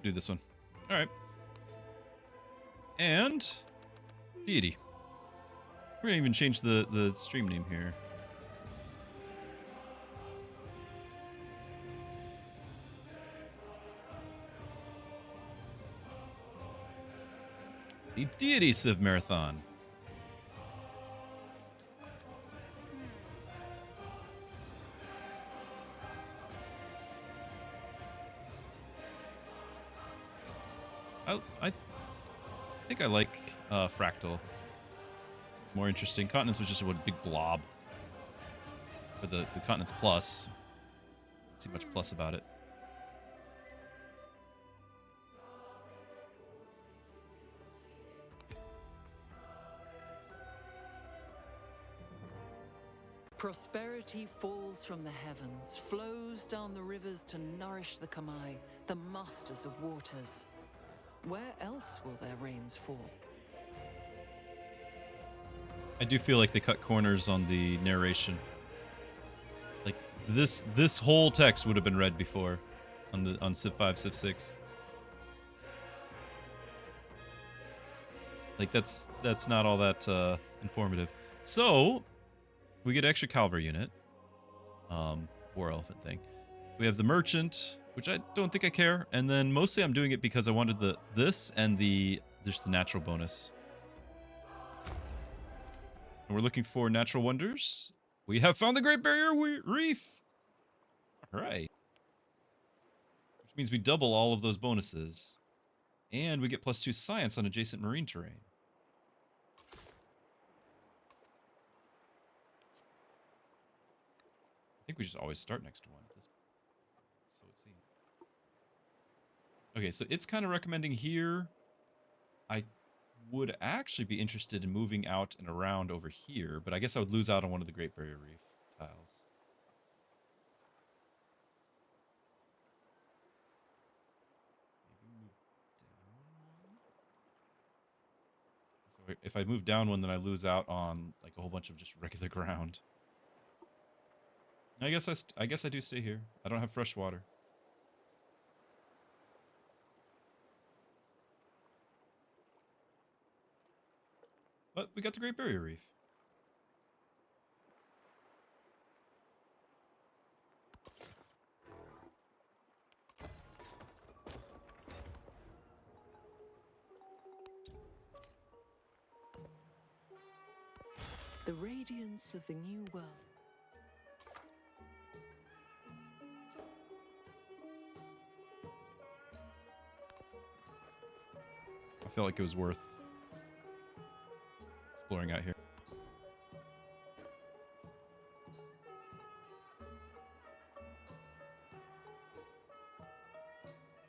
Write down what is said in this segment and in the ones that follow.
do this one. All right. And Deity. We're gonna even change the stream name here. The Deity Civ Marathon. I think I like Fractal. It's more interesting. Continents was just a big blob. For the Continents Plus. Don't see much plus about it. Prosperity falls from the heavens, flows down the rivers to nourish the Kamai, the masters of waters. Where else will their rains fall? I do feel like they cut corners on the narration. Like this whole text would have been read before on Civ 5, Civ 6. Like that's not all that informative. So we get extra cavalry unit. War elephant thing. We have the merchant, which I don't think I care, and then mostly I'm doing it because I wanted this and just the natural bonus. And we're looking for natural wonders. We have found the Great Barrier Reef. All right. Which means we double all of those bonuses. And we get +2 science on adjacent marine terrain. I think we just always start next to one. So it seems. Okay, so it's kind of recommending here. I would actually be interested in moving out and around over here, but I guess I would lose out on one of the Great Barrier Reef tiles. Maybe move down one? So if I move down one, then I lose out on like a whole bunch of just regular ground. I guess I do stay here. I don't have fresh water. But we got the Great Barrier Reef. The radiance of the new world. I felt like it was worth exploring out here.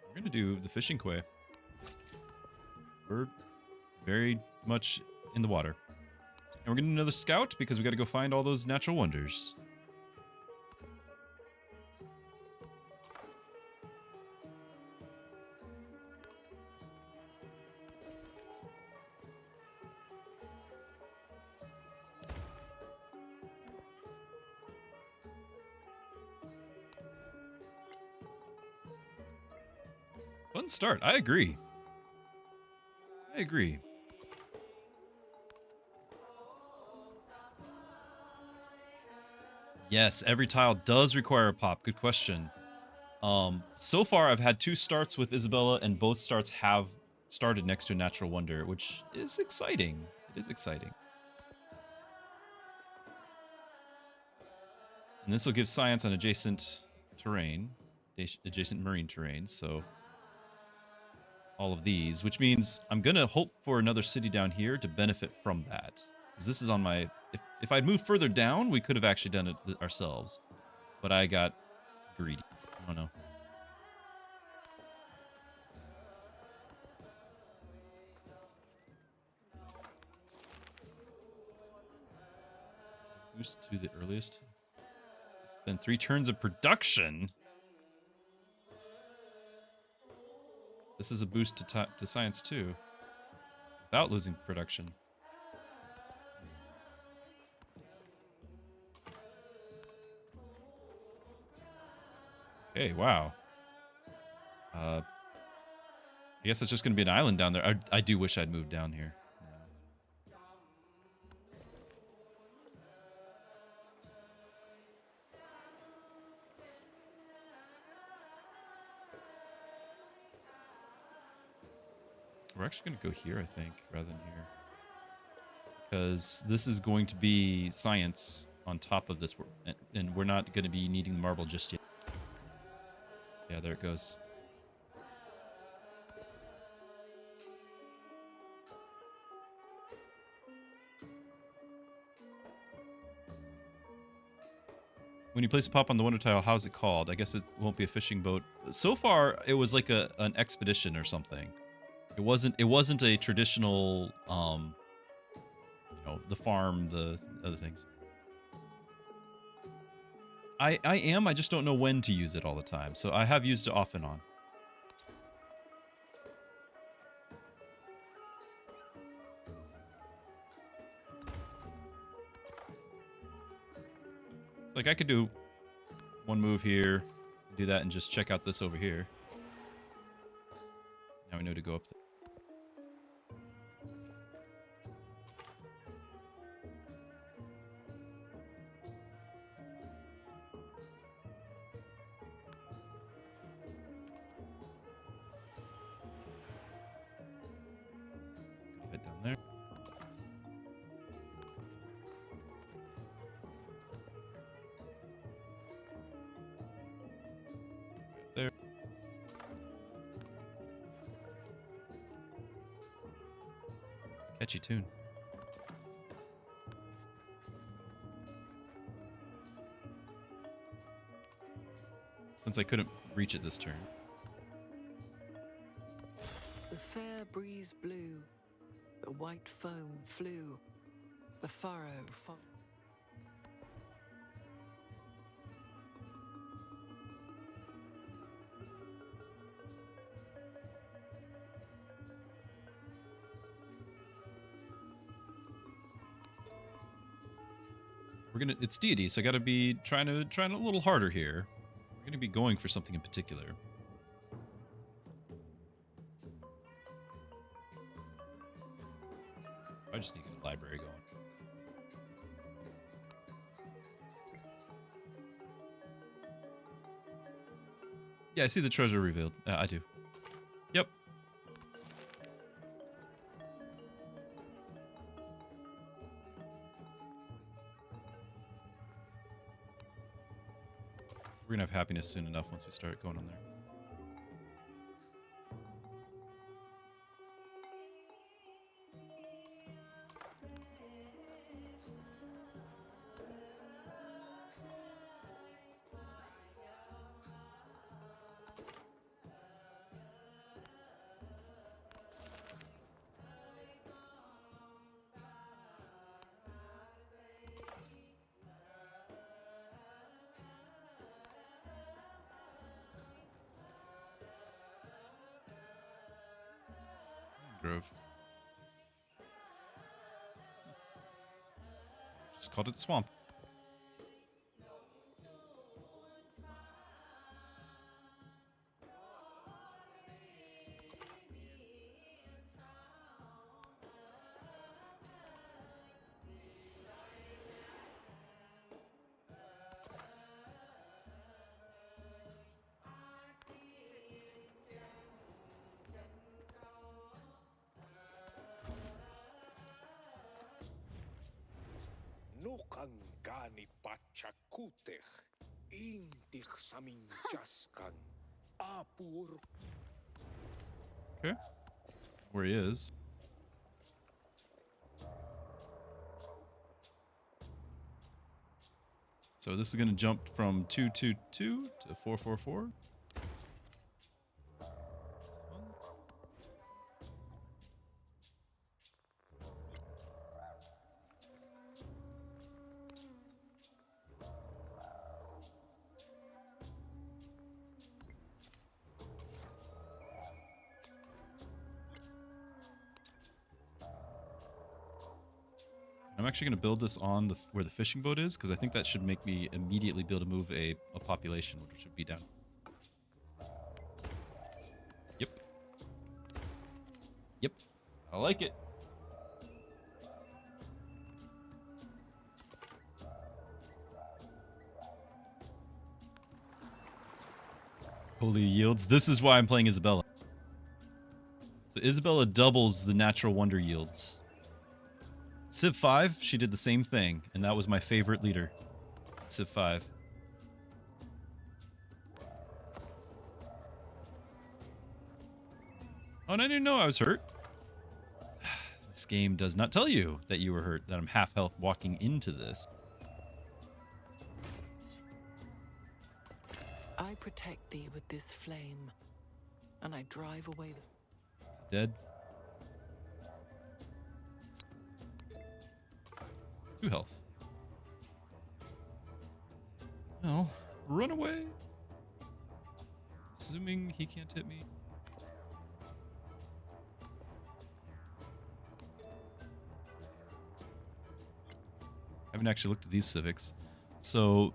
We're gonna do the fishing quay. We're very much in the water. And we're gonna do another scout because we gotta go find all those natural wonders. Fun start. I agree. I agree. Yes, every tile does require a pop. Good question. So far I've had 2 starts with Isabella, and both starts have started next to a natural wonder, which is exciting. It is exciting. And this will give science on adjacent terrain, adjacent marine terrain, so all of these, which means I'm gonna hope for another city down here to benefit from that. Because this is on my... If I'd moved further down, we could have actually done it ourselves. But I got greedy. I don't know. Boost to the earliest. Spend 3 turns of production. This is a boost to science too, without losing production. Okay, wow. I guess it's just going to be an island down there. I do wish I'd moved down here. We're actually going to go here, I think, rather than here. Because this is going to be science on top of this. And we're not going to be needing the marble just yet. Yeah, there it goes. When you place a pop on the wonder tile, how's it called? I guess it won't be a fishing boat. So far, it was like an expedition or something. It wasn't a traditional, the farm, the other things. I just don't know when to use it all the time. So I have used it off and on. Like I could do one move here, do that, and just check out this over here. Now we know to go up there. Head down there. There. Catchy tune. Since I couldn't reach it this turn. The fair breeze blew, the white foam flew, the furrow fo- It's deity, so I gotta be trying a little harder here. We're gonna be going for something in particular. I just need to get a library going. Yeah, I see the treasure revealed. I do. Yep. We're gonna have happiness soon enough once we start going on there. Grove. Just called it swamp. Nukangani pachakutech, intich saminchaskan, apur. Okay. Where he is. So this is going to jump from 222 to 444. I'm actually going to build this on where the fishing boat is, because I think that should make me immediately be able to move a population, which should be down. Yep. Yep. I like it. Holy yields. This is why I'm playing Isabella. So Isabella doubles the natural wonder yields. Civ 5, she did the same thing, and that was my favorite leader. Civ 5. Oh, and I didn't know I was hurt. This game does not tell you that you were hurt, that I'm half health walking into this. I protect thee with this flame, and I drive away the... Dead. 2 health. Oh, run away. Assuming he can't hit me. I haven't actually looked at these civics. So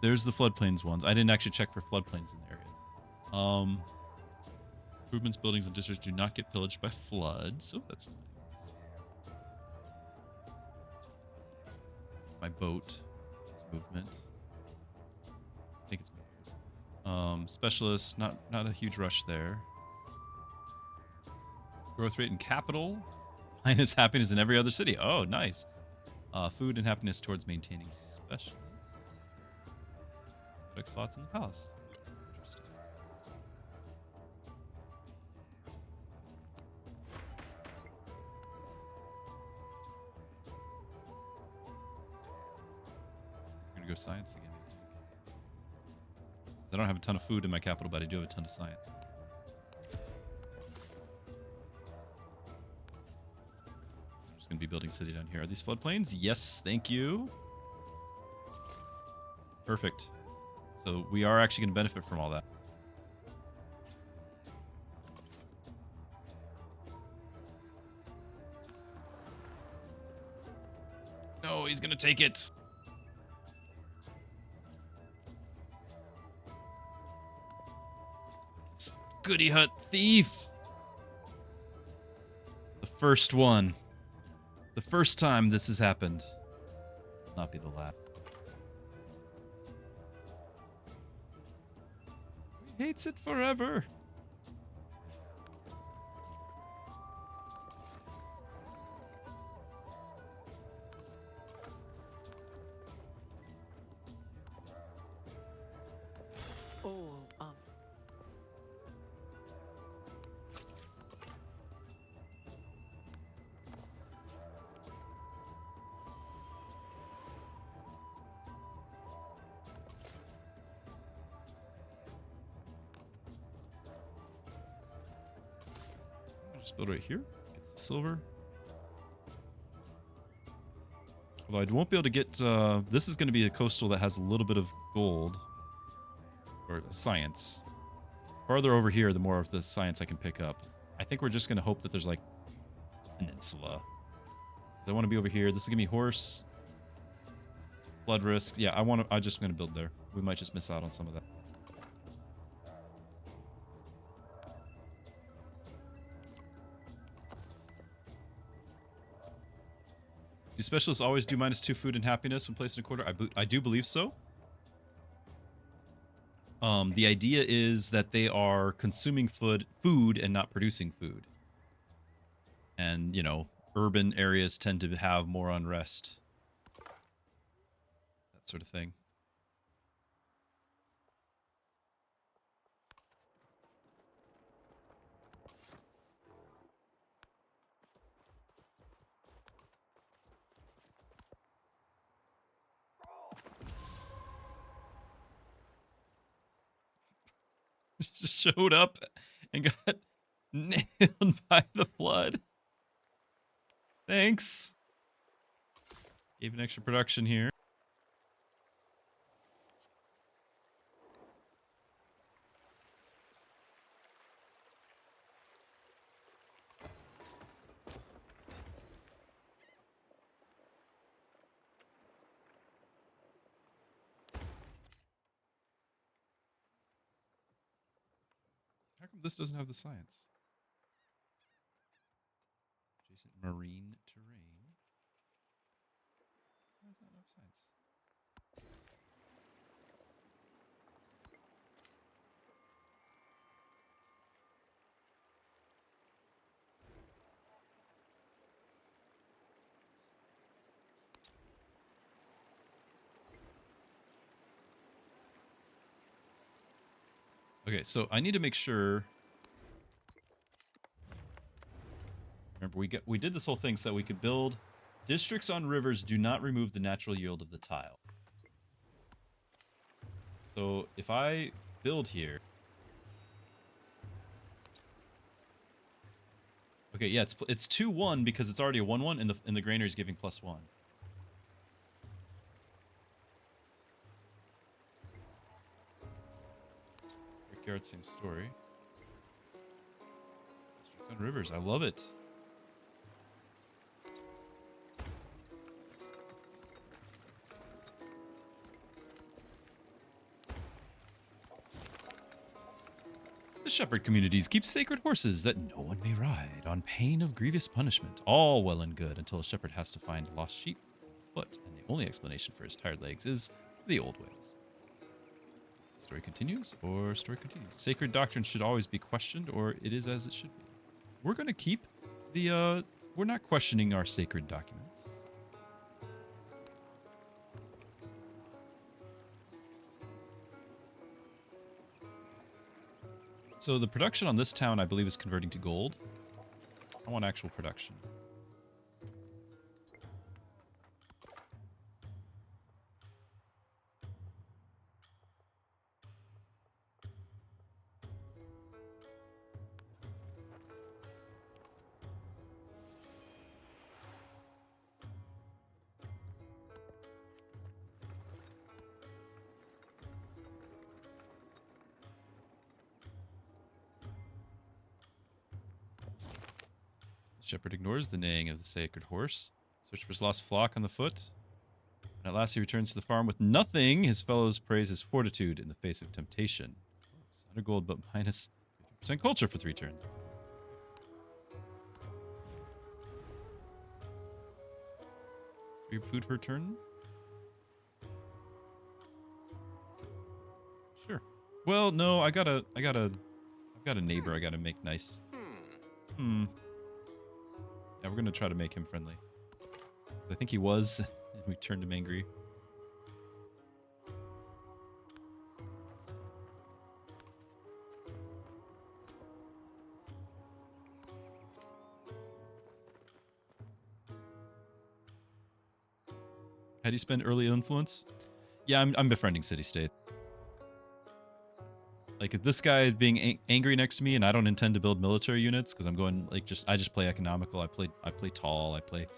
there's the floodplains ones. I didn't actually check for floodplains in the area. Improvements, buildings, and districts do not get pillaged by floods. Oh, that's nice. It's my boat. It's movement. I think it's movement. Specialist, not a huge rush there. Growth rate in capital. Minus happiness in every other city. Oh, nice. Food and happiness towards maintaining specialists. Product slots in the palace. Interesting. I'm gonna go science again, I think. I don't have a ton of food in my capital, but I do have a ton of science. Going to be building city down here. Are these floodplains? Yes, thank you. Perfect. So we are actually going to benefit from all that. No, he's going to take it. Goody Hut thief. The first one. The first time this has happened. Will not be the last. He hates it forever. All up. Just build right here. Gets the silver. Although I won't be able to get... this is going to be a coastal that has a little bit of gold. Or science. Farther over here, the more of the science I can pick up. I think we're just going to hope that there's like... peninsula. I want to be over here. This is going to be horse. Flood risk. Yeah, I'm just going to build there. We might just miss out on some of that. Do specialists always do -2 food and happiness when placed in a quarter? I do believe so. The idea is that they are consuming food and not producing food. And, you know, urban areas tend to have more unrest. That sort of thing. Just showed up and got nailed by the flood. Thanks. Gave an extra production here. How come this doesn't have the science? Adjacent marine terrain. Why is that left sides? Okay, so I need to make sure. Remember, we did this whole thing so that we could build districts on rivers. Do not remove the natural yield of the tile. So if I build here, okay, yeah, it's 2-1 because it's already a 1-1, and the granary is giving +1. Brickyard, same story. Districts on rivers, I love it. The shepherd communities keep sacred horses that no one may ride, on pain of grievous punishment. All well and good until a shepherd has to find lost sheep on foot, and the only explanation for his tired legs is the old ways. Story continues, or story continues. Sacred doctrine should always be questioned, or it is as it should be. We're going to keep the, we're not questioning our sacred documents. So the production on this town, I believe, is converting to gold. I want actual production. Shepherd ignores the neighing of the sacred horse. Search for his lost flock on the foot. And at last he returns to the farm with nothing. His fellows praise his fortitude in the face of temptation. 100 gold, but minus 50% culture for 3 turns. Free food per turn? Sure. Well, no, I've got a neighbor I gotta make nice. Yeah, we're gonna try to make him friendly. I think he was, and we turned him angry. How do you spend early influence? Yeah, I'm befriending city state. Like, if this guy is being angry next to me, and I don't intend to build military units because I'm going like I just play economical. I play tall. Actually,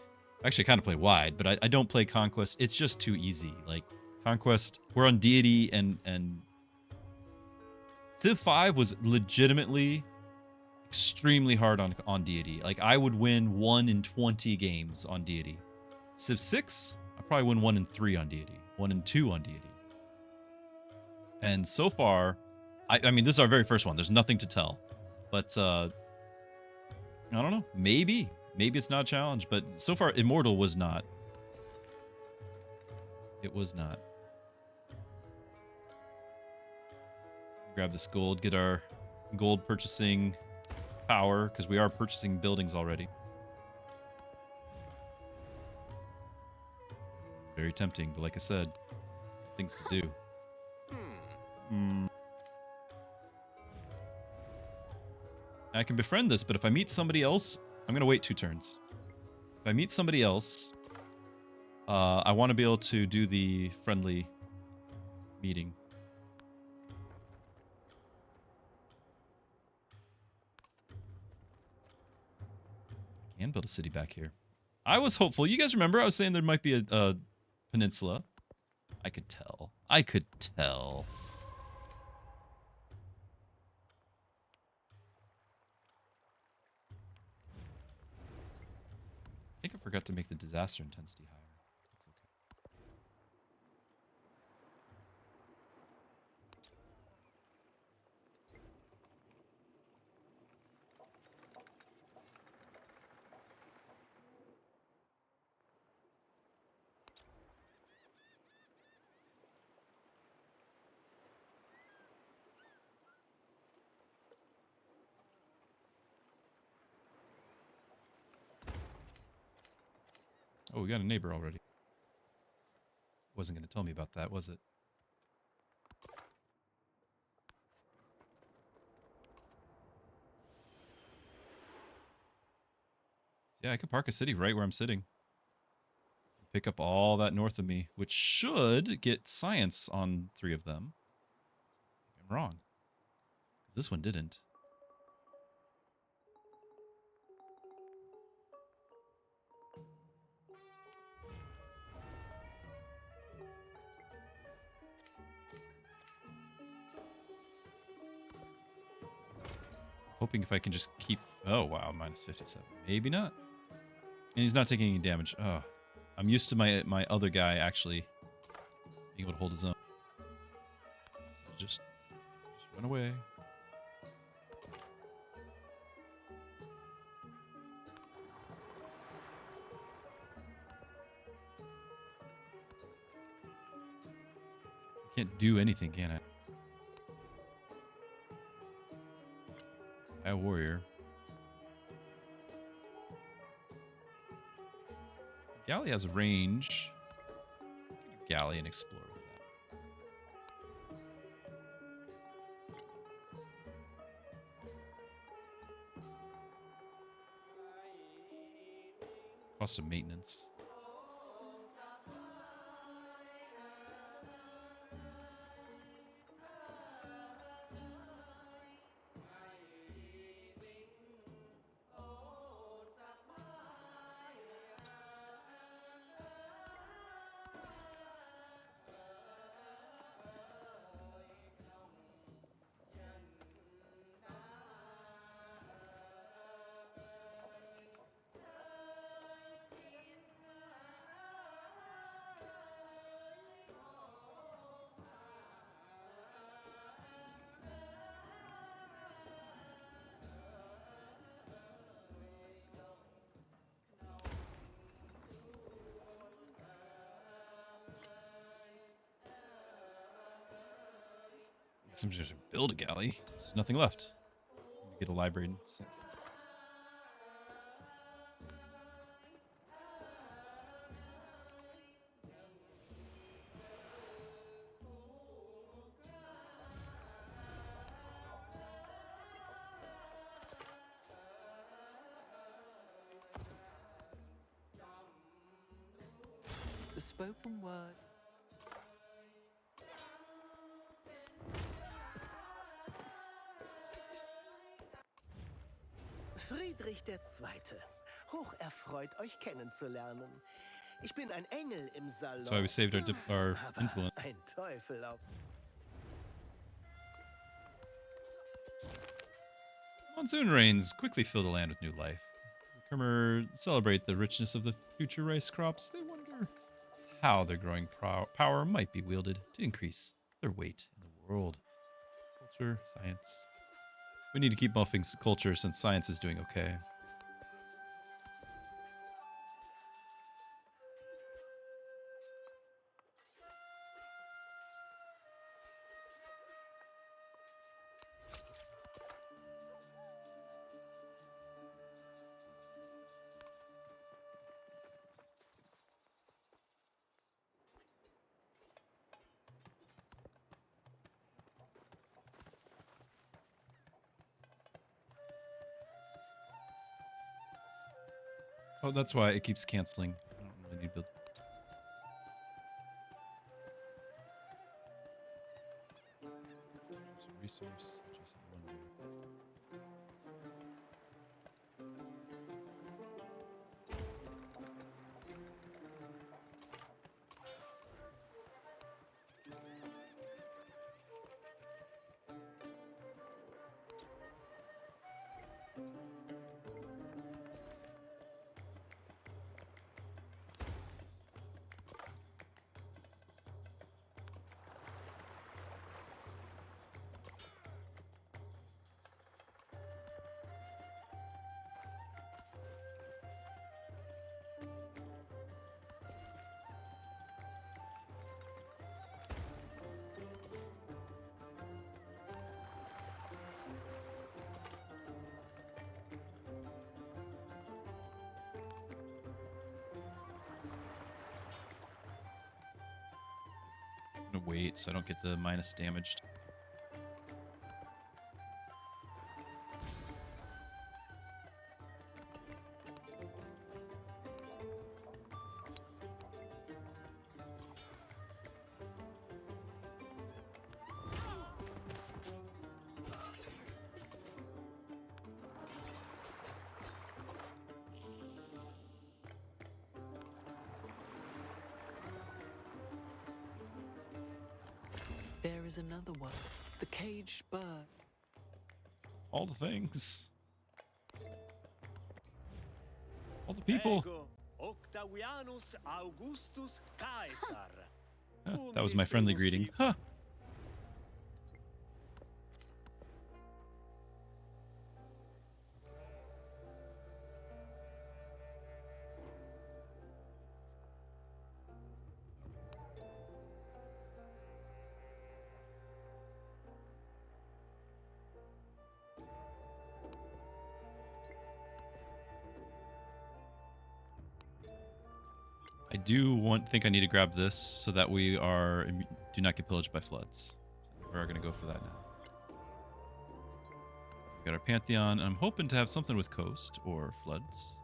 I kind of play wide, but I don't play conquest. It's just too easy. Like conquest, we're on deity, and Civ 5 was legitimately extremely hard on deity. Like I would win 1 in 20 games on deity. Civ 6, I probably win 1 in 3 on deity, 1 in 2 on deity. And so far, I mean, this is our very first one. There's nothing to tell. But, I don't know. Maybe it's not a challenge. But so far, Immortal was not. It was not. Grab this gold. Get our gold purchasing power. Because we are purchasing buildings already. Very tempting. But like I said, things to do. I can befriend this, but if I meet somebody else, I'm going to wait 2 turns. If I meet somebody else, I want to be able to do the friendly meeting. I can build a city back here. I was hopeful. You guys remember I was saying there might be a peninsula? I could tell. I could tell. I think I forgot to make the disaster intensity higher. That's okay. Oh, we got a neighbor already. Wasn't going to tell me about that, was it? Yeah, I could park a city right where I'm sitting. Pick up all that north of me, which should get science on 3 of them. I'm wrong. This one didn't. Hoping if I can just keep... Oh, wow, minus 57. Maybe not. And he's not taking any damage. Oh, I'm used to my other guy actually being able to hold his own. So just run away. I can't do anything, can I? A warrior. Galley has a range. Galley and explore with that. Cost of maintenance. I'm just gonna build a galley. There's nothing left. Get a library. The spoken word. Friedrich II. Hocherfreut, euch kennenzulernen. Ich bin ein Engel im Salon. That's why we saved our aber influence. ein Teufel auf. Monsoon rains quickly fill the land with new life. The Khmer celebrate the richness of the future rice crops. They wonder how their growing power might be wielded to increase their weight in the world. Culture, science. We need to keep buffing culture since science is doing okay. Oh, that's why it keeps canceling. I don't really need build. Resource, adjacent wonder. wait so I don't get the minus damaged. There is another one, the caged bird. All the things. All the people. Ego Octavianus Augustus Caesar. Huh, that was my friendly greeting. Huh. I think I need to grab this so that we do not get pillaged by floods. So we are going to go for that now. We got our Pantheon, and I'm hoping to have something with coast or floods.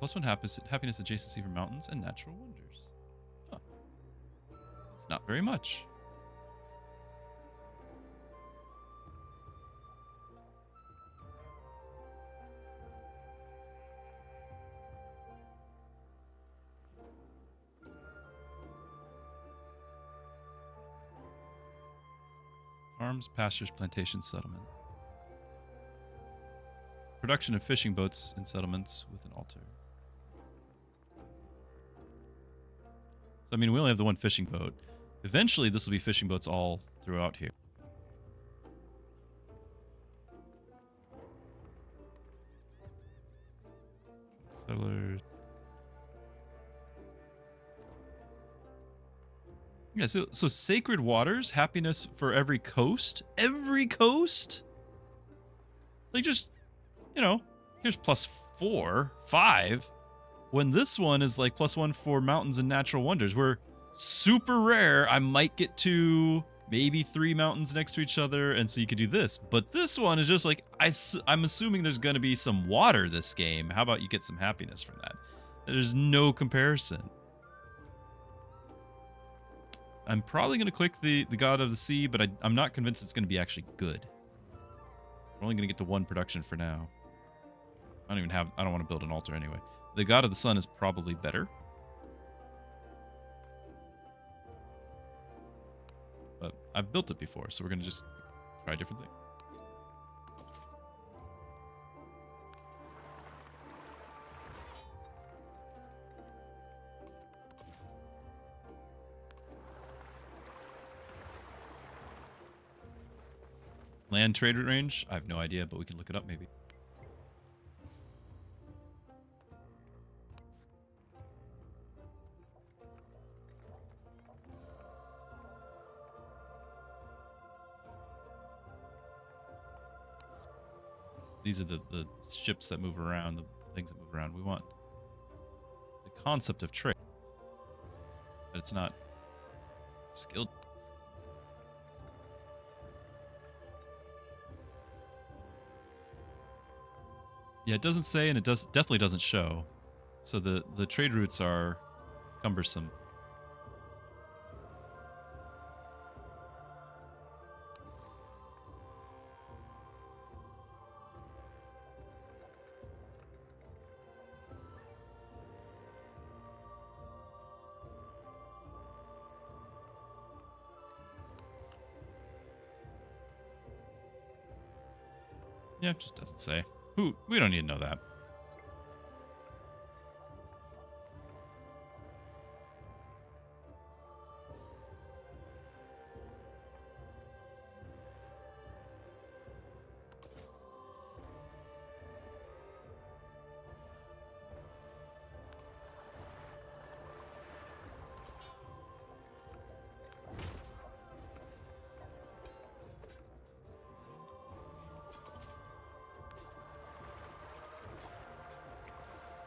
+1 happiness adjacency for mountains and natural wonders. Huh. It's not very much. Farms, pastures, plantations, settlement. Production of fishing boats and settlements with an altar. So, I mean, we only have the one fishing boat. Eventually, this will be fishing boats all throughout here. Settlers. Yeah, so sacred waters, happiness for every coast? Every coast? Like just, here's +4, 5. When this one is like +1 for mountains and natural wonders. We're super rare. I might get to maybe 3 mountains next to each other, and so you could do this. But this one is just like, I'm assuming there's going to be some water this game. How about you get some happiness from that? There's no comparison. I'm probably going to click the God of the Sea, but I'm not convinced it's going to be actually good. We're only going to get to 1 production for now. I don't want to build an altar anyway. The God of the Sun is probably better. But I've built it before, so we're going to just try a different thing. Land trade range? I have no idea, but we can look it up maybe. These are the ships that move around, the things that move around. We want the concept of trade, but it's not skilled. Yeah, it doesn't say, and it definitely doesn't show. So the trade routes are cumbersome. Yeah, it just doesn't say. We don't need to know that.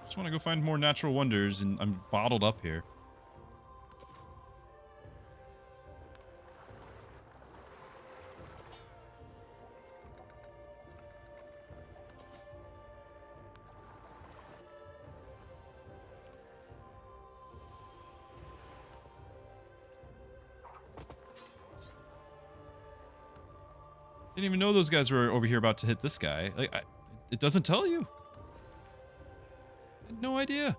Just want to go find more natural wonders, and I'm bottled up here. Didn't even know those guys were over here about to hit this guy. Like, it doesn't tell you. I had no idea.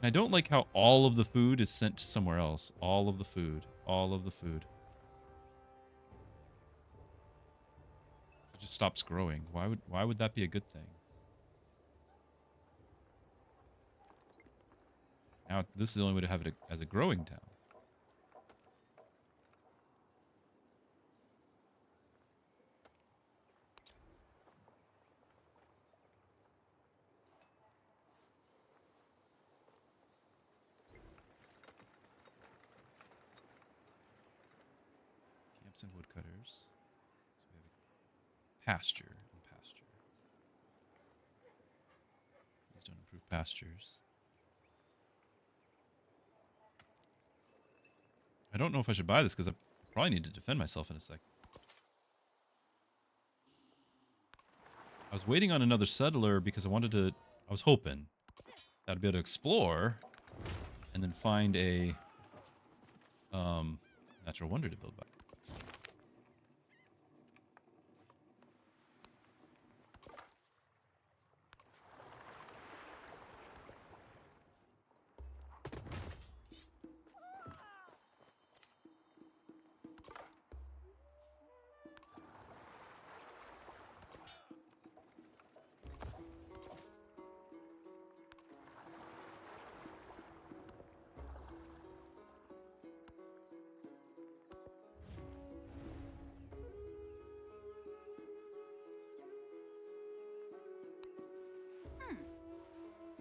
And I don't like how all of the food is sent to somewhere else. All of the food. All of the food. It just stops growing. Why would that be a good thing? Now, this is the only way to have it as a growing town. Camps and woodcutters. So we have a pasture and pasture. These don't improve pastures. I don't know if I should buy this because I probably need to defend myself in a sec. I was waiting on another settler because I was hoping that I'd be able to explore and then find a natural wonder to build by.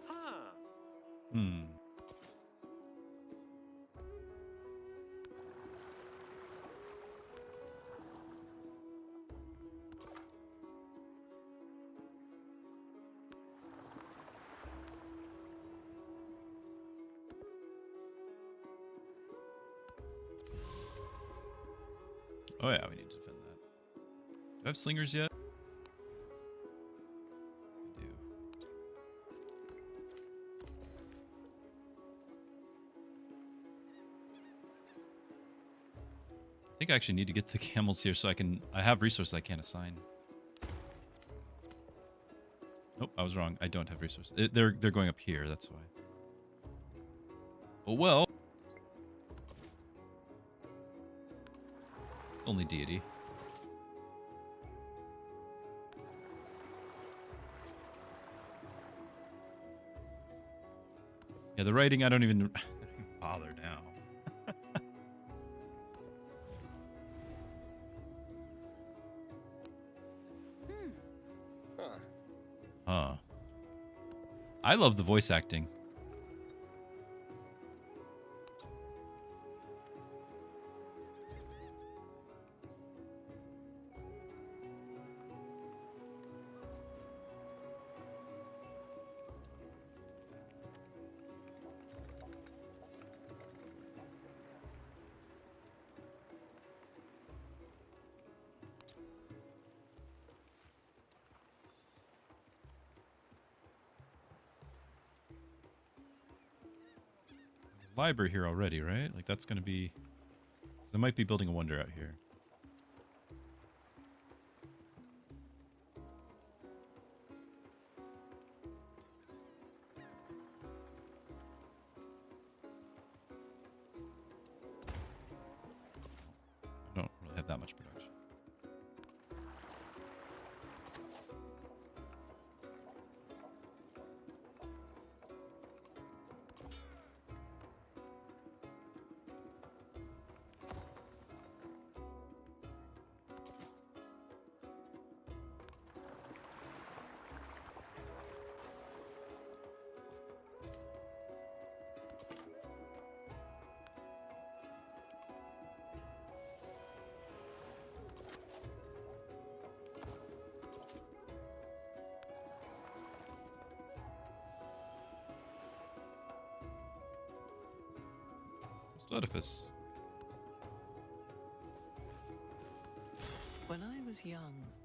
Huh. Hmm. Oh yeah, we need to defend that. Do I have slingers yet? I do. I think I actually need to get the camels here so I have resources I can't assign. Nope, I was wrong. I don't have resources. They're going up here, that's why. Oh well. Only Deity. Yeah, the writing, I don't even bother now. Huh. I love the voice acting. Library here already, right? Like that's gonna be... 'cause I might be building a wonder out here. I don't really have that much production. Coast edifice. When I was young,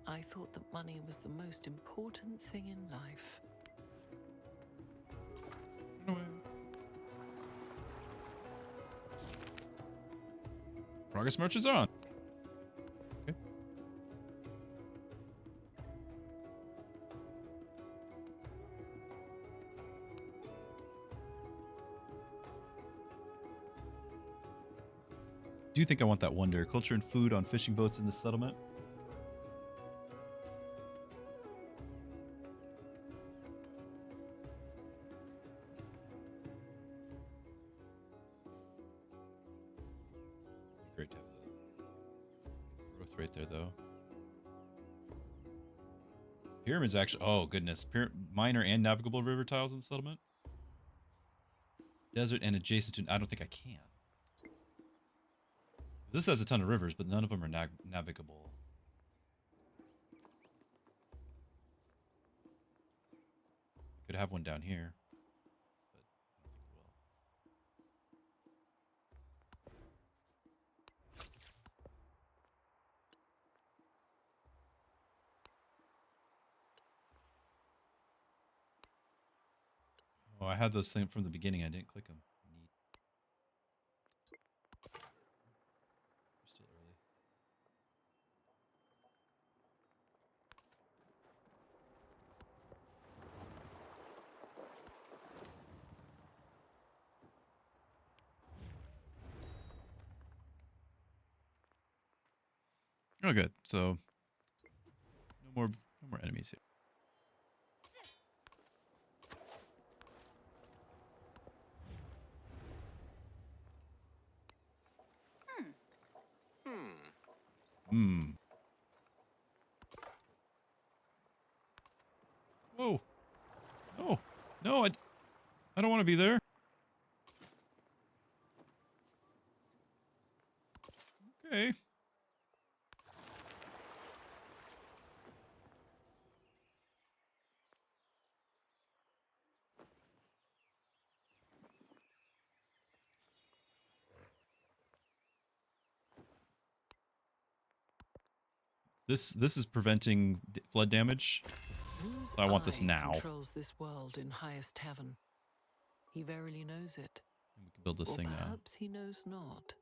I thought that money was the most important thing in life. Progress marches on. Okay. Do you think I want that wonder? Culture and food on fishing boats in the settlement? Great to have the growth right there, though. Pyramids actually. Oh, goodness. Minor and navigable river tiles in the settlement? Desert and adjacent to. I don't think I can. This has a ton of rivers, but none of them are navigable. Could have one down here, but I don't think it will. Oh, I had those things from the beginning. I didn't click them. Neat. We're still early. Oh, good. So no more enemies here. Hmm. Whoa. No. No, I don't want to be there. Okay. This is preventing flood damage. Whose So I want this eye now. controls this world in highest heaven? He verily knows it. And we can build this Or thing now. perhaps he knows not.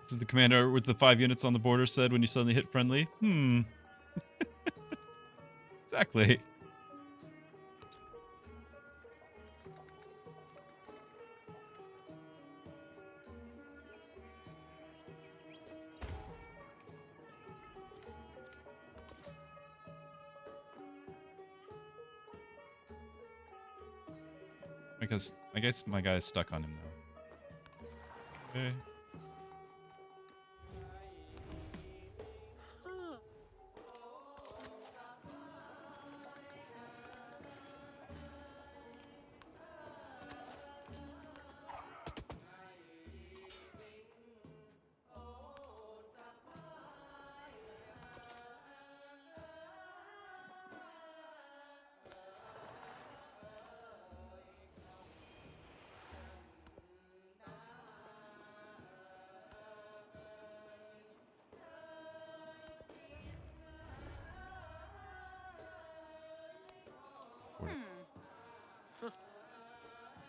This is the commander with the 5 units on the border said when you suddenly hit friendly. Exactly. Because I guess my guy's stuck on him now. Okay.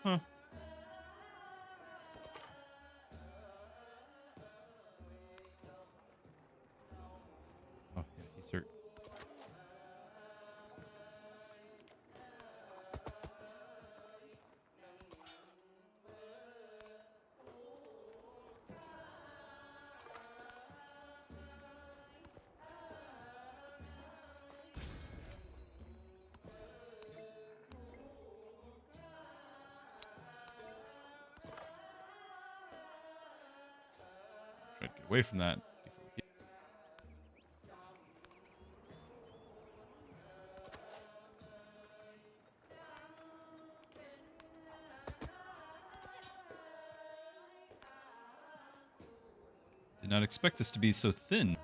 Huh. Oh, yeah, he's hurt. Try to get away from that before we get. Did not expect this to be so thin.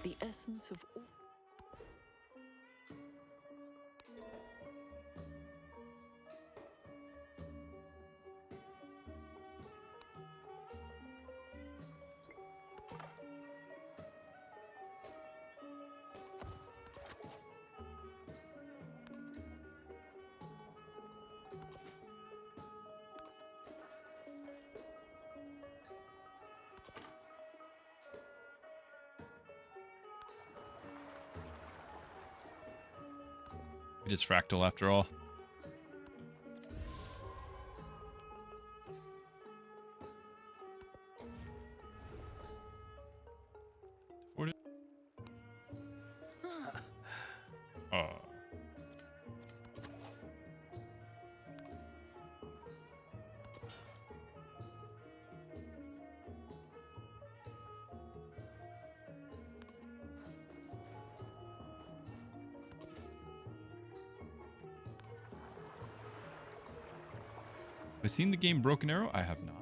The essence of all. It is fractal after all. Afford it. Oh. Have I seen the game Broken Arrow? I have not.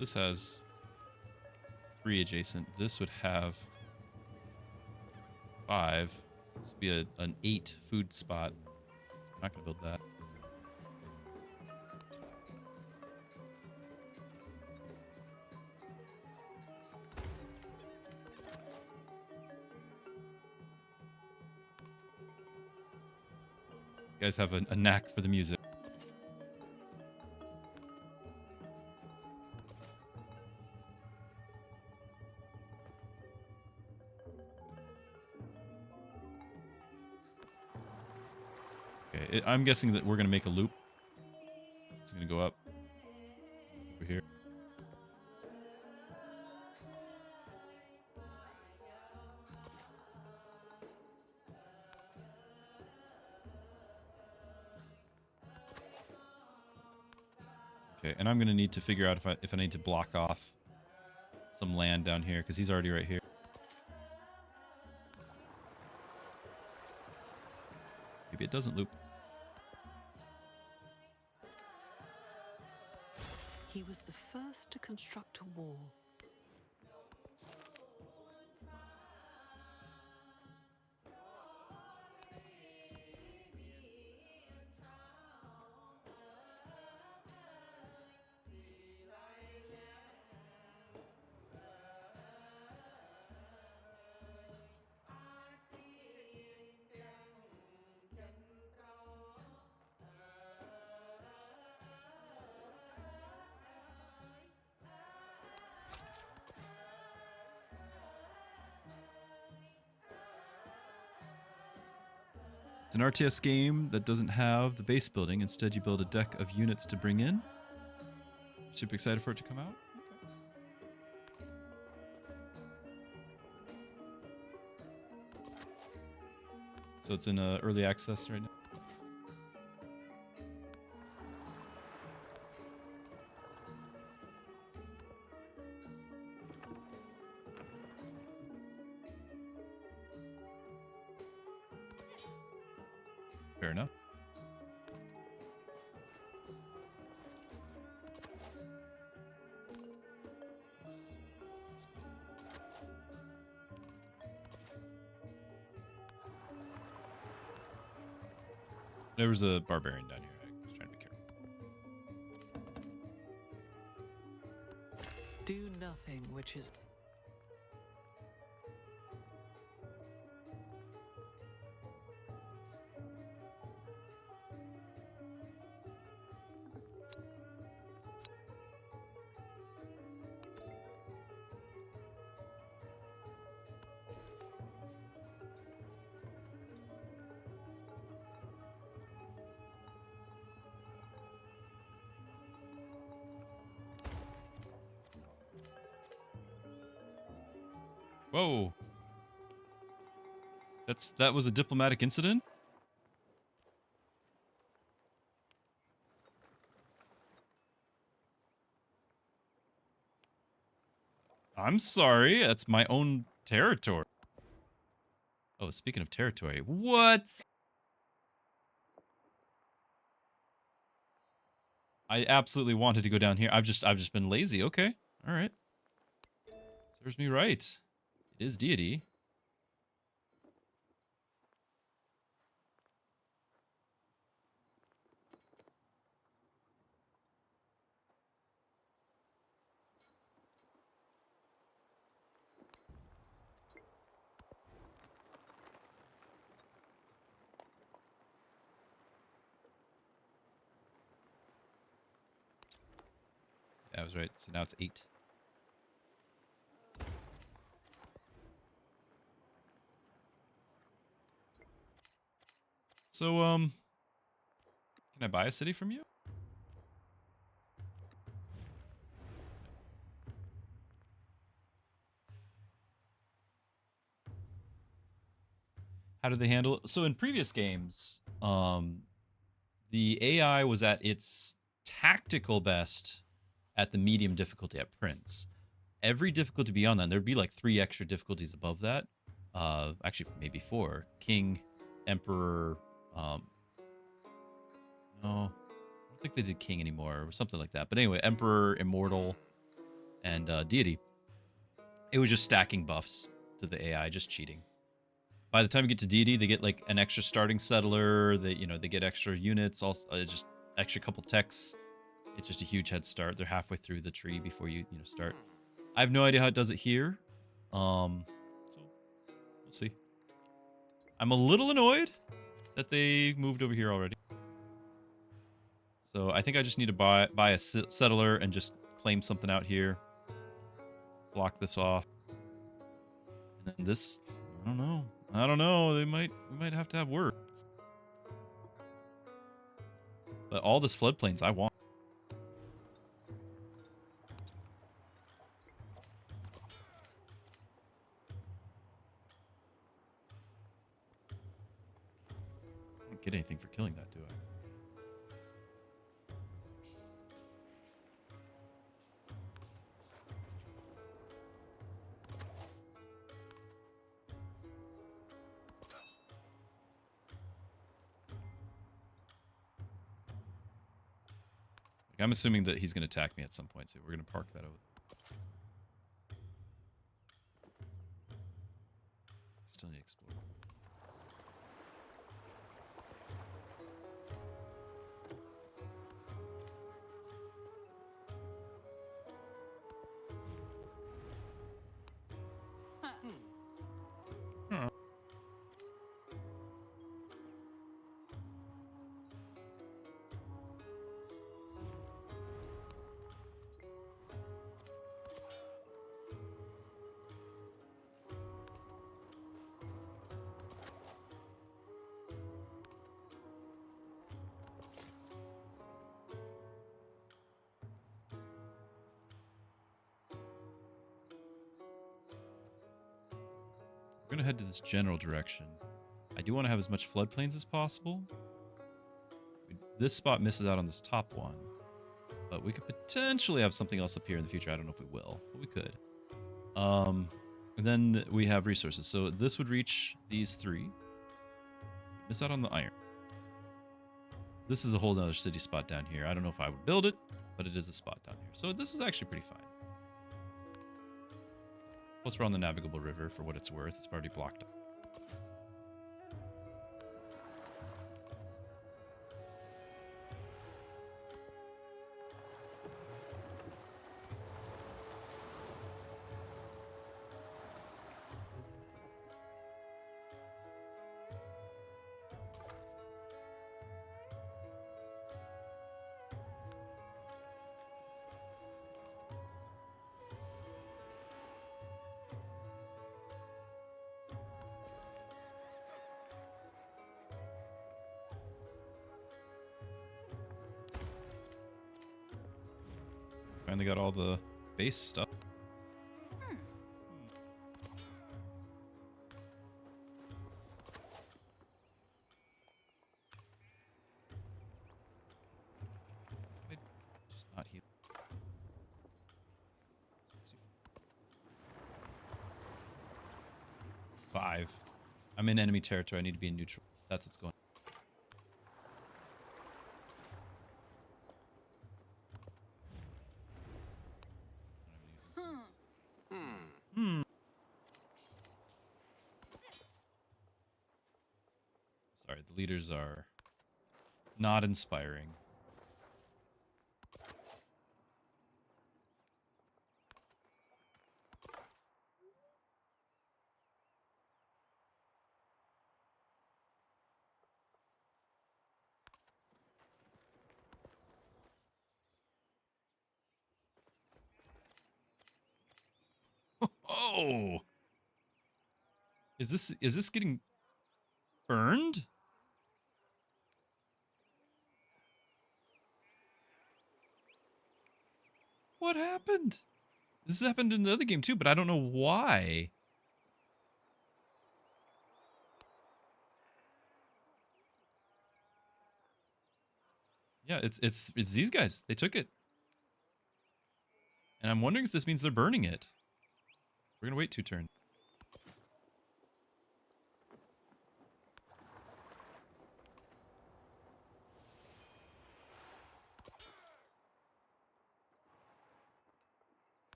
This has 3 adjacent. This would have 5. This would be an 8 food spot. I'm not going to build that. These guys have a knack for the music. Okay, I'm guessing that we're going to make a loop. It's going to go up over here. Okay, and I'm going to need to figure out if I need to block off some land down here, because he's already right here. Maybe it doesn't loop. He was the first to construct a wall. It's an RTS game that doesn't have the base building. Instead, you build a deck of units to bring in. Super excited for it to come out. Okay. So it's in early access right now. Fair enough. There was a barbarian down here. I was trying to be careful. Do nothing which is. Whoa. That was a diplomatic incident? I'm sorry, that's my own territory. Oh, speaking of territory, what? I absolutely wanted to go down here. I've just been lazy. Okay. All right. Serves me right. It is Deity. Yeah, I was right. So now it's 8. So, can I buy a city from you? How do they handle it? So in previous games, the AI was at its tactical best at the medium difficulty at Prince. Every difficulty beyond that, there'd be like 3 extra difficulties above that. Actually, maybe 4. King, Emperor, no, I don't think they did King anymore or something like that. But anyway, Emperor, Immortal, and Deity. It was just stacking buffs to the AI, just cheating. By the time you get to Deity, they get like an extra starting settler. They get extra units, also just extra couple techs. It's just a huge head start. They're halfway through the tree before you start. I have no idea how it does it here. So we'll see. I'm a little annoyed that they moved over here already. So I think I just need to buy a settler and just claim something out here. Block this off. And then this, I don't know. We might have to have work. But all this floodplains I want. I don't get anything for killing that, do I? I'm assuming that he's going to attack me at some point, so we're going to park that over. Still need to explore. We're going to head to this general direction. I do want to have as much floodplains as possible. This spot misses out on this top one. But we could potentially have something else up here in the future. I don't know if we will, but we could. And then we have resources. So this would reach these 3. Miss out on the iron. This is a whole other city spot down here. I don't know if I would build it, but it is a spot down here. So this is actually pretty fine. Plus we're on the navigable river for what it's worth. It's already blocked up. Finally got all the base stuff. 5. I'm in enemy territory. I need to be in neutral. That's what's going on. Sorry, the leaders are not inspiring. Oh! Is this getting burned? What happened? This happened in the other game too, but I don't know why. Yeah, it's these guys. They took it. And I'm wondering if this means they're burning it. We're gonna wait 2 turns.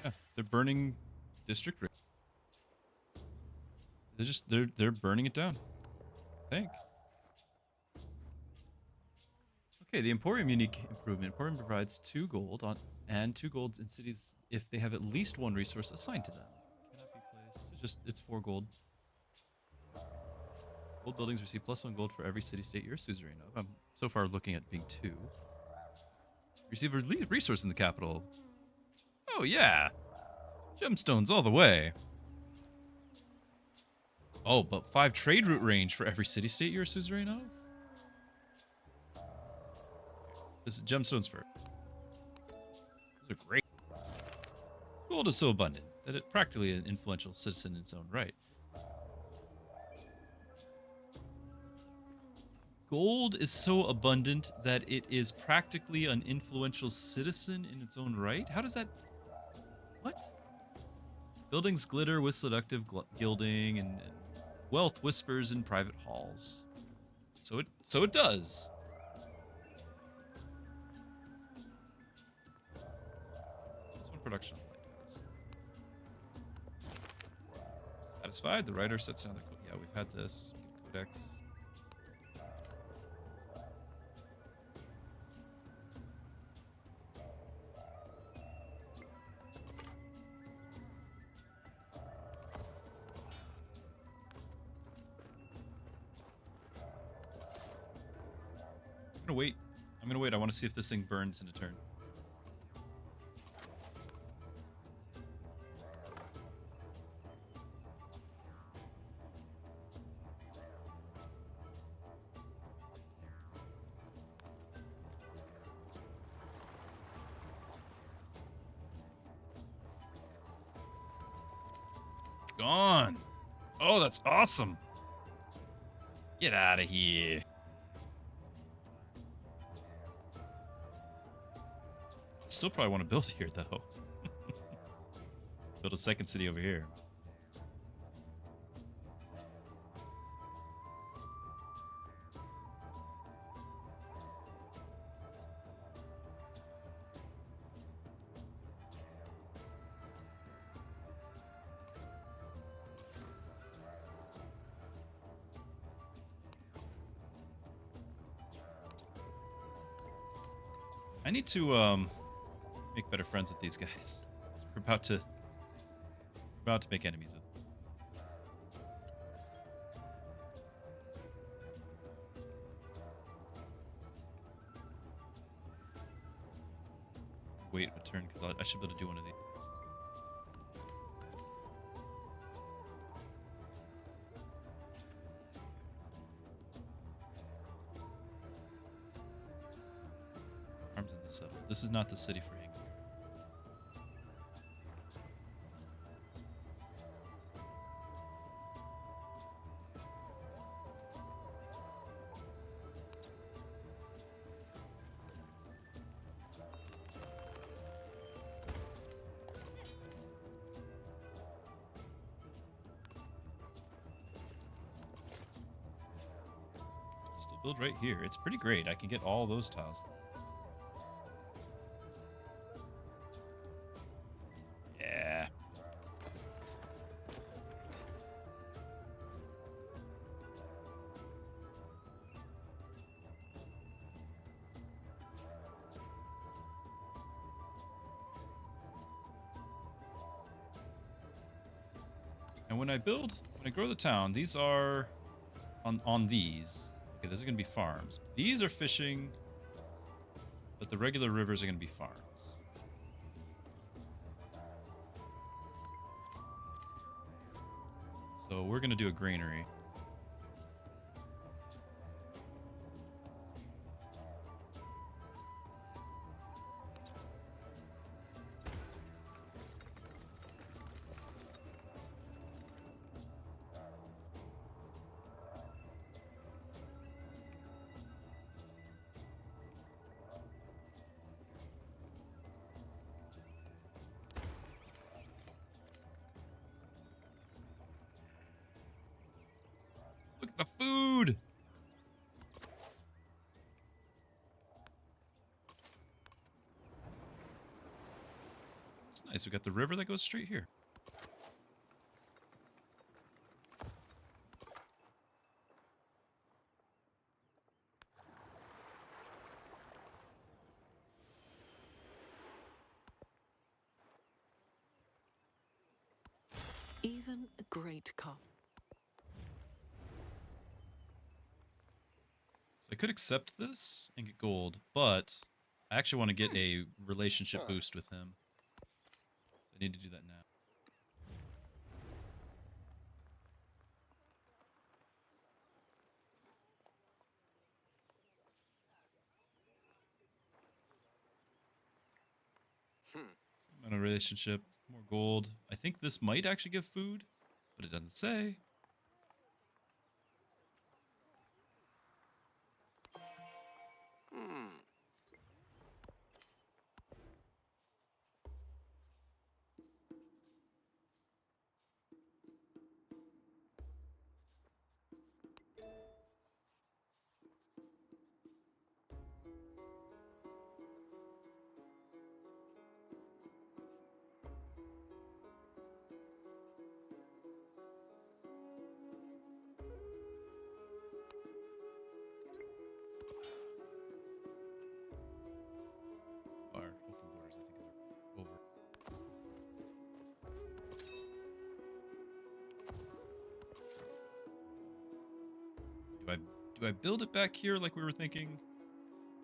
Yeah, they're burning district. They're burning it down. I think. Okay, the Emporium unique improvement. Emporium provides 2 gold on and 2 golds in cities if they have at least 1 resource assigned to them. Cannot be placed. It's 4 gold. Gold buildings receive +1 gold for every city-state you're suzerain of. I'm so far looking at being 2. Receive a resource in the capital. Oh yeah, gemstones all the way. Oh, but 5 trade route range for every city-state you're a suzerain of? This is gemstones first. Those are great. Gold is so abundant that it's practically an influential citizen in its own right. Gold is so abundant that it is practically an influential citizen in its own right? How does that... What? Buildings glitter with seductive gilding and wealth whispers in private halls. So it does. This one production of lighthouse. Satisfied? The writer sets down the code. Yeah, we've had this. Codex. I'm gonna wait. I want to see if this thing burns in a turn. It's gone. Oh, that's awesome. Get out of here. Still probably want to build here, though. Build a second city over here. I need to make better friends with these guys. We're about to make enemies with them. Wait a turn because I should be able to do one of these. Arms in the settle. This is not the city for hanging. build right here. It's pretty great. I can get all those tiles. Yeah. And when I grow the town, these are on these. Okay, those are gonna be farms. These are fishing, but the regular rivers are gonna be farms. So we're gonna do a granary. Look at the food! It's nice. We got the river that goes straight here. Even a great cup. So I could accept this and get gold, but I actually want to get a relationship boost with him. So I need to do that now. Some amount of relationship, more gold. I think this might actually give food, but it doesn't say. Our open borders, I think, are over. Do I build it back here like we were thinking?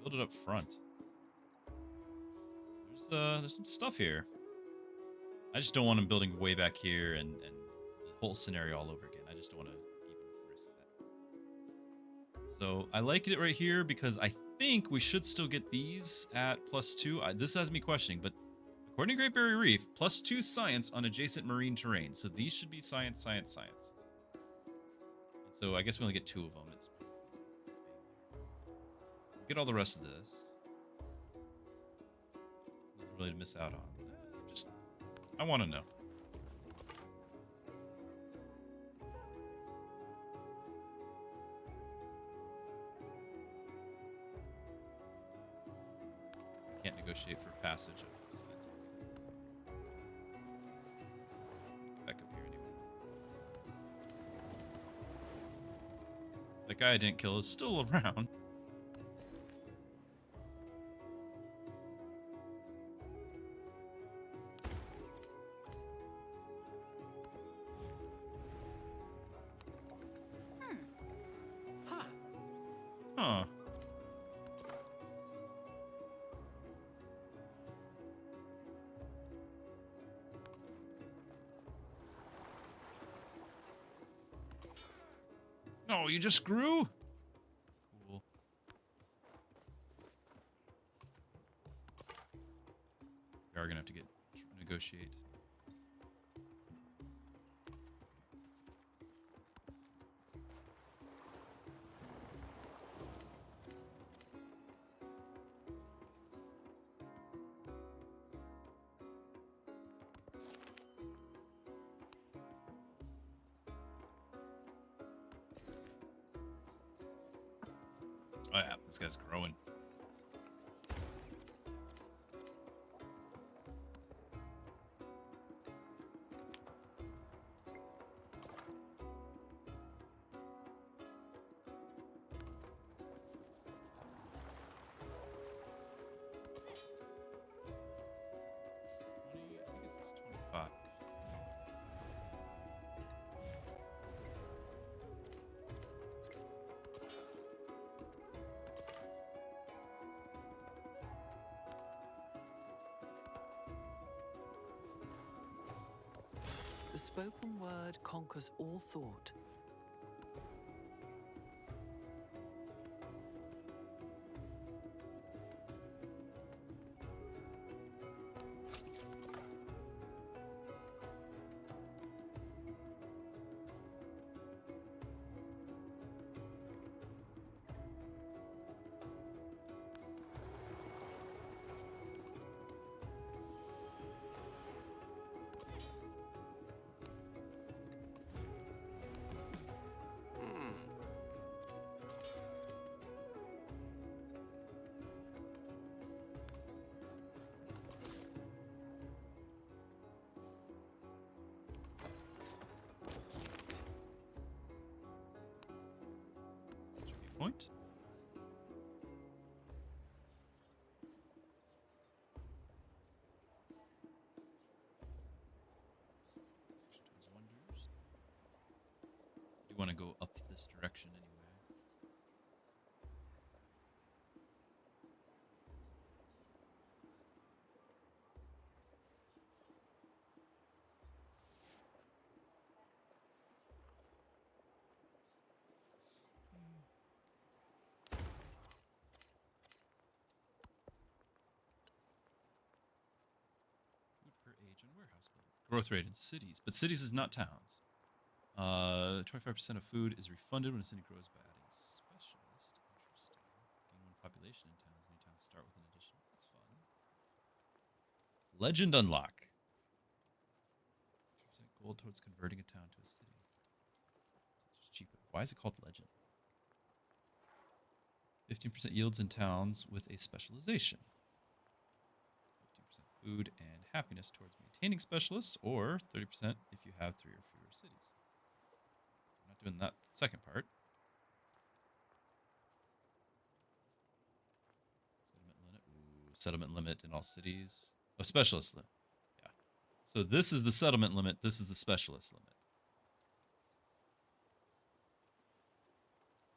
Build it up front. There's some stuff here. I just don't want him building way back here and the whole scenario all over again. I just don't want to even risk that. So I like it right here because I think we should still get these at +2. This has me questioning, but according to Great Barrier Reef, +2 science on adjacent marine terrain. So these should be science, science, science. And so I guess we only get 2 of them. It's get all the rest of this. Nothing really to miss out on. I want to know. Can't negotiate for passage of cement. Get back up here anyway. That guy I didn't kill is still around. Huh. No, you just grew? Cool. We are gonna have to negotiate. Oh yeah, this guy's growing. I think it's 25. The spoken word conquers all thought. Point. Wonders. Do you want to go up this direction anyway? Food per age and warehouse building. Growth rate in cities, but cities is not towns. 25% of food is refunded when a city grows by adding a specialist. Interesting. Gain one population in towns. New towns start with an addition. That's fun. Legend unlock. 50% gold towards converting a town to a city. It's just cheaper. Why is it called legend? 15% yields in towns with a specialization. 15% food and happiness towards maintaining specialists, or 30% if you have 3 or fewer cities. I'm not doing that second part. Settlement limit. Ooh, settlement limit in all cities. Oh, specialist limit. Yeah. So this is the settlement limit. This is the specialist limit.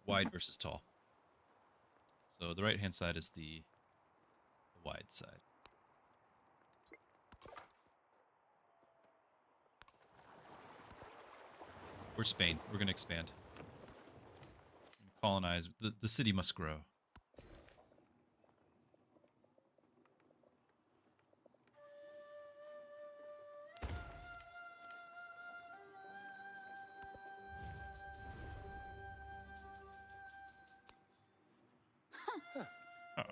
Wide versus tall. So the right-hand side is the wide side. We're Spain. We're going to expand. Colonize. The city must grow. Huh.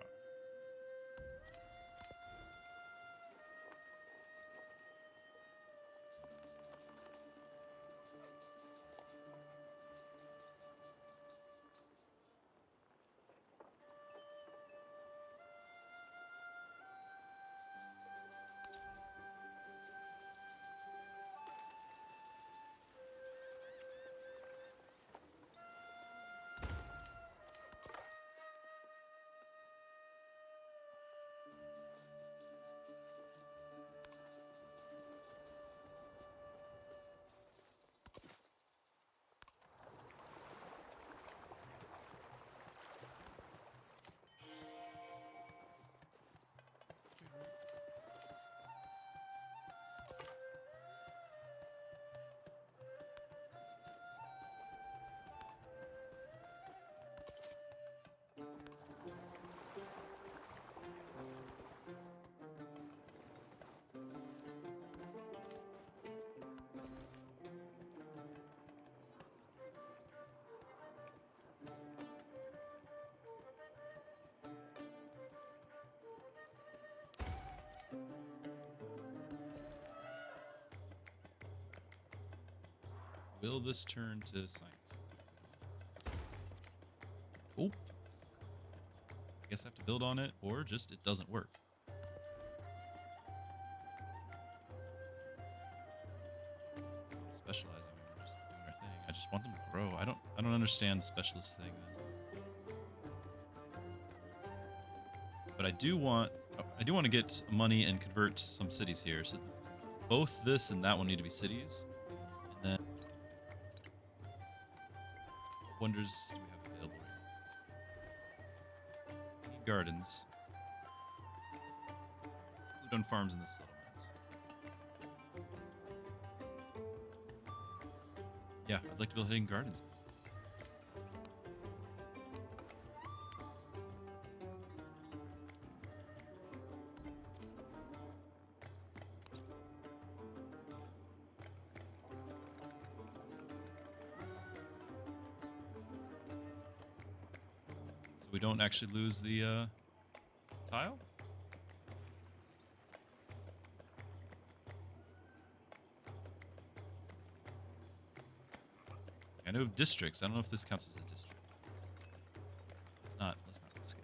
Will this turn to science? Nope. guess I have to build on it, or just it doesn't work. Specializing, we're just doing our thing. I just want them to grow. I don't understand the specialist thing. But I do want to get money and convert some cities here. So both this and that one need to be cities. And then what wonders do we have available right now? Need gardens. Food on farms in this settlement. Yeah, I'd like to build hidden gardens. So we don't actually lose the tile? I know districts. I don't know if this counts as a district. It's not. Let's not risk it.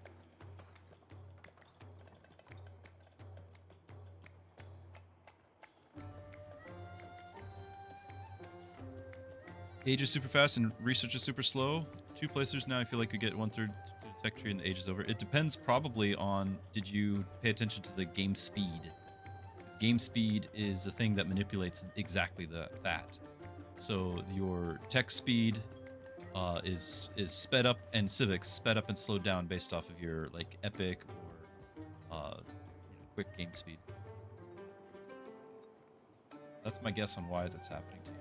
Age is super fast and research is super slow. 2 placers now. I feel like we get 1/3 to the tech tree and the age is over. It depends probably on did you pay attention to the game speed. Because game speed is a thing that manipulates exactly that. So your tech speed is sped up, and civics sped up and slowed down based off of your like epic or quick game speed. That's my guess on why that's happening to you.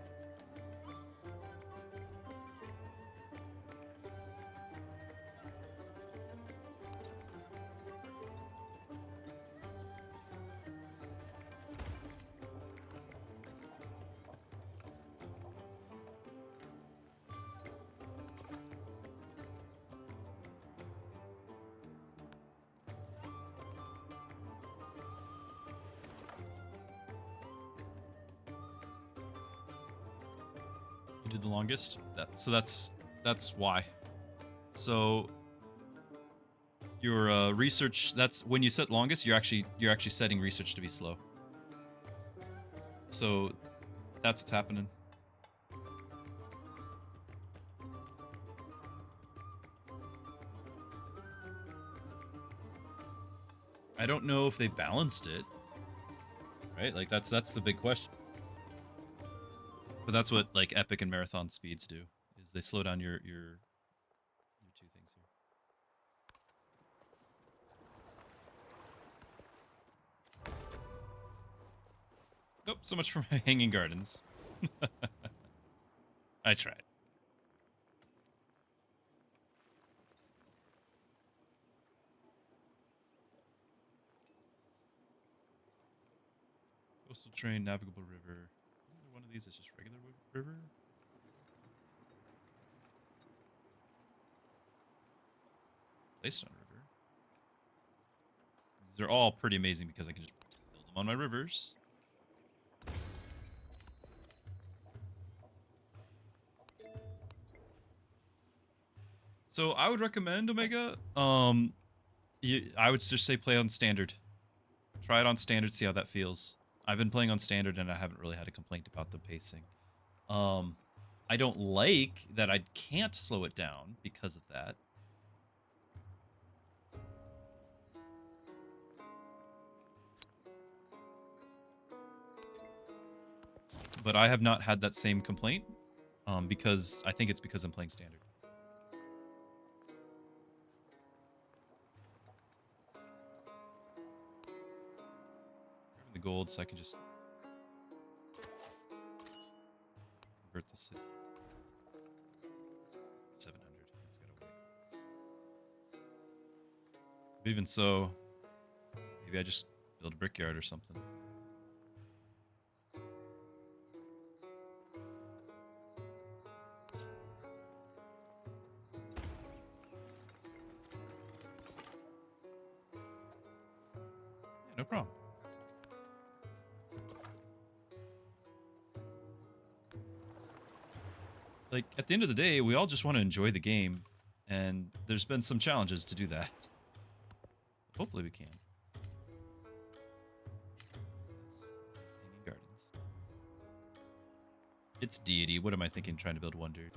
You did the longest. So that's why. So your research. That's when you set longest. You're actually setting research to be slow. So that's what's happening. I don't know if they balanced it. Right? Like that's the big question. But that's what like epic and marathon speeds do, is they slow down your 2 things here. Nope, so much for my hanging gardens. I tried. Coastal train, navigable river. One of these is just regular river. Placed on river. These are all pretty amazing because I can just build them on my rivers. So I would recommend Omega. I would just say play on standard. Try it on standard, see how that feels. I've been playing on standard and I haven't really had a complaint about the pacing. I don't like that I can't slow it down because of that. But I have not had that same complaint because I think it's because I'm playing standard. The gold, so I can just convert the city. 700. It's gotta wait. But even so, maybe I just build a brickyard or something. Yeah, no problem. Like, at the end of the day, we all just want to enjoy the game, and there's been some challenges to do that. Hopefully we can. Yes. Hanging Gardens. It's Deity. What am I thinking trying to build Wonder?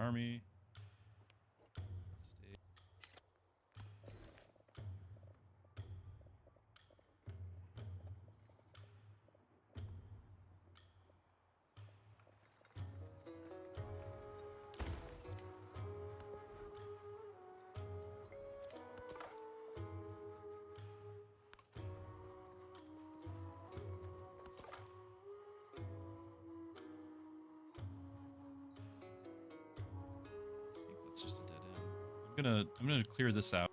Army. State. I think that's just a dead end. I'm gonna clear this out.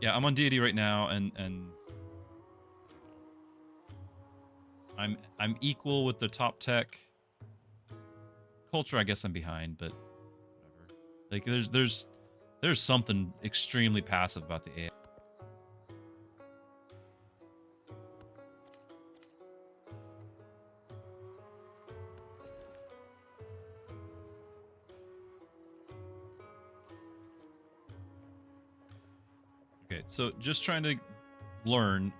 Yeah, I'm on Deity right now, and I'm equal with the top tech. Culture, I guess I'm behind, but whatever. Like there's something extremely passive about the AI. Okay, so just trying to learn.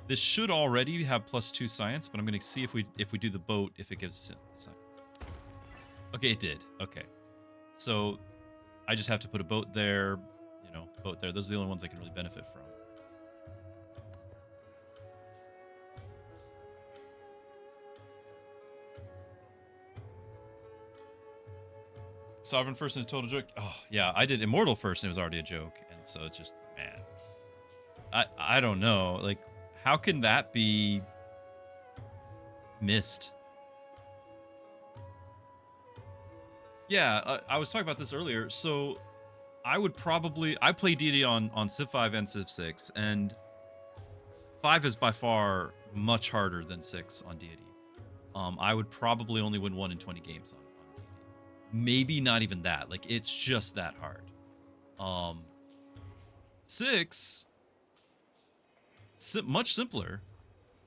This should already have +2 science, but I'm gonna see if we do the boat if it gives science. Okay, it did. Okay, so I just have to put a boat there. You know, boat there. Those are the only ones I can really benefit from. Sovereign first and a total joke. Oh yeah, I did Immortal first and it was already a joke, and so it's just man, I don't know. Like, how can that be missed? Yeah, I was talking about this earlier. So I play Deity on Civ 5 and Civ 6, and 5 is by far much harder than 6 on Deity. I would probably only win 1 in 20 games on Deity. Maybe not even that. Like, it's just that hard. 6, much simpler.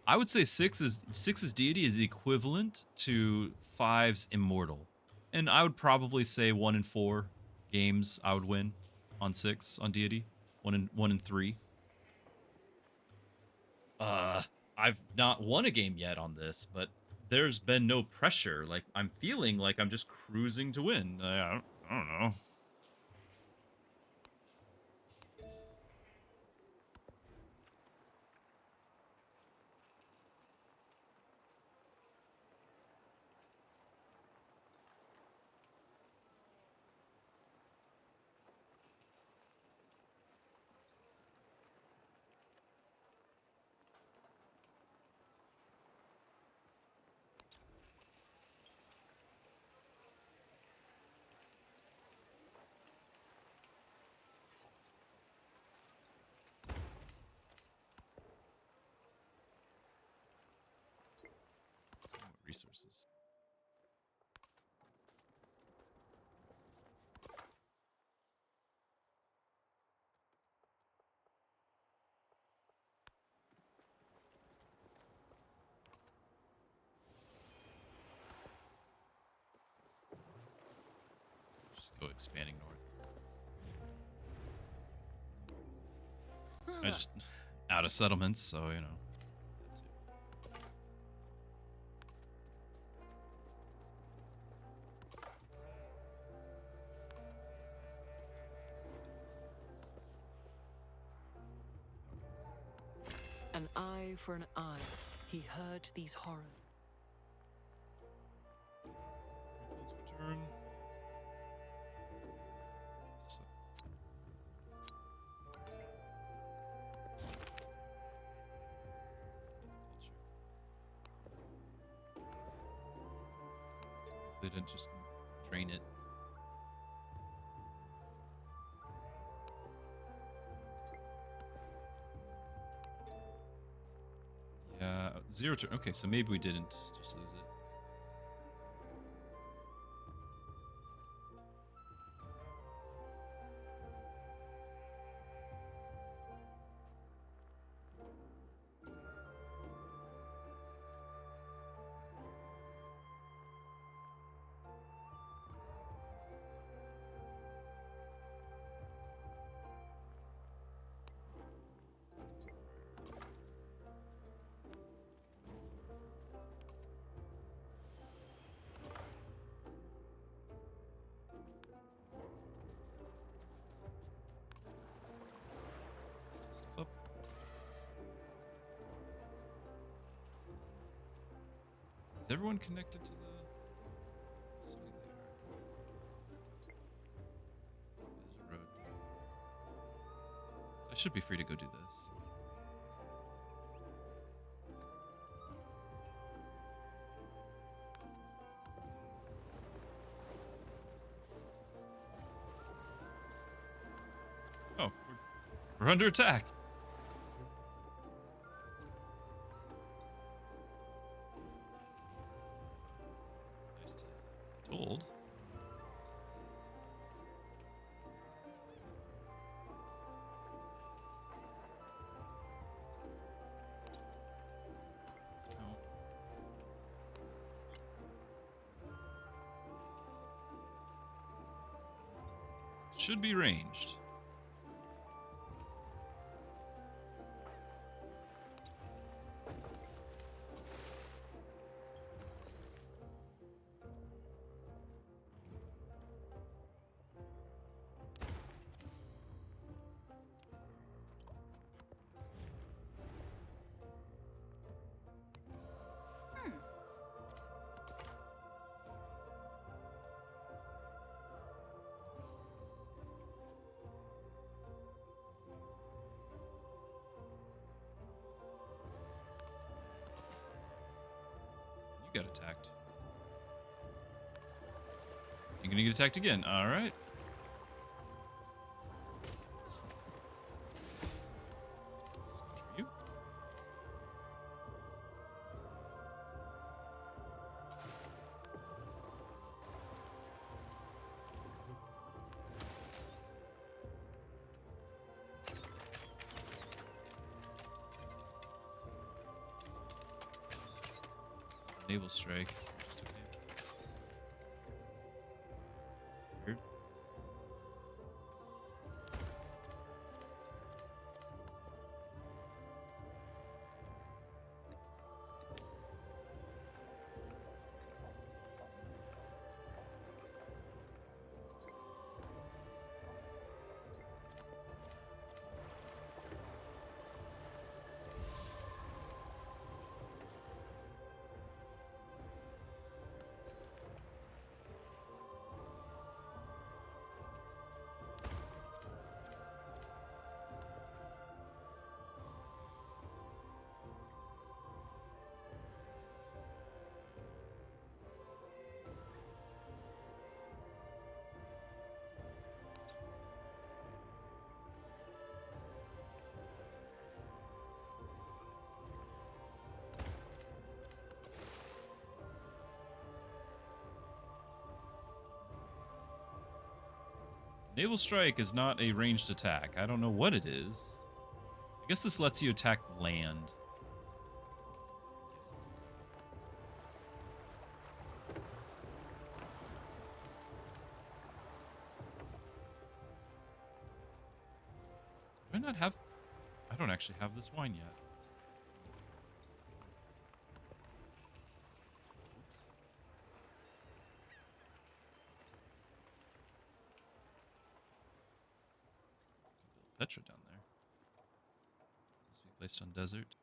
I would say 6's Deity is equivalent to 5's Immortal. And I would probably say 1 in 4 games I would win on 6 on Deity. 1 in 3. I've not won a game yet on this, but there's been no pressure. Like, I'm feeling like I'm just cruising to win. I don't know. Resources. Just go expanding north. I just out of settlements, so you know. An eye for an eye. He heard these horrors. Let's return. So. They didn't just drain it. Yeah, 0 turn. Okay, so maybe we didn't just lose it. Is everyone connected to the... Assuming they are. There's a road there. So I should be free to go do this. Oh, we're under attack. Nice to be told. No. Should be ranged. You got attacked. You're gonna get attacked again. All right. So for you. Naval strike. Just took naval. Weird. Naval strike is not a ranged attack. I don't know what it is. I guess this lets you attack land. Do I not have... I don't actually have this wine yet. Oops. Could build Petra down there. Must be placed on desert.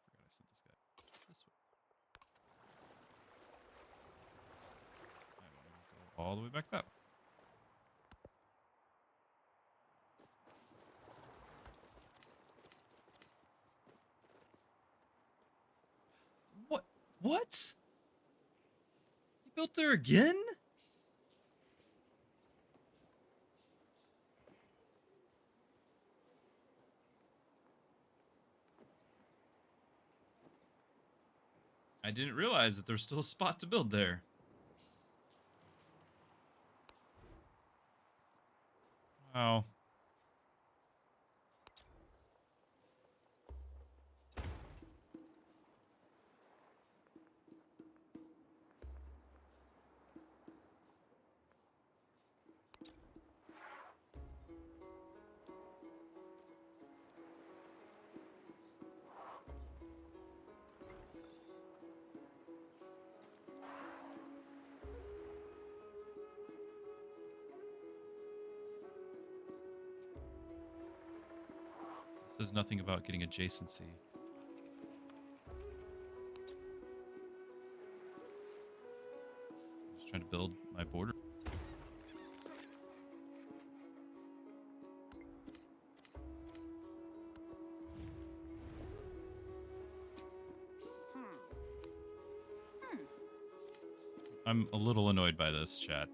Forgot I sent this guy this way. I want to go all the way back that way. What? What? You built there again? I didn't realize that there's still a spot to build there. Oh. It says nothing about getting adjacency. I'm just trying to build my border. I'm a little annoyed by this, chat.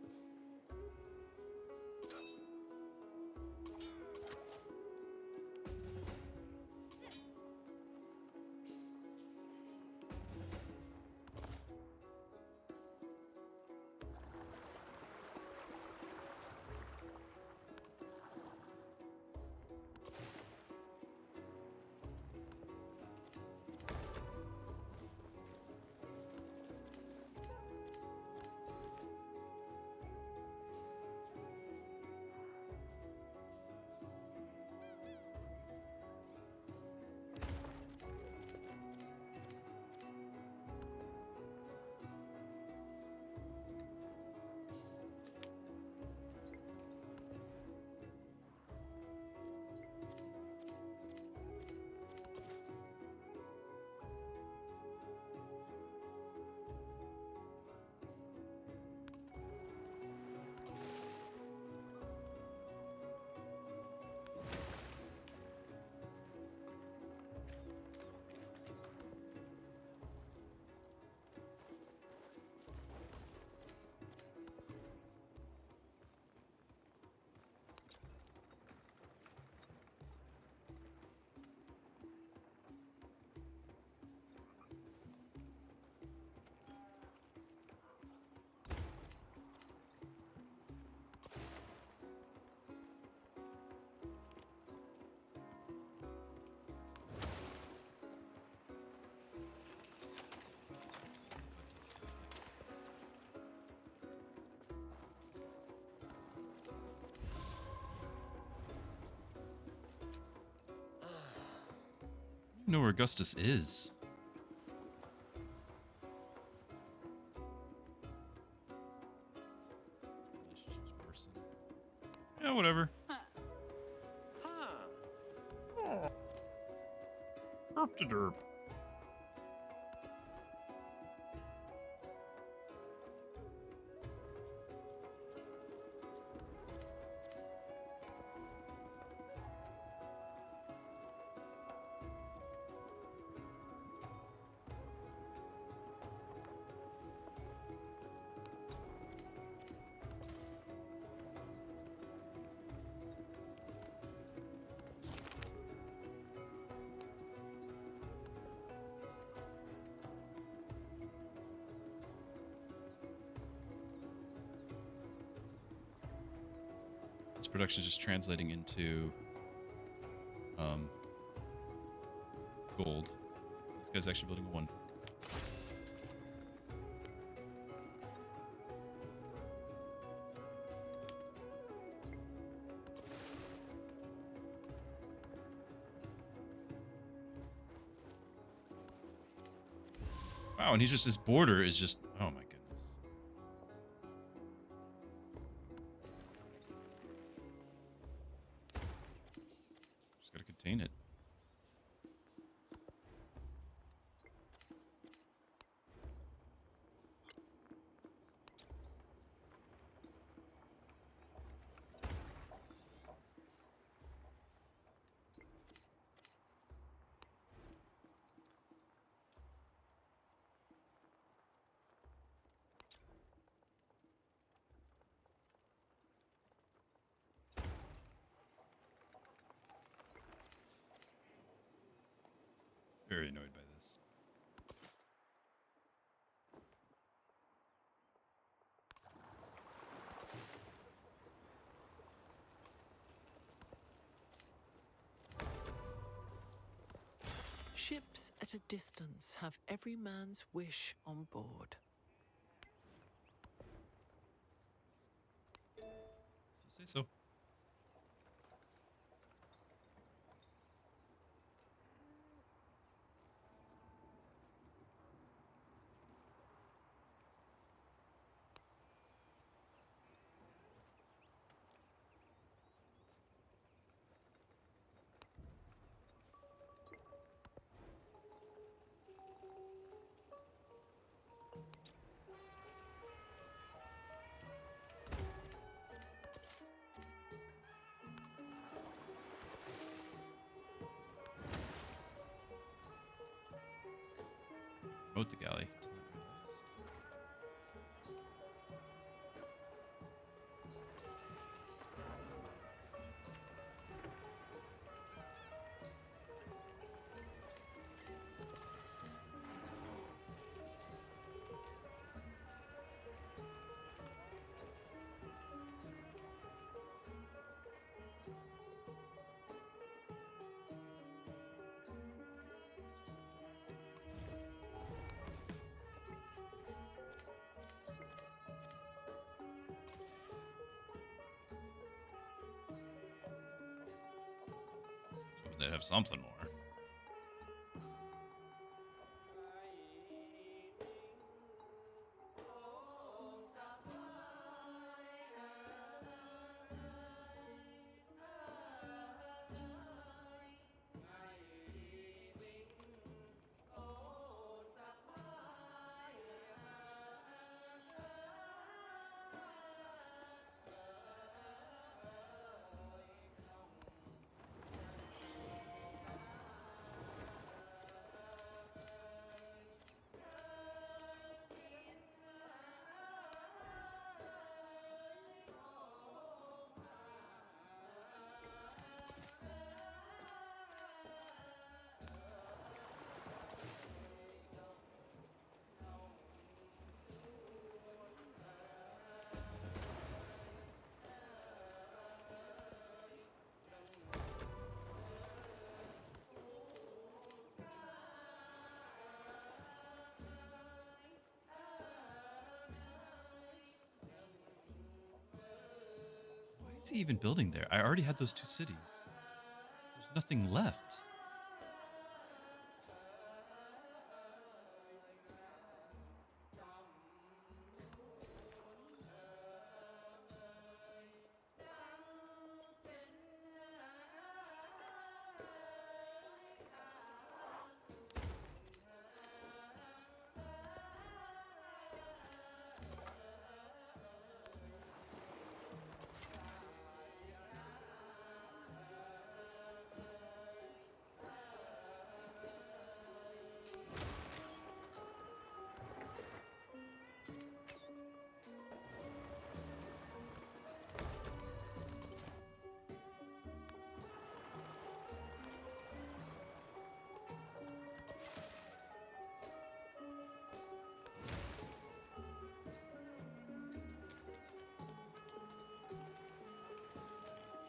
I don't know where Augustus is. Relationships worsen. Yeah, whatever. Derp to derp. This production is just translating into gold. This guy's actually building one. Wow, and he's just, his border is just, oh my goodness. Just gotta contain it. Ships at a distance have every man's wish on board. If you say so. Promote the galley. Didn't realize. Hoping they'd have something more. Why is he even building there? I already had those two cities. There's nothing left.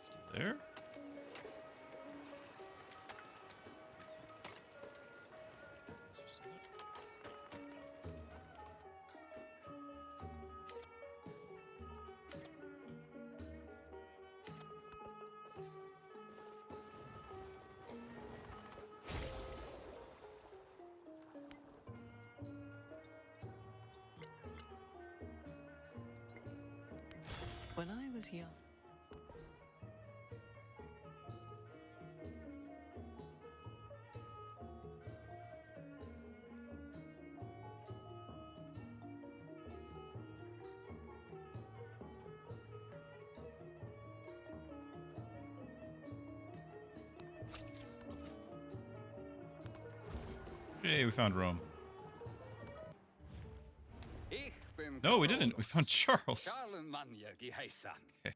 Still there? When I was young, Hey, we found Rome. Ich bin No, we didn't. We found Charles. Charlemagne geheißen. Okay.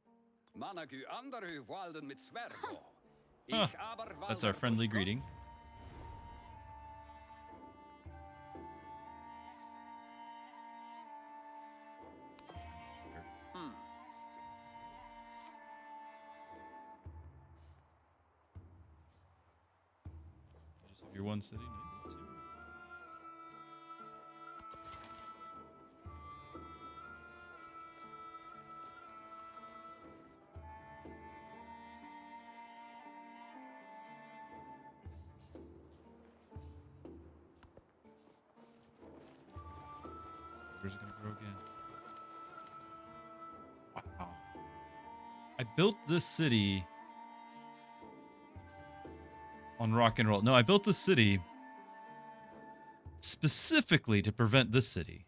Manche andere walden mit Zwergo. Huh. Ich aber That's our walde friendly durch Gott. greeting. Tier 1 city, maybe 2. Where's it gonna grow again? Wow. I built this city on rock and roll. No, I built this city specifically to prevent this city.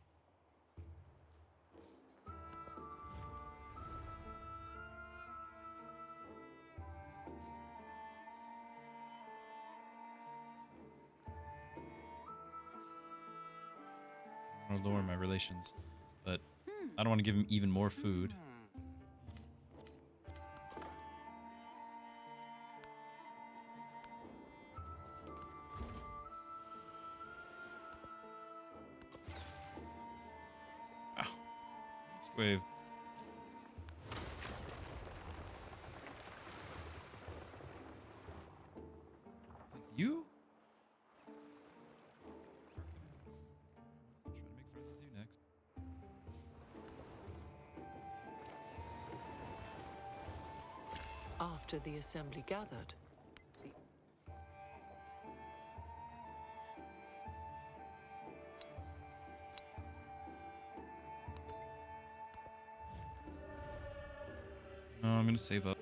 I want to lower my relations, but I don't want to give him even more food. Ow. Next wave. Is it you? I'll try to make friends with you next. After the assembly gathered, No, I'm gonna save up.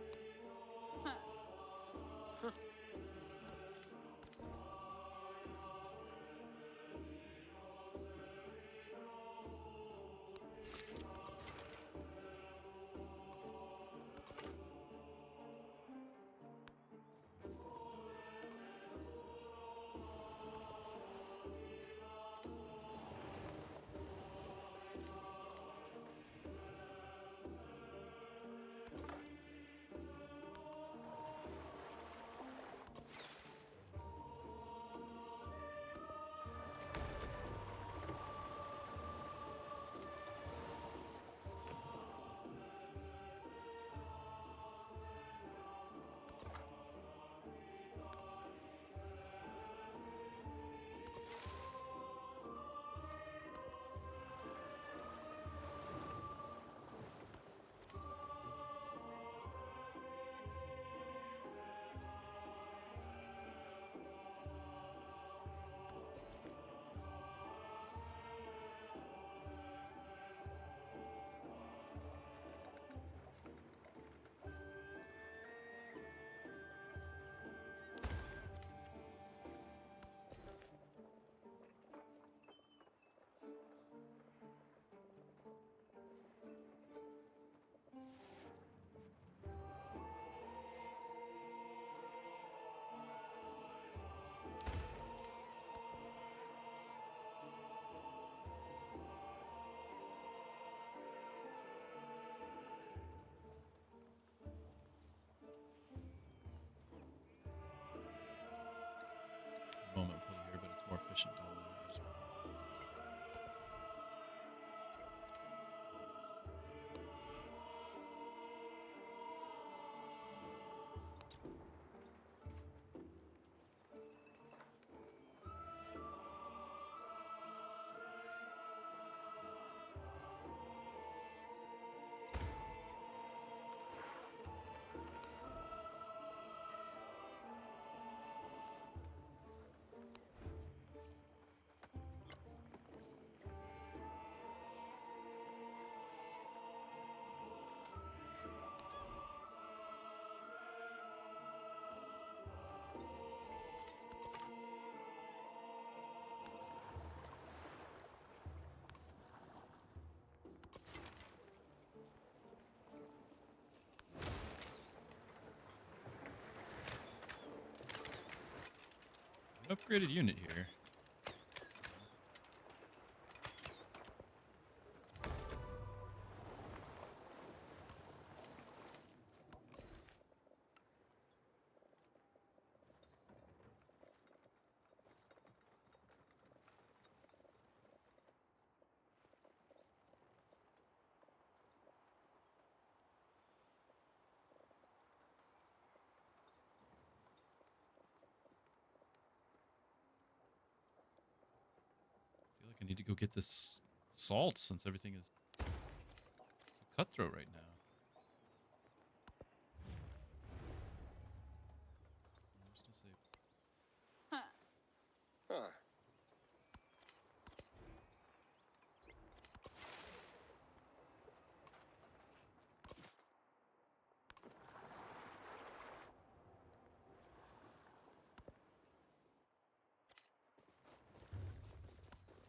Moment put here, but it's more efficient to use. An upgraded unit here. I need to go get this salt since everything is so cutthroat right now. We're still safe. Huh.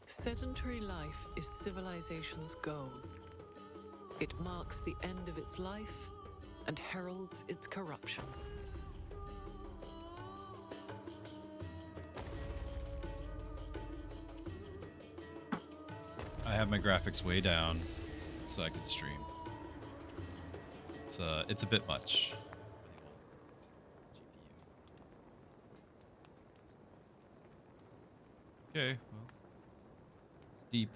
Sedentary life is civilization's goal. It marks the end of its life and heralds its corruption. I have my graphics way down so I can stream. It's a bit much. Okay, well, it's deep.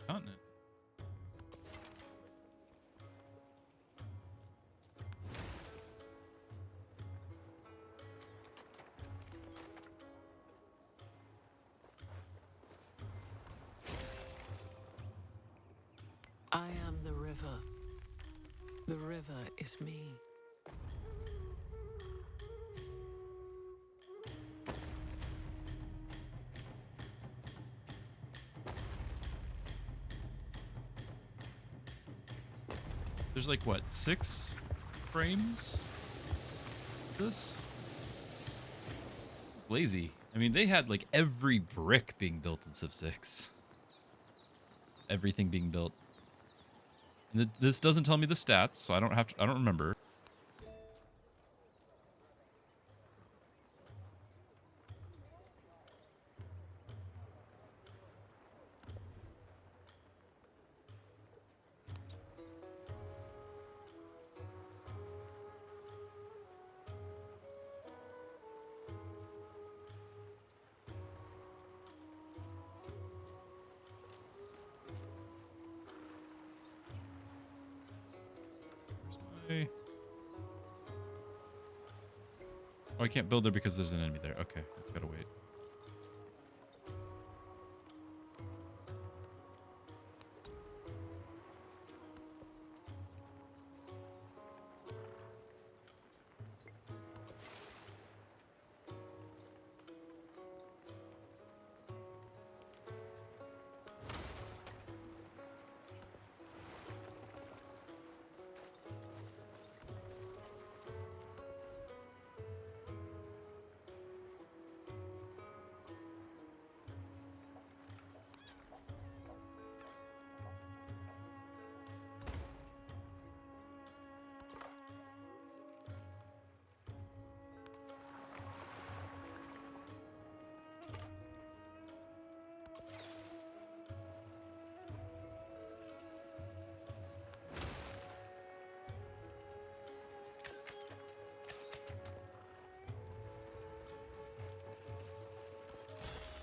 Continent. I am the river. The river is me. There's like what, 6 frames? This? It's lazy. I mean, they had like every brick being built in Civ 6. Everything being built. And this doesn't tell me the stats, so I don't remember. Where's my... Oh, I can't build there because there's an enemy there. Okay, that's gotta wait.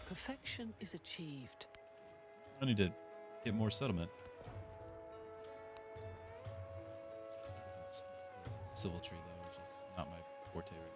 Perfection is achieved. I need to get more settlement. It's civiltry though, which is not my forte right now.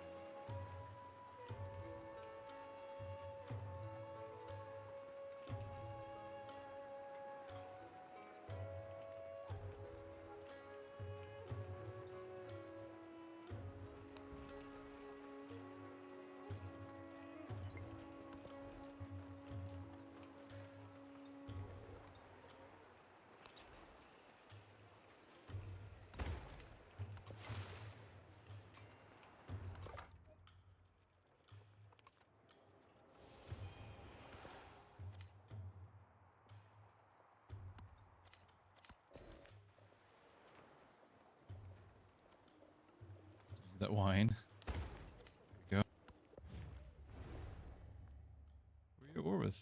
That wine. There we go. Who are you at war with?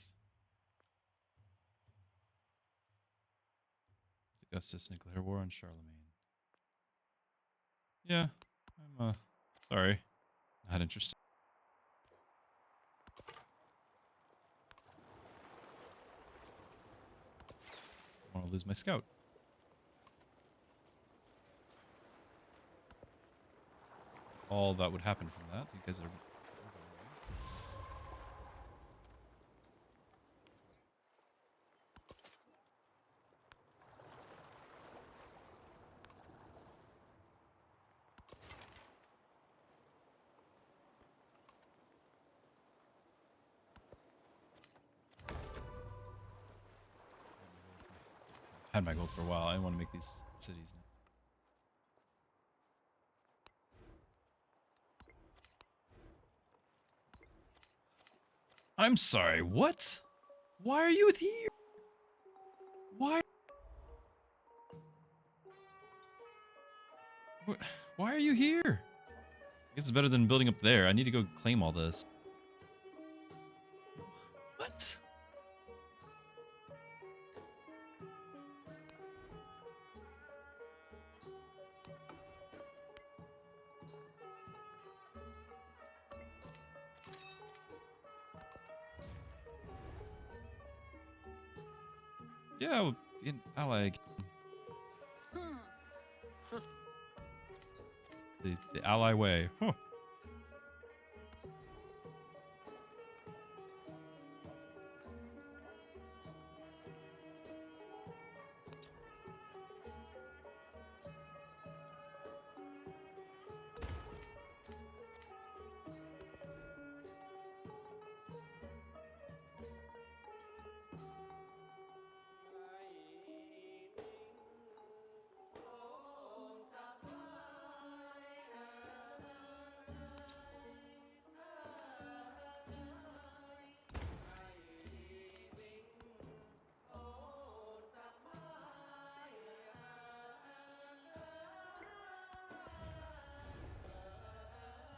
Augustus declare war on Charlemagne. Yeah, I'm sorry. Not interested. I want to lose my scout. All that would happen from that, you guys are. I've had my gold for a while. I want to make these cities now. I'm sorry, what? Why are you here? Why? Why are you here? I guess it's better than building up there. I need to go claim all this. What? Yeah, we'll be an ally again. The ally way. Huh.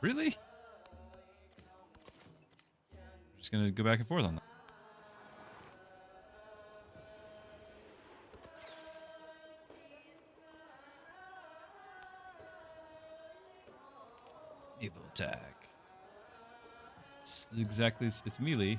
Really? I'm just gonna go back and forth on that. Naval attack. It's exactly. It's melee.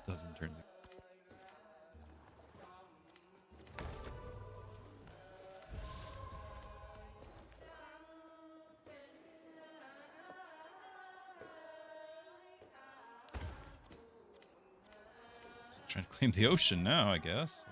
Dozen turns. Trying to claim the ocean now, I guess.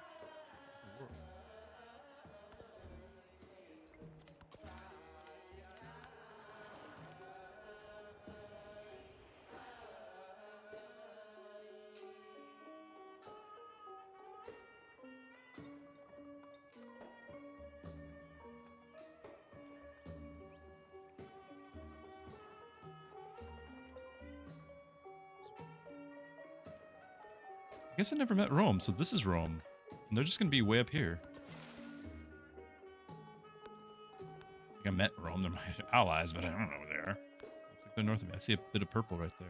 I guess I never met Rome, so this is Rome. And they're just gonna be way up here. I met Rome, they're my allies, but I don't know where they are. Looks like they're north of me. I see a bit of purple right there.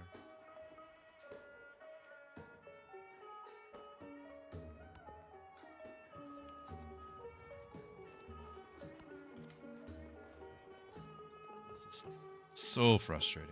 This is so frustrating.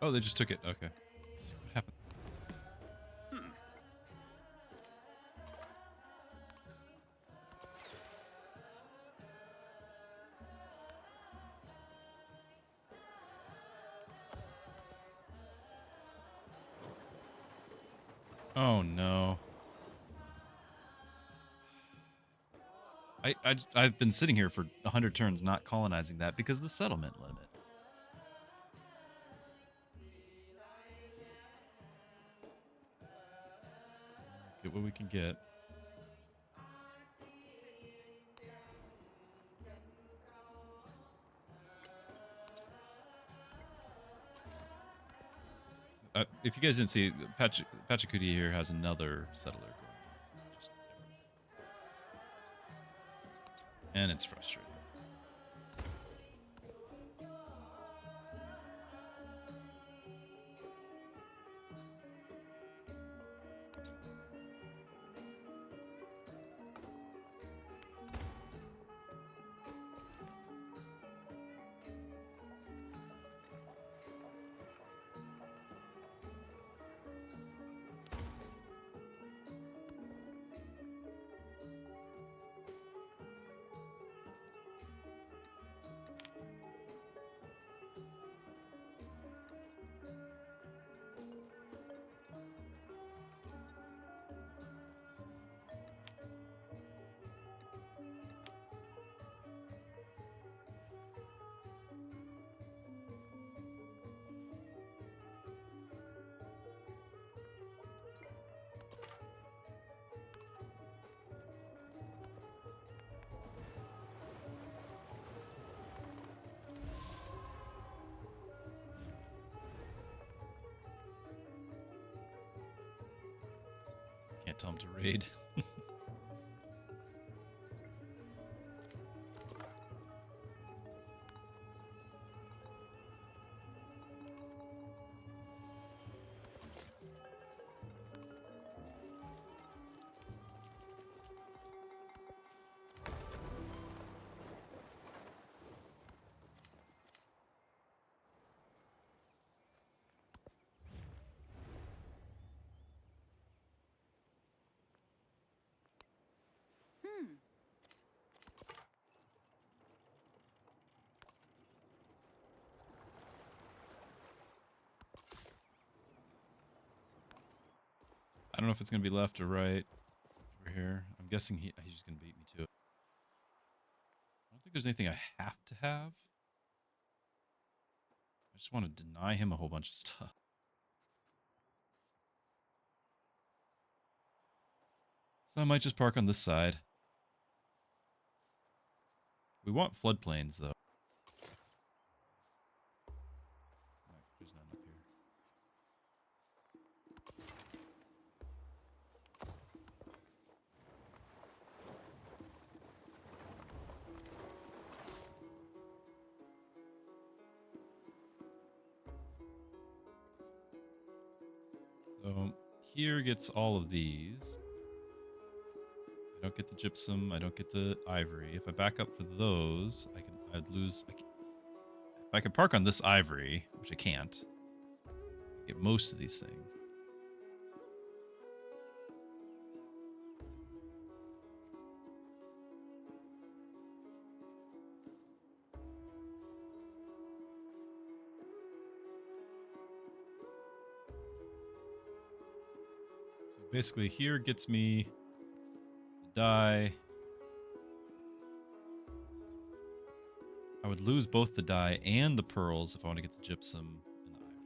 Oh, they just took it. Okay. What happened? Oh no. I've been sitting here for 100 turns not colonizing that because of the settlement limit. Get what we can get. If you guys didn't see, Pachacuti here has another settler going on. Just and it's frustrating. Can't tell him to raid. don't know if it's going to be left or right over here. I'm guessing he's just going to beat me to it. I don't think there's anything I have to have. I just want to deny him a whole bunch of stuff. So I might just park on this side. We want floodplains, though. There's none up here. So here gets all of these. I don't get the gypsum. I don't get the ivory. If I back up for those, I'd lose. If I could park on this ivory, which I can't, I get most of these things. So basically, here gets me the dye. I would lose both the dye and the pearls if I want to get the gypsum and the ivory.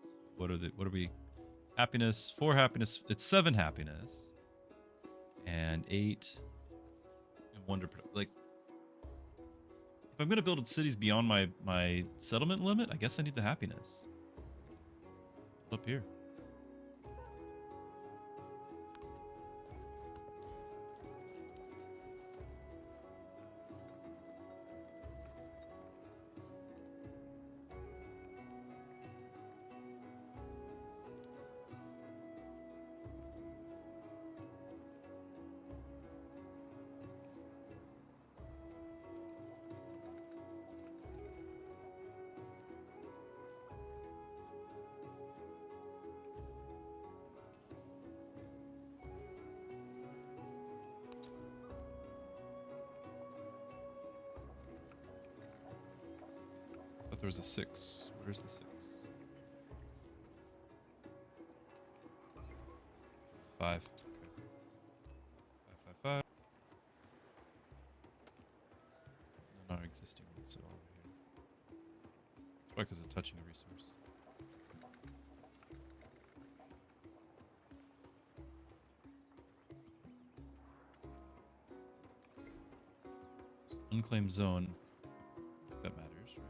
So what are we? Happiness, 4 happiness. It's 7 happiness. And 8 and wonder. Like, if I'm gonna build cities beyond my settlement limit, I guess I need the happiness. Up here. There was a 6. Where's the 6? 5. Okay. 5, 5, 5. No, not existing ones at all over here. It's probably because of touching a resource. So unclaimed zone. That matters, right?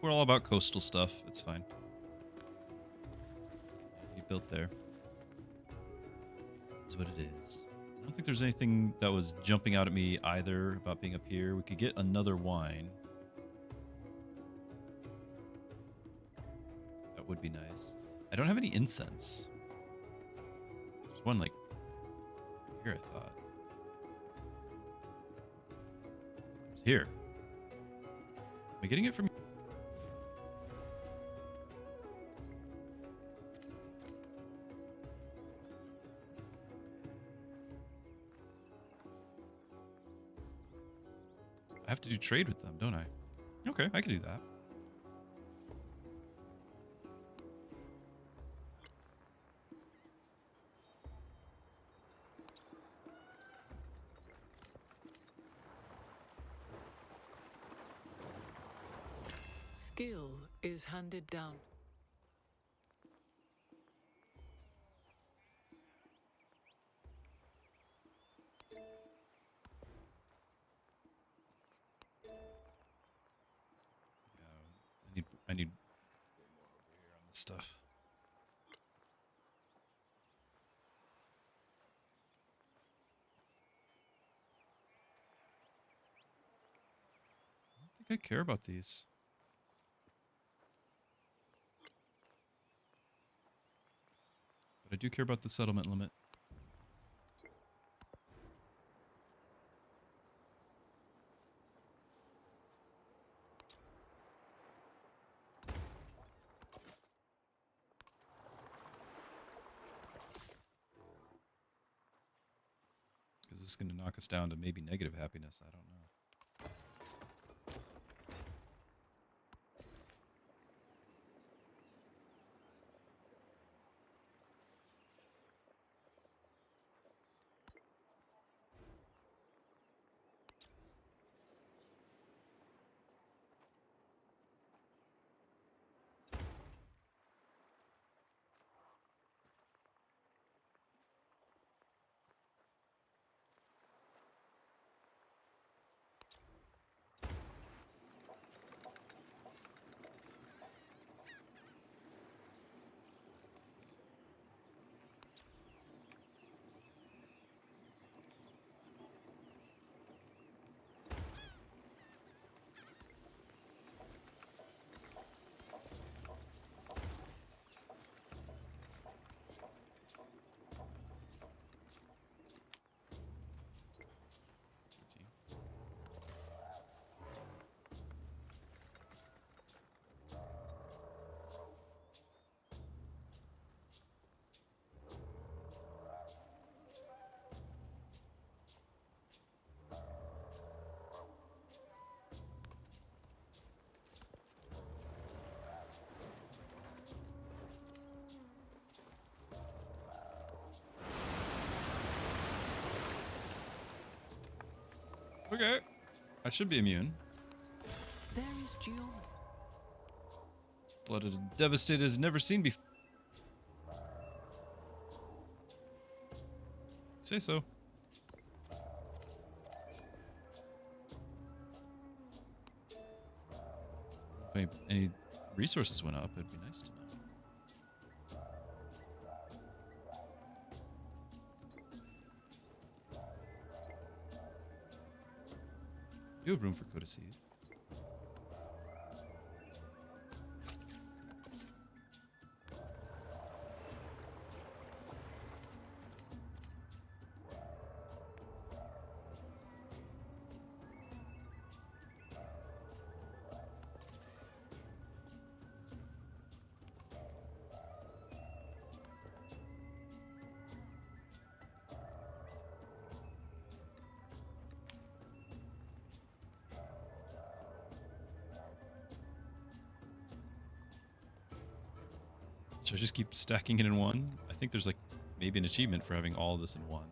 We're all about coastal stuff. It's fine. You built there. That's what it is. I don't think there's anything that was jumping out at me either about being up here. We could get another wine. That would be nice. I don't have any incense. There's one like here, I thought. It's here. Am I getting it from? I have to do trade with them, don't I? Okay, I can do that. Skill is handed down. stuff. I don't think I care about these. But I do care about the settlement limit. Because this is going to knock us down to maybe negative happiness. I don't know. Okay. I should be immune. There is Gion. Flooded and devastated as never seen before. Say so. If any resources went up, it'd be nice to know. You have room for codices. Should I just keep stacking it in one? I think there's like maybe an achievement for having all this in one.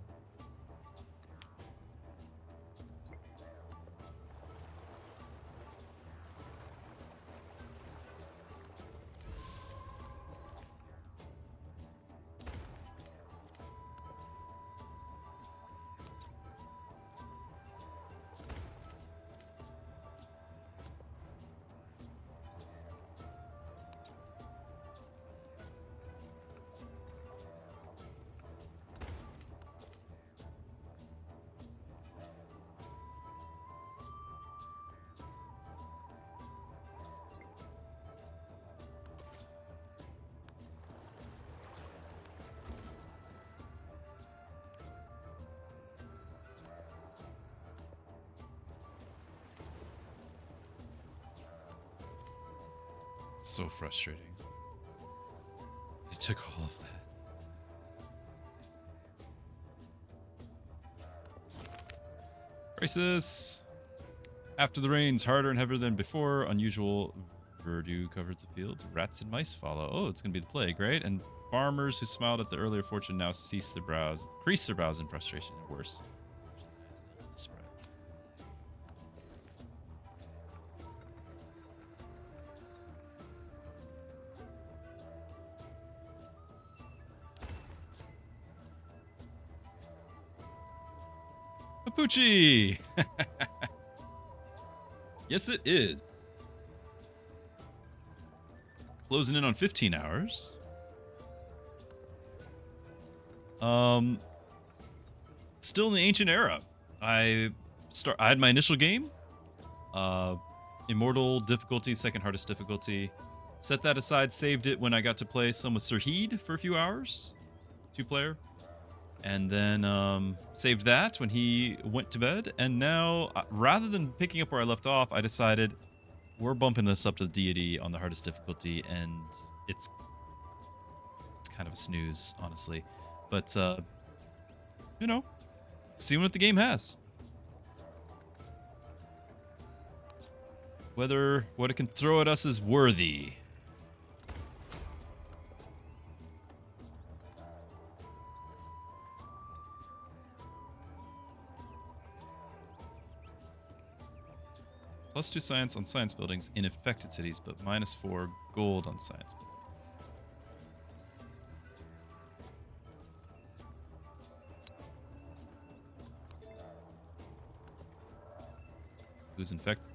So frustrating. It took all of that. Crisis! After the rains, harder and heavier than before, unusual verdure covers the fields. Rats and mice follow. Oh, it's going to be the plague, right? And farmers who smiled at the earlier fortune now crease their brows in frustration and worse. Spread. Papucci! Yes, it is. closing in on 15 hours. Still in the ancient era. I had my initial game, Immortal difficulty, second hardest difficulty. Set that aside, saved it when I got to play some with Sirheed for a few hours, 2-player. And then saved that when he went to bed. And now, rather than picking up where I left off, I decided we're bumping this up to Deity on the hardest difficulty, and it's kind of a snooze, honestly. But, you know, see what the game has. Whether what it can throw at us is worthy. +2 science on science buildings in affected cities, but -4 gold on science buildings. Who's infected?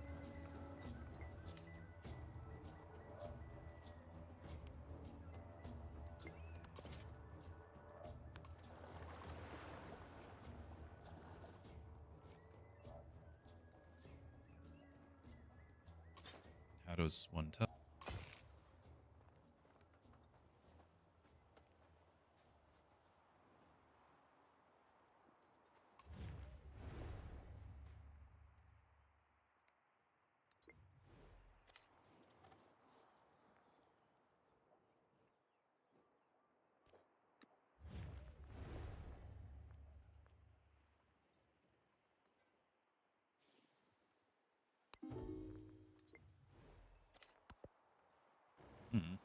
How does one tell? Hmm.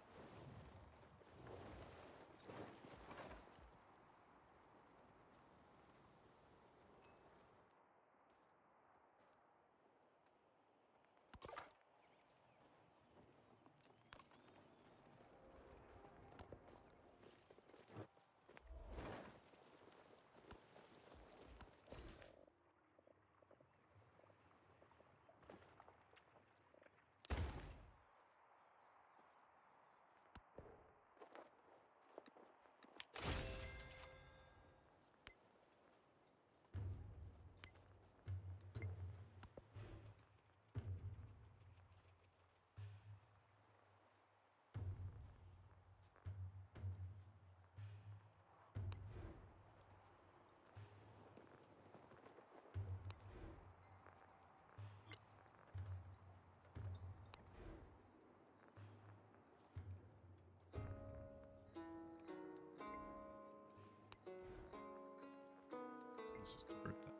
Let's just divert that.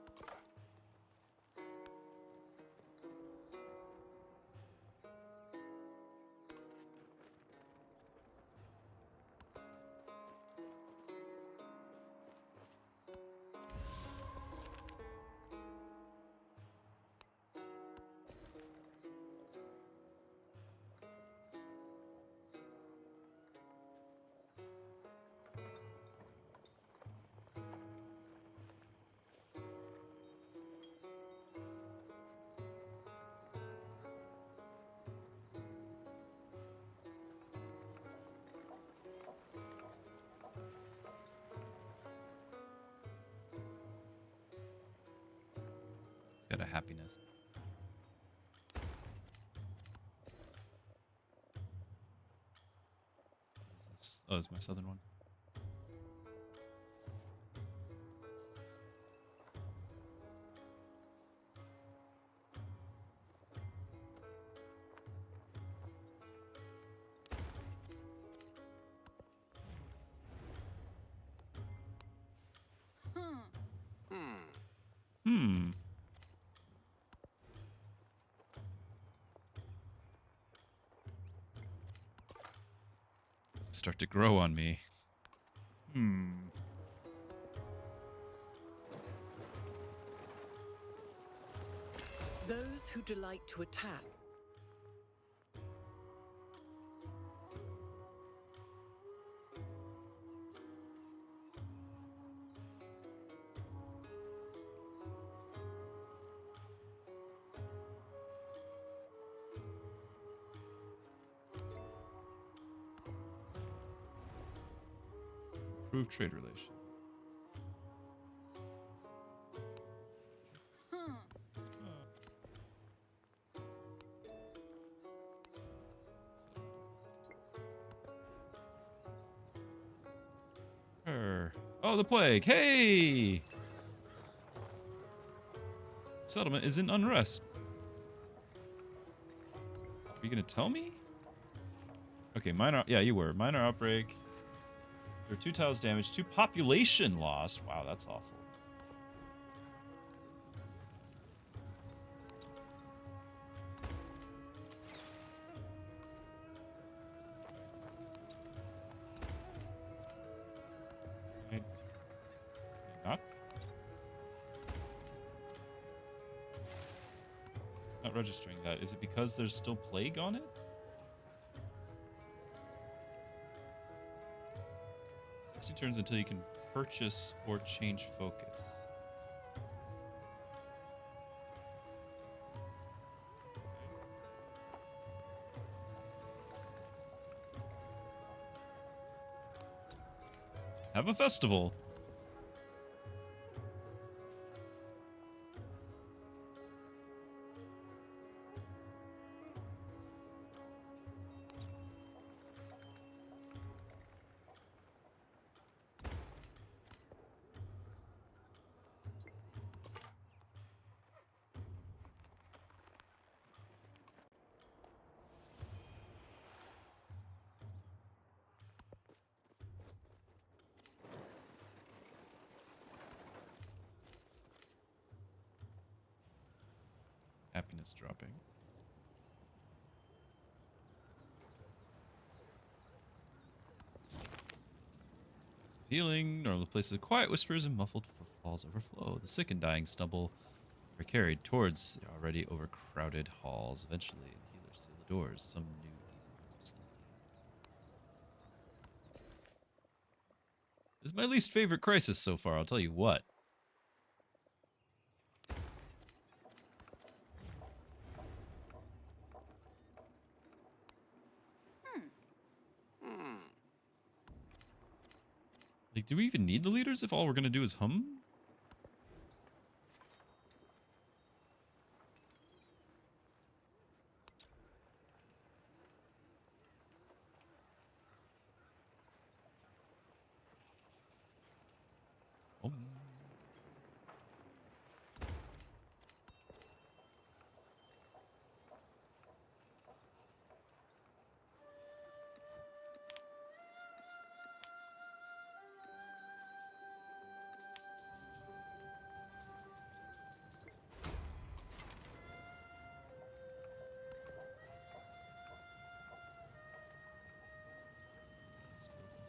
It's got a happiness. What is this? Oh, it's my southern one. Hmm. Start to grow on me. Hmm. Those who delight to attack Improve trade relations. Oh, the plague. Hey! Settlement is in unrest. Are you going to tell me? Okay, minor. Yeah, you were. Minor outbreak. There were 2 tiles damaged, 2 population lost. Wow, that's awful. Not? It's not registering that. Is it because there's still plague on it? 60 turns until you can purchase or change focus. Have a festival. Happiness dropping. Healing. Normal places of quiet whispers and muffled footfalls overflow. The sick and dying stumble are carried towards the already overcrowded halls. Eventually, the healers seal the doors. Some new heals the This is my least favorite crisis so far, I'll tell you what. Like, do we even need the leaders if all we're gonna do is hum?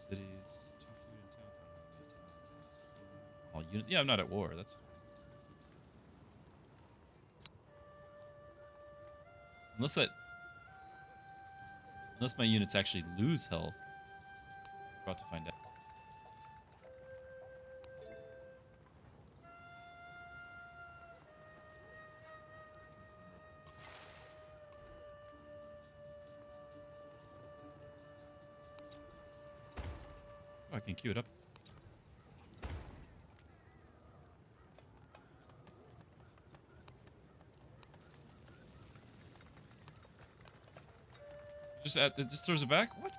Cities, 2 food and towns. All unit. Yeah, I'm not at war. That's fine. Unless my units actually lose health. We're about to find out. Oh, I can queue it up. It just throws it back? What?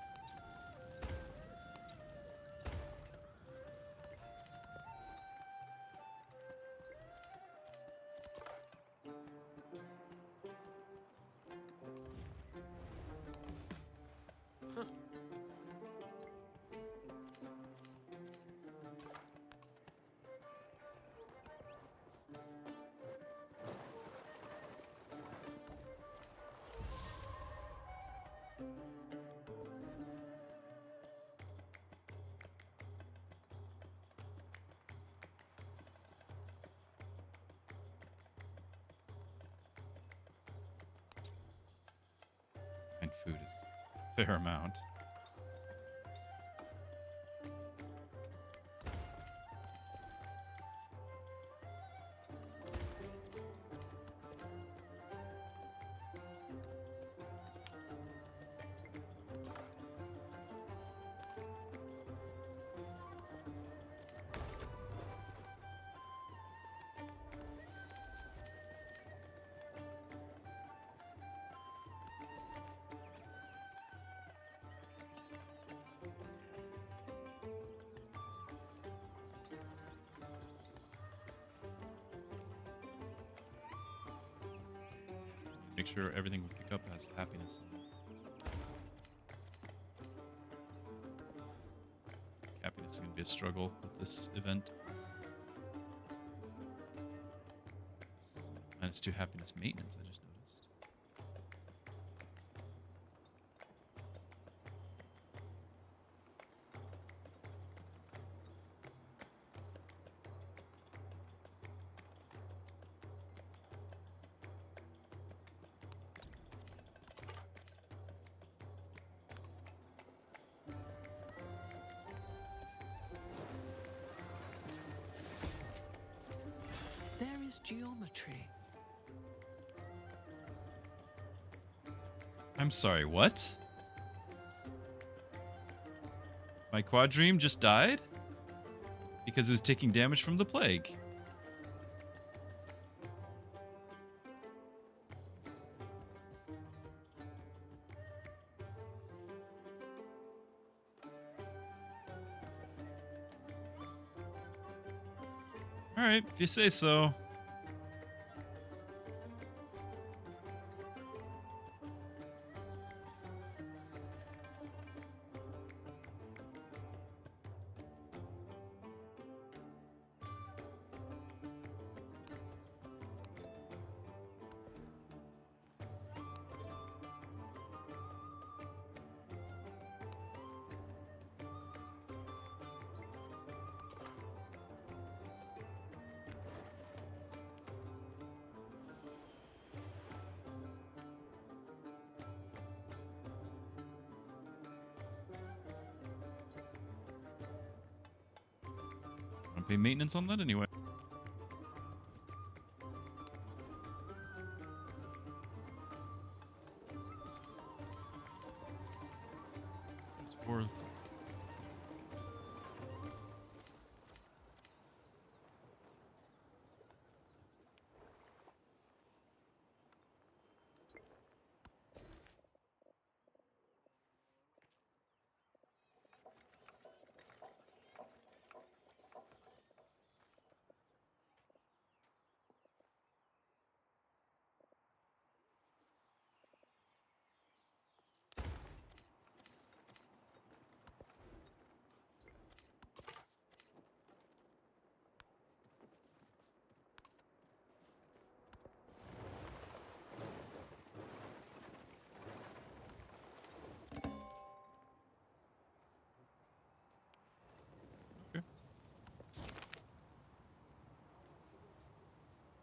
And food is a fair amount. Make sure everything we pick up has happiness in it. Happiness is going to be a struggle with this event. -2 happiness maintenance, I just noticed. There is geometry. I'm sorry, what? My quadrime just died? Because it was taking damage from the plague. Alright, if you say so. I'll pay maintenance on that anyway. There's 4.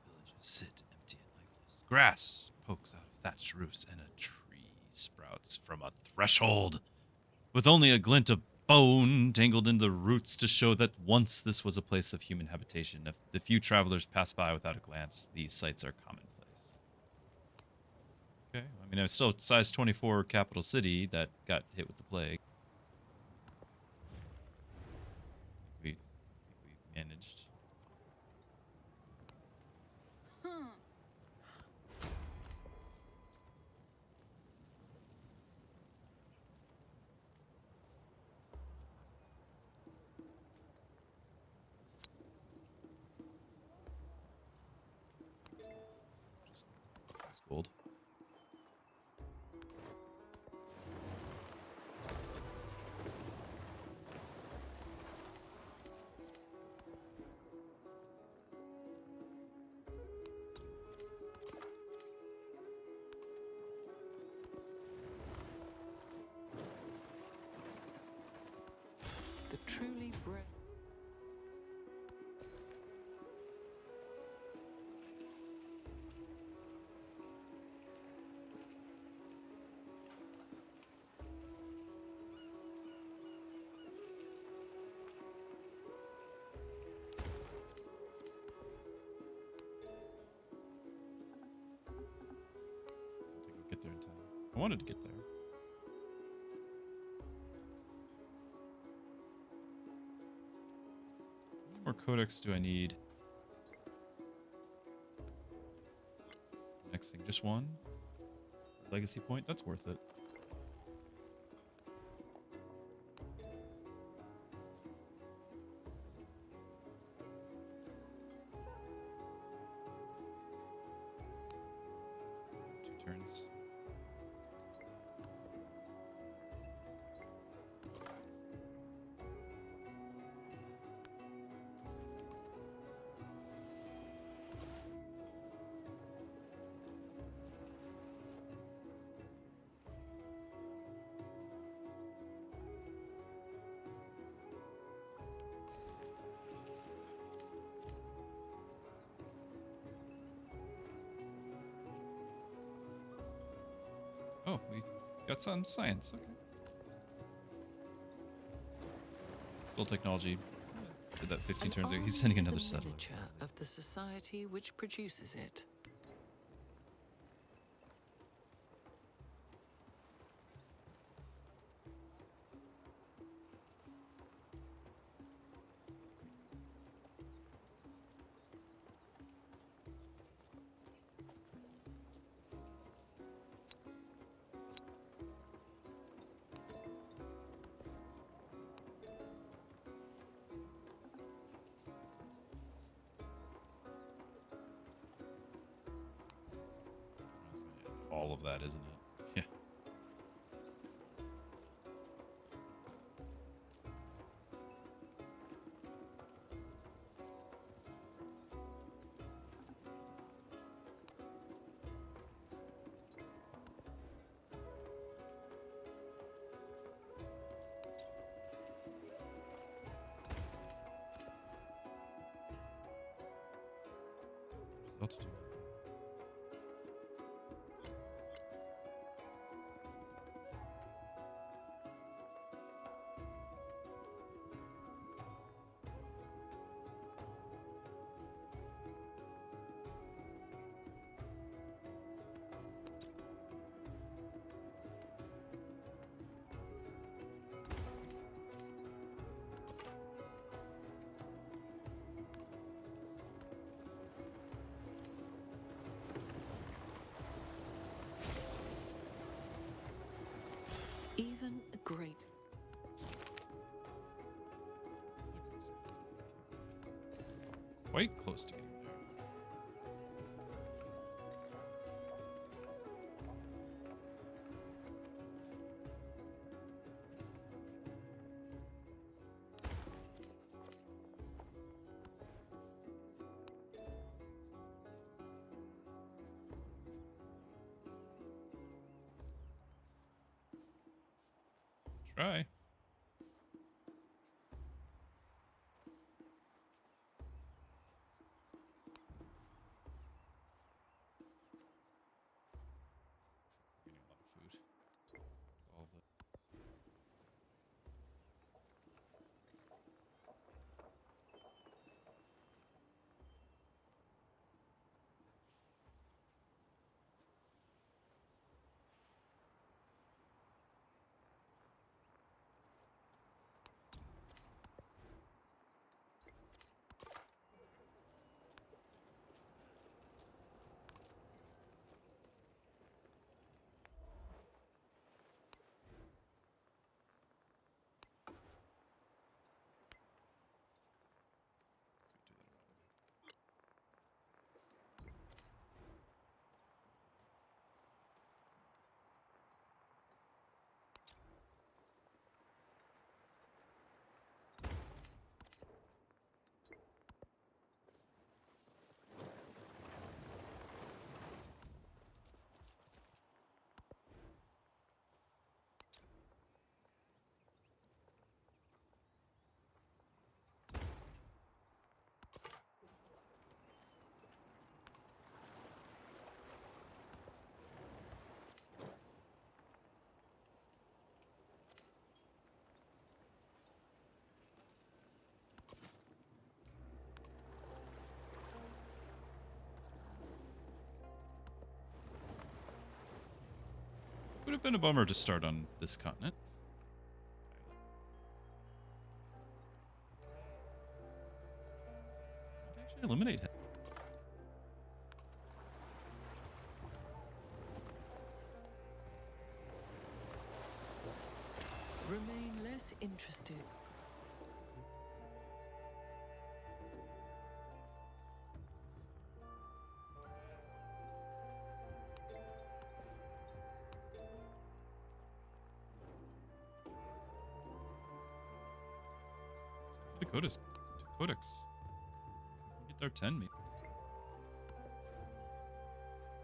Villages sit empty and lifeless. Grass pokes out of thatched roofs, and a tree sprouts from a threshold, with only a glint of bone tangled in the roots to show that once this was a place of human habitation. If the few travelers pass by without a glance, these sites are commonplace. Okay, I mean, it's still a size 24 capital city that got hit with the plague. We managed. Just gold. The truly brave. I think I'll get there in time. I wanted to get there. How many more codex do I need? Next thing, just one. Legacy point, that's worth it. turns. Oh, we got some science. Okay. School technology. Did that 15 turns ago. He's sending another a settler. miniature of the society which produces it. All of that, isn't it? Yeah. Altitude. Even a great Quite close to getting there. Try. Getting a lot of food. All of it. Let's do that around. Would have been a bummer to start on this continent. Might actually eliminate him. remain less interested. Codex. Get our 10 maybe.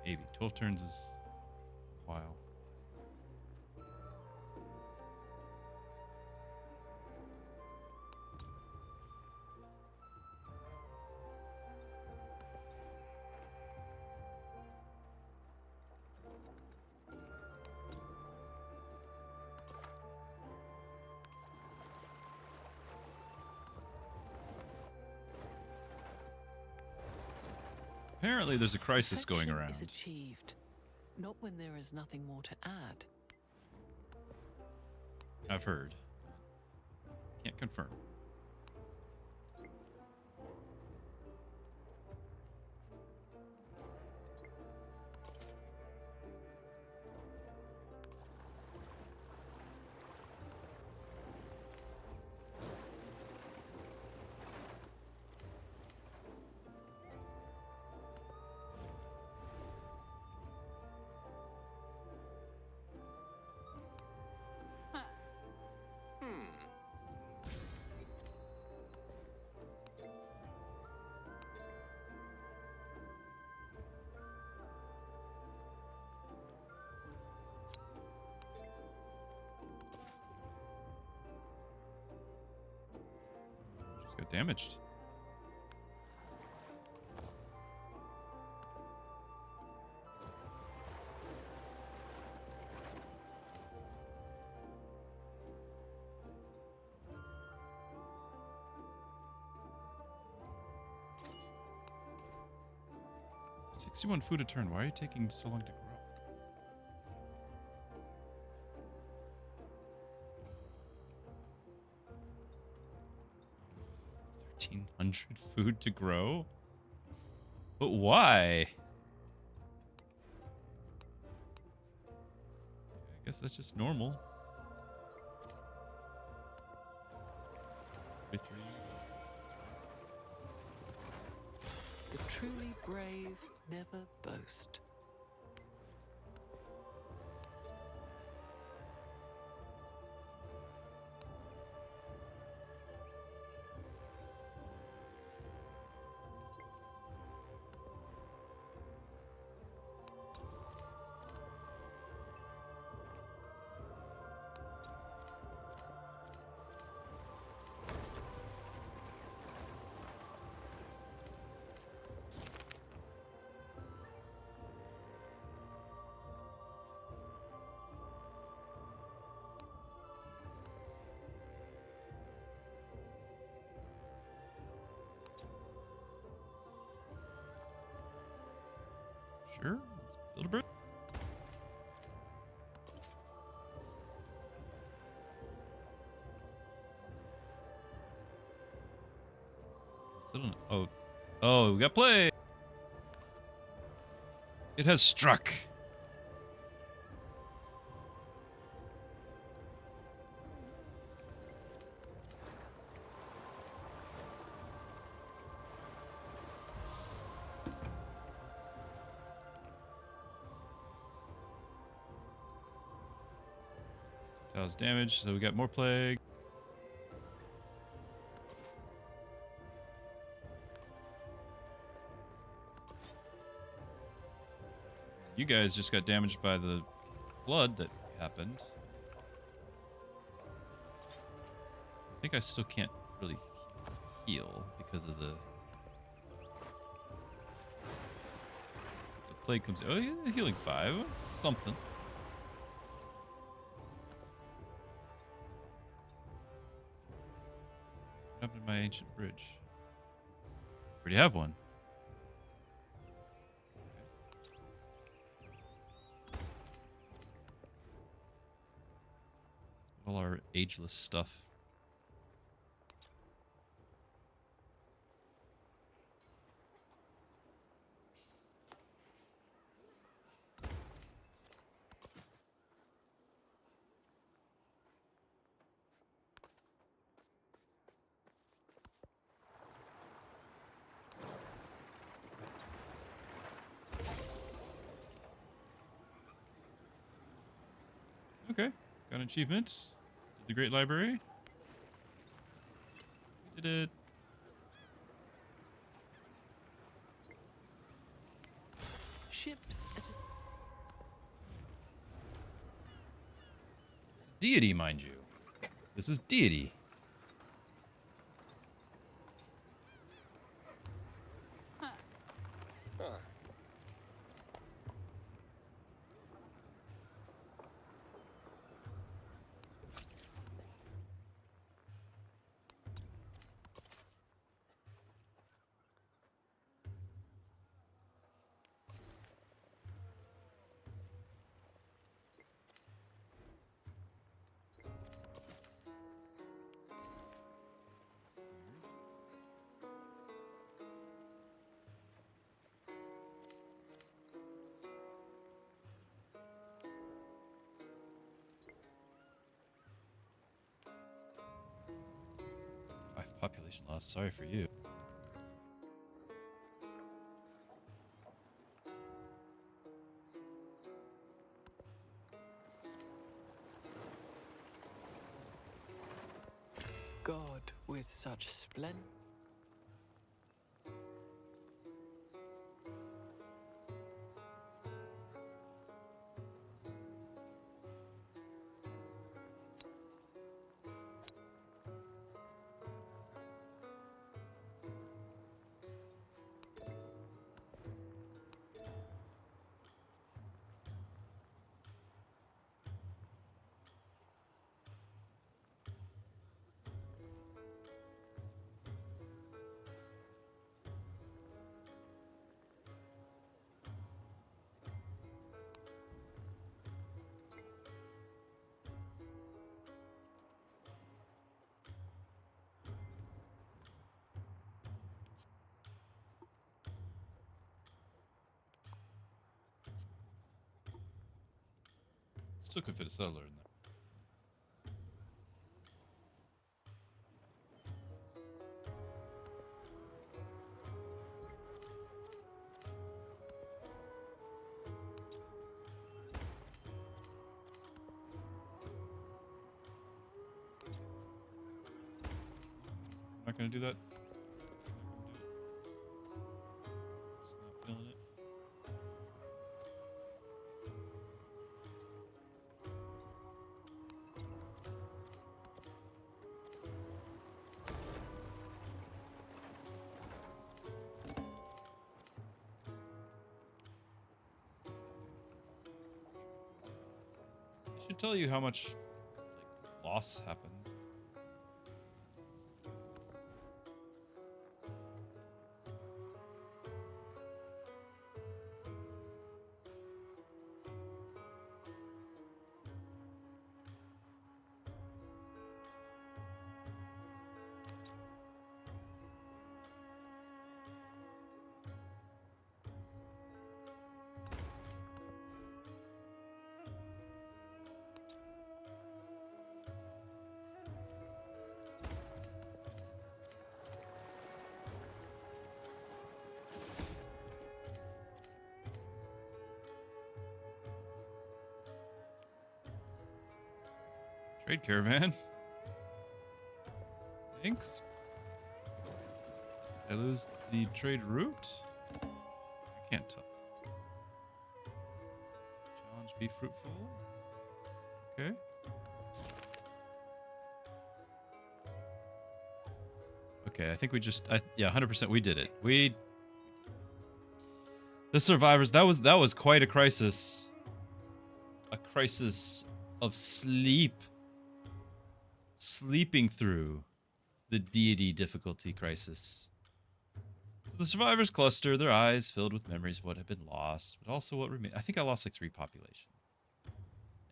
Maybe 12 turns is a while. Apparently there's a crisis going Perfection around. is achieved, not when there is nothing more to add. I've heard. Can't confirm. Just got damaged. $61 food a turn. Why are you taking so long to grow? 1,300 food to grow? But why? I guess that's just normal. 33. The truly brave never boast. Sure. Let's build a bridge. Still don't. Oh, we got play. It has struck. Tiles damage, so we got more plague. You guys just got damaged by the flood that happened. I think I still can't really heal because of the plague comes. Oh, yeah, healing 5, something. What happened to my ancient bridge? Already have one. All our ageless stuff. Okay, got an achievement. Did the Great Library. Did it. Ships at a Deity, mind you. This is Deity. Population loss. Sorry for you. god with such splendor. Still could fit a settler in there. I'm not gonna do that. Just not feeling it. I should tell you how much loss happened. Trade caravan. Thanks. Did I lose the trade route? I can't tell. Challenge be fruitful. Okay. Okay, I think we just yeah, 100% we did it. The survivors, that was quite a crisis. A crisis of sleeping through the deity difficulty crisis. So the survivors cluster, their eyes filled with memories of what had been lost, but also what remained. I think I lost like 3 population.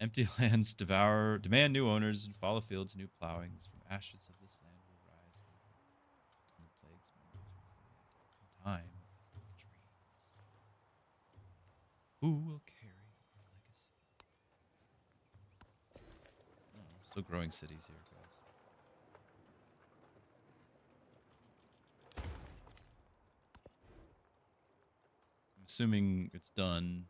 Empty lands demand new owners, and fallow fields, new plowings. From ashes of this land will rise, and the plague's memories will fade. In time, dreams. Who will carry your legacy? I'm still growing cities here, guys. I'm assuming it's done.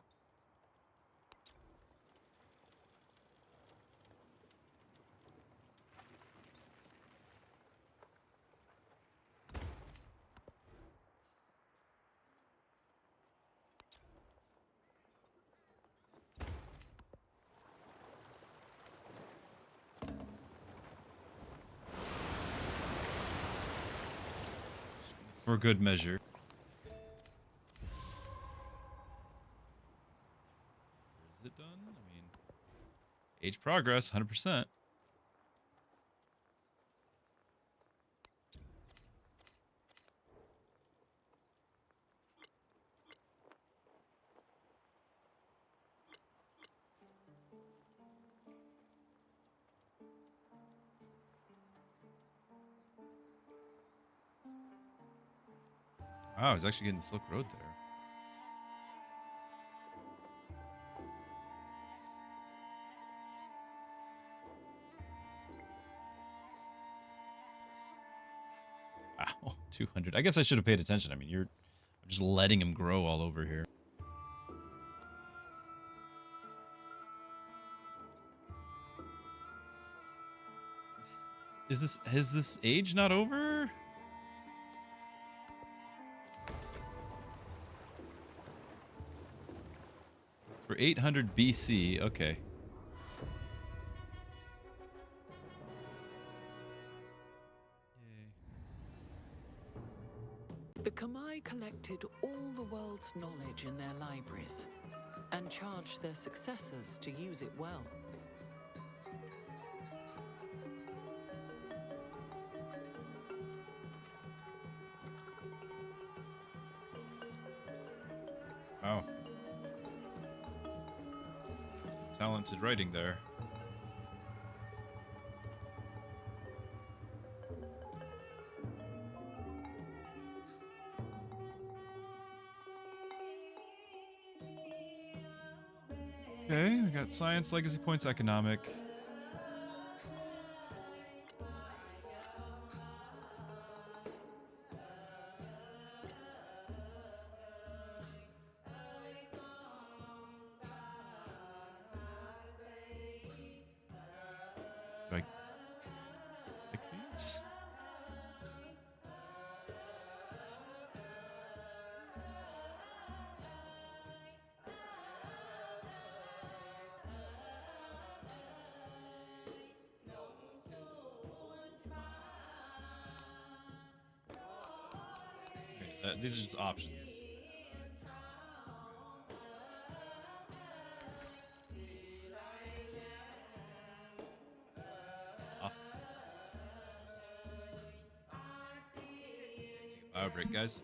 For good measure. Is it done? I mean, age progress, 100%. Wow, he's actually getting the Silk Road there. Wow, 200. I guess I should have paid attention. I mean, I'm just letting him grow all over here. Is this age not over? For 800 BC, okay. The Kamai collected all the world's knowledge in their libraries and charged their successors to use it well. Wow. Some talented writing there. Okay, we got science, legacy points, economic. Do I pick these? Okay, these are just options. Ah, take a bio break, guys.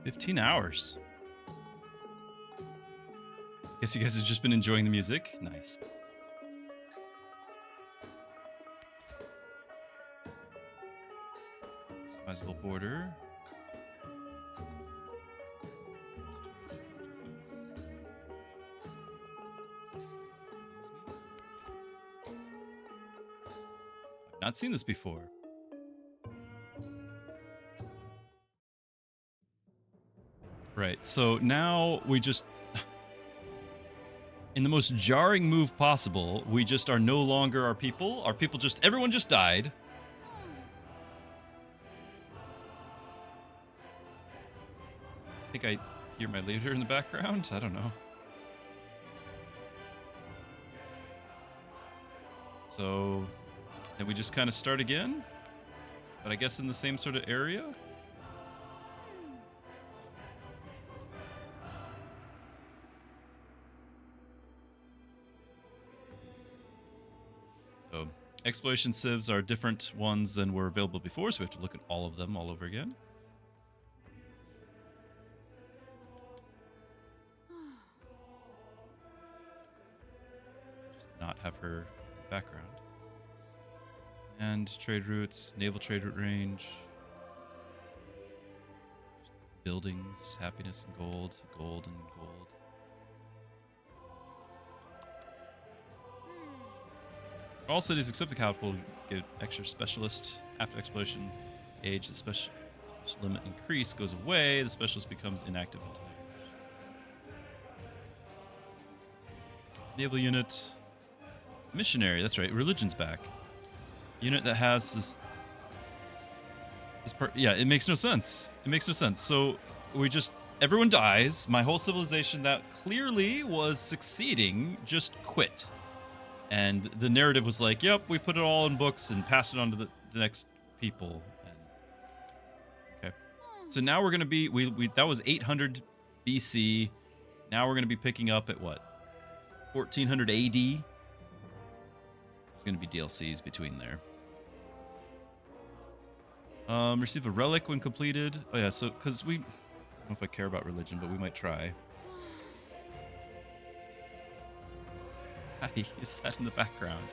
15 hours. Guess you guys have just been enjoying the music. Nice. Customizable border. I've not seen this before. Right, so now we just... in the most jarring move possible, we just are no longer our people. Our people just... everyone just died. I think I hear my leader in the background. I don't know. So... then we just kind of start again? But I guess in the same sort of area? So, exploration civs are different ones than were available before, so we have to look at all of them all over again. Just not have her background. And trade routes, naval trade route range. Buildings, happiness and gold, gold and gold. All cities except the capital get extra specialist. After exploration age, the special limit increase goes away. The specialist becomes inactive until naval unit. Missionary, that's right. Religion's back. Unit that has this part. Yeah, it makes no sense. It makes no sense. So we just... everyone dies. My whole civilization that clearly was succeeding just quit. And the narrative was like, yep, we put it all in books and passed it on to the next people. And, okay. So now we're going to be... we that was 800 BC. Now we're going to be picking up at what? 1400 AD? There's going to be DLCs between there. Receive a relic when completed. Oh yeah, so because we... I don't know if I care about religion, but we might try. Hi, is that in the background?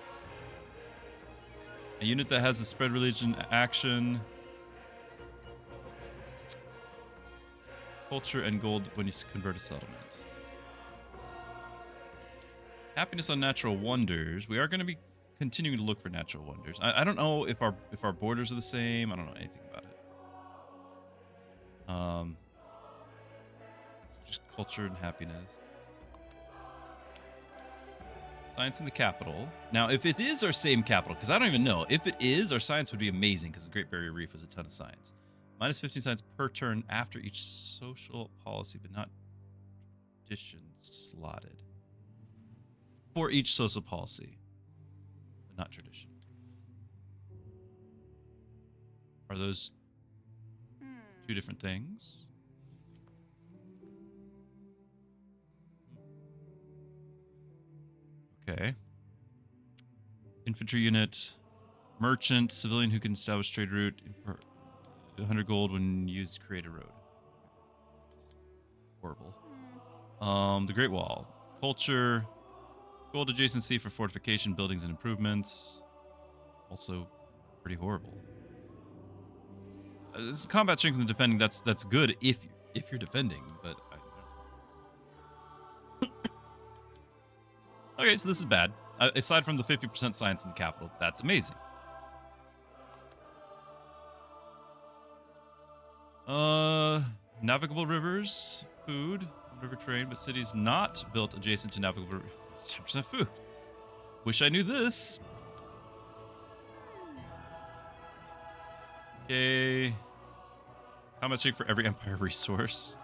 A unit that has a spread religion action. Culture and gold when you convert a settlement. Happiness on natural wonders. We are going to be continuing to look for natural wonders. I don't know if our borders are the same. I don't know anything about it. So just culture and happiness. Science in the capital. Now, if it is our same capital, because I don't even know. If it is, our science would be amazing, because the Great Barrier Reef was a ton of science. Minus 15 science per turn after each social policy, but not tradition slotted. For each social policy, but not tradition. Are those two different things? Okay. Infantry unit, merchant, civilian who can establish trade route, 100 gold when used to create a road. Horrible. The Great Wall, culture, gold adjacency for fortification, buildings, and improvements. Also, pretty horrible. This is combat strength and defending. That's good if you're defending, but. Okay, so this is bad. Aside from the 50% science in the capital, that's amazing. Navigable rivers, food, river train, but cities not built adjacent to navigable rivers. 10% food. Wish I knew this. Okay. Combat strength for every empire resource.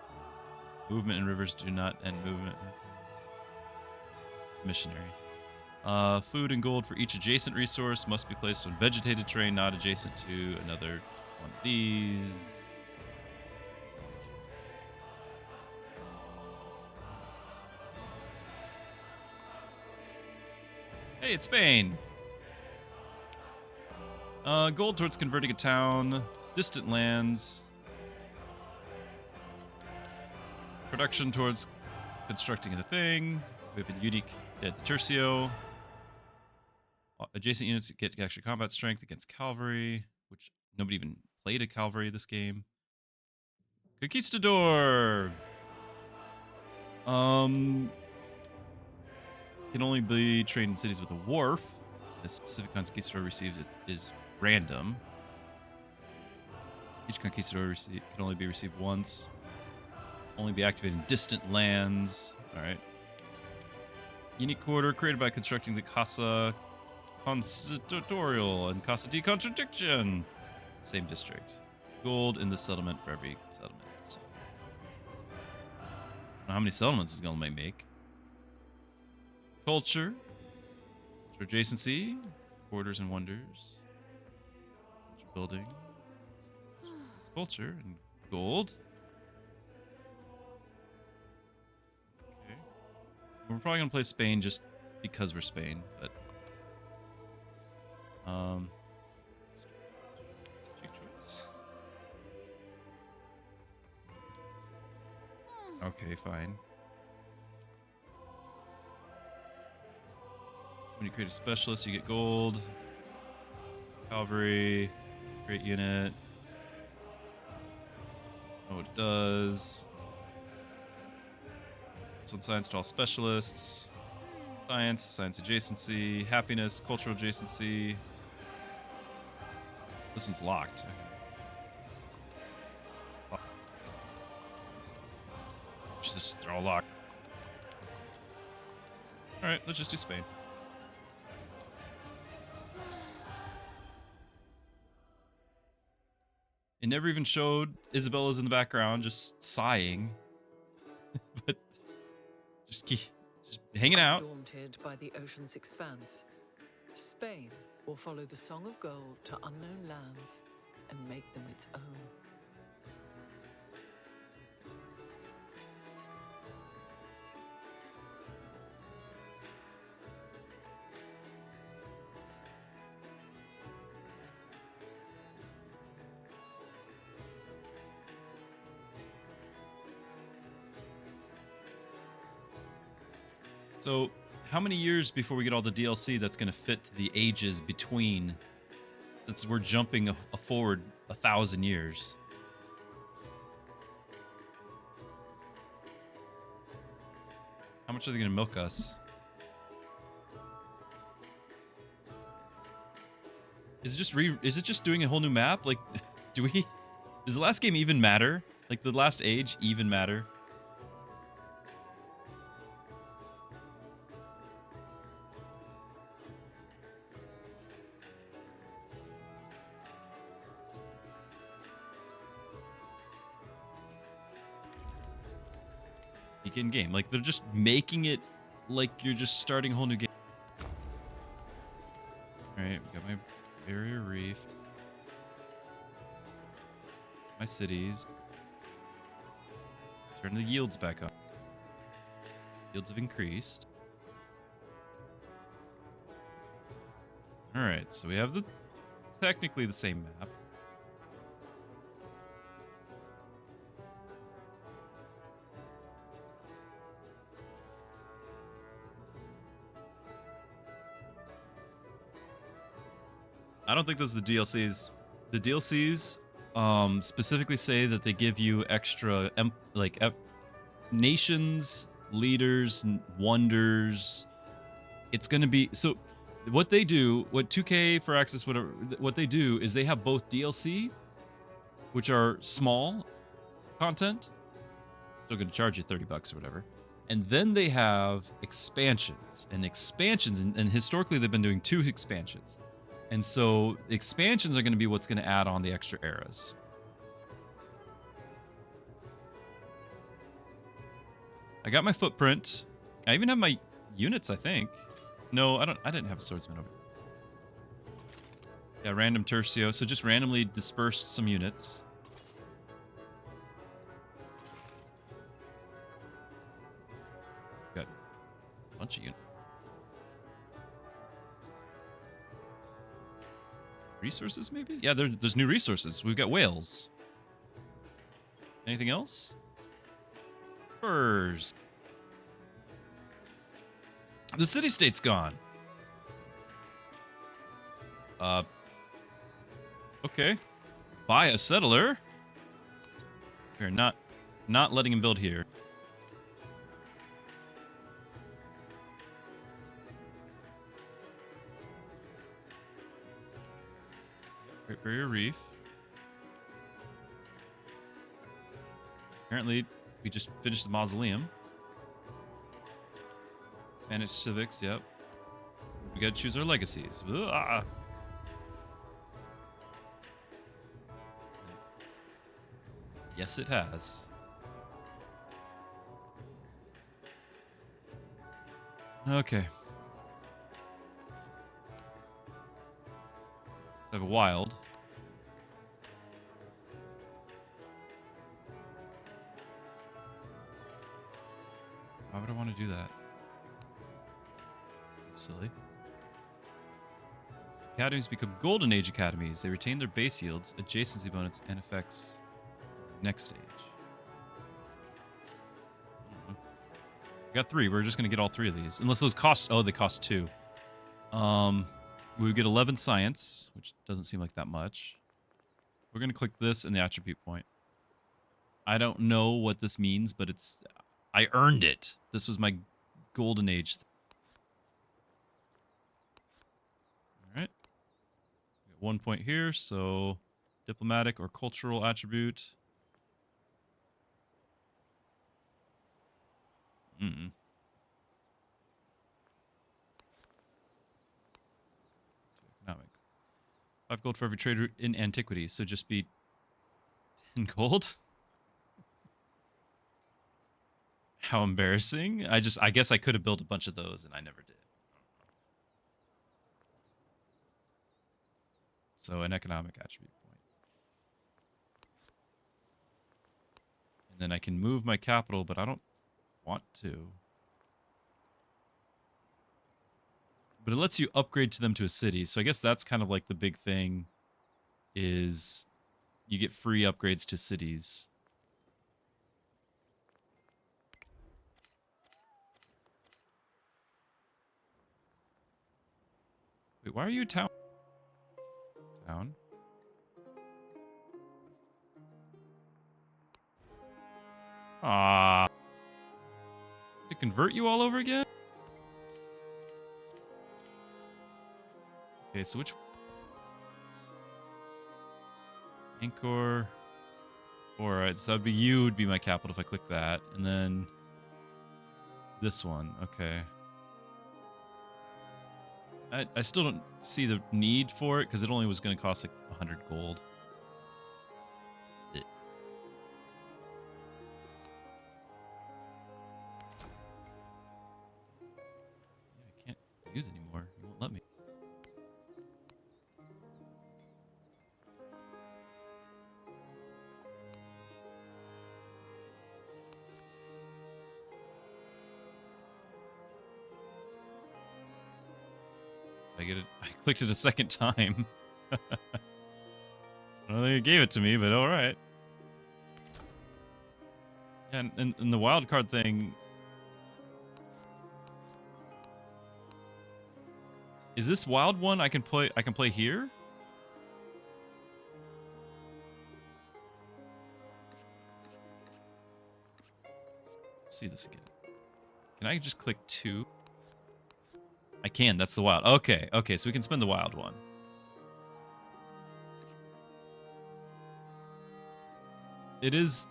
Movement in rivers do not end movement. Missionary. Food and gold for each adjacent resource must be placed on vegetated terrain not adjacent to another one of these. Hey, it's Spain. Gold towards converting a town. Distant lands. production towards constructing the thing. We have a unique the Tercio. Adjacent units get extra combat strength against cavalry, which nobody even played a cavalry this game. Conquistador. Can only be trained in cities with a wharf. The specific conquistador receives it is random. Each conquistador can only be received once. Only be activated in distant lands. All right. Unique quarter created by constructing the Casa Constitutorial and Casa de Contradiction. Same district. Gold in the settlement for every settlement. So, I don't know how many settlements is going to make. Culture. Adjacency. Quarters and wonders. Culture building. Culture and gold. Okay. We're probably going to play Spain just because we're Spain, but choice. Okay, fine. When you create a specialist, you get gold. Cavalry, great unit. Oh, it does. This one's science to all specialists. Science adjacency, happiness, cultural adjacency. This one's locked. They're all locked. Alright, let's just do Spain. It never even showed Isabella's in the background, just sighing. But just hanging out. Daunted by the ocean's expanse, Spain will follow the Song of Gold to unknown lands and make them its own. So, how many years before we get all the DLC that's going to fit the ages between? Since we're jumping forward 1,000 years. How much are they going to milk us? Is it just doing a whole new map? Like, does the last game even matter? Like, the last age even matter? In game, like they're just making it like you're just starting a whole new game. All right, we got my barrier reef, my cities. Turn the yields back up. Yields have increased. All right, so we have technically the same map. I don't think those are the DLCs. The DLCs specifically say that they give you extra nations, leaders, wonders. It's going to be so. What they do, what 2K for Access, whatever, what they do is they have both DLC, which are small content, still going to charge you $30 or whatever, and then they have expansions, and historically they've been doing 2 expansions. And so expansions are going to be what's going to add on the extra eras. I got my footprint. I even have my units, I think. No, I didn't have a swordsman over. Yeah, random tercio. So just randomly dispersed some units. Got a bunch of units. Resources, maybe? Yeah, there's new resources. We've got whales. Anything else? Spurs. The city-state's gone. Okay. Buy a settler. We're not letting him build here. Great Barrier Reef. Apparently, we just finished the mausoleum. Spanish civics, yep. We gotta choose our legacies. Ugh. Yes, it has. Okay. I have a wild. Why would I want to do that? Seems silly. Academies become Golden Age academies. They retain their base yields, adjacency bonus, and effects next stage. We got 3. We're just gonna get all 3 of these, unless those cost. Oh, they cost 2. We would get 11 science, which doesn't seem like that much. We're gonna click this and the attribute point. I don't know what this means, but it's. I earned it. This was my Golden Age. All right. 1 point here, so diplomatic or cultural attribute. Economic. 5 gold for every trade route in antiquities, so just be 10 gold. How embarrassing. I guess I could have built a bunch of those and I never did. So an economic attribute point. And then I can move my capital, but I don't want to. But it lets you upgrade to them to a city. So I guess that's kind of like the big thing is you get free upgrades to cities. Wait, why are you a town? Town? Ah. To convert you all over again? Okay, so which... Angkor. Alright, so that'd be you would be my capital if I click that. And then... this one, okay. I still don't see the need for it, because it only was going to cost like 100 gold. I can't use anymore. You won't let me. I get it. I clicked it a second time. I don't think it gave it to me, but all right. Yeah, and the wild card thing. Is this wild one I can play? I can play here. Let's see this again. Can I just click 2? I can. That's the wild. Okay. Okay. So we can spend the wild one. It is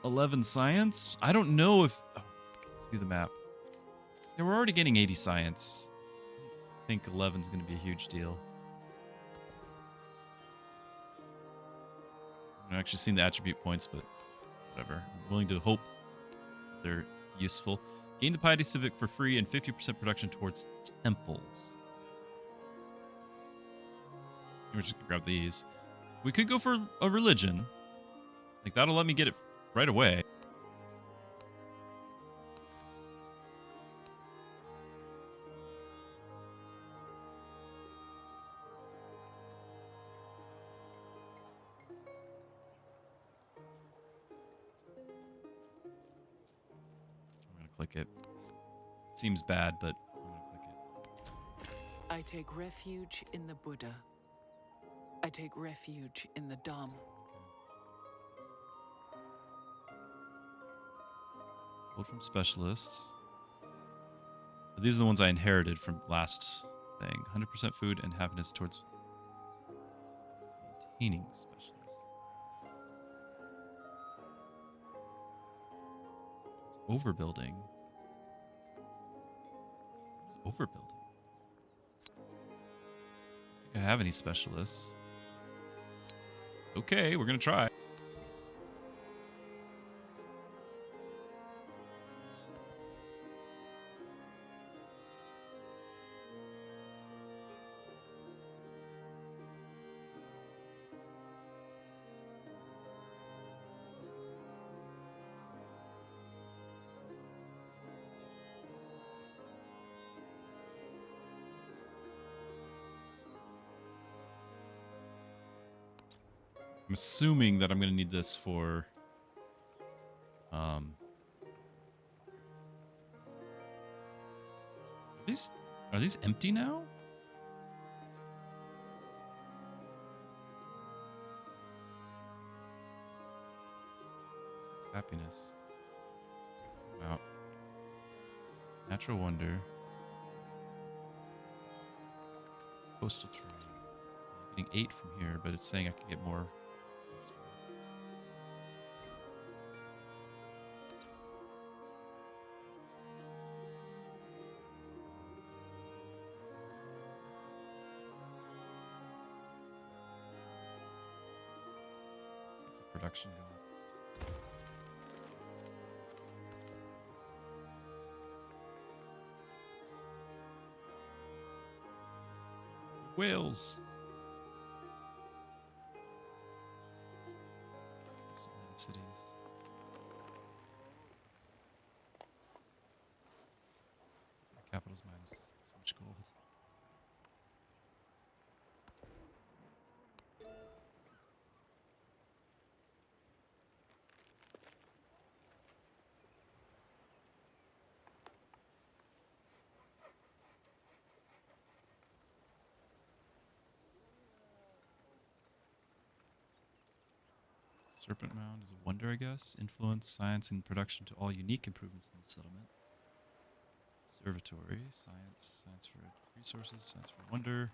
11 science. I don't know if... Oh, let's view the map. Yeah, we're already getting 80 science. I think 11 is going to be a huge deal. I've actually seen the attribute points, but whatever. I'm willing to hope they're useful. Gain the Piety Civic for free and 50% production towards temples. We're just gonna grab these. We could go for a religion. Like, that'll let me get it right away. click it. Seems bad, but I'm gonna click it. I take refuge in the Buddha. I take refuge in the Dharma. Pulled from specialists. These are the ones I inherited from last thing. 100% food and happiness towards maintaining specialists. It's overbuilding. What is overbuilding? I don't think I have any specialists. Okay, we're gonna try. I'm assuming that I'm going to need this for are these empty now? 6 happiness. Wow. Natural wonder. Coastal terrain. I'm getting 8 from here, but it's saying I can get more. Production going. Whales. Cities. Capitals minus so much gold. Serpent Mound is a wonder, I guess. Influence, science, and production to all unique improvements in the settlement. Observatory, science, science for resources, science for wonder.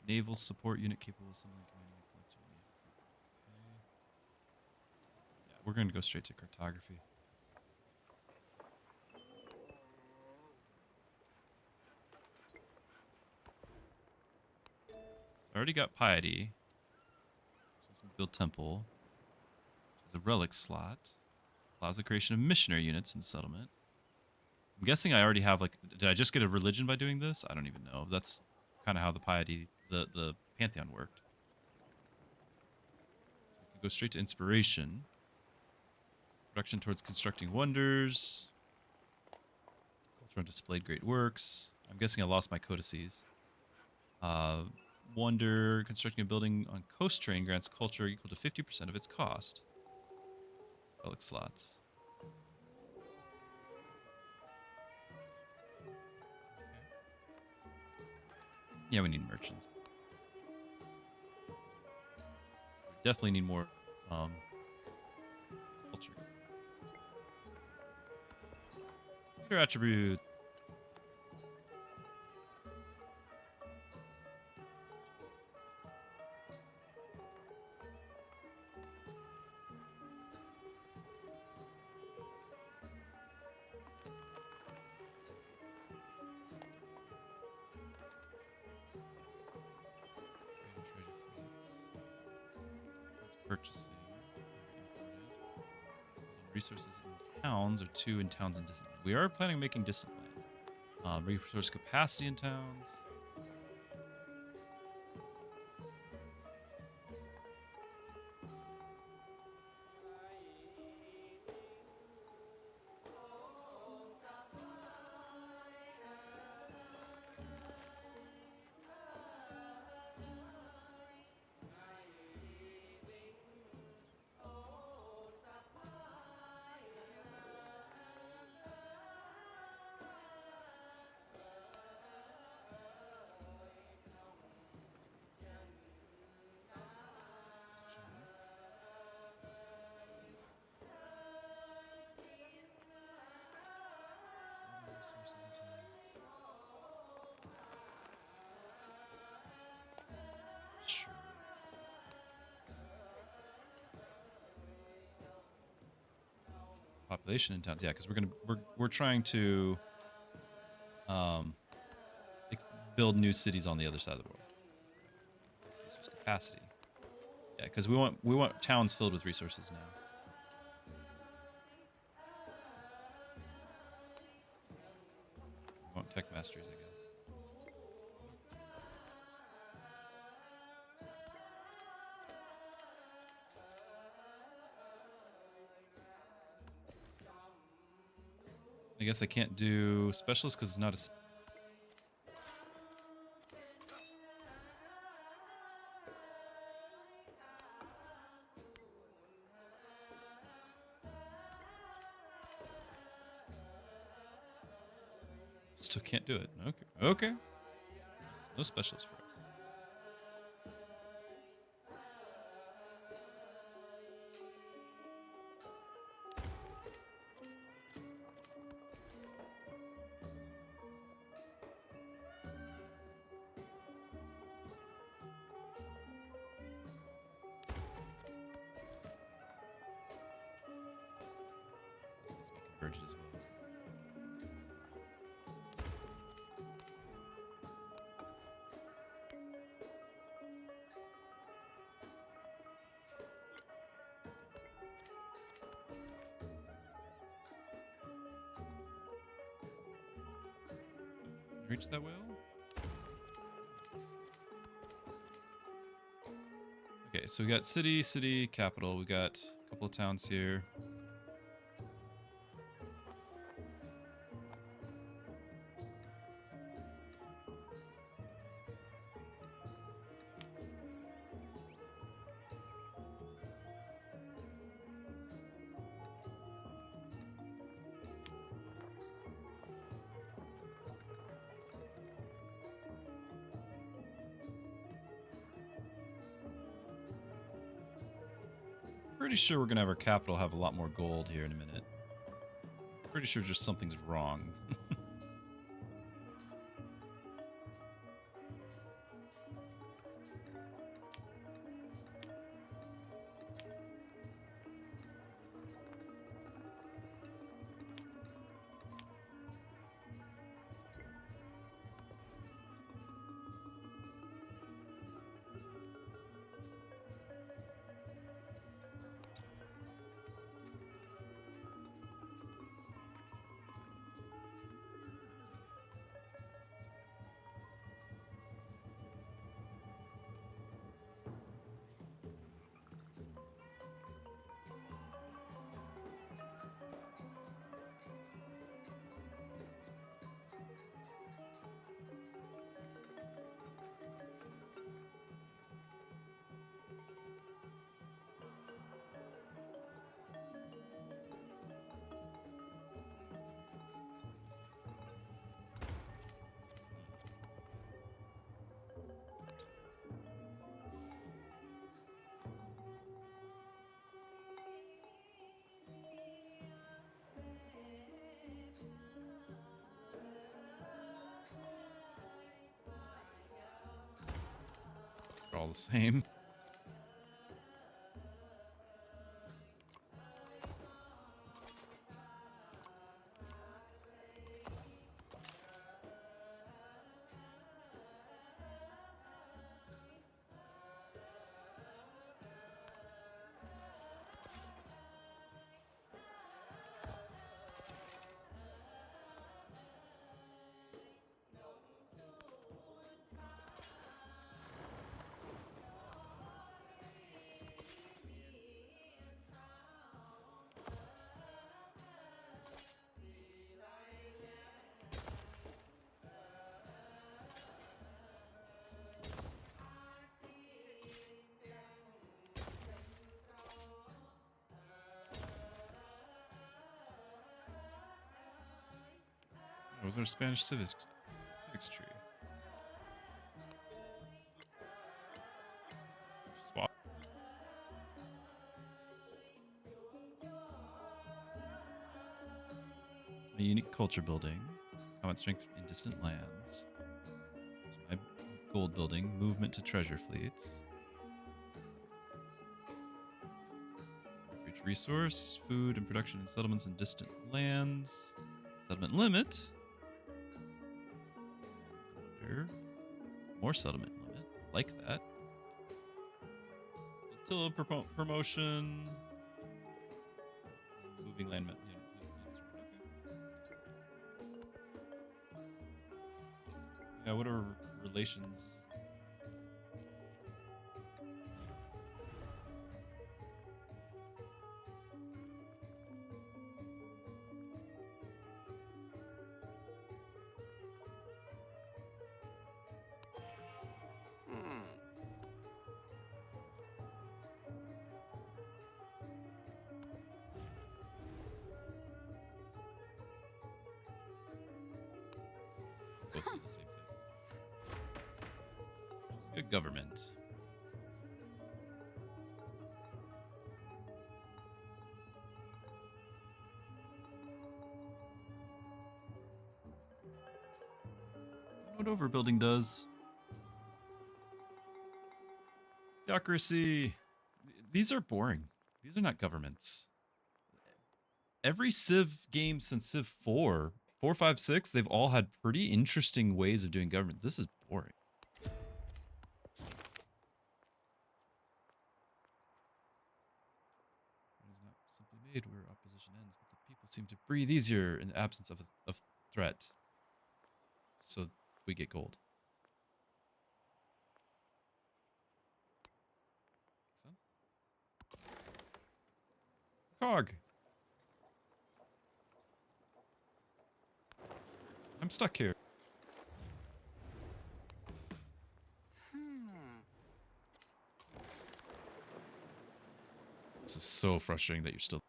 Naval support unit capable of assembling, commanding, and collecting. Okay. Yeah, we're going to go straight to cartography. So I already got piety. So let's build temple. There's a relic slot. Allows the creation of missionary units in settlement. I'm guessing I already have, like, did I just get a religion by doing this? I don't even know. That's kind of how the piety, the pantheon worked. So we can go straight to inspiration. Production towards constructing wonders. Culture on displayed great works. I'm guessing I lost my codices. Wonder, constructing a building on coast terrain grants culture equal to 50% of its cost. Relic slots. Yeah, we need merchants. We definitely need more culture. Your attribute. Purchasing. Resources in towns, or 2 in towns and distant. We are planning on making distant lands. Resource capacity in towns. population in towns. Yeah, because we're trying to build new cities on the other side of the world. Resource capacity. Yeah, because we want towns filled with resources now. We want tech masteries, I guess. I guess I can't do specialist because it's not a. Still can't do it. Okay. Okay. No specialist for us. This needs to be converted as well. Reach that whale? Okay, so we got city, capital. We got a couple of towns here. Pretty sure we're gonna have our capital have a lot more gold here in a minute. Pretty sure just something's wrong. They're all the same. Was our Spanish civics tree? Swap. It's my unique culture building. Combat strength in distant lands. There's my gold building. Movement to treasure fleets. Reach resource, food, and production in settlements in distant lands. Settlement limit. Wonder. More settlement limit. Like that. Attila promotion. Moving land. Yeah, what are relations? Both do the same thing. Good government. I don't know what overbuilding does. Theocracy. These are boring. These are not governments. Every Civ game since Civ 4, 4, 5, 6, they've all had pretty interesting ways of doing government. This is boring. It is not simply made where opposition ends, but the people seem to breathe easier in the absence of a threat. So we get gold. Cog. I'm stuck here. This is so frustrating that you're still...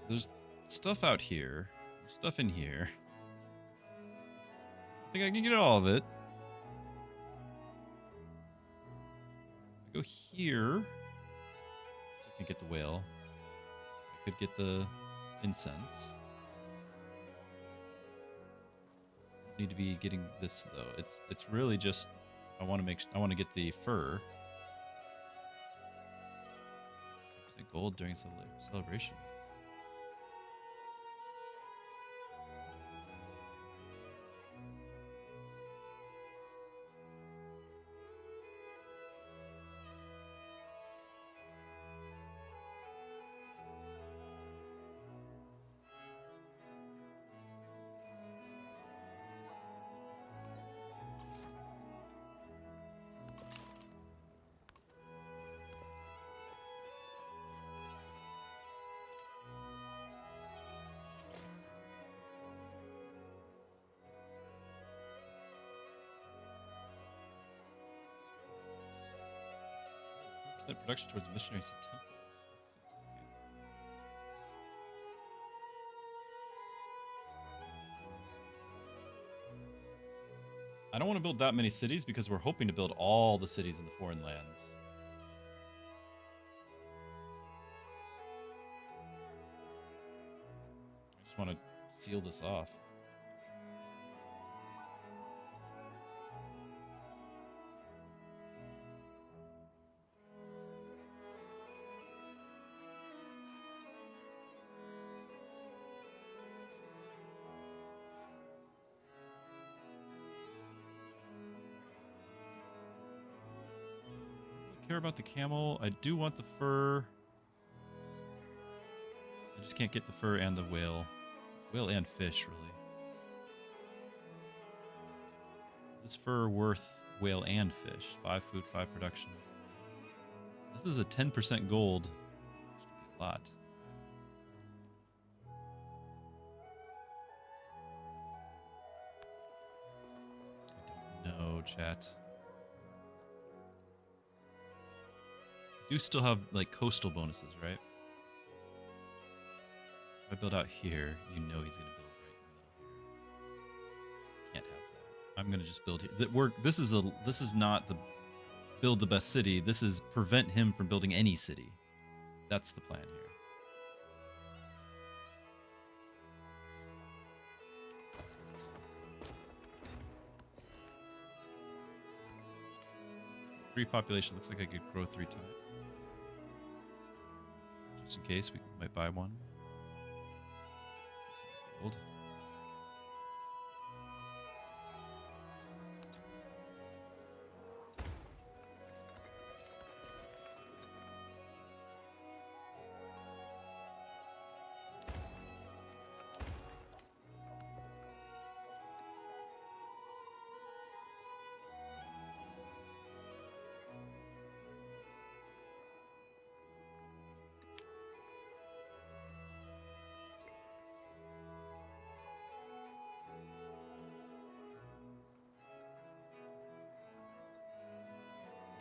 There's stuff out here. There's stuff in here. I think I can get all of it. I go here. Still can't get the whale. I could get the incense. Need to be getting this though. It's really just I want to get the fur. 10% gold during celebration. Production towards missionaries and temples. That seems okay. I don't want to build that many cities because we're hoping to build all the cities in the foreign lands. I just want to seal this off. Care about the camel. I do want the fur. I just can't get the fur and the whale. It's whale and fish, really. Is this fur worth whale and fish? 5 food, 5 production. This is a 10% gold. Which could be a lot. I don't know, chat. Do still have like coastal bonuses, right? If I build out here, you know he's gonna build right in the middle here. Can't have that. I'm gonna just build here. This is not the build the best city. This is prevent him from building any city. That's the plan here. Three population looks like I could grow 3 times. Just in case, we might buy one. Gold.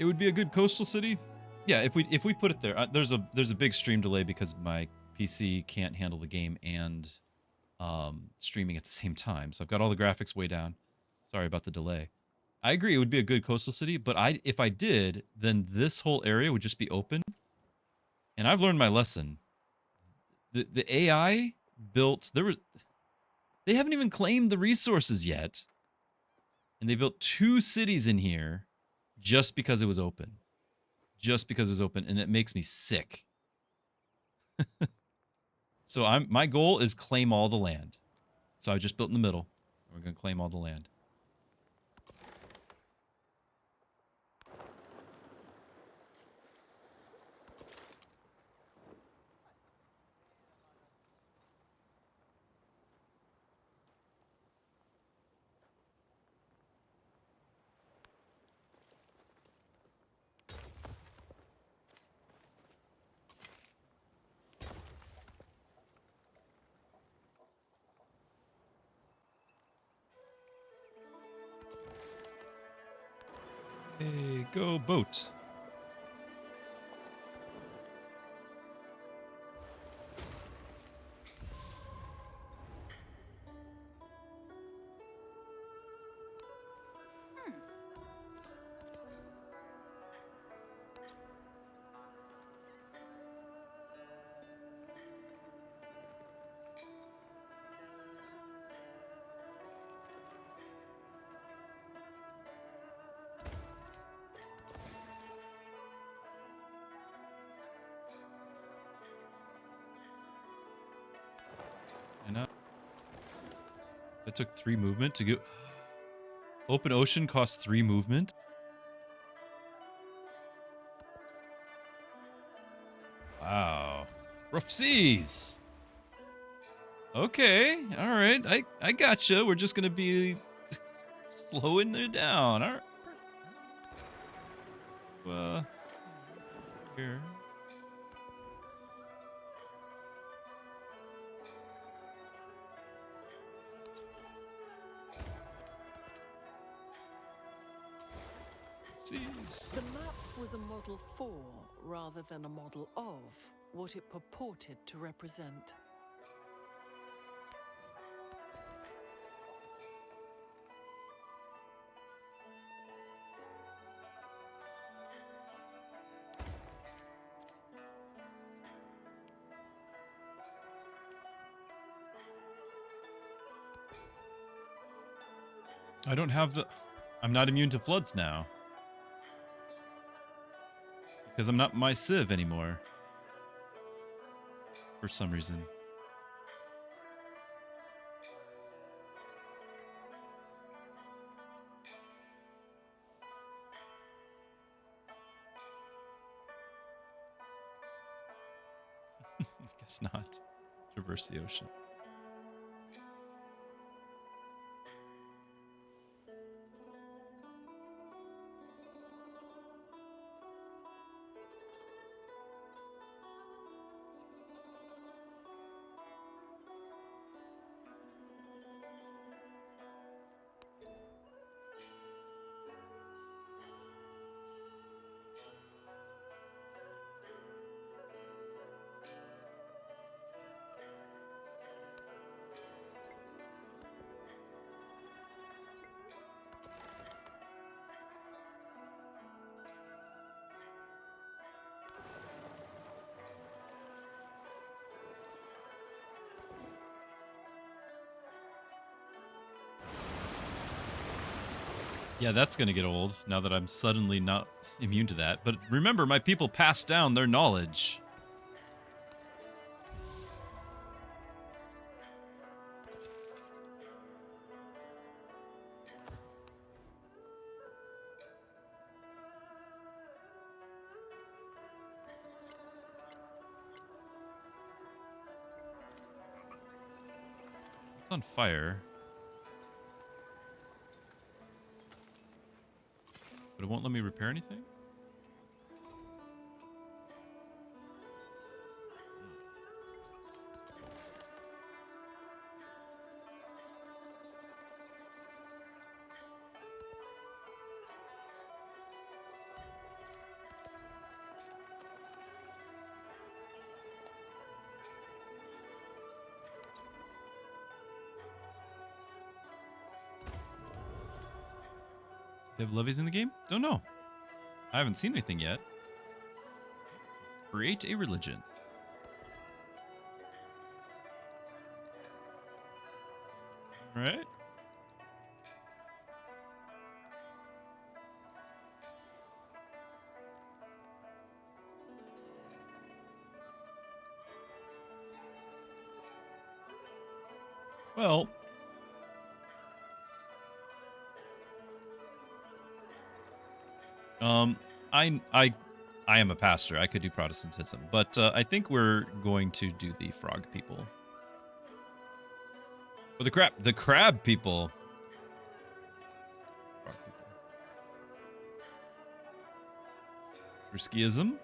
It would be a good coastal city. Yeah, if we put it there, there's a big stream delay because my PC can't handle the game and streaming at the same time. So I've got all the graphics way down. Sorry about the delay. I agree it would be a good coastal city, but if I did, then this whole area would just be open. And I've learned my lesson. The AI built they haven't even claimed the resources yet. And they built 2 cities in here just because it was open. Just because it was open, and it makes me sick. So my goal is claim all the land. So I just built in the middle. We're gonna claim all the land. Hey, go boat. That took 3 movement to go. Open ocean costs 3 movement. Wow. Rough seas. Okay. All right. I gotcha. We're just gonna be slowing it down. All right. Here. The map was a model for, rather than a model of, what it purported to represent. I don't have the... I'm not immune to floods now. Because I'm not my Civ anymore. For some reason. I guess not. Traverse the ocean. Yeah, that's going to get old now that I'm suddenly not immune to that. But remember, my people passed down their knowledge. It's on fire. But it won't let me repair anything? They have levies in the game? Don't know. I haven't seen anything yet. Create a religion. All right. Well, I am a pastor. I could do Protestantism, but I think we're going to do the frog people. Or the crab people. Frog people. Druskiism.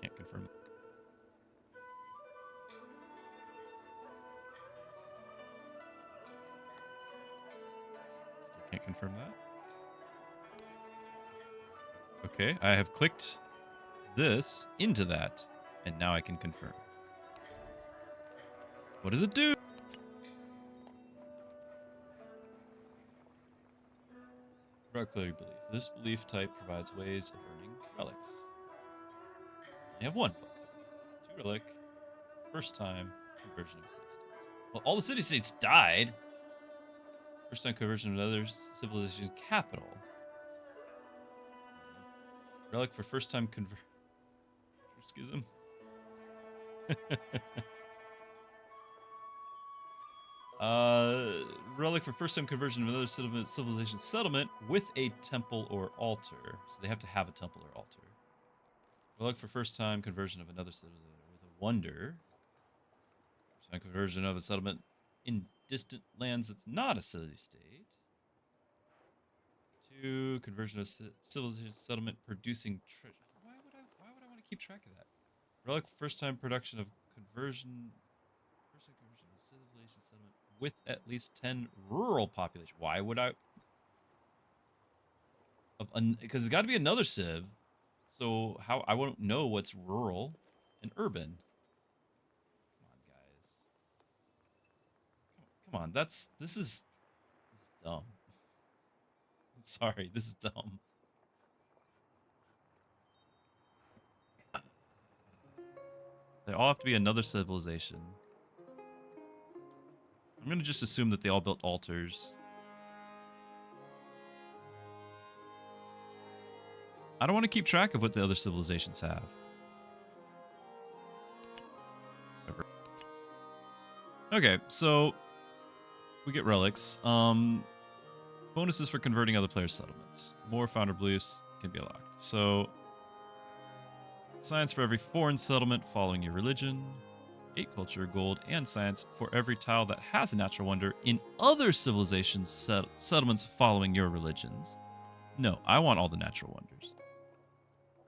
Can't confirm. Still can't confirm that. Okay, I have clicked this into that, and now I can confirm. What does it do? Reliquary belief. This belief type provides ways of earning relics. I have one. 2 relic. First time conversion of city states. Well, all the city states died. First time conversion of another civilization's capital. Relic for first time schism. Relic for first time conversion of another civilization settlement with a temple or altar. So they have to have a temple or altar. Relic for first time conversion of another civilization with a wonder. First time conversion of a settlement in distant lands that's not a city state. 2 conversion of civilization settlement producing treasure. Why would I want to keep track of that? Relic first time production of conversion. First time conversion of civilization settlement with at least 10 rural population. Why would I? Because it's got to be another civ. So how I won't know what's rural and urban. Come on, guys. Come on. This is dumb. Sorry, this is dumb. They all have to be another civilization. I'm gonna just assume that they all built altars. I don't want to keep track of what the other civilizations have. Whatever. Okay, so we get relics. Bonuses for converting other players' settlements. More founder beliefs can be unlocked. So, science for every foreign settlement following your religion. 8 culture, gold, and science for every tile that has a natural wonder in other civilizations' settlements following your religions. No, I want all the natural wonders.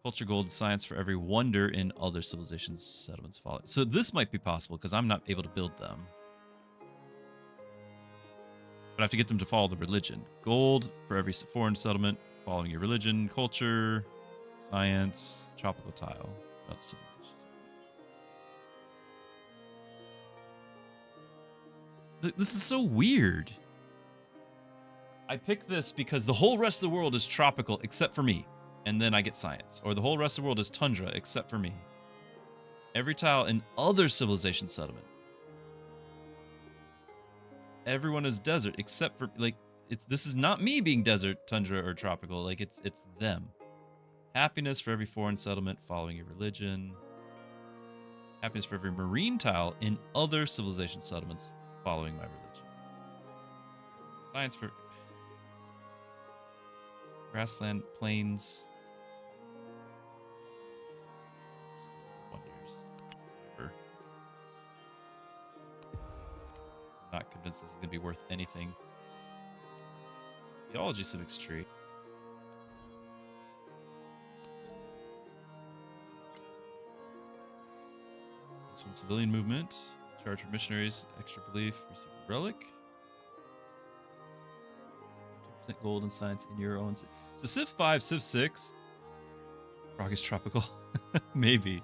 Culture, gold, science for every wonder in other civilizations' settlements following. So this might be possible because I'm not able to build them. But I have to get them to follow the religion. Gold for every foreign settlement following your religion. Culture, science, tropical tile. This is so weird. I picked this because the whole rest of the world is tropical except for me. And then I get science. Or the whole rest of the world is tundra except for me. Every tile in other civilization settlement. everyone is desert except for like this is not me being desert, tundra, or tropical. Like it's them. Happiness for every foreign settlement following a religion. Happiness for every marine tile in other civilization settlements following my religion. Science for grassland, plains. Wonders. Whatever. Not convinced this is going to be worth anything. Theology civics tree. This one, civilian movement. Charge for missionaries. Extra belief. Receive a relic. 2% gold and science in your own. So Civ 5, Civ 6. Frog is tropical. Maybe.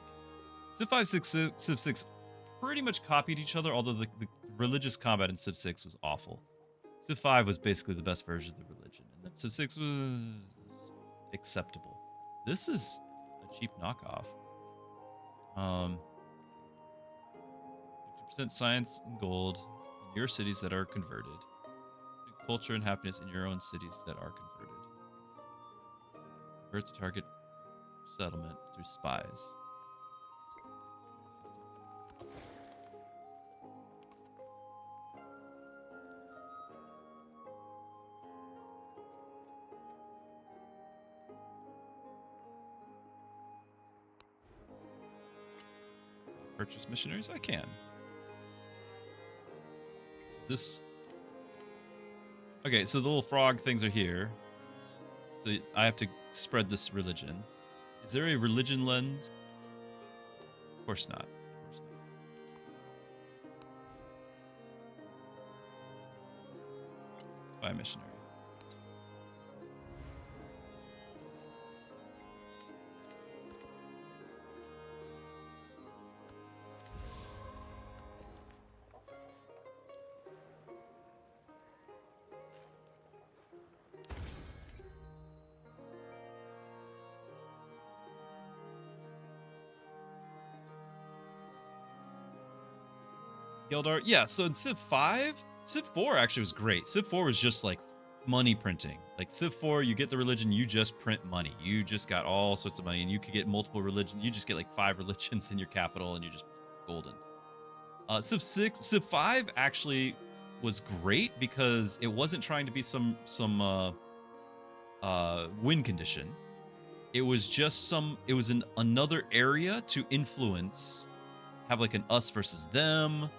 Civ 5, Civ 6 pretty much copied each other, although the religious combat in Civ 6 was awful. Civ 5 was basically the best version of the religion, and then Civ 6 was acceptable. This is a cheap knockoff. 50% science and gold in your cities that are converted. Culture and happiness in your own cities that are converted. Convert the target settlement through spies. Purchase missionaries? I can. Is this... Okay, so the little frog things are here. So I have to spread this religion. Is there a religion lens? Of course not. Of course not. Spy missionary. Gildart, yeah, so in Civ 5, Civ 4 actually was great. Civ 4 was just like money printing. Like Civ 4, you get the religion, you just print money. You just got all sorts of money, and you could get multiple religions. You just get like 5 religions in your capital, and you're just golden. Civ 5 actually was great because it wasn't trying to be some win condition. It was just it was in another area to influence, have like an us versus them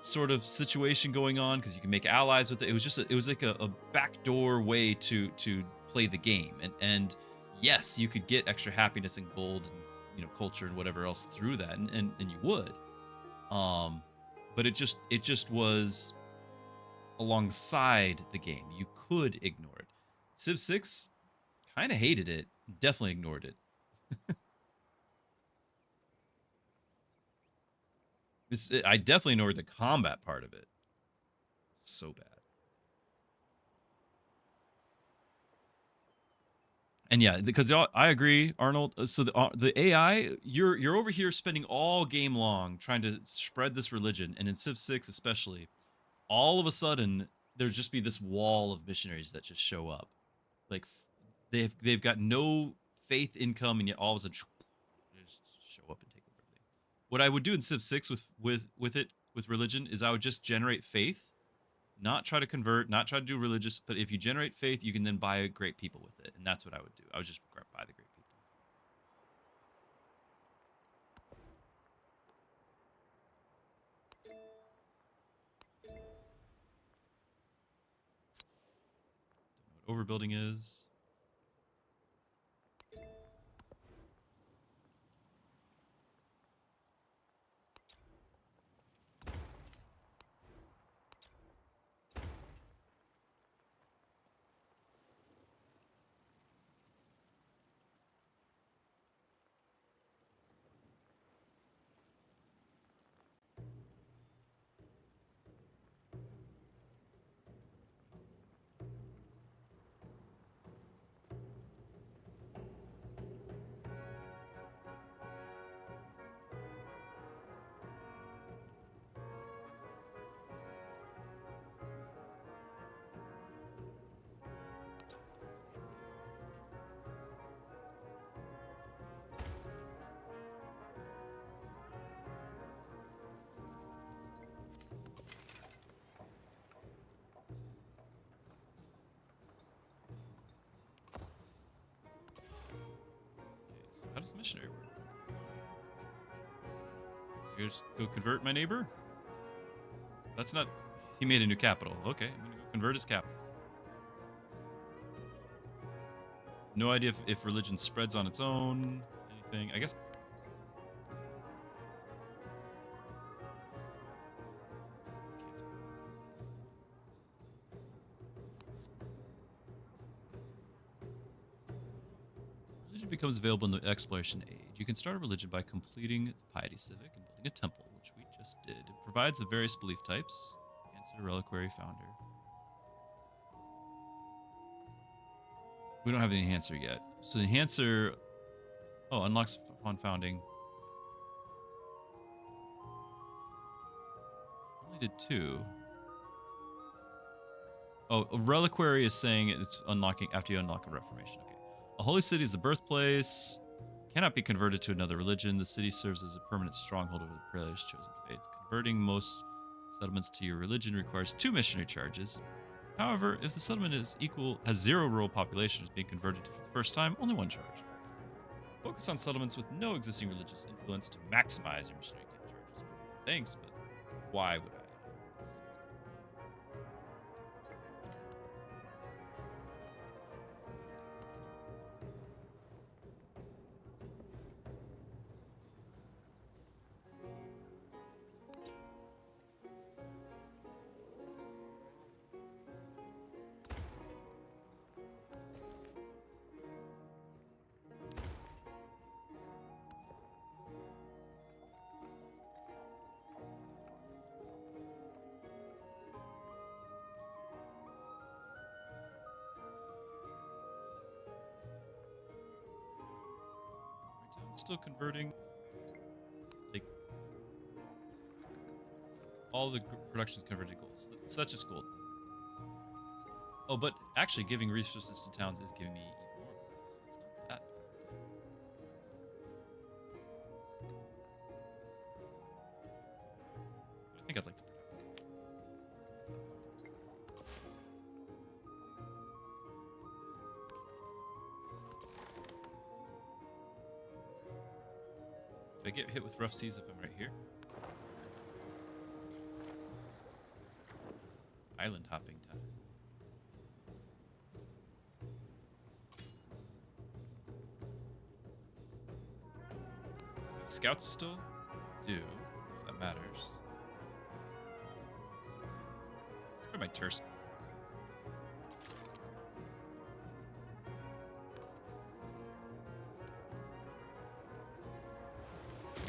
sort of situation going on, because you can make allies with it. It was just it was like a backdoor way to play the game, and yes, you could get extra happiness and gold and culture and whatever else through that, and you would, but it just was alongside the game. You could ignore it. Civ 6 kind of hated it, definitely ignored it. I definitely ignored the combat part of it. So bad. And yeah, because I agree, Arnold. So the AI, you're over here spending all game long trying to spread this religion, and in Civ 6 especially, all of a sudden there'd just be this wall of missionaries that just show up. Like they've got no faith income, and yet all of a sudden they just show up and take over everything. What I would do in Civ 6 with religion is I would just generate faith, not try to convert, not try to do religious, but if you generate faith, you can then buy great people with it, and that's what I would do. I would just buy the great people. Don't know what overbuilding is. How does missionary work? You just go convert my neighbor? That's not... He made a new capital. Okay, I'm gonna go convert his capital. No idea if religion spreads on its own, anything. I guess... Religion becomes available in the exploration age. You can start a religion by completing the piety civic and building a temple, which we just did. It provides the various belief types. Answer reliquary founder. We don't have the enhancer yet. So the enhancer... Oh, unlocks upon founding. Only did 2. Oh, a reliquary is saying it's unlocking after you unlock a reformation. Okay. A holy city is the birthplace. Cannot be converted to another religion. The city serves as a permanent stronghold over the player's chosen faith. Converting most settlements to your religion requires 2 missionary charges. However, if the settlement has 0 rural population is being converted for the first time, only 1 charge. Focus on settlements with no existing religious influence to maximize your missionary charges. Thanks, but why would I? Still converting, like, all the production is converted to gold. So that's just gold. Oh, but actually giving resources to towns is giving me even more gold. So it's not that bad. I think I'd like to product. Do I get hit with rough seas if I'm right here? Island hopping time. Scouts still do, if that matters. Where my terse?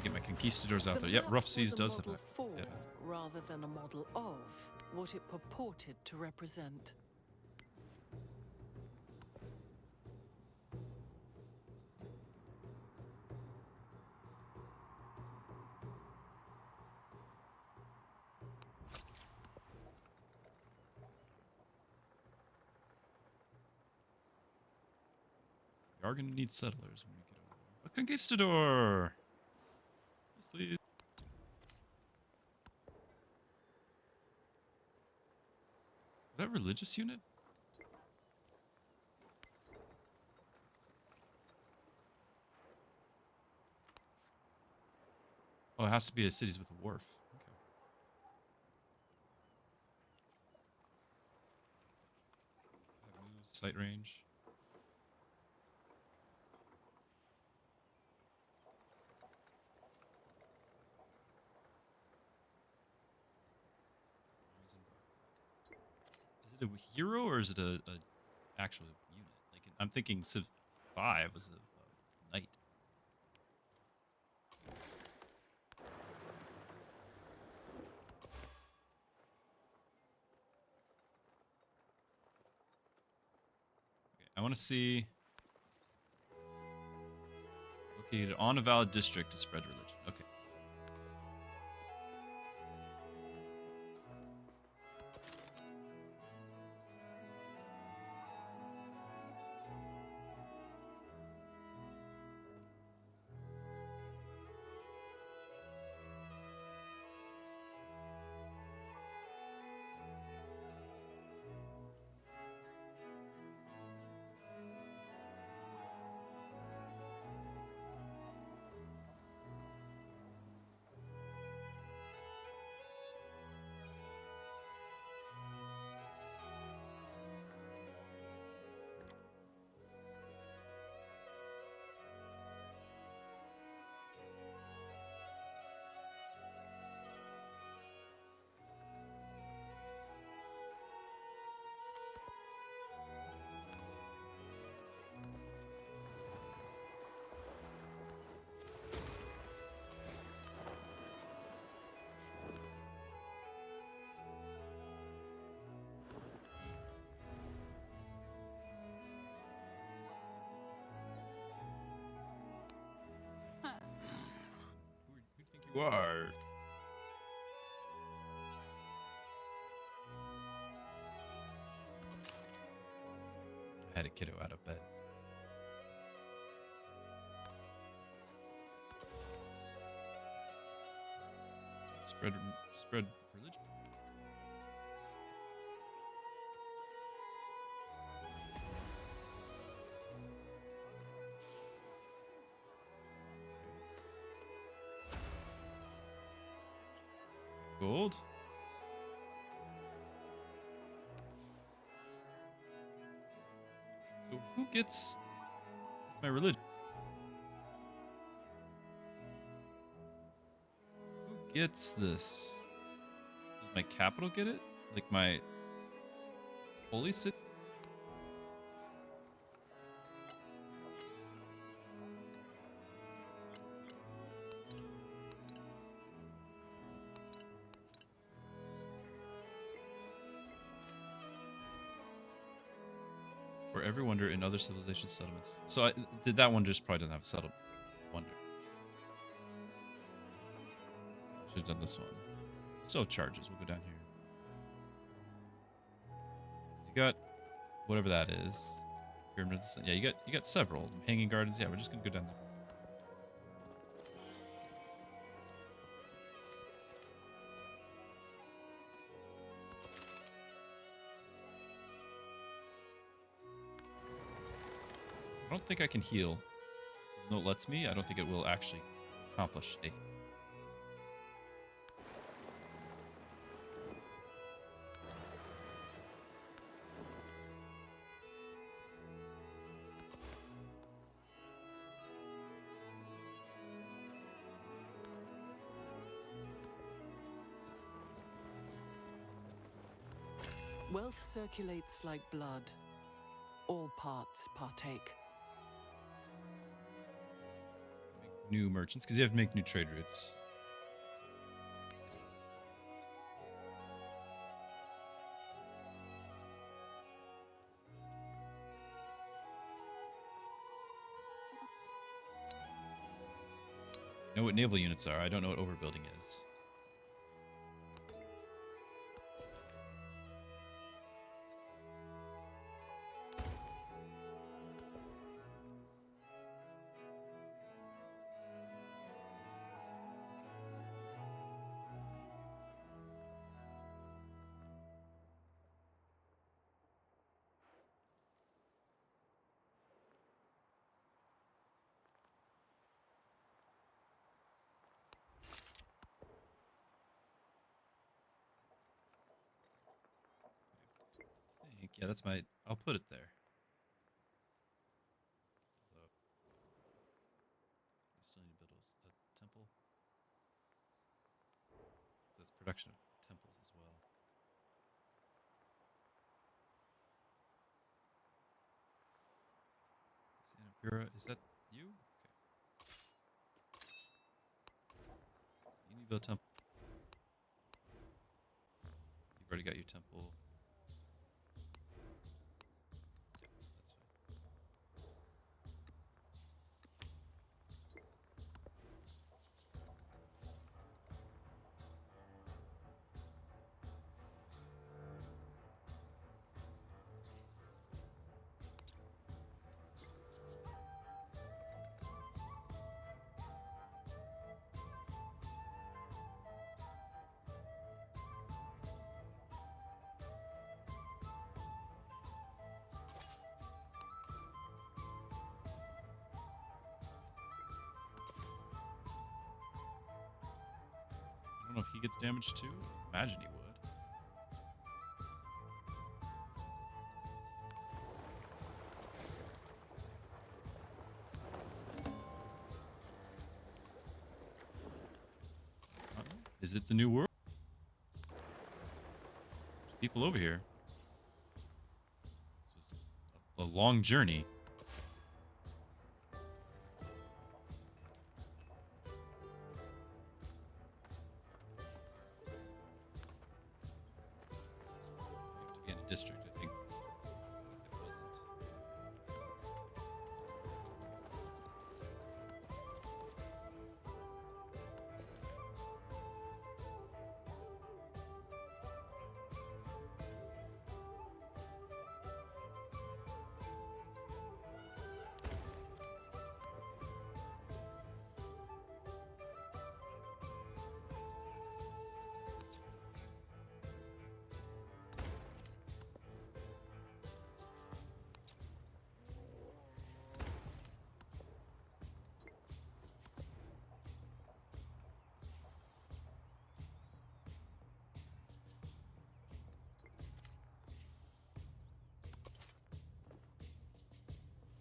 Get my conquistadors out there. Yep, rough seas does have a that. for, Yeah. rather than a model of, what it purported to represent. We are going to need settlers when we get over there. A conquistador! Yes, please. Is that religious unit? Oh, it has to be a cities with a wharf. Okay. Moves, sight range. Is it a hero or is it a actual unit? Like I'm thinking Civ 5 was a knight. Okay, I want to see located on a valid district to spread religion. Okay. War. I had a kiddo out of bed. Spread religion. Gold. So who gets my religion? Who gets this? Does my capital get it? Like my holy city? For every wonder in other civilization settlements. So did that one just probably doesn't have a settlement wonder. So I should have done this one. Still have charges. We'll go down here. You got whatever that is. Pyramids. Yeah, you got several. Hanging gardens. Yeah, we're just gonna go down there. I don't think I can heal. No, it lets me. I don't think it will actually accomplish a. Wealth circulates like blood. All parts partake. New merchants, because you have to make new trade routes. I know what naval units are. I don't know what overbuilding is. Yeah, that's my. I'll put it there. Although, I still need to build a temple. So that's production of temples as well. Sanapura, is that you? Okay. So you need to build a temple. You've already got your temple. That's fine. I don't know if he gets damaged too. Imagine he would. Is it the new world? There's people over here. This was a long journey. In a district, I think. It wasn't.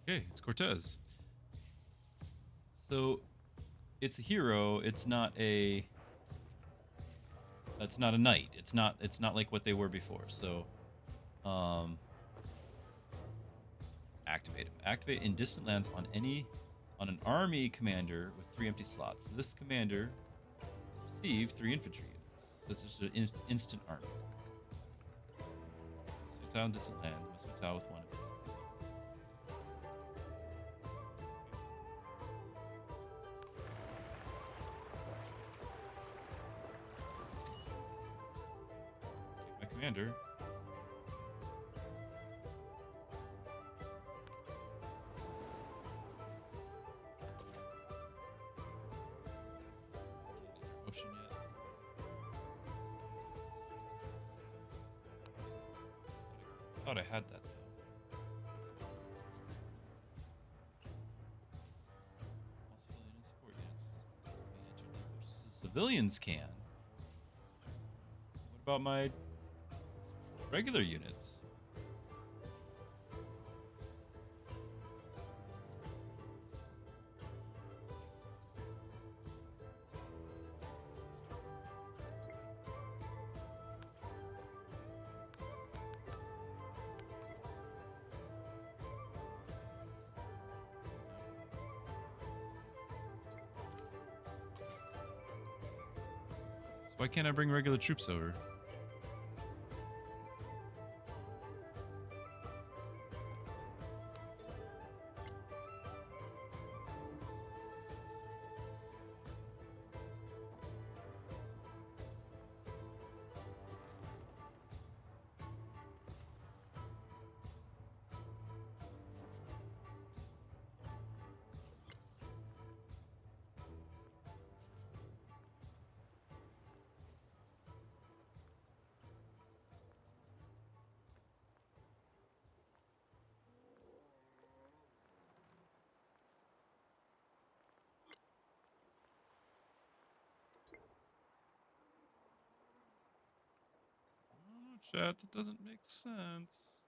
Okay, it's Cortez. So it's a hero. It's not a knight. It's not like what they were before. So activate him. Activate in distant lands on an army commander with 3 empty slots. This commander receive 3 infantry units. So it's just an instant army. So tile in distant land. Must be tile with 1 of these. Take my commander. Motion yet. Thought I had that though. All civilian and support units may enter the bush. So civilians can. What about my regular units? So why can't I bring regular troops over? Oh, chat, that doesn't make sense.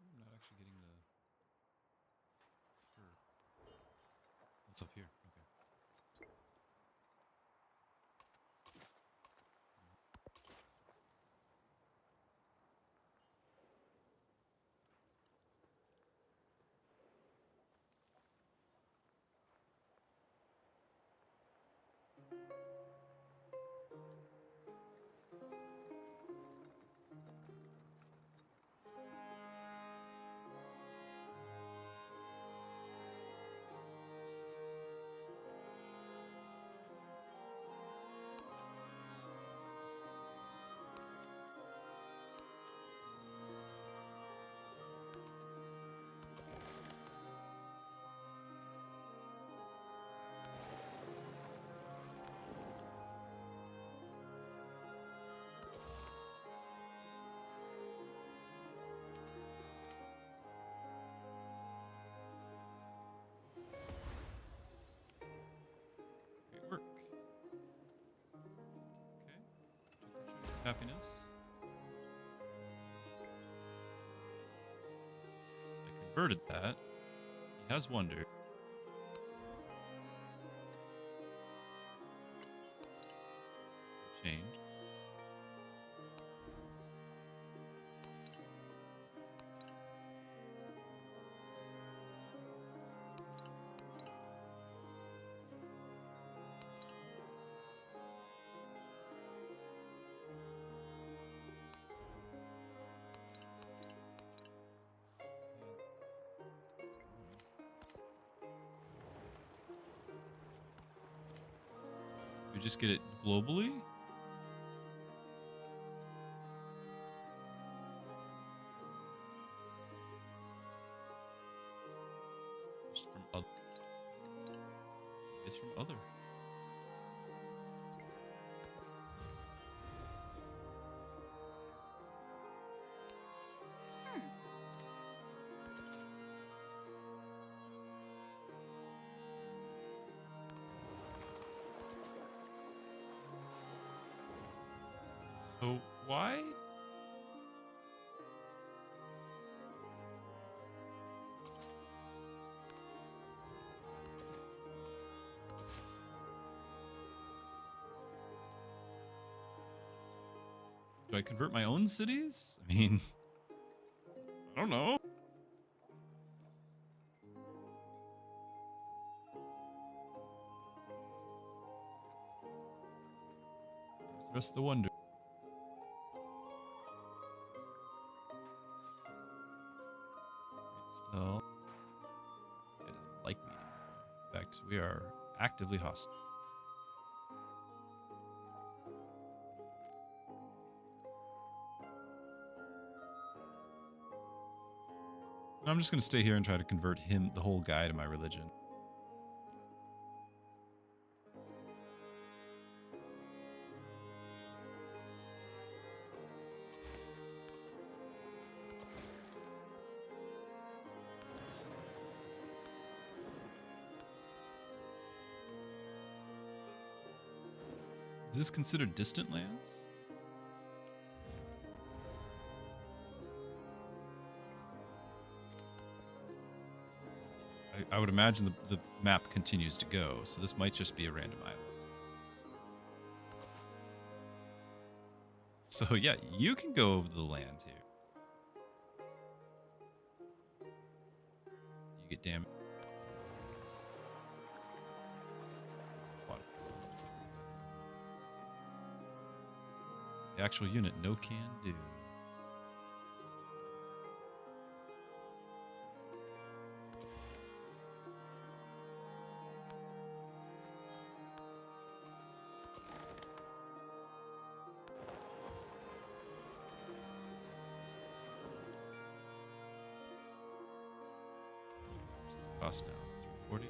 I'm not actually getting the. What's up here? Okay. Great work. Okay. Happiness. So I converted that. He has wonder. Change. We just get it globally? is from other. So why? Do I convert my own cities? I mean, I don't know. There's the rest of the wonder. Still, this guy doesn't like me anymore. In fact, we are actively hostile. I'm just gonna stay here and try to convert him, the whole guy, to my religion. Is this considered distant lands? I would imagine the map continues to go, so this might just be a random island. So yeah, you can go over the land here. You get damage. What? The actual unit, no can do. Cost now 340.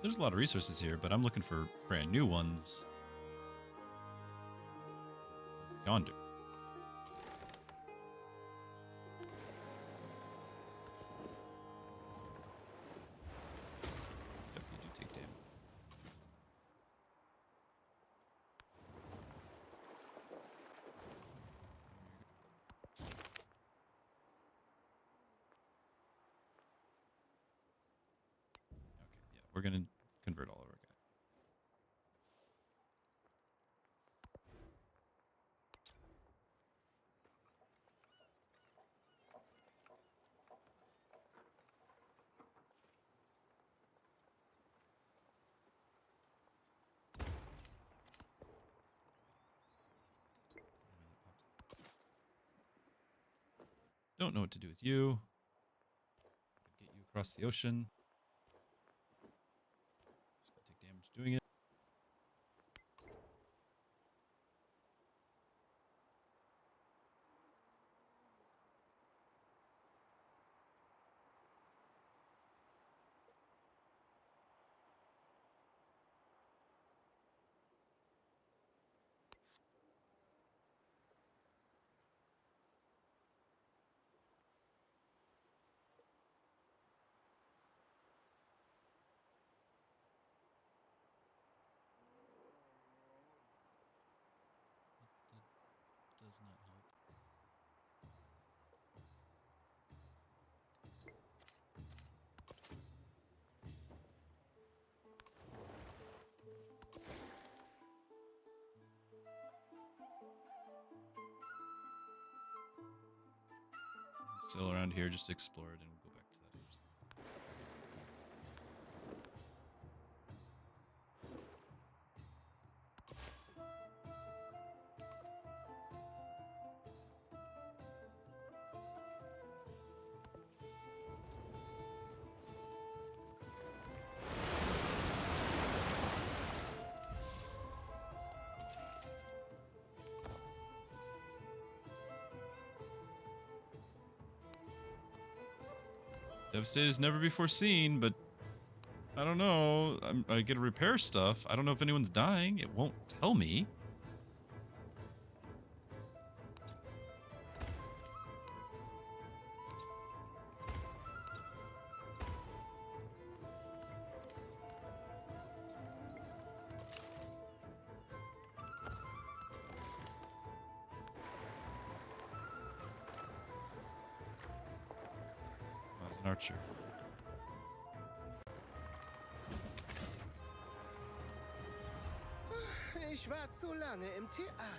There's a lot of resources here, but I'm looking for brand new ones yonder. Yep, you do take damage. Okay, yeah, we're gonna convert all of our guys. Don't know what to do with you. Get you across the ocean. Just gonna take damage doing it. That does not help. Still around here, just explore it and go back to that other side. Devastated is never before seen, but I don't know. I get to repair stuff. I don't know if anyone's dying. It won't tell me. Oh, it's an archer. Ich war zu lange im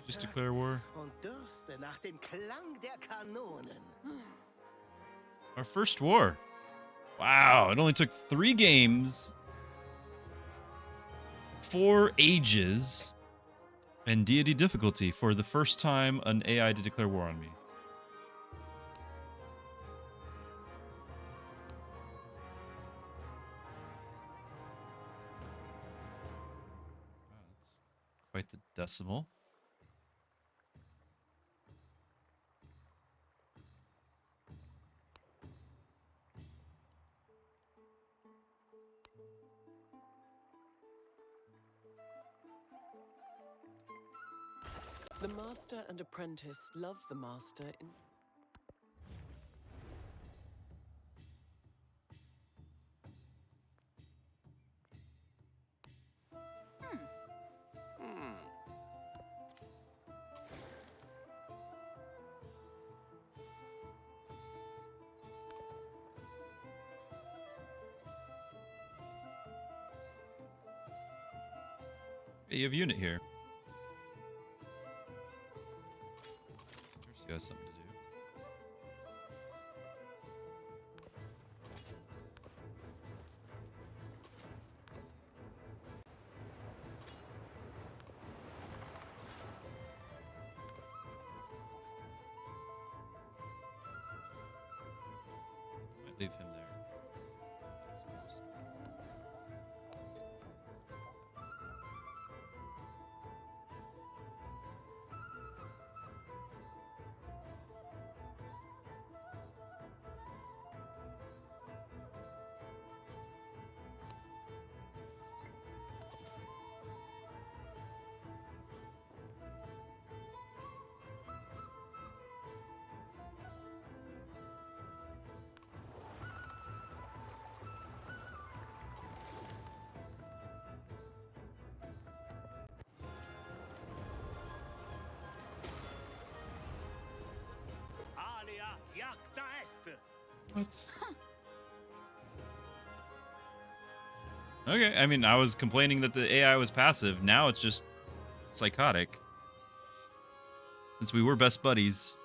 Just Theater declare war. und dürste nach dem Klang der Kanonen. Our first war. Wow, it only took 3 games, 4 ages, and deity difficulty for the first time an AI to declare war on me. Wow, that's quite the decimal. The master and apprentice love the master in... Hey, you have a unit here. Cersei has something to do. Might leave him there. Exposed. Alia jacta est. What? Okay, I mean, I was complaining that the AI was passive. Now it's just psychotic. Since we were best buddies.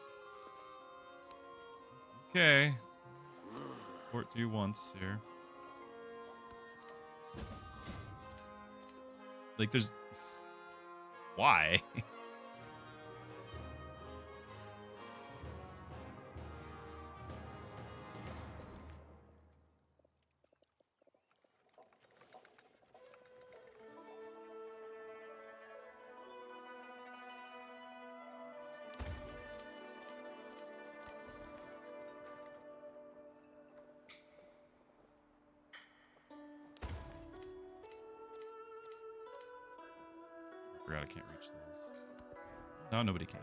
Okay. Support you once here. Like, there's... Why? Forgot I can't reach those. No, nobody can.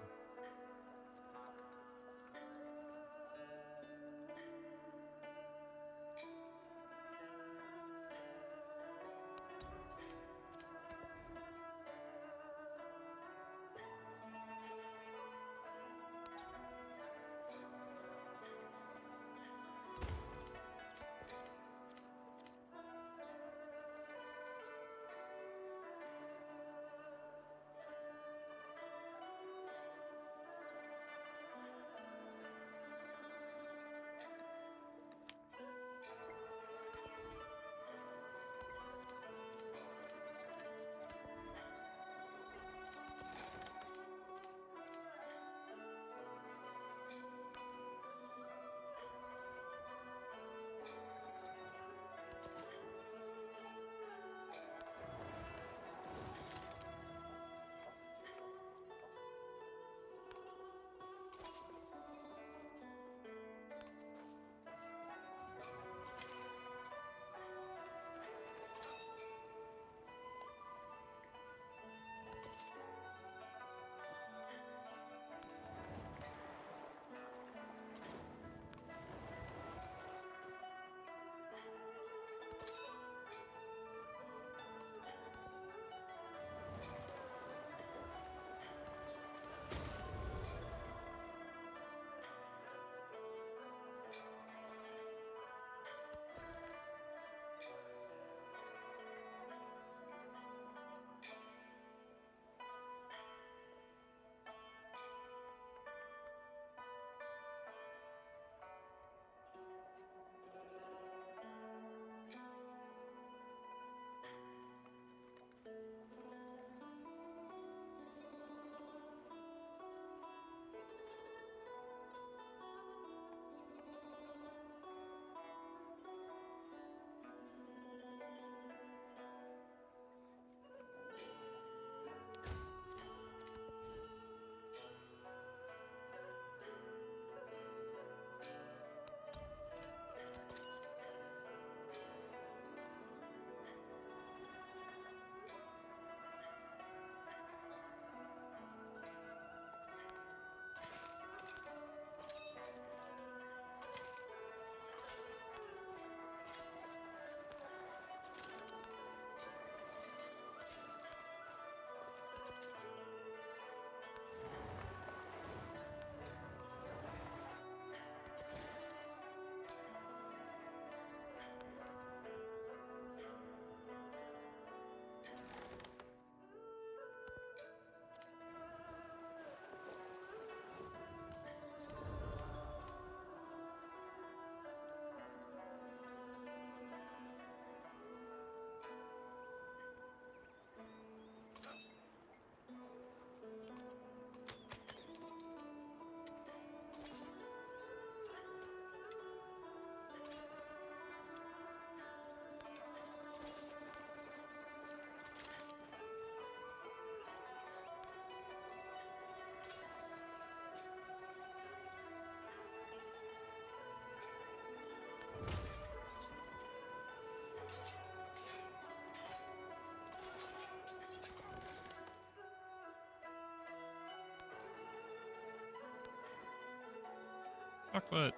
Chocolate.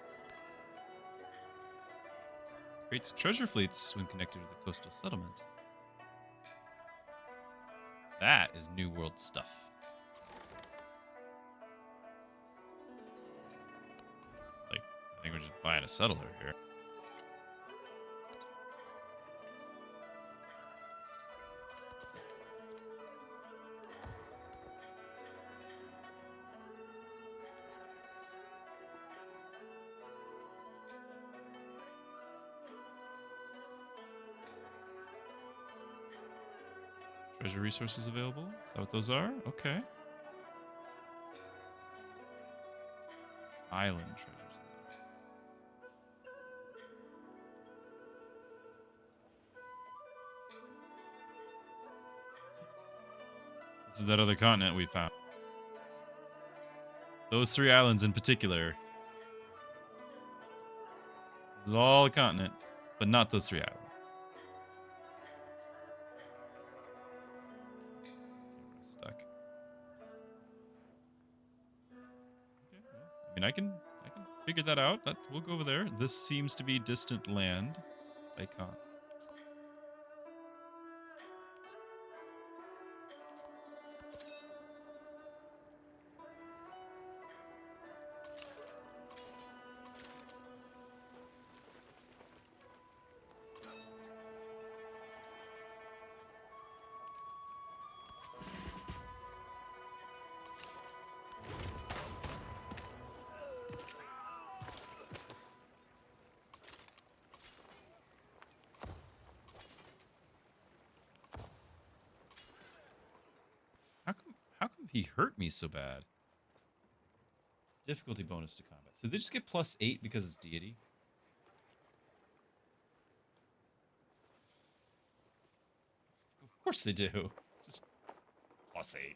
Creates treasure fleets when connected with a coastal settlement. That is New World stuff. Like, I think we're just buying a settler here. Treasure resources available? Is that what those are? Okay. Island treasures. This is that other continent we found. Those 3 islands in particular. This is all a continent, but not those 3 islands. Stuck. Okay, well, I mean, I can figure that out. We'll go over there. This seems to be distant land. Icon. How come he hurt me so bad? Difficulty bonus to combat. So they just get +8 because it's deity? Of course they do. Just +8.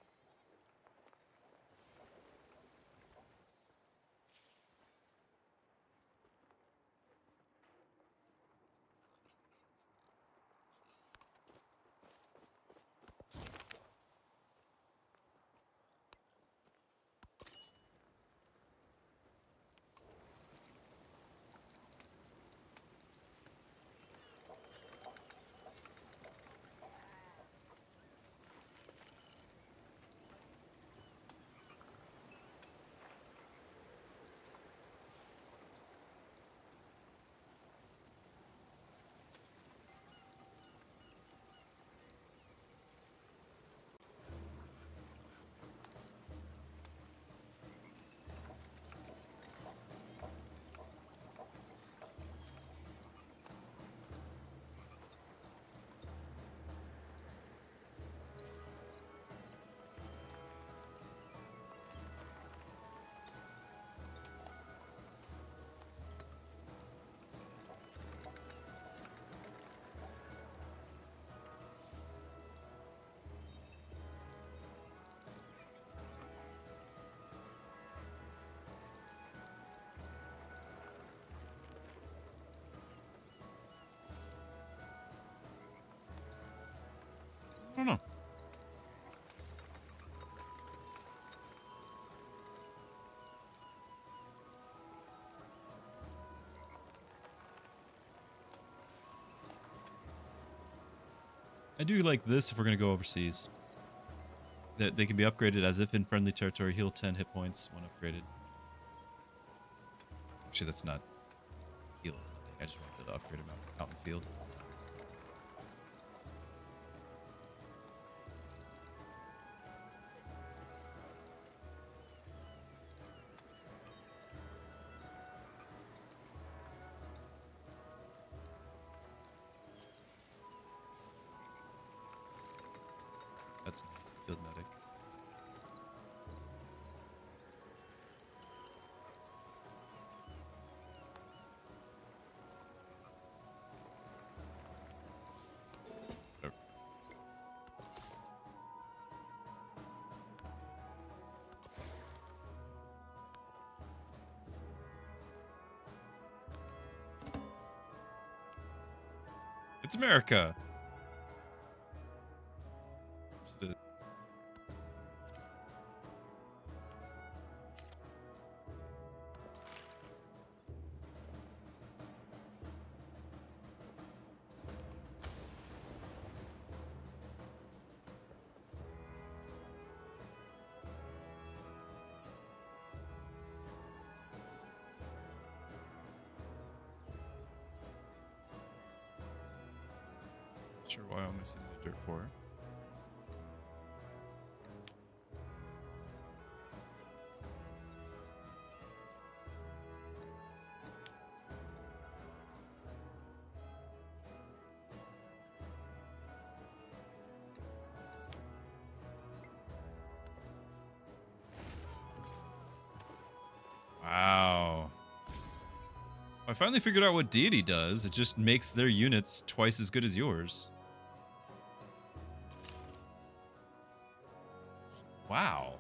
I don't know. I do like this if we're going to go overseas. That they can be upgraded as if in friendly territory. Heal 10 hit points when upgraded. Actually, that's not heal. I just wanted to upgrade them out in the field. That's nice. Field medic. Whatever. It's America. sure why all my cities are dirt poor. Wow. I finally figured out what Deity does. It just makes their units twice as good as yours. Wow.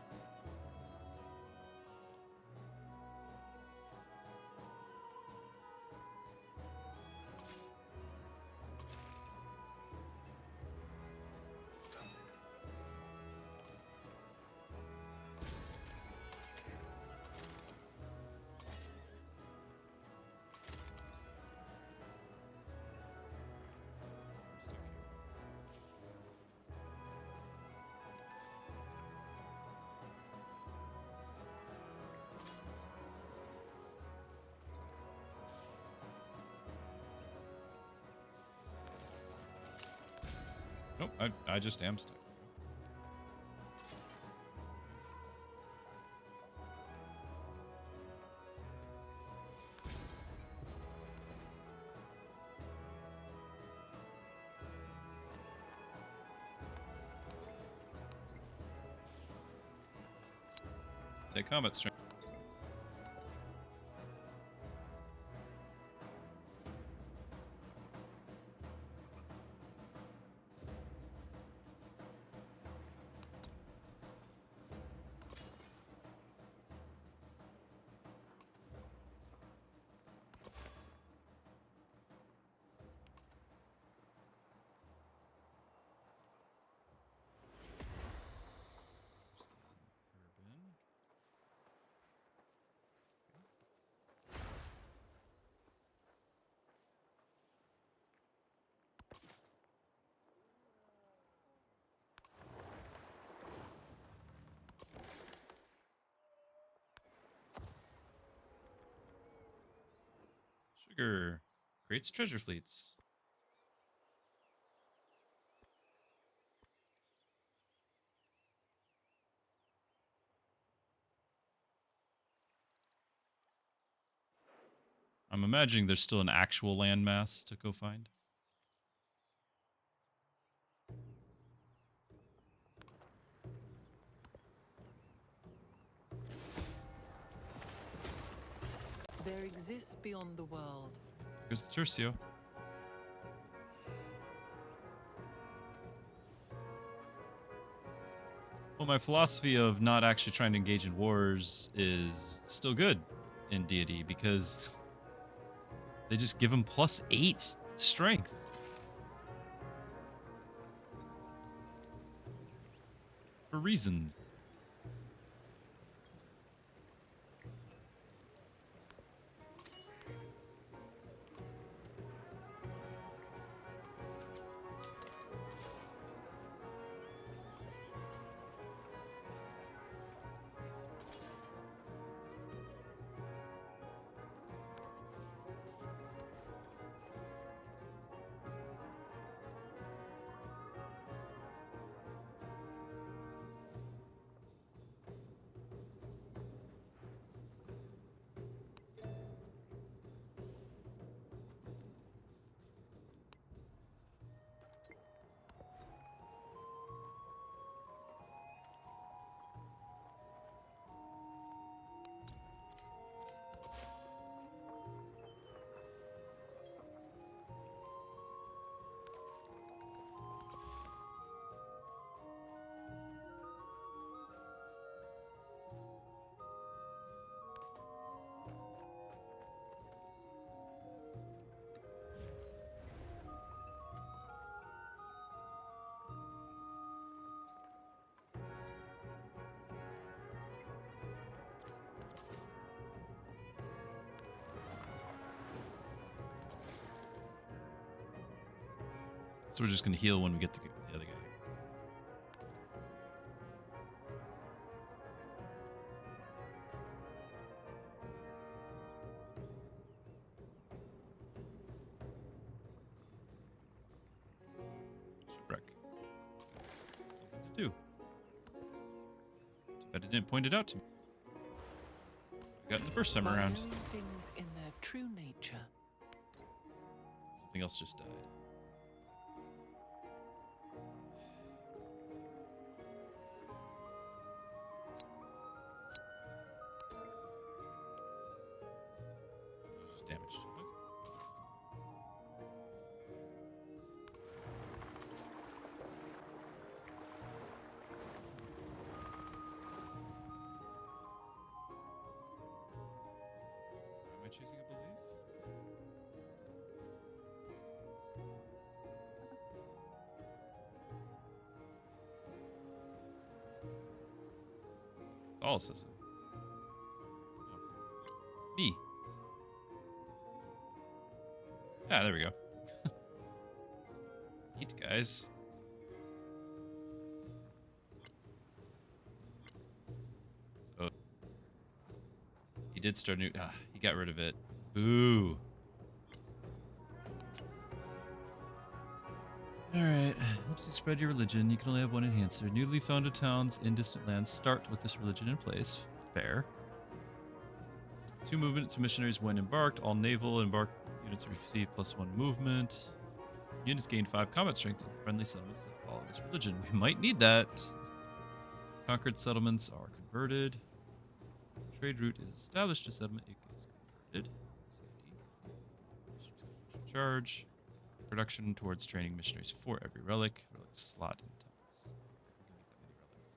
Nope, I just am stuck. Take combat strength. Sugar creates treasure fleets. I'm imagining there's still an actual landmass to go find. There exists beyond the world. Here's the Tercio. Well, my philosophy of not actually trying to engage in wars is still good in Deity because they just give him +8 strength. For reasons. So we're just going to heal when we get to the other guy. Bet it didn't point it out to me. I got it the first time By around. knowing things in their true nature, Something else just died. That was just damaged. Okay. Am I choosing a belief? Catholicism. Oh. Me. Ah, there we go. Neat, guys. So he did start a new. He got rid of it. Boo. All right. Helps you spread your religion. You can only have one enhancer. Newly founded towns in distant lands start with this religion in place. Fair. 2 movement to missionaries when embarked. All naval embarked units receive +1 movement. Units gain 5 combat strength in friendly settlements that follow this religion. We might need that. Conquered settlements are converted. Trade route is established. A settlement is converted. Charge. Production towards training missionaries for every relic. Relic slot in temples. I don't think we can make that many relics.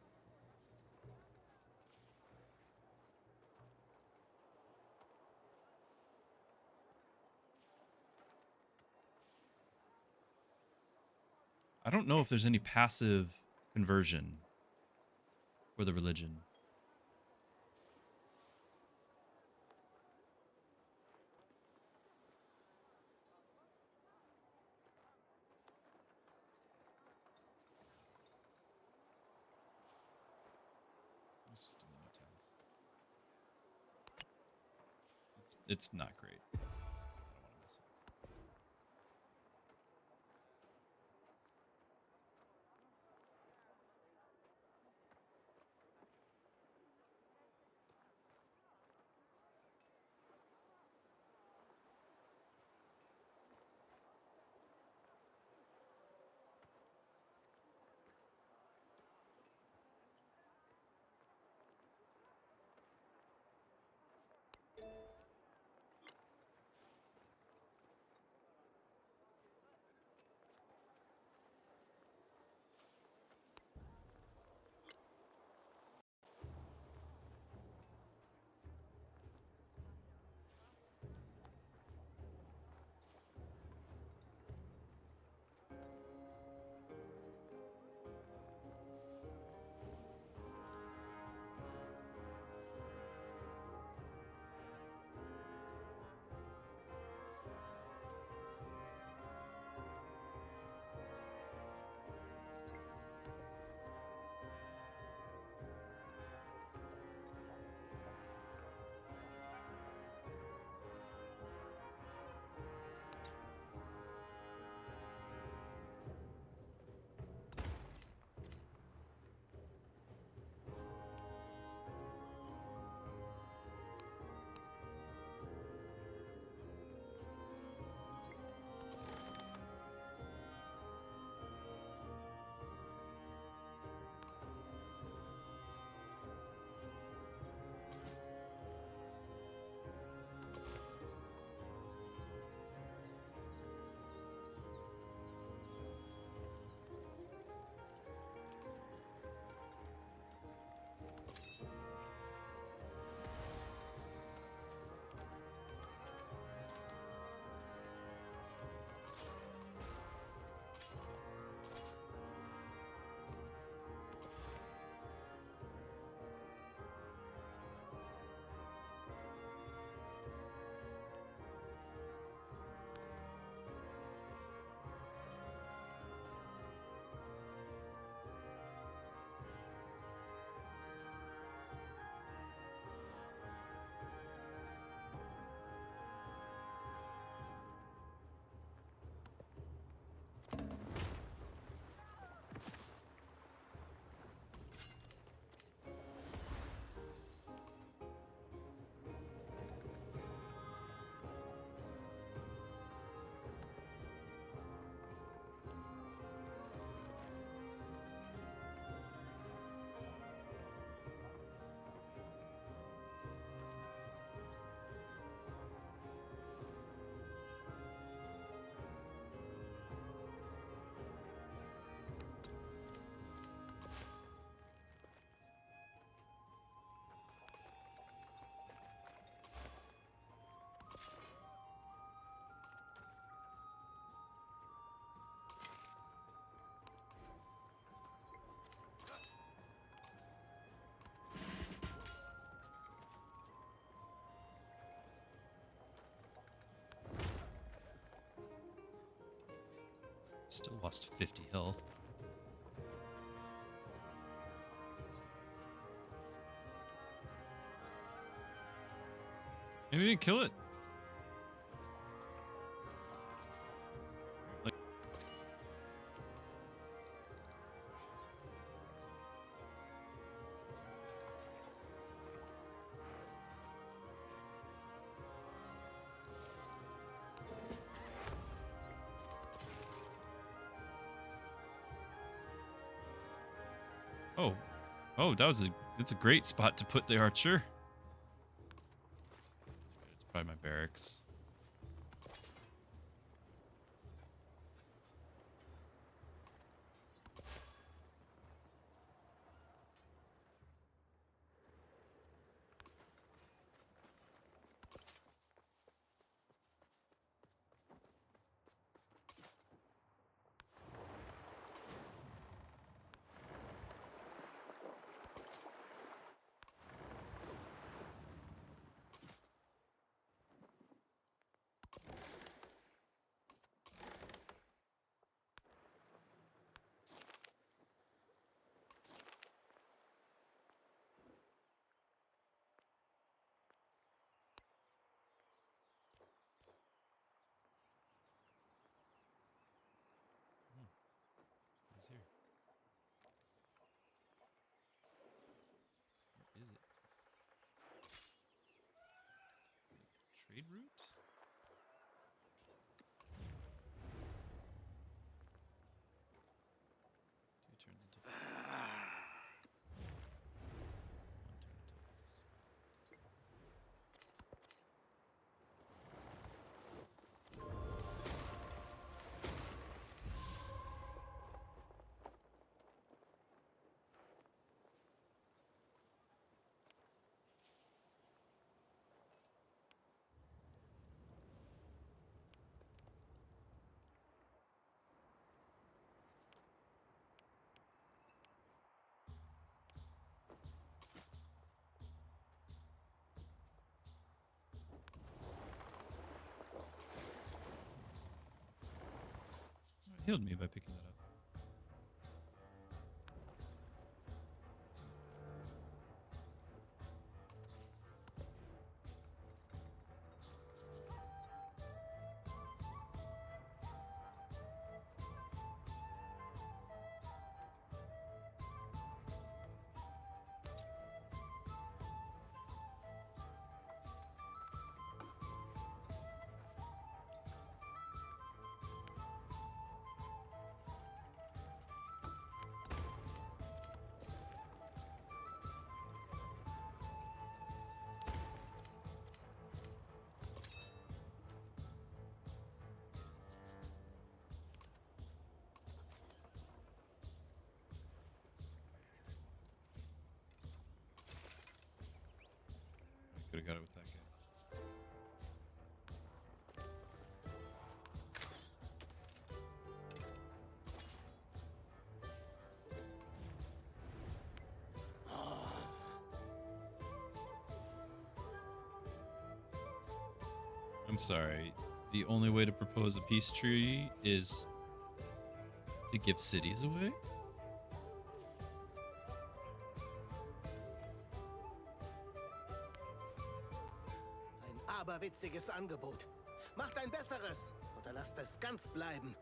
I don't know if there's any passive conversion for the religion. Let's just do the new towns. It's not great. I don't want to mess with it. Still lost 50 health. Maybe we didn't kill it. Like, oh, that's a great spot to put the archer. It's probably my barracks. What's here? What is it? Trade route? 2 turns until. 1 turn until peace. It healed me by picking that up. Could have got it with that guy. I'm sorry. The only way to propose a peace treaty is to give cities away? Ein aberwitziges Angebot. Macht ein besseres oder lasst es ganz bleiben.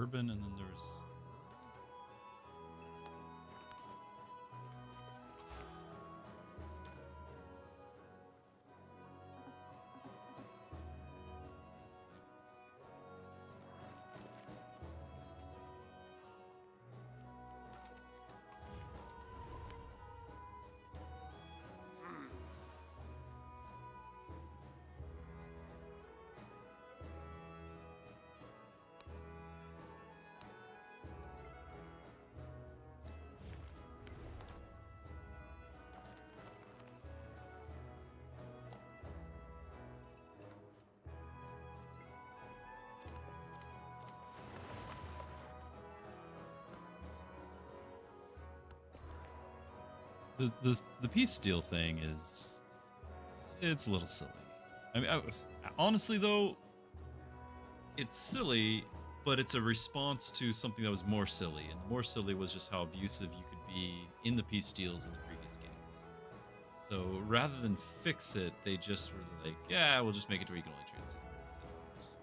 urban, and then there's. The peace deal thing is, it's a little silly. I mean, honestly though, it's silly, but it's a response to something that was more silly, and the more silly was just how abusive you could be in the peace deals in the previous games. So rather than fix it, they just were like, yeah, we'll just make it to where you can only trade cities. So it's-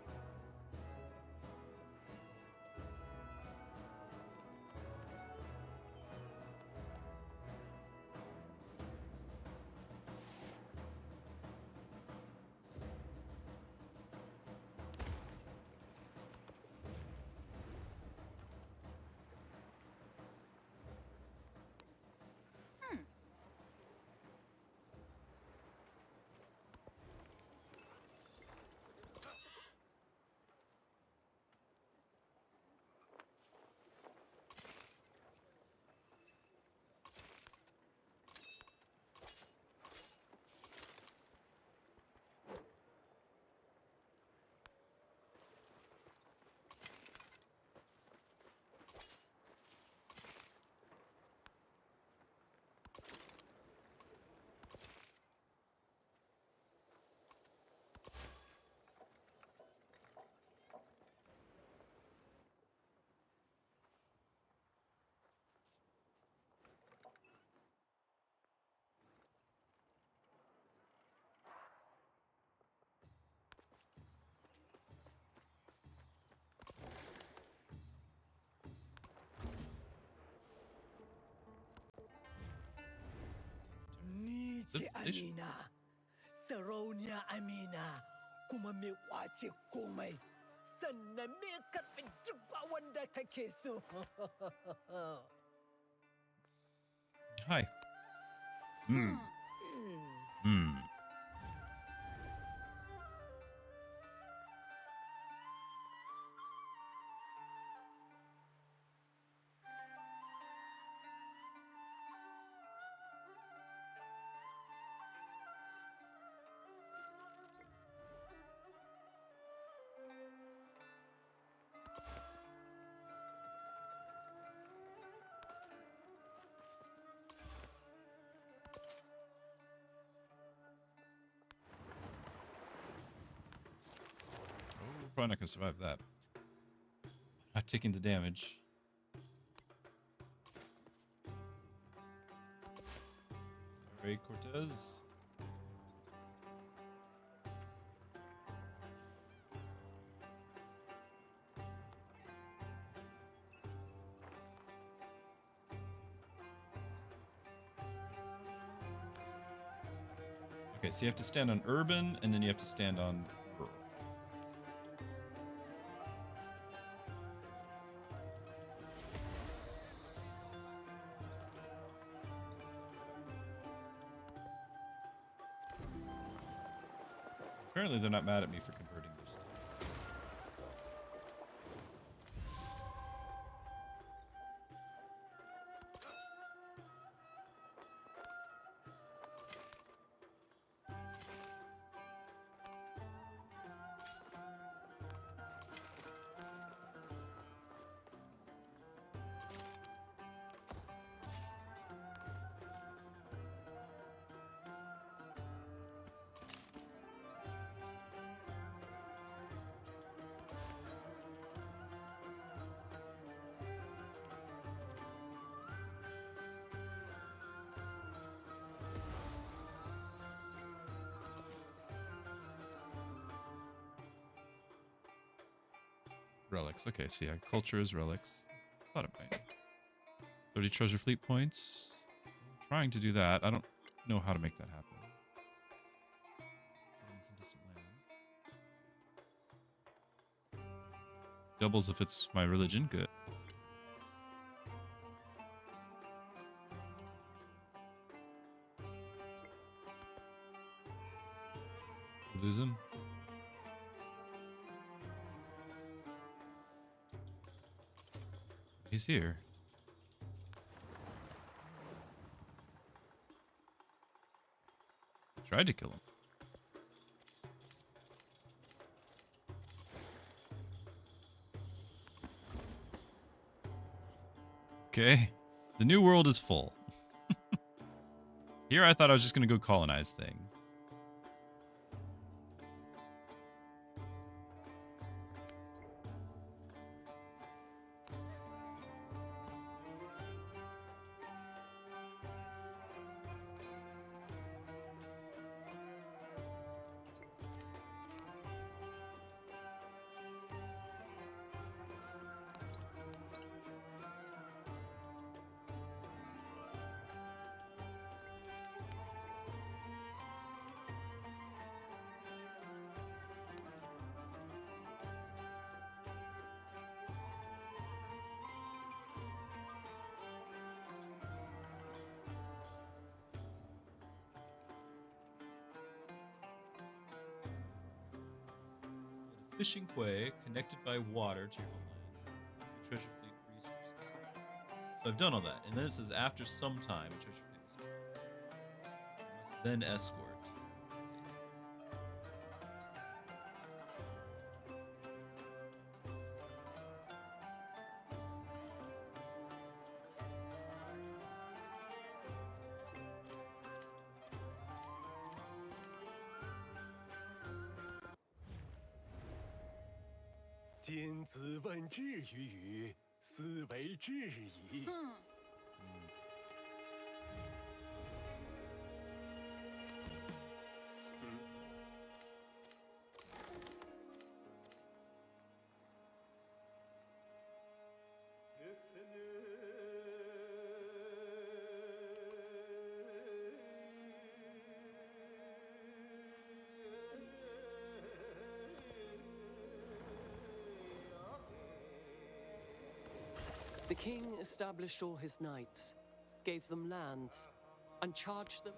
Niche They should- Amina. Saronia Amina. Kuma me kwace komai. Sannan me karɓi duk wanda kake so. Hi. Hmm. Hmm. Oh, we're probably not gonna survive that. Not taking the damage. Sorry, Cortez. Okay, so you have to stand on urban, and then you have to stand on rural. Apparently, they're not mad at me for converting their stuff. Relics. Okay, so yeah, culture is relics. Thought it might. 30 treasure fleet points. Trying to do that. I don't know how to make that happen. Settlements in distant lands. Doubles if it's my religion. Good. Lose him. He's here. Tried to kill him. Okay. The new world is full. Here I thought I was just going to go colonize things. Fishing quay connected by water to your homeland. The treasure fleet resources. So I've done all that, and then it says after some time, treasure fleet is must then escort. See. 君子问智于语，斯为智矣。The king established all his knights, gave them lands, and charged them.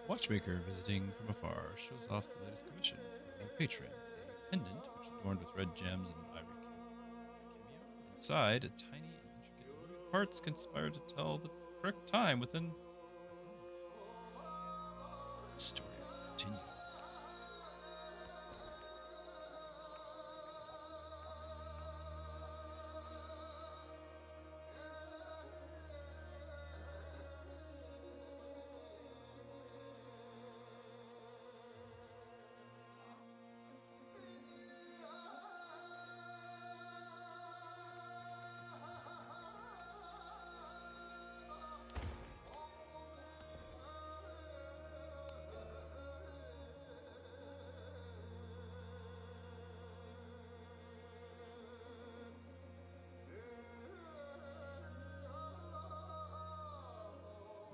Watchmaker visiting from afar shows off the latest commission for their patron. A pendant, which adorned with red gems and ivory cameo. Inside, a tiny and intricate moving parts conspire to tell the correct time within. The story will continue.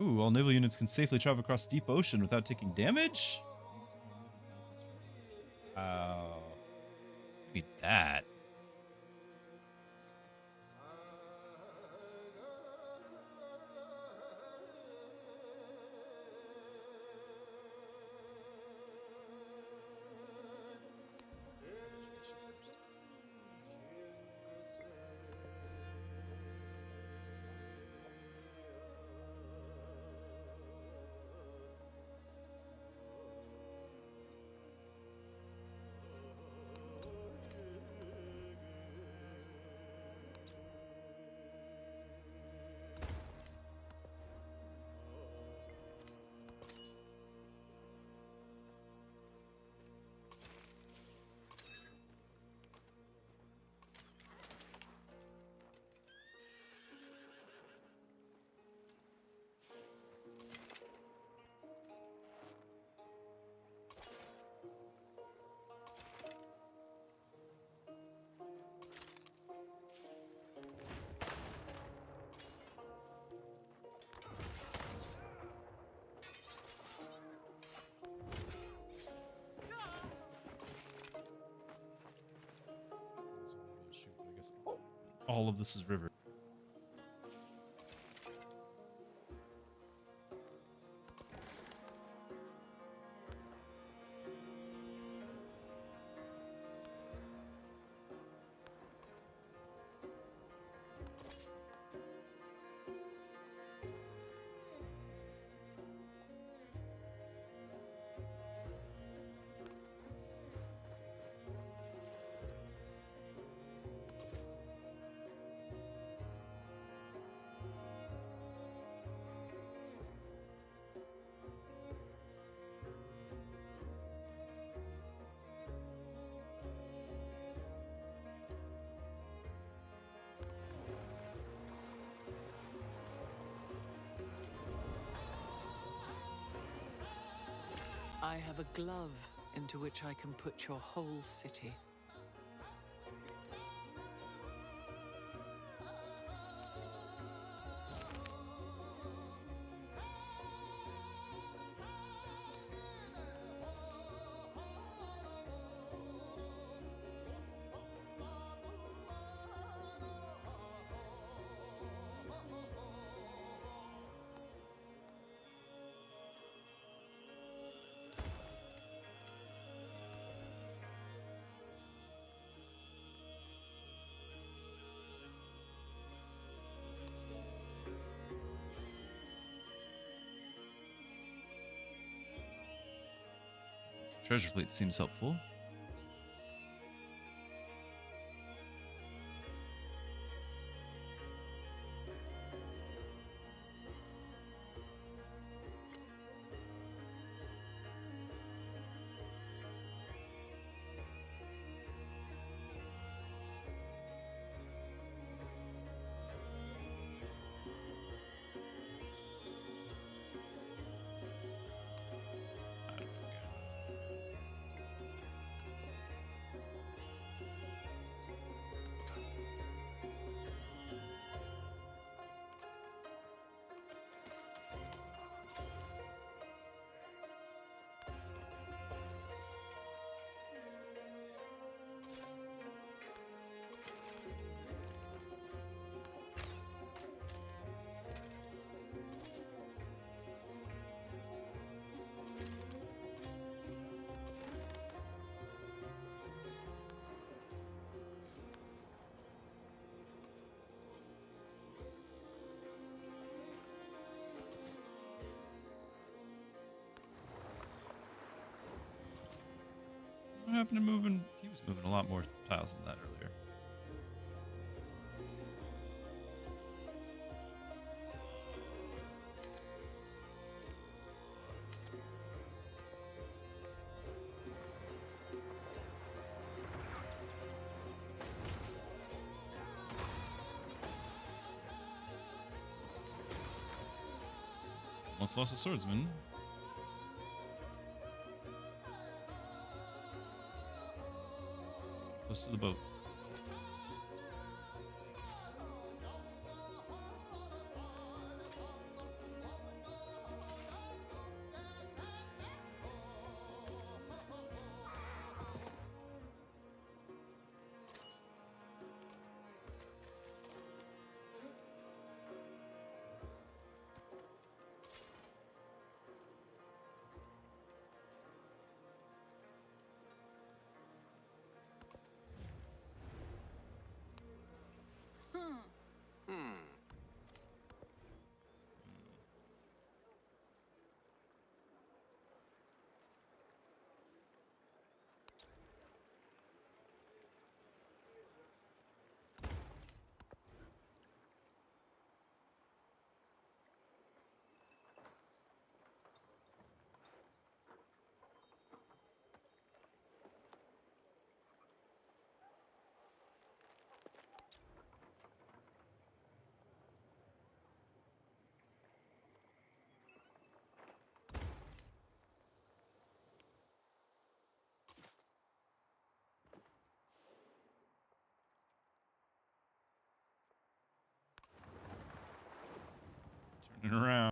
Ooh, all naval units can safely travel across deep ocean without taking damage? Wow. Look at that. All of this is river. I have a glove into which I can put your whole city. Treasure plate seems helpful. What happened to moving? He was moving a lot more tiles than that earlier. Almost lost a swordsman. Close to the boat. Turning around.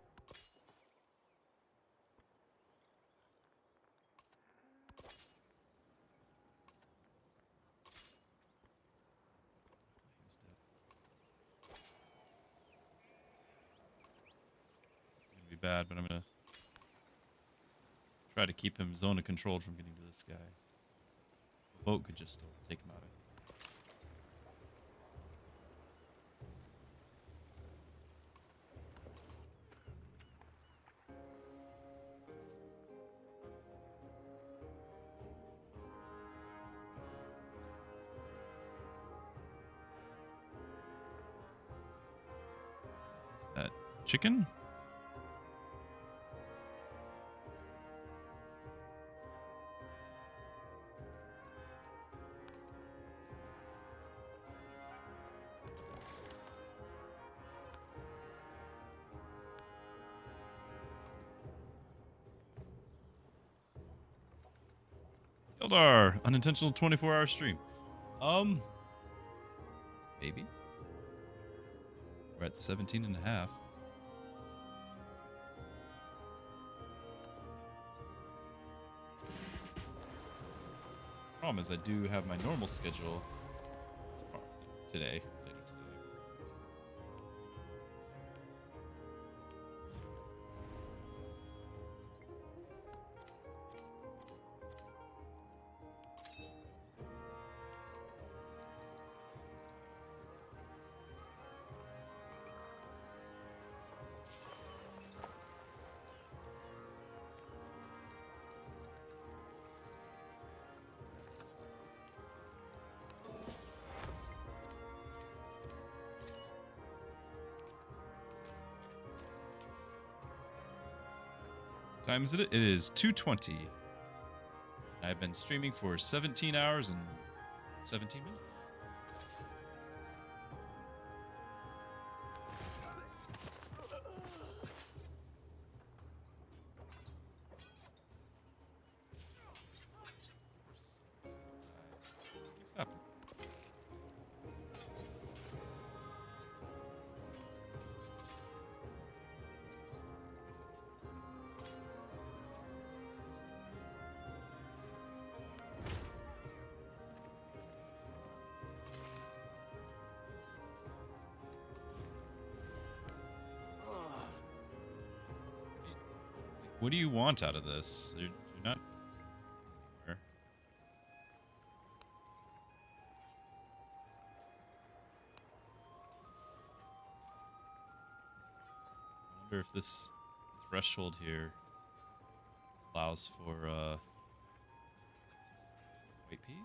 He was dead. bad, but I'm gonna try to keep him zone of controlled from getting to this guy. The boat could just still take him out, I think. Is that chicken? Eldar, unintentional 24-hour stream. Maybe. We're at 17 and a half. Problem is I do have my normal schedule today. Later today. What time is it? It is 2:20. I've been streaming for 17 hours and 17 minutes. Keeps happening. What do you want out of this? You're not. Sure. I wonder if this threshold here allows for white peas.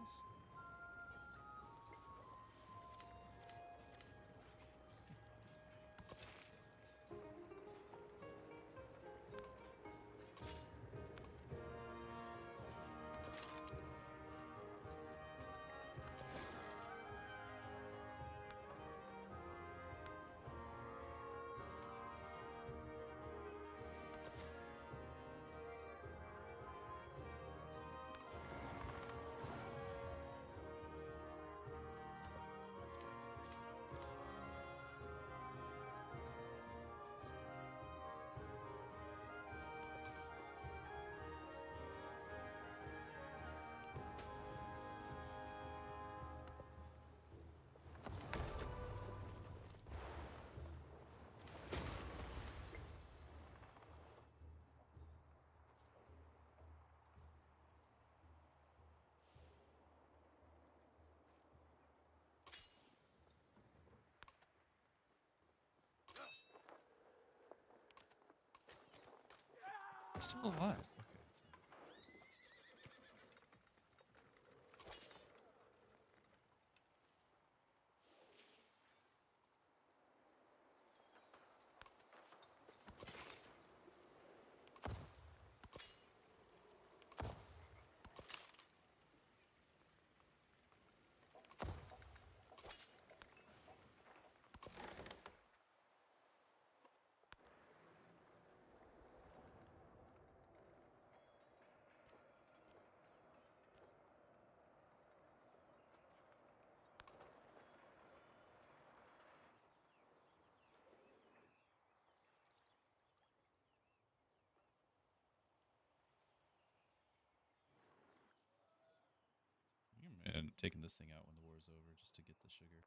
It's still alive. Okay. And taking this thing out when the war is over just to get the sugar.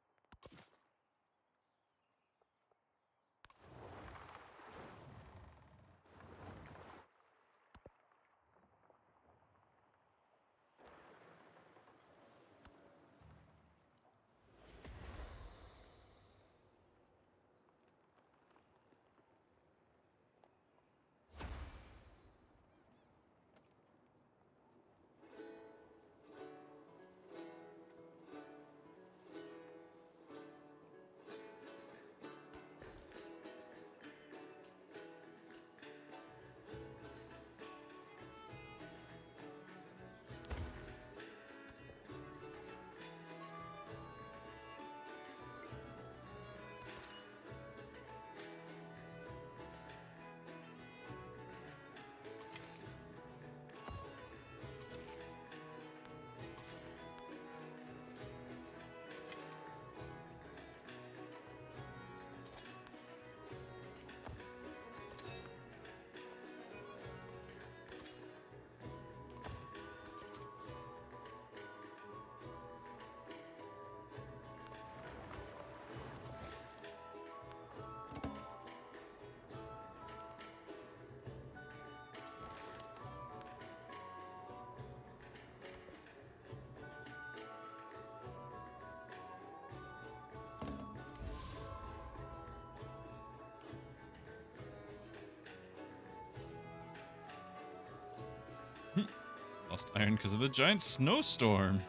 Lost iron because of a giant snowstorm.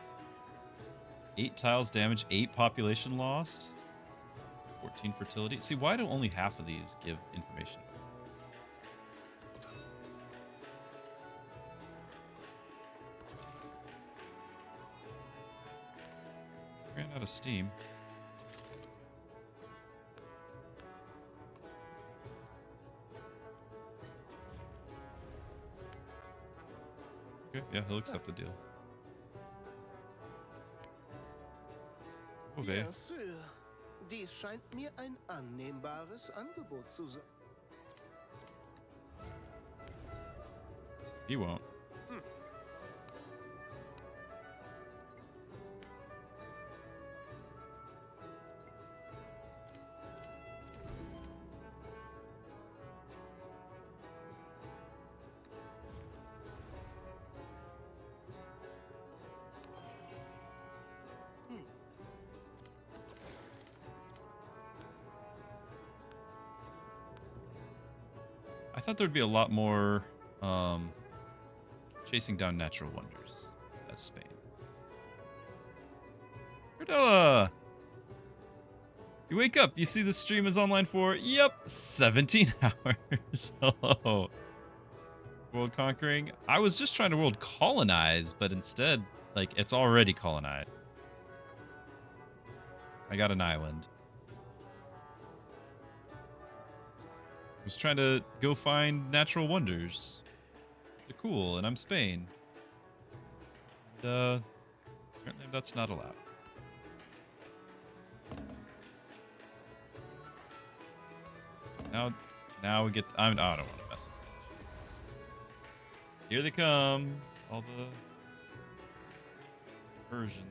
8 tiles damage, 8 population lost, 14 fertility. See, why do only half of these give information? Ran out of steam. Okay, yeah, he'll accept the deal. Okay. Ja, Sir. Dies scheint mir ein annehmbares Angebot zu sein. He won't. I thought there'd be a lot more chasing down natural wonders as Spain. Cordella! You wake up, you see the stream is online for, yep, 17 hours. Hello. World conquering. I was just trying to world colonize, but instead, like, it's already colonized. I got an island. I was trying to go find natural wonders. They're cool, and I'm Spain. And, apparently that's not allowed. Now we get. I don't want to mess with it. Here they come. All the versions.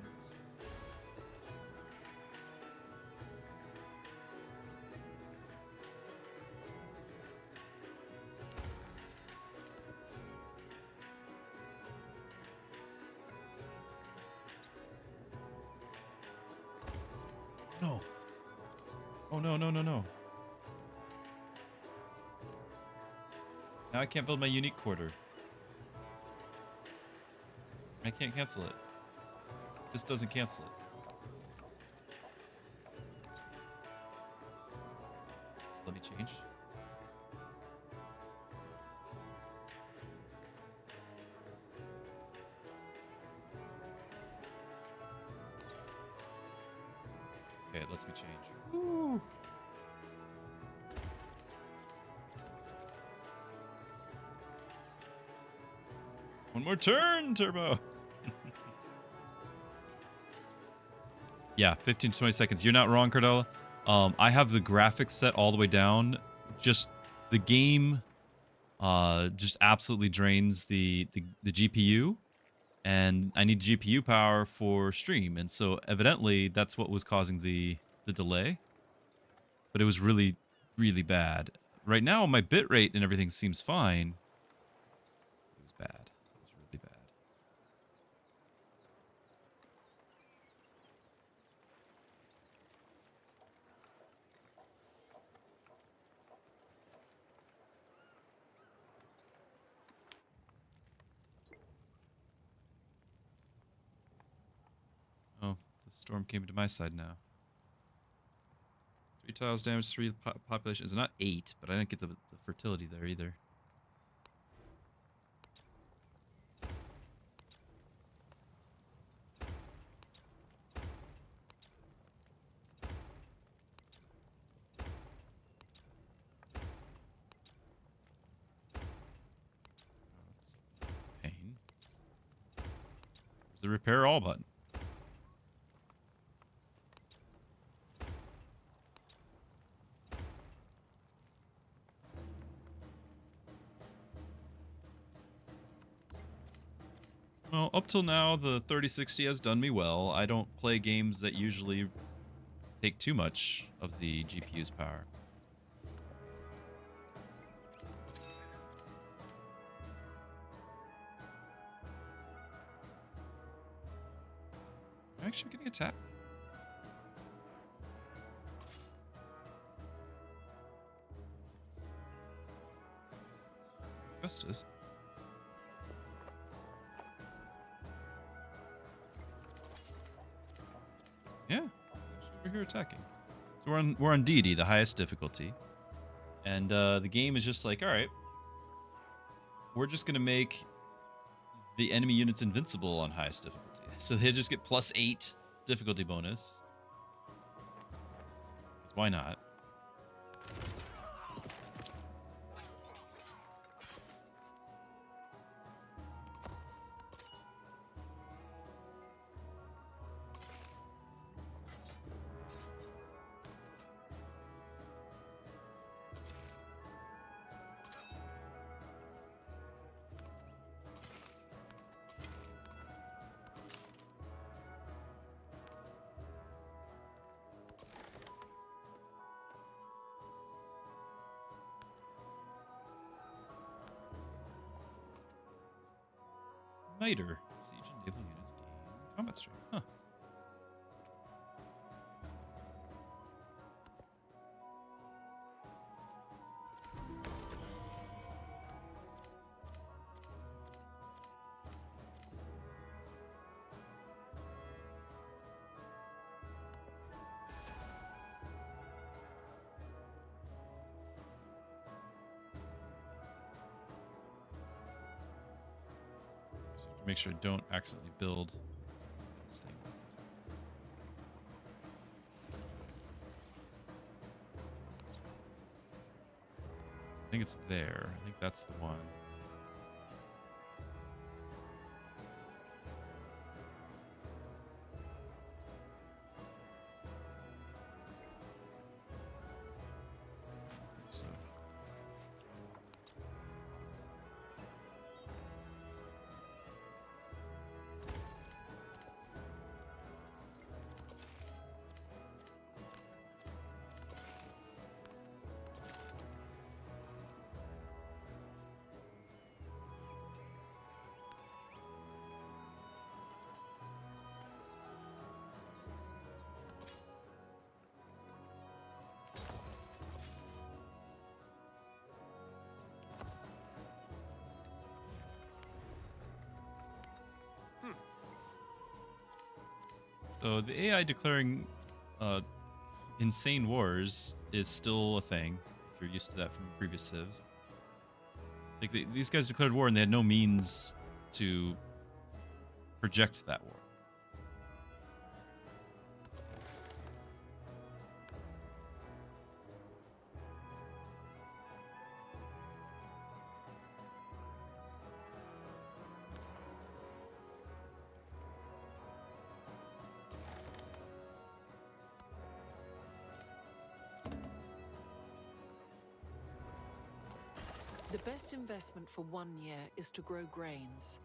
No. Oh, no. Now I can't build my unique quarter. I can't cancel it. This doesn't cancel it. So let me change. Okay, it lets me change. Woo. One more turn, Turbo. Yeah, 15 to 20 seconds. You're not wrong, Cardella. I have the graphics set all the way down. Just the game just absolutely drains the GPU. And I need GPU power for stream. And so evidently that's what was causing the delay. But it was really, really bad. Right now my bitrate and everything seems fine. It was bad. It was really bad. Oh, the storm came to my side now. 3 tiles damage, 3 population. It's not 8, but I didn't get the fertility there either. Pain. There's the repair all button. Well, up till now, the 3060 has done me well. I don't play games that usually take too much of the GPU's power. I'm actually getting attacked. Justice. Yeah, we're here attacking. So we're on Deity, the highest difficulty, and the game is just like, all right, we're just gonna make the enemy units invincible on highest difficulty, so they just get +8 difficulty bonus. 'Cause why not? Niter. Siege and naval units gain combat strength. Huh. So to make sure I don't accidentally build this thing. I think it's there. I think that's the one. So. So the AI declaring insane wars is still a thing. If you're used to that from previous civs, like these guys declared war and they had no means to project that war. The best investment for 1 year is to grow grains.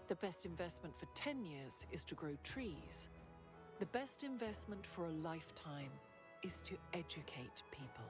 The best investment for 10 years is to grow trees. The best investment for a lifetime is to educate people.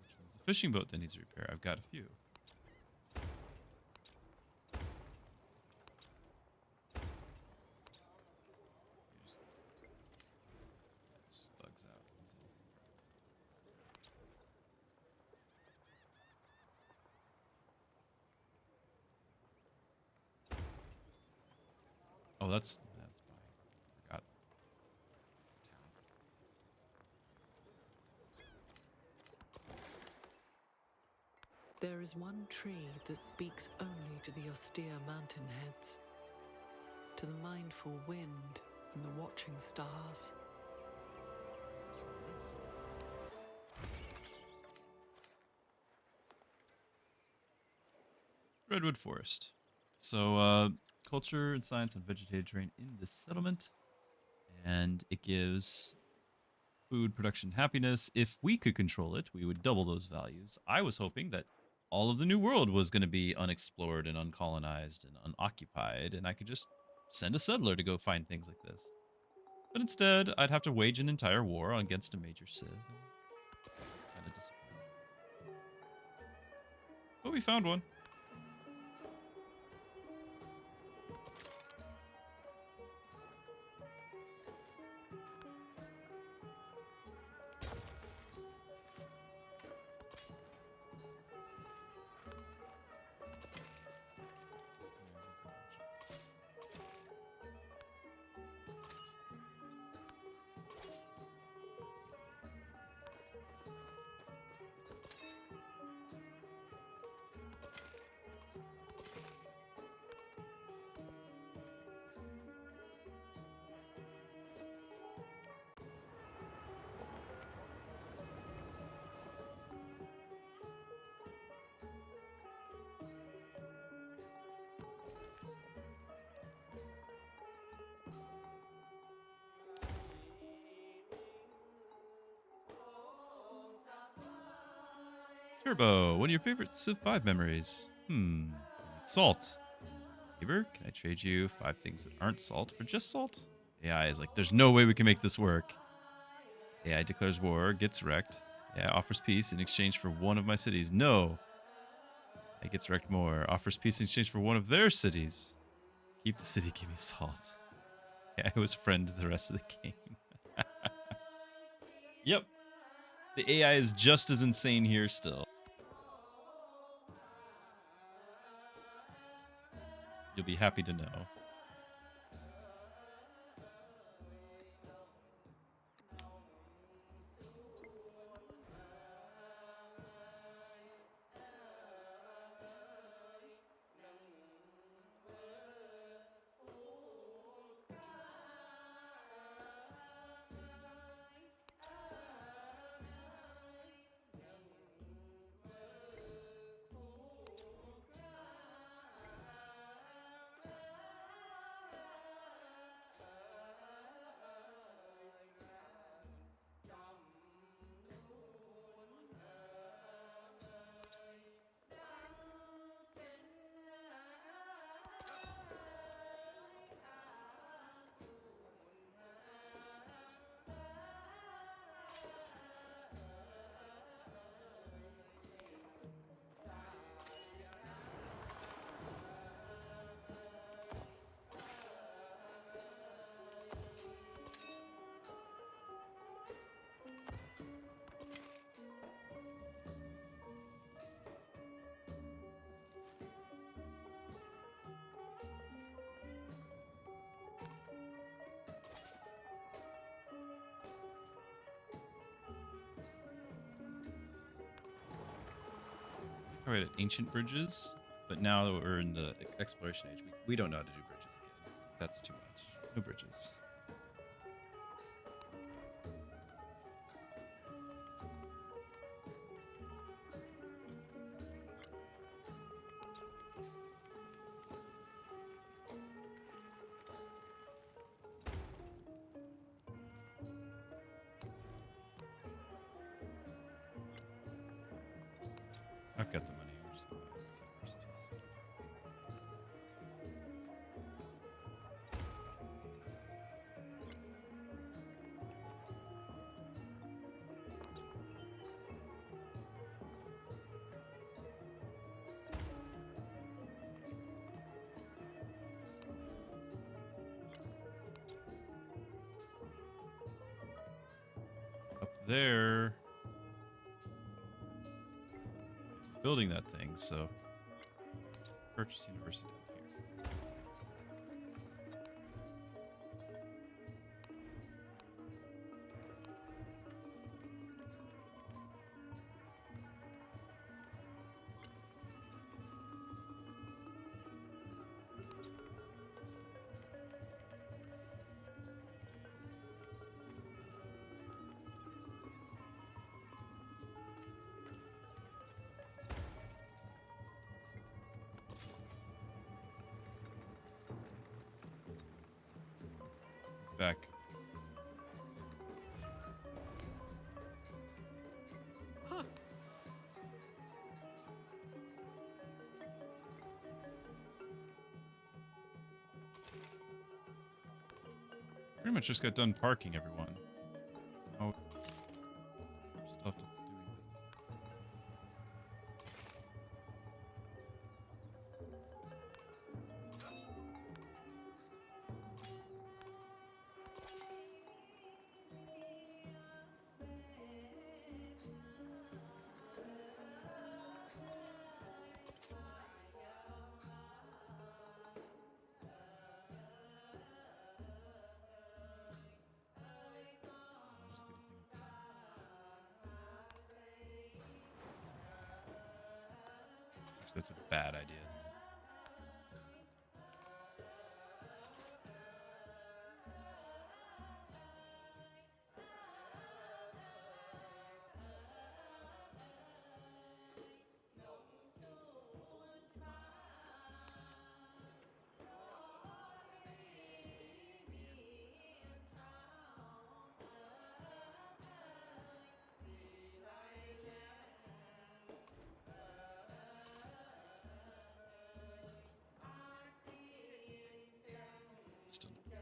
Which one's the fishing boat that needs repair? I've got a few. Just bugs out. That's all. Oh, that's by. Forgot. There is one tree that speaks only to the austere mountain heads, to the mindful wind and the watching stars. Redwood Forest. So, culture and science on vegetated terrain in this settlement. And it gives food production happiness. If we could control it, we would double those values. I was hoping that all of the New World was going to be unexplored and uncolonized and unoccupied, and I could just send a settler to go find things like this. But instead, I'd have to wage an entire war against a major civ. It's kind of disappointing. But we found one. Turbo, one of your favorite Civ 5 memories. Salt. Neighbor, can I trade you 5 things that aren't salt for just salt? AI is like, there's no way we can make this work. AI declares war, gets wrecked. AI offers peace in exchange for one of my cities. No. AI gets wrecked more. Offers peace in exchange for one of their cities. Keep the city, give me salt. AI was friend the rest of the game. Yep. The AI is just as insane here still. You'll be happy to know. All right, at ancient bridges, but now that we're in the exploration age, we don't know how to do bridges again. That's too much. No bridges. I've got the money. We're just gonna buy these universities. Up there, building that thing, so purchase university down here. He's back. Pretty much just got done parking everyone. Oh, stuff to doing this. Just get a thing of food. Actually, that's a bad idea, isn't it? Still no.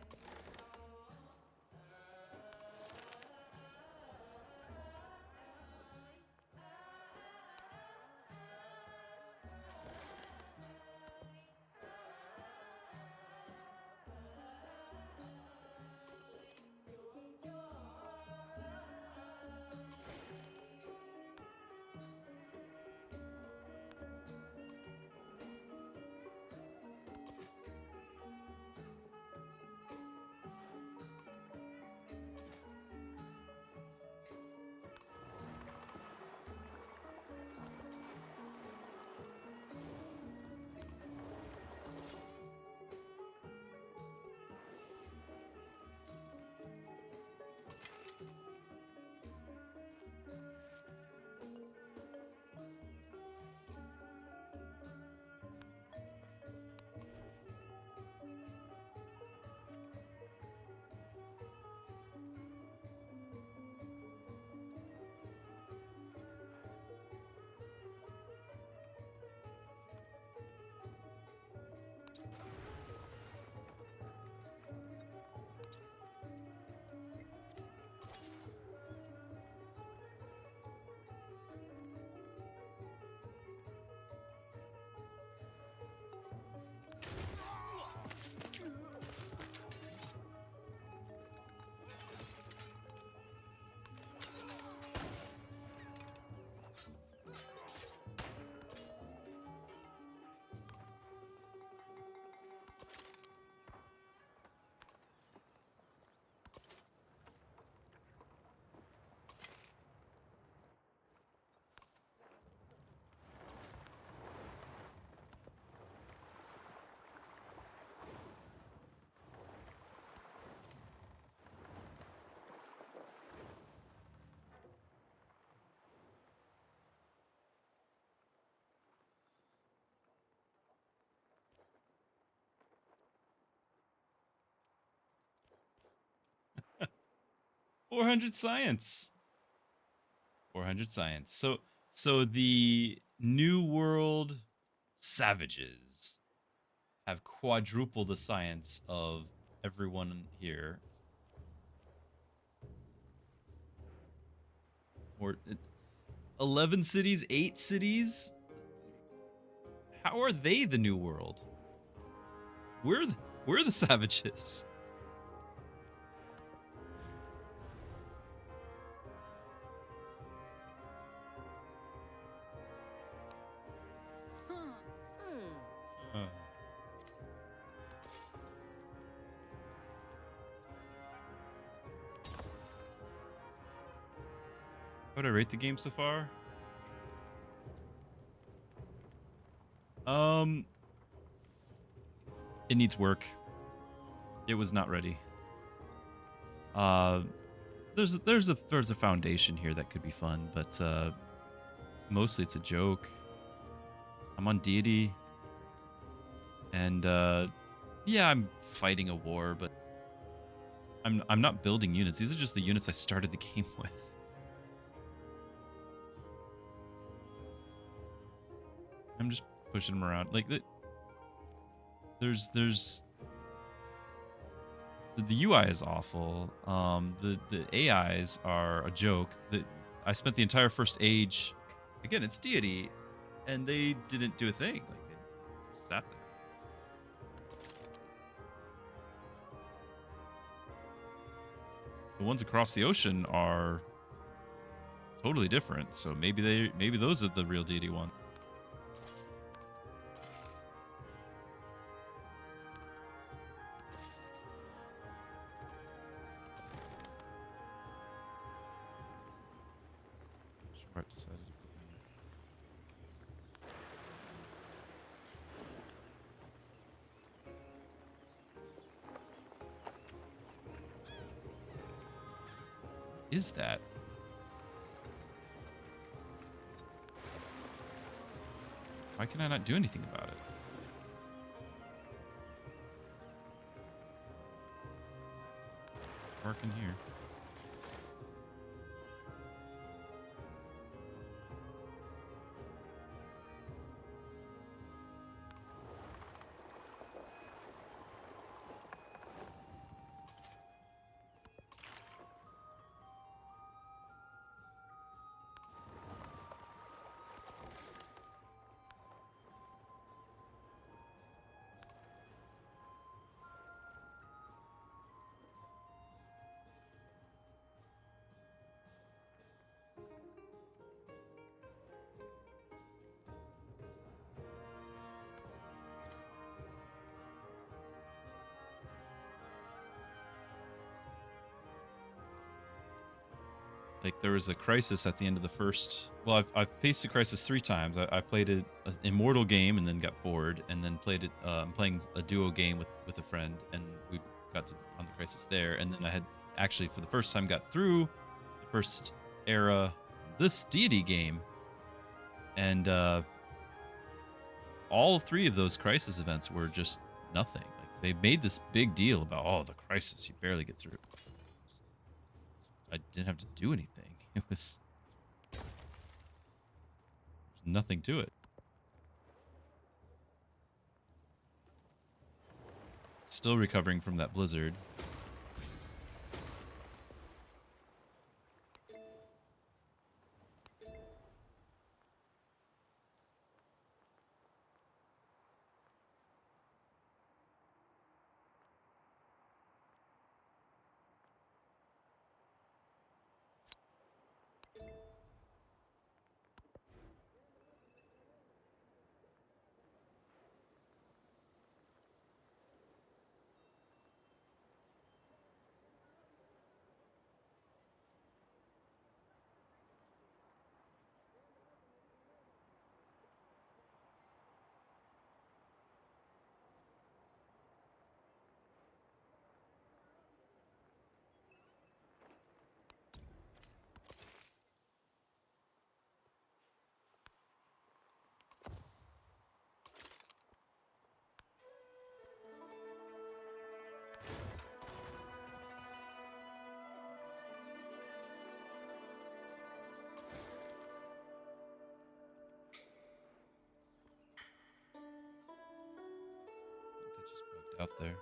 $400 science. 400 science. So the New World savages have quadrupled the science of everyone here. Or 11 cities, 8 cities? How are they the New World? We're the savages. Uh. How would I rate the game so far? It needs work. It was not ready. There's a foundation here that could be fun, but mostly it's a joke. I'm on Deity, and yeah, I'm fighting a war, but I'm not building units. These are just the units I started the game with. I'm just pushing them around. Like there's The UI is awful. The AIs are a joke. I spent the entire first age. Again, it's Deity, and they didn't do a thing. Like they just sat there. The ones across the ocean are totally different. So maybe those are the real Deity ones. Short decided to put me. Is that? Why can I not do anything about it? Park in here. Like there was a crisis at the end of the first. Well, I've faced a crisis 3 times. I played an immortal game and then got bored, and then played it. Playing a duo game with a friend, and we got to on the crisis there. And then I had actually for the first time got through the first era this Deity game, and all 3 of those crisis events were just nothing. Like they made this big deal about the crisis you barely get through. I didn't have to do anything. It was nothing to it. Still recovering from that blizzard. That just bugged out there.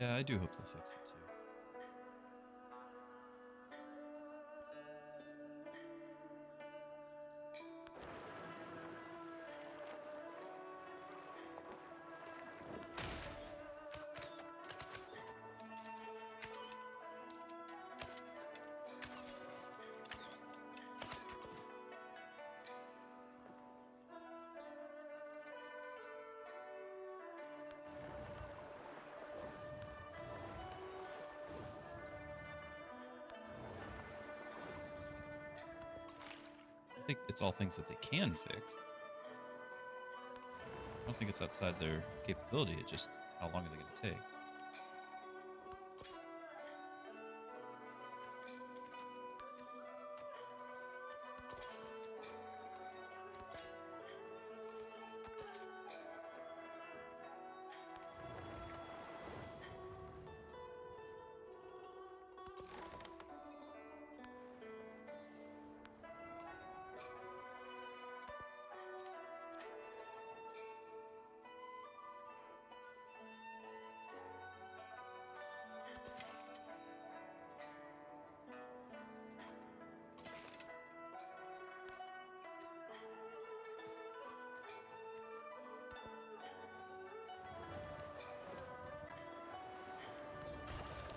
Yeah, I do hope they'll fix it too. I think it's all things that they can fix. I don't think it's outside their capability. It's just how long are they going to take?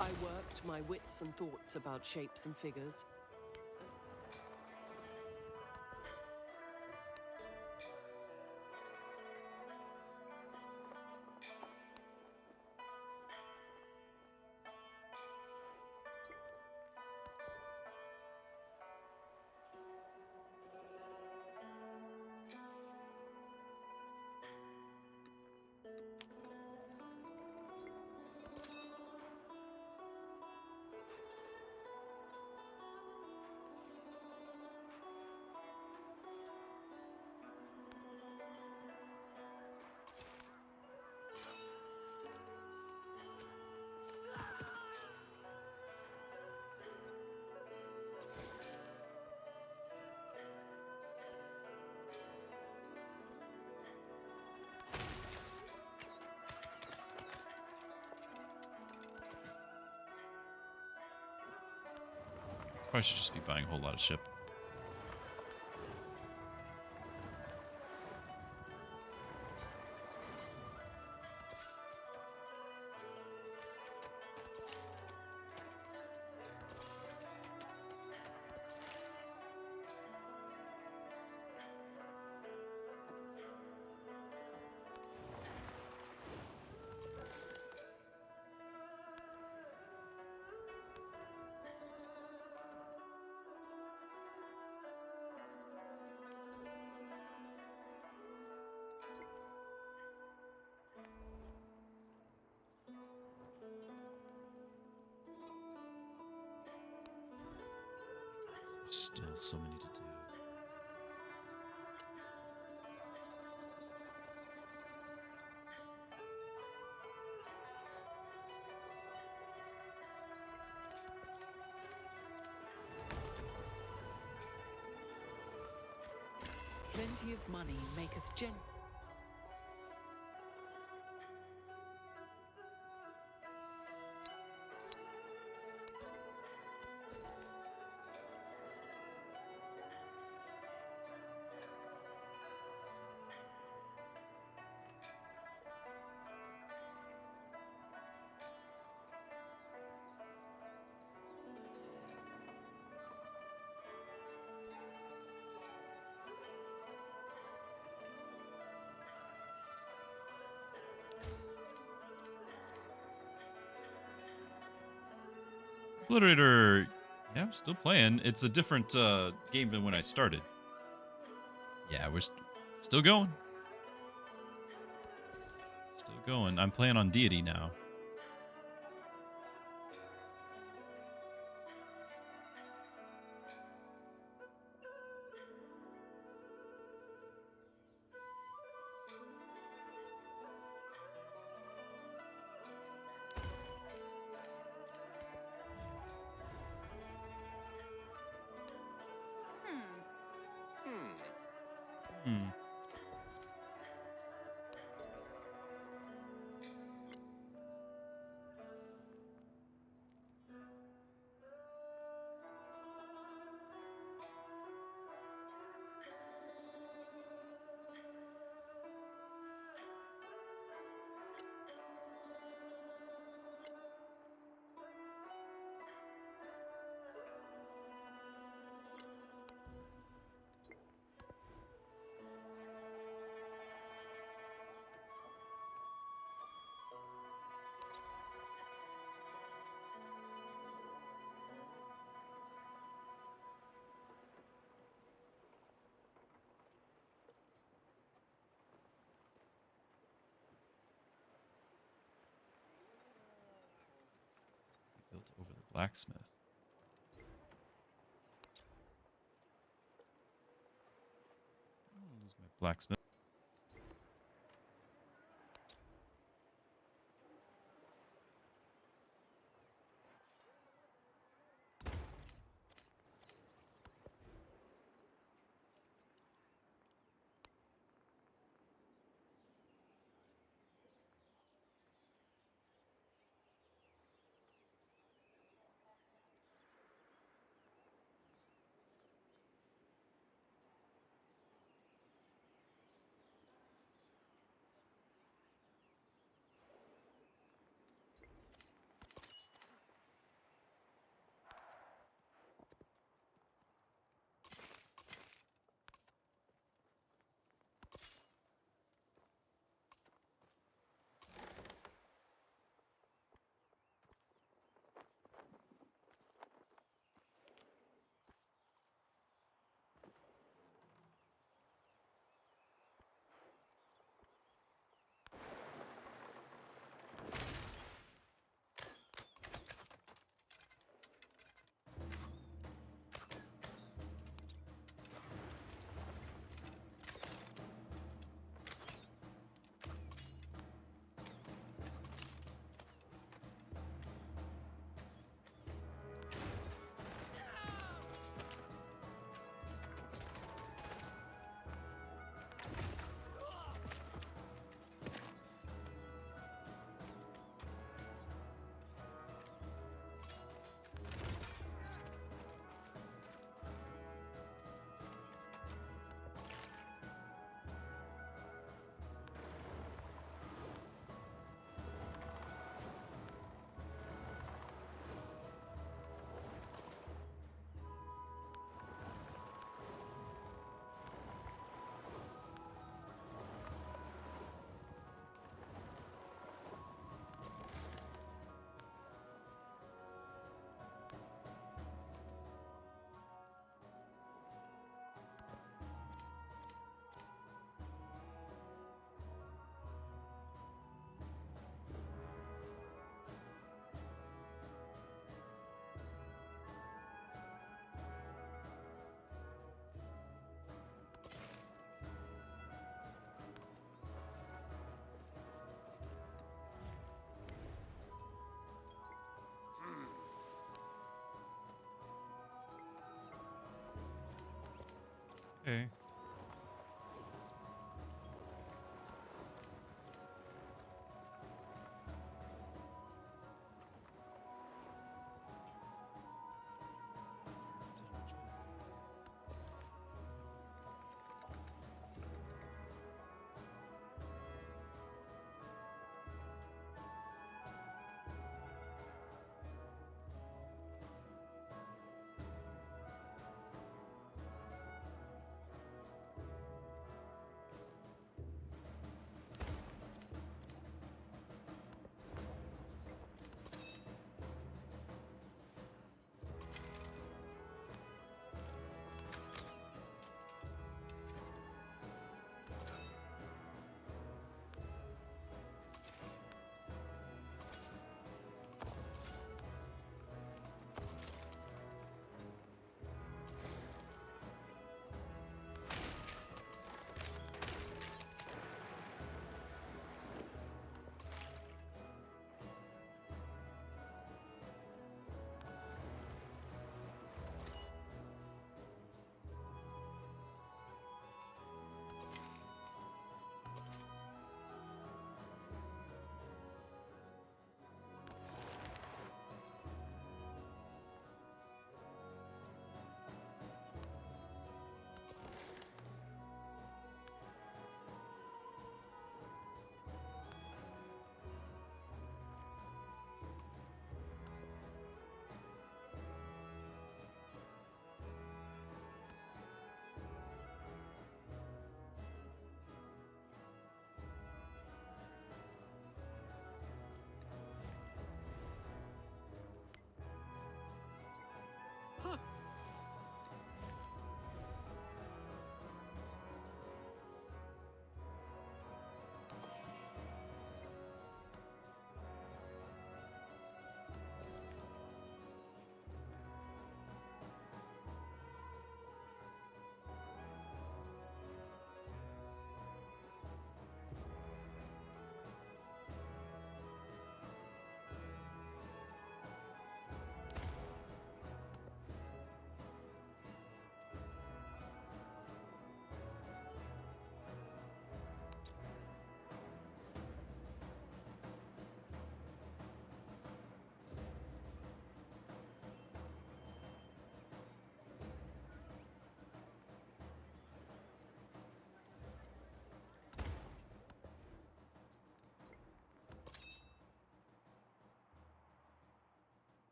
I worked my wits and thoughts about shapes and figures. Probably should just be buying a whole lot of ship. There's still so many to do. Plenty of money maketh gen. Obliterator, yeah, I'm still playing. It's a different game than when I started. Yeah, we're still going. Still going. I'm playing on Deity now. Hmm. Built over the blacksmith. I'll lose my blacksmith. Okay.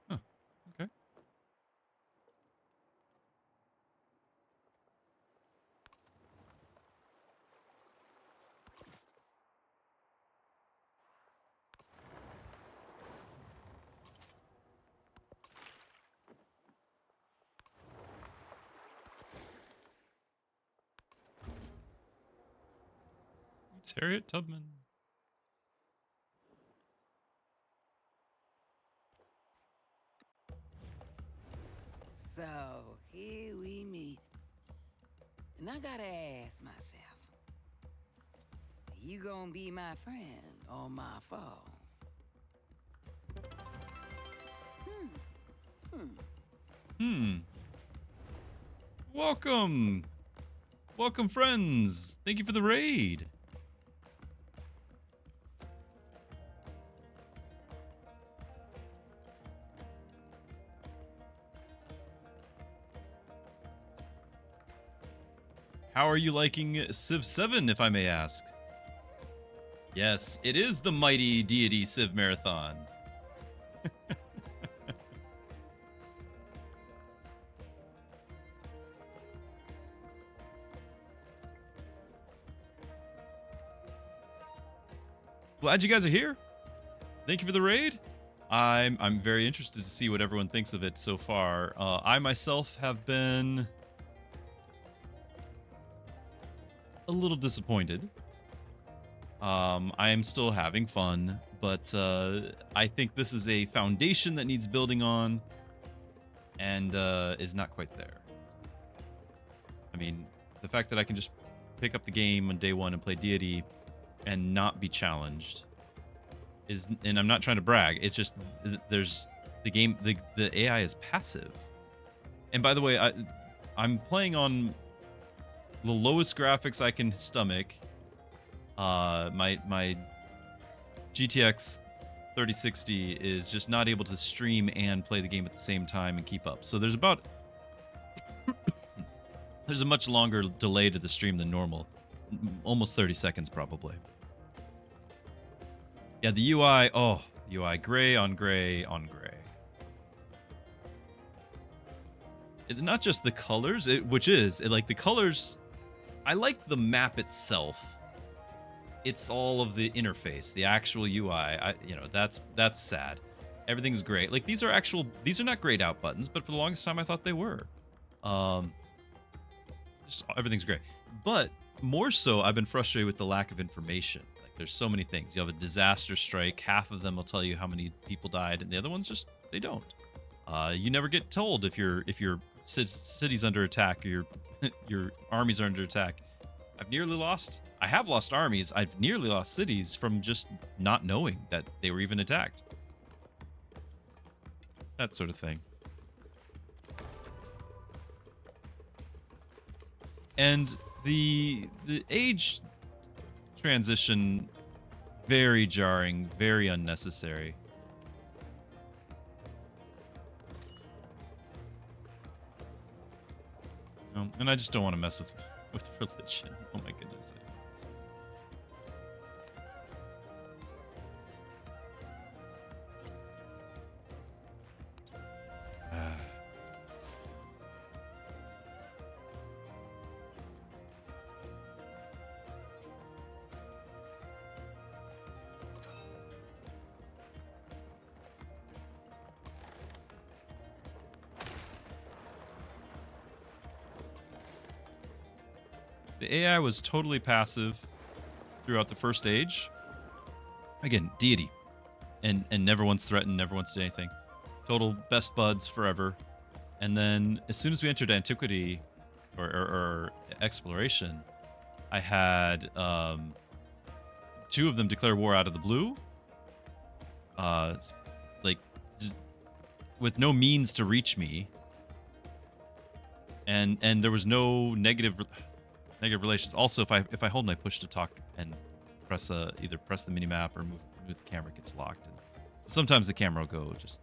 Huh. Okay. It's Harriet Tubman. So here we meet. And I gotta ask myself, you gonna be my friend or my foe? Hmm. Welcome. Welcome, friends. Thank you for the raid. How are you liking Civ 7, if I may ask? Yes, it is the mighty Deity Civ Marathon. Glad you guys are here. Thank you for the raid. I'm very interested to see what everyone thinks of it so far. I myself have been a little disappointed. I am still having fun, but I think this is a foundation that needs building on and is not quite there. I mean, the fact that I can just pick up the game on day one and play Deity and not be challenged is, and I'm not trying to brag, it's just there's the game, the AI is passive. And by the way, I'm playing on the lowest graphics I can stomach. My GTX 3060 is just not able to stream and play the game at the same time and keep up. So there's a much longer delay to the stream than normal. Almost 30 seconds probably. Yeah, the UI, the UI, gray on gray on gray. It's not just the colors, like the colors, I like the map itself. It's all of the interface, the actual UI. That's sad. Everything's great. Like these are not grayed out buttons, but for the longest time I thought they were. Just everything's great. But more so, I've been frustrated with the lack of information. Like there's so many things. You have a disaster strike. Half of them will tell you how many people died, and the other ones just they don't. You never get told if your city's under attack or your armies are under attack. I have lost armies. I've nearly lost cities from just not knowing that they were even attacked. That sort of thing. And the age transition, very jarring, very unnecessary. And I just don't want to mess with religion. Oh my goodness. The AI was totally passive throughout the first age. Again, Deity. And never once threatened, never once did anything. Total best buds forever. And then as soon as we entered Antiquity or Exploration, I had two of them declare war out of the blue. Like, just with no means to reach me. And there was no negative relations. Also, if I hold my push to talk and either press the minimap or move the camera, it gets locked. And sometimes the camera will go just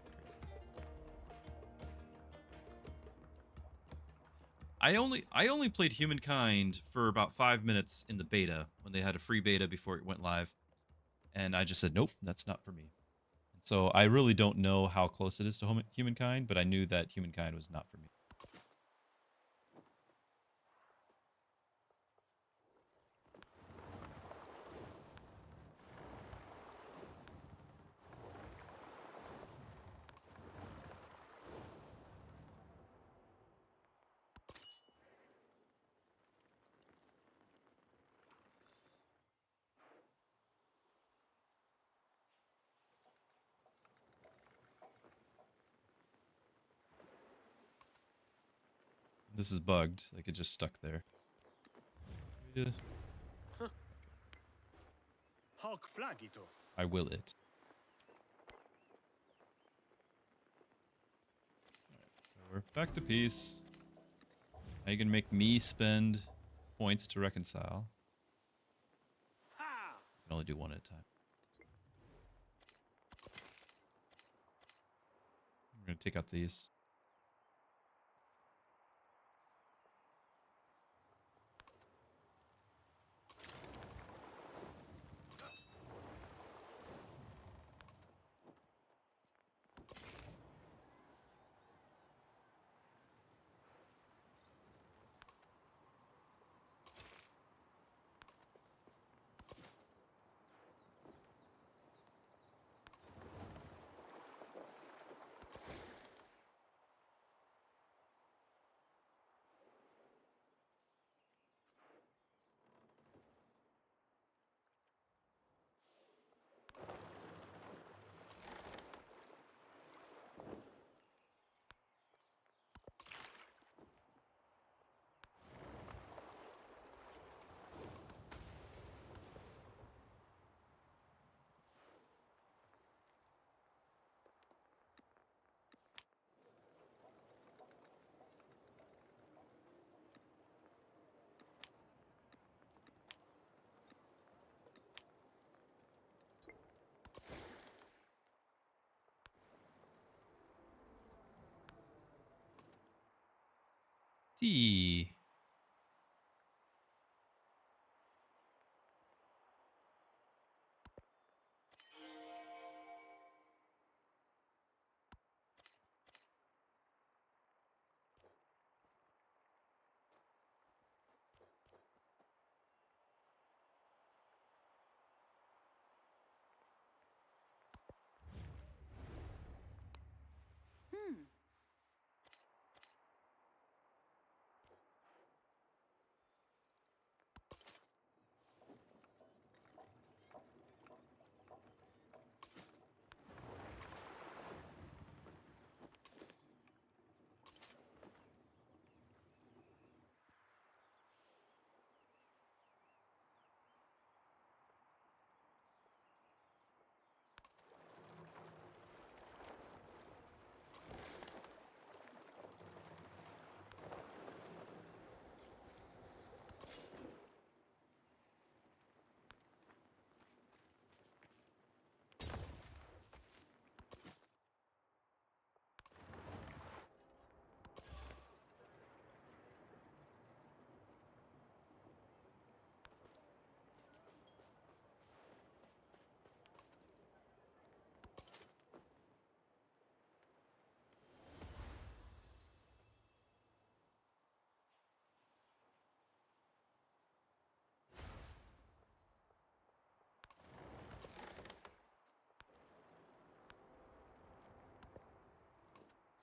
crazy. I only played Humankind for about 5 minutes in the beta when they had a free beta before it went live, and I just said nope, that's not for me. And so I really don't know how close it is to Humankind, but I knew that Humankind was not for me. This is bugged. Like it just stuck there. Hoc flagito. I will it. Alright, so we're back to peace. Now you can make me spend points to reconcile. Ha! You can only do one at a time. I'm gonna take out these. Tea.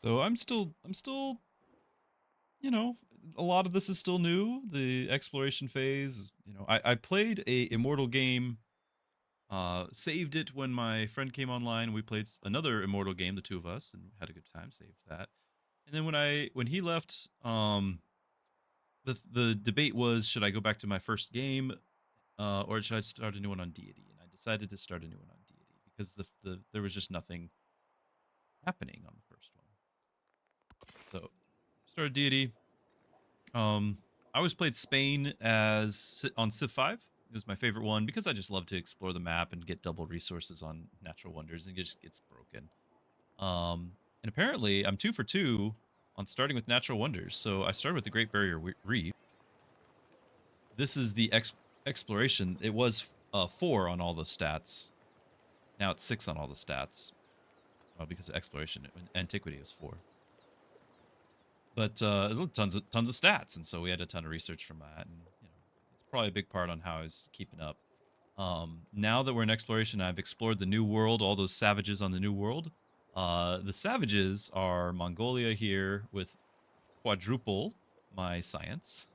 So I'm still, you know, a lot of this is still new. The exploration phase, you know, I played a Immortal game, saved it when my friend came online. We played another Immortal game, the two of us, and had a good time. Saved that, and then when he left, the debate was, should I go back to my first game, or should I start a new one on Deity? And I decided to start a new one on Deity because there was just nothing happening on the first one. So started Deity. I always played Spain on Civ 5. It was my favorite one because I just love to explore the map and get double resources on natural wonders, and it just gets broken. And apparently I'm 2 for 2 on starting with natural wonders. So I started with the Great Barrier Reef. This is the exploration. It was 4 on all the stats. Now it's 6 on all the stats because of exploration. Antiquity was 4. But tons of stats, and so we had a ton of research from that, and you know, it's probably a big part on how I was keeping up. Now that we're in exploration, I've explored the New World, all those savages on the New World. The savages are Mongolia here with quadruple my science.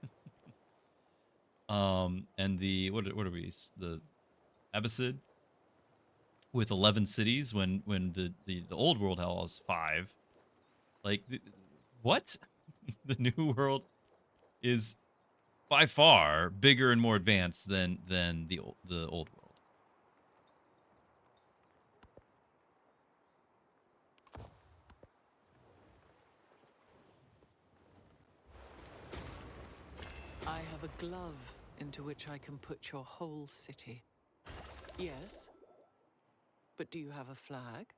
And the what are we? The Abbasid with 11 cities when the old world has 5. Like what? The New World is by far bigger and more advanced than the old world. I have a glove into which I can put your whole city. Yes? But do you have a flag?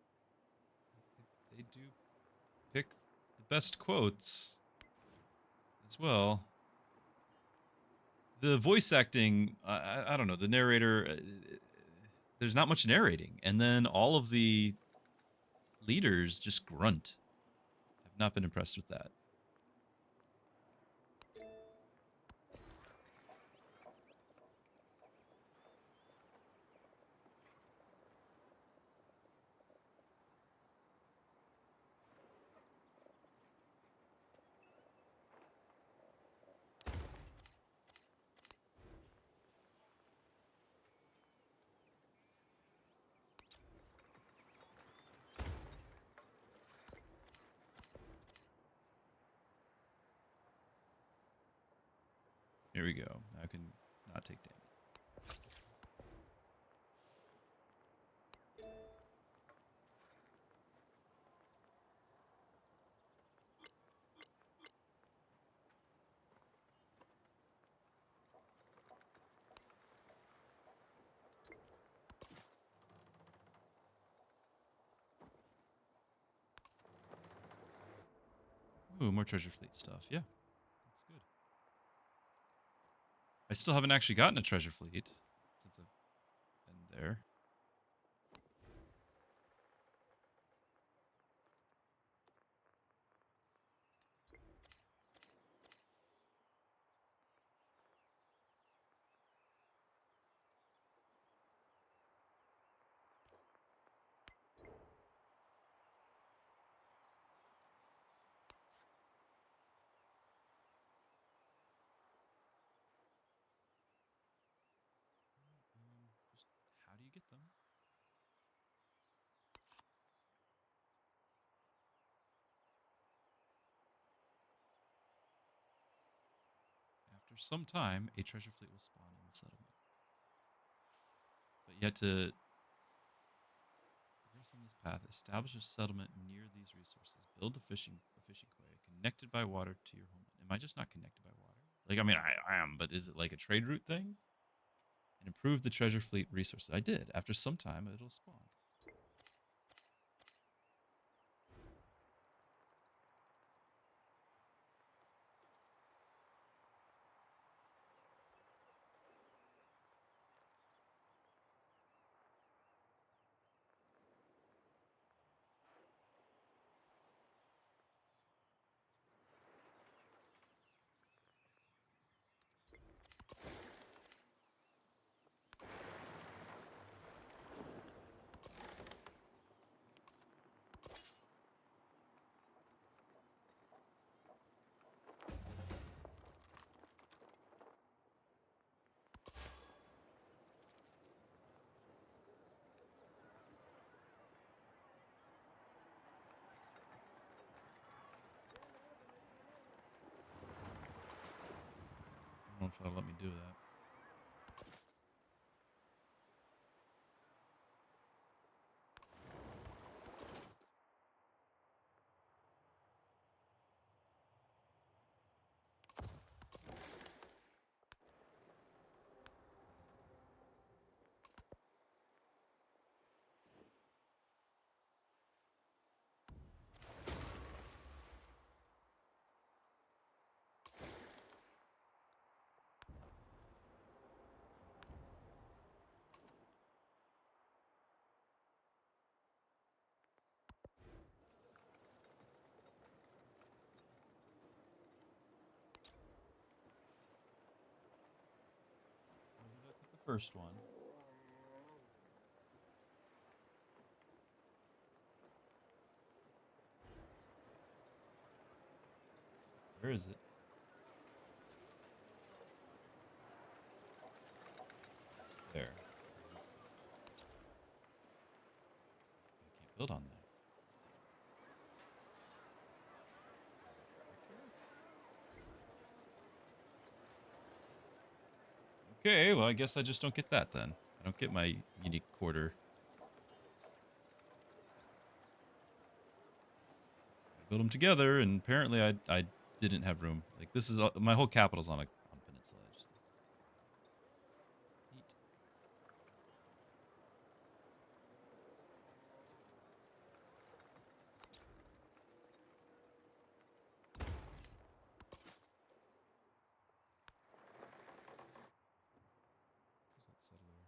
They do pick the best quotes as well. The voice acting, I don't know, the narrator, there's not much narrating. And then all of the leaders just grunt. I've not been impressed with that. Here we go. Now I can not take damage. Ooh, more treasure fleet stuff. Yeah. I still haven't actually gotten a treasure fleet since I've been there. Just how do you get them? After some time, a treasure fleet will spawn in the settlement. But you have to progress on this path. Establish a settlement near these resources. Build a fishing quay connected by water to your homeland. Am I just not connected by water? Like, I mean, I am, but is it like a trade route thing? And improve the treasure fleet resources. I did. After some time, it'll spawn. I don't know if it'll let me do that. Maybe look at the first one. Where is it? There. Is this I can't build on that. Okay, well, I guess I just don't get that then. I don't get my unique quarter. Build them together, and apparently I didn't have room. Like, this is my whole capital's on a peninsula. Just neat. Where's that settler?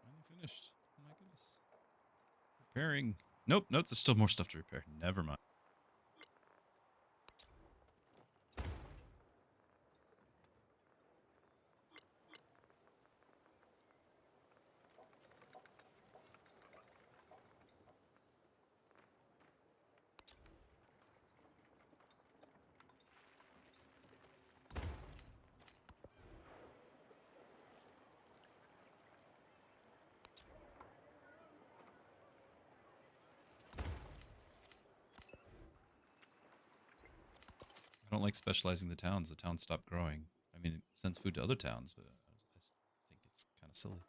Finally finished. Oh my goodness. Preparing Nope, nope, there's still more stuff to repair. Never mind. I don't like specializing the towns. The towns stop growing. I mean, it sends food to other towns, but I just think it's kind of silly.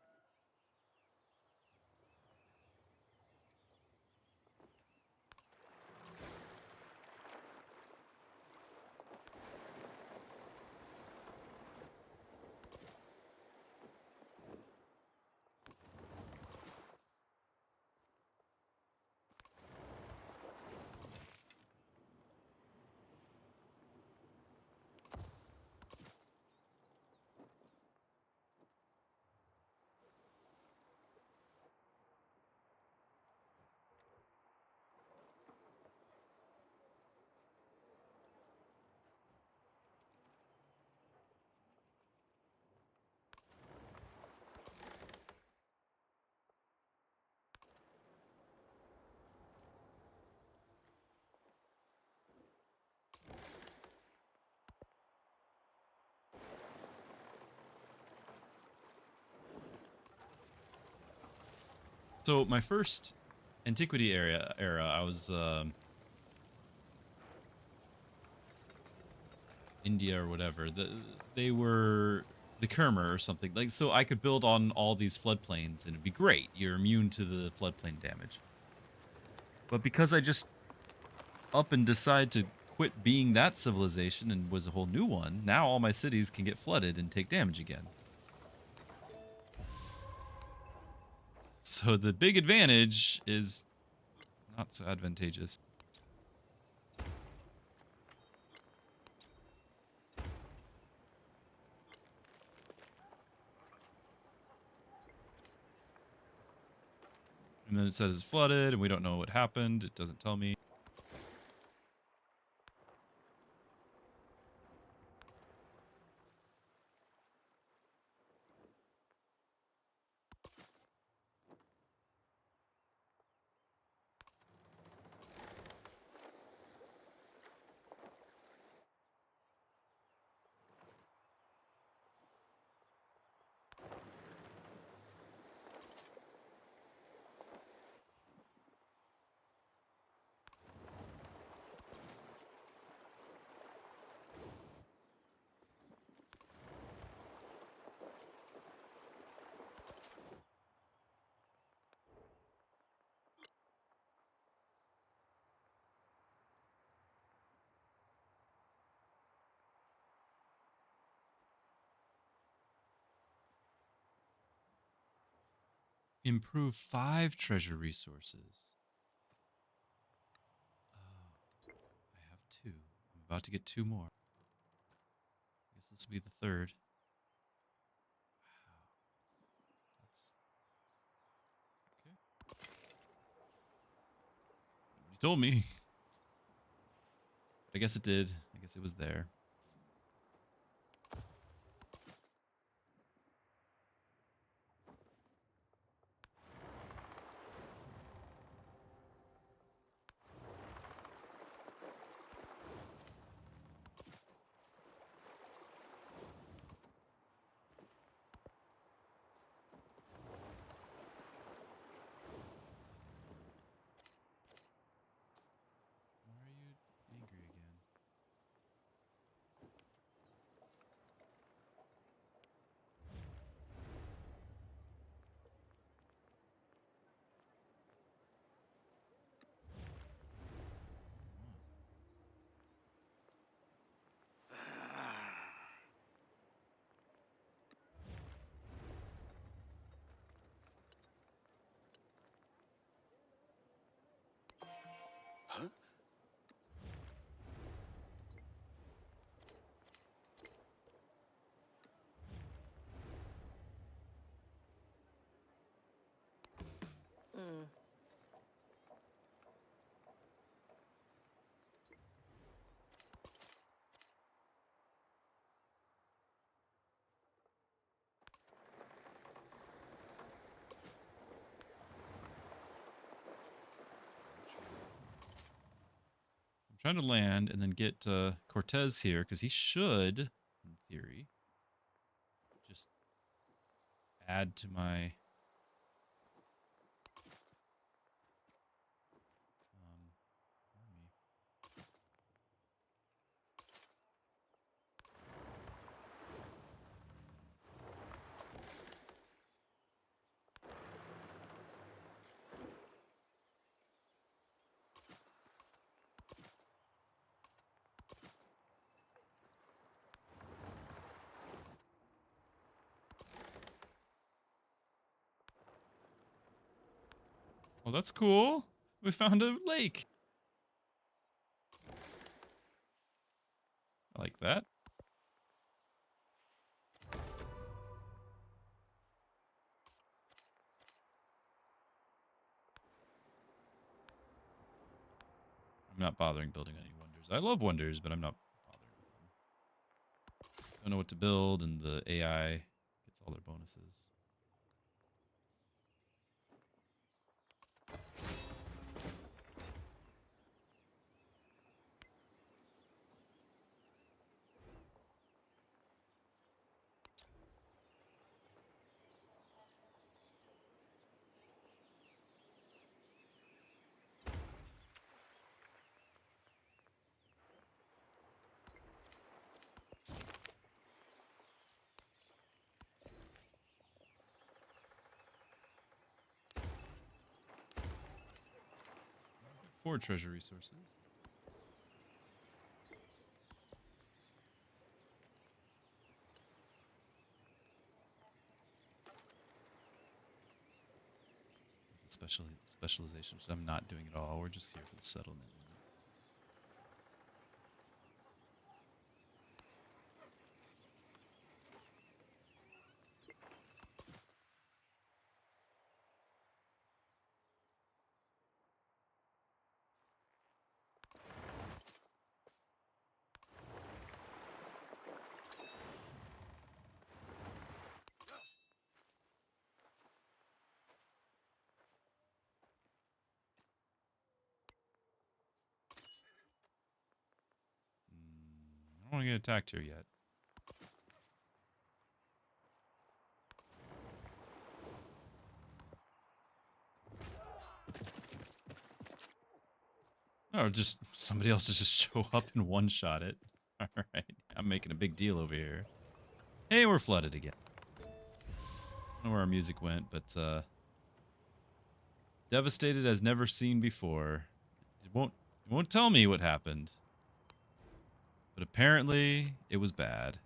So my first antiquity era, I was India or whatever. They were the Kermer or something. Like, so I could build on all these floodplains and it'd be great. You're immune to the floodplain damage. But because I just up and decide to quit being that civilization and was a whole new one, now all my cities can get flooded and take damage again. So the big advantage is not so advantageous. And then it says it's flooded and we don't know what happened. It doesn't tell me. Improve 5 treasure resources. Oh, I have 2. I'm about to get 2 more. I guess this will be the third. Wow. That's okay. Nobody told me. I guess it did. I guess it was there. Why are you angry again? trying to land and then get Cortez here because he should, in theory, just add to my army. Well, that's cool. We found a lake. I like that. I'm not bothering building any wonders. I love wonders, but I'm not bothering with them. Don't know what to build, and the AI gets all their bonuses. Four treasure resources. Specialization, so I'm not doing it all. We're just here for the settlement. I don't want to get attacked here yet. Or just somebody else to just show up and one-shot it. All right, I'm making a big deal over here. Hey, we're flooded again. I don't know where our music went, but devastated as never seen before. It won't tell me what happened, but apparently it was bad.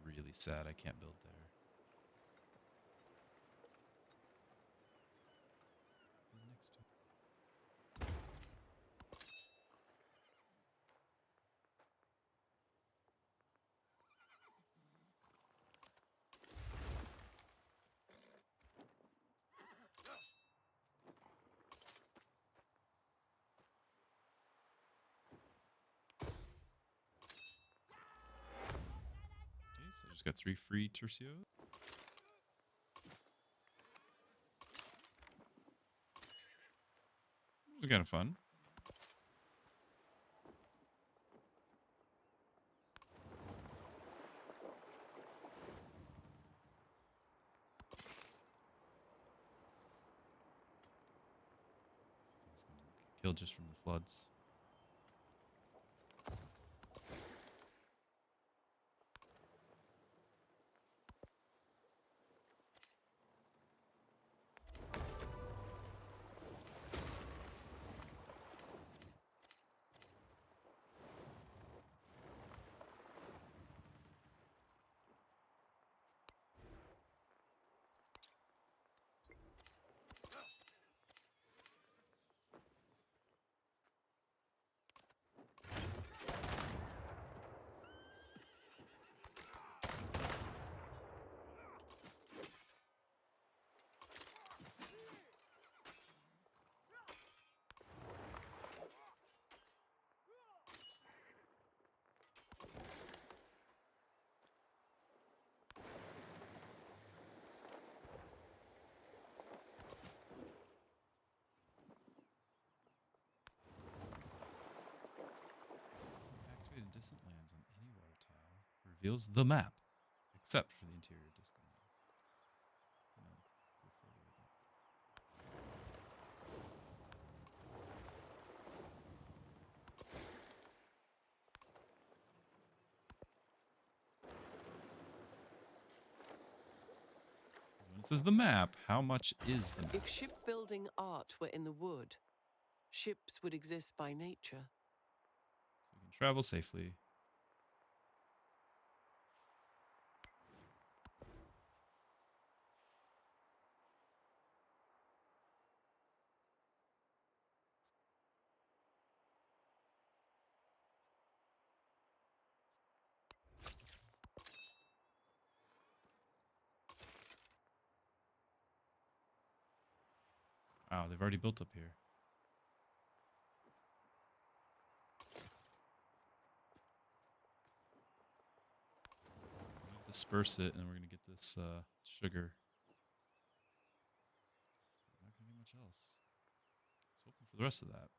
Really sad I can't build there. Next to Okay, so I just got 3 free tercios. It was kind of fun. This thing's gonna get killed just from the floods. adjacent lands on any water tile reveals the map, except for the interior disco map. And I'll go further with that. When it says the map, how much is the map? If shipbuilding art were in the wood, ships would exist by nature. So we can travel safely. Wow, they've already built up here. Disperse it, and we're gonna get this sugar. Not gonna get much else. I was hoping for the rest of that.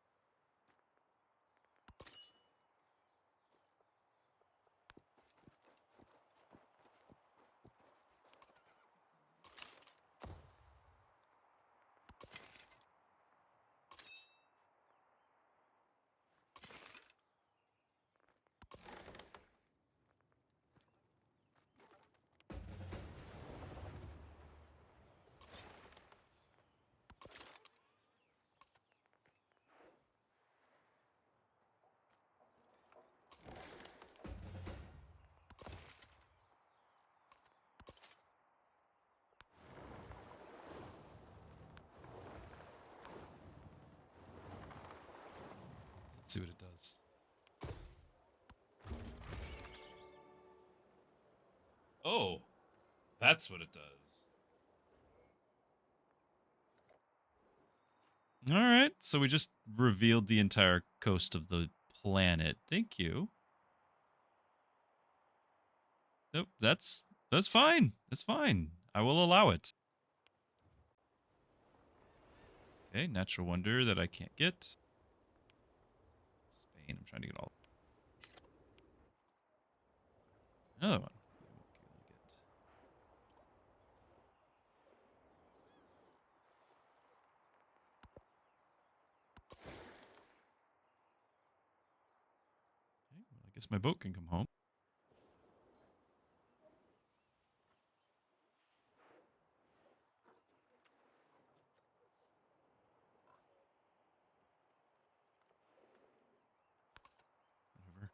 Let's see what it does. Oh, that's what it does. All right, so we just revealed the entire coast of the planet. Thank you. Nope, that's fine. That's fine. I will allow it. Okay, natural wonder that I can't get. Spain. I'm trying to get all. Another one. We won't be able to get. Okay, well, I guess my boat can come home. Whatever.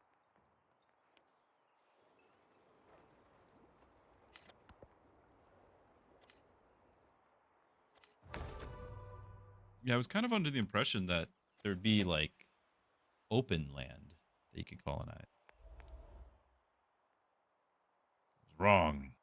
Yeah, I was kind of under the impression that there'd be like open land that you could colonize. Wrong.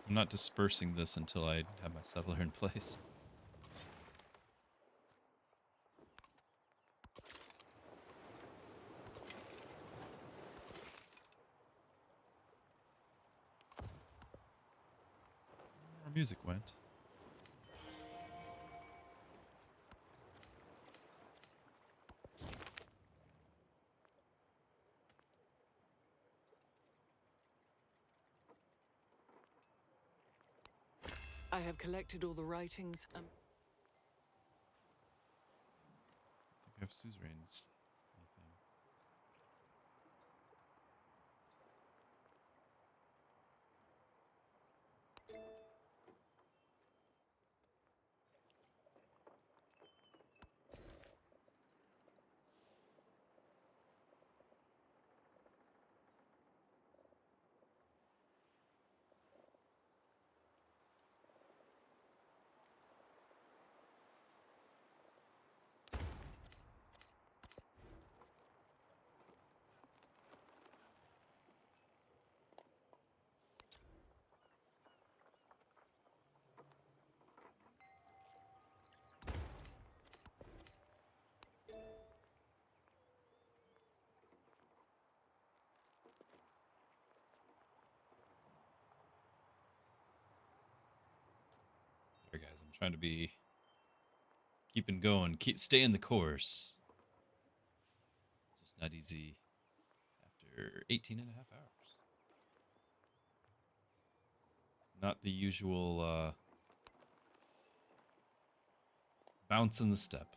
I'm not dispersing this until I have my settler in place. Our music went. I have collected all the writings and I think I have suzerains. Anything. Sorry guys, I'm trying to be keeping going, keep staying the course. Just not easy after 18 and a half hours. Not the usual bounce in the step.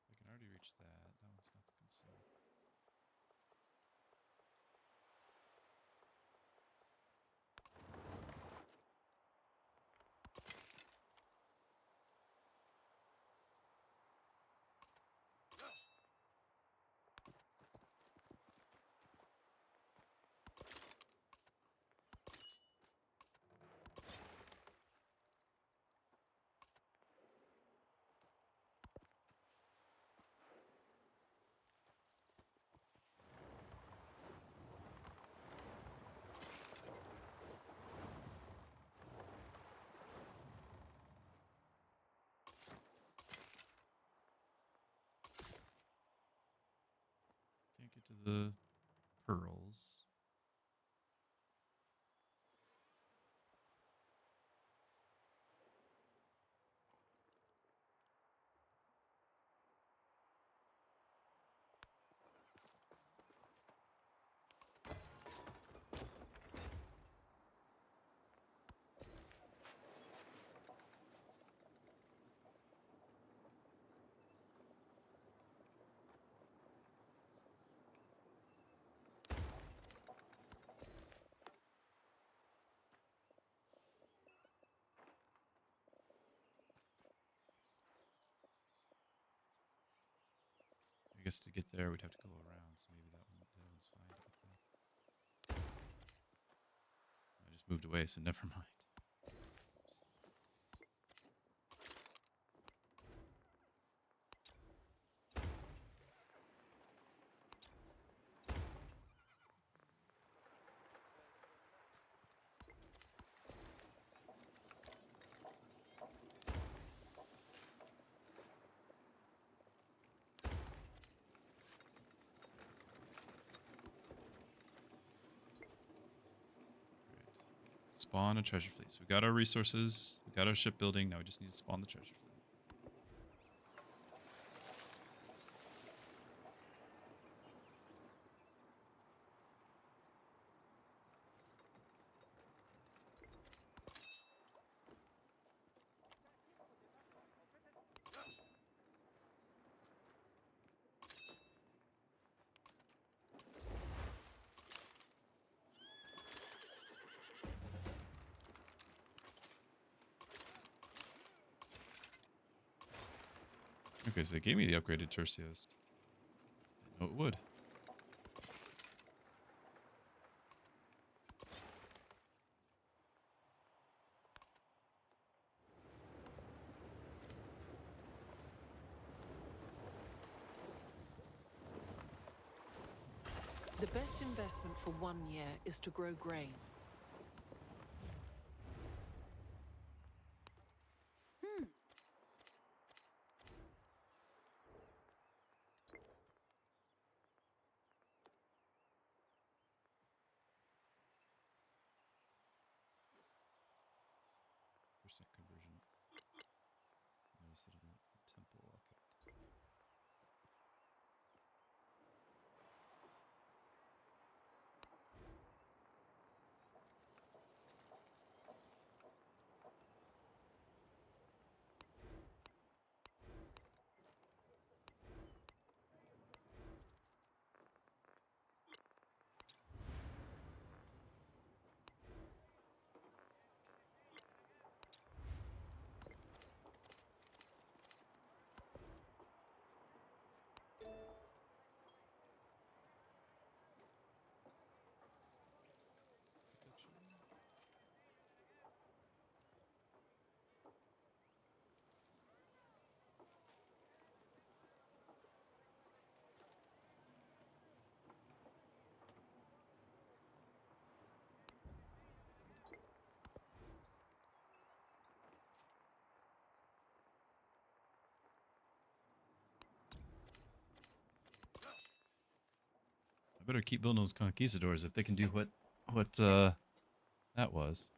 I can already reach that. That one's not the concern. Can't get to the pearls. I guess to get there, we'd have to go around, so maybe that one's fine to get there. I just moved away, so never mind. Oops. Right. Spawn a treasure fleet. So we got our resources. We got our shipbuilding. Now we just need to spawn the treasure fleet. Okay, so they gave me the upgraded Tercios. Didn't know it would. The best investment for 1 year is to grow grain. Percent conversion. Notice that I'm at the temple. Okay. I better keep building those conquistadors if they can do what that was.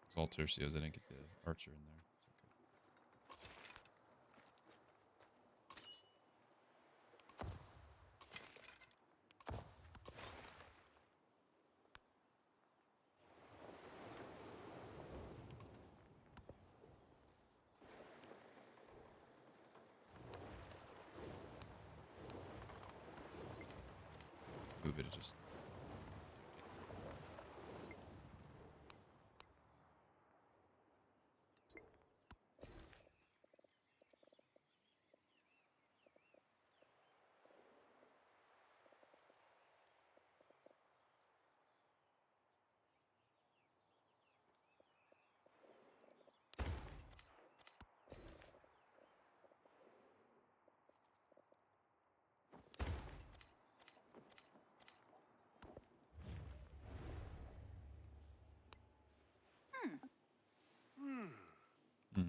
It's all Tercios. I didn't get the archer in there. It's okay. Move it just. Hmm.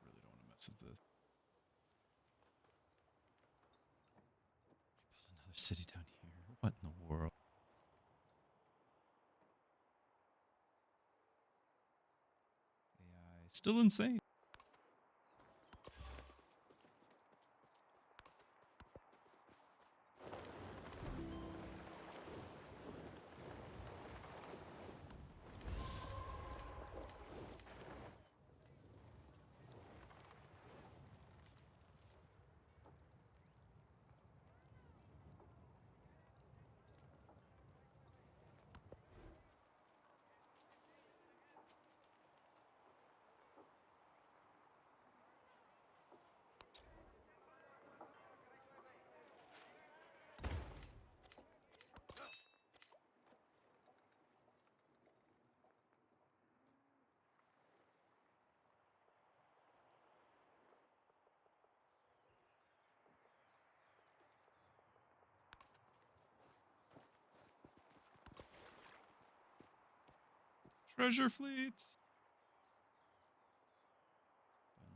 Really don't want to mess with this. There's another city down here. What in the world? AI still insane. Treasure fleets.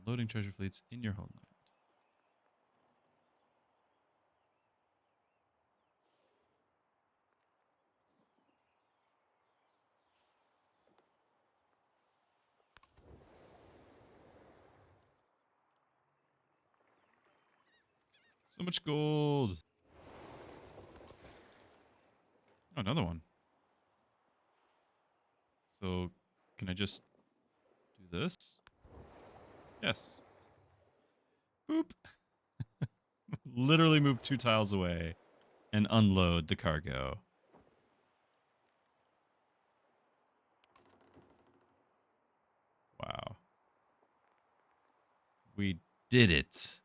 Loading treasure fleets in your homeland. So much gold. Oh, another one. So, can I just do this? Yes. Boop. Literally move 2 tiles away and unload the cargo. Wow. We did it.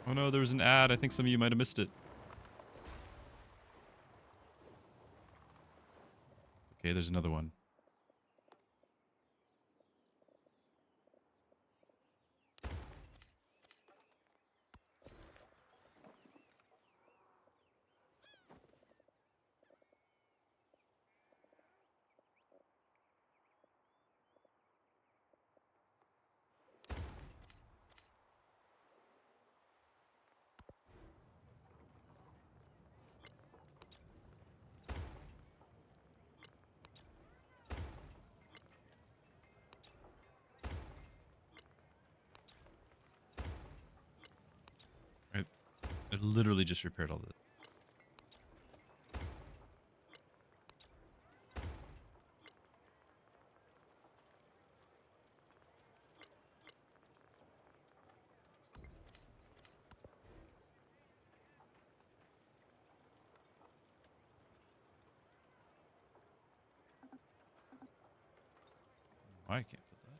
Oh no, there was an ad. I think some of you might have missed it. Okay, there's another one. I literally just repaired all this. Why I can't put that?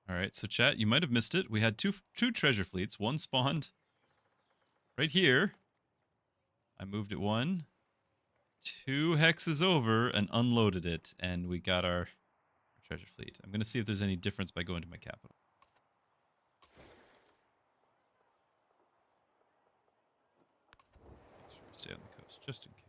All right, so chat, you might have missed it. We had two treasure fleets. One spawned right here. I moved it 2 hexes over and unloaded it, and we got our treasure fleet. I'm going to see if there's any difference by going to my capital. Make sure we stay on the coast, just in case.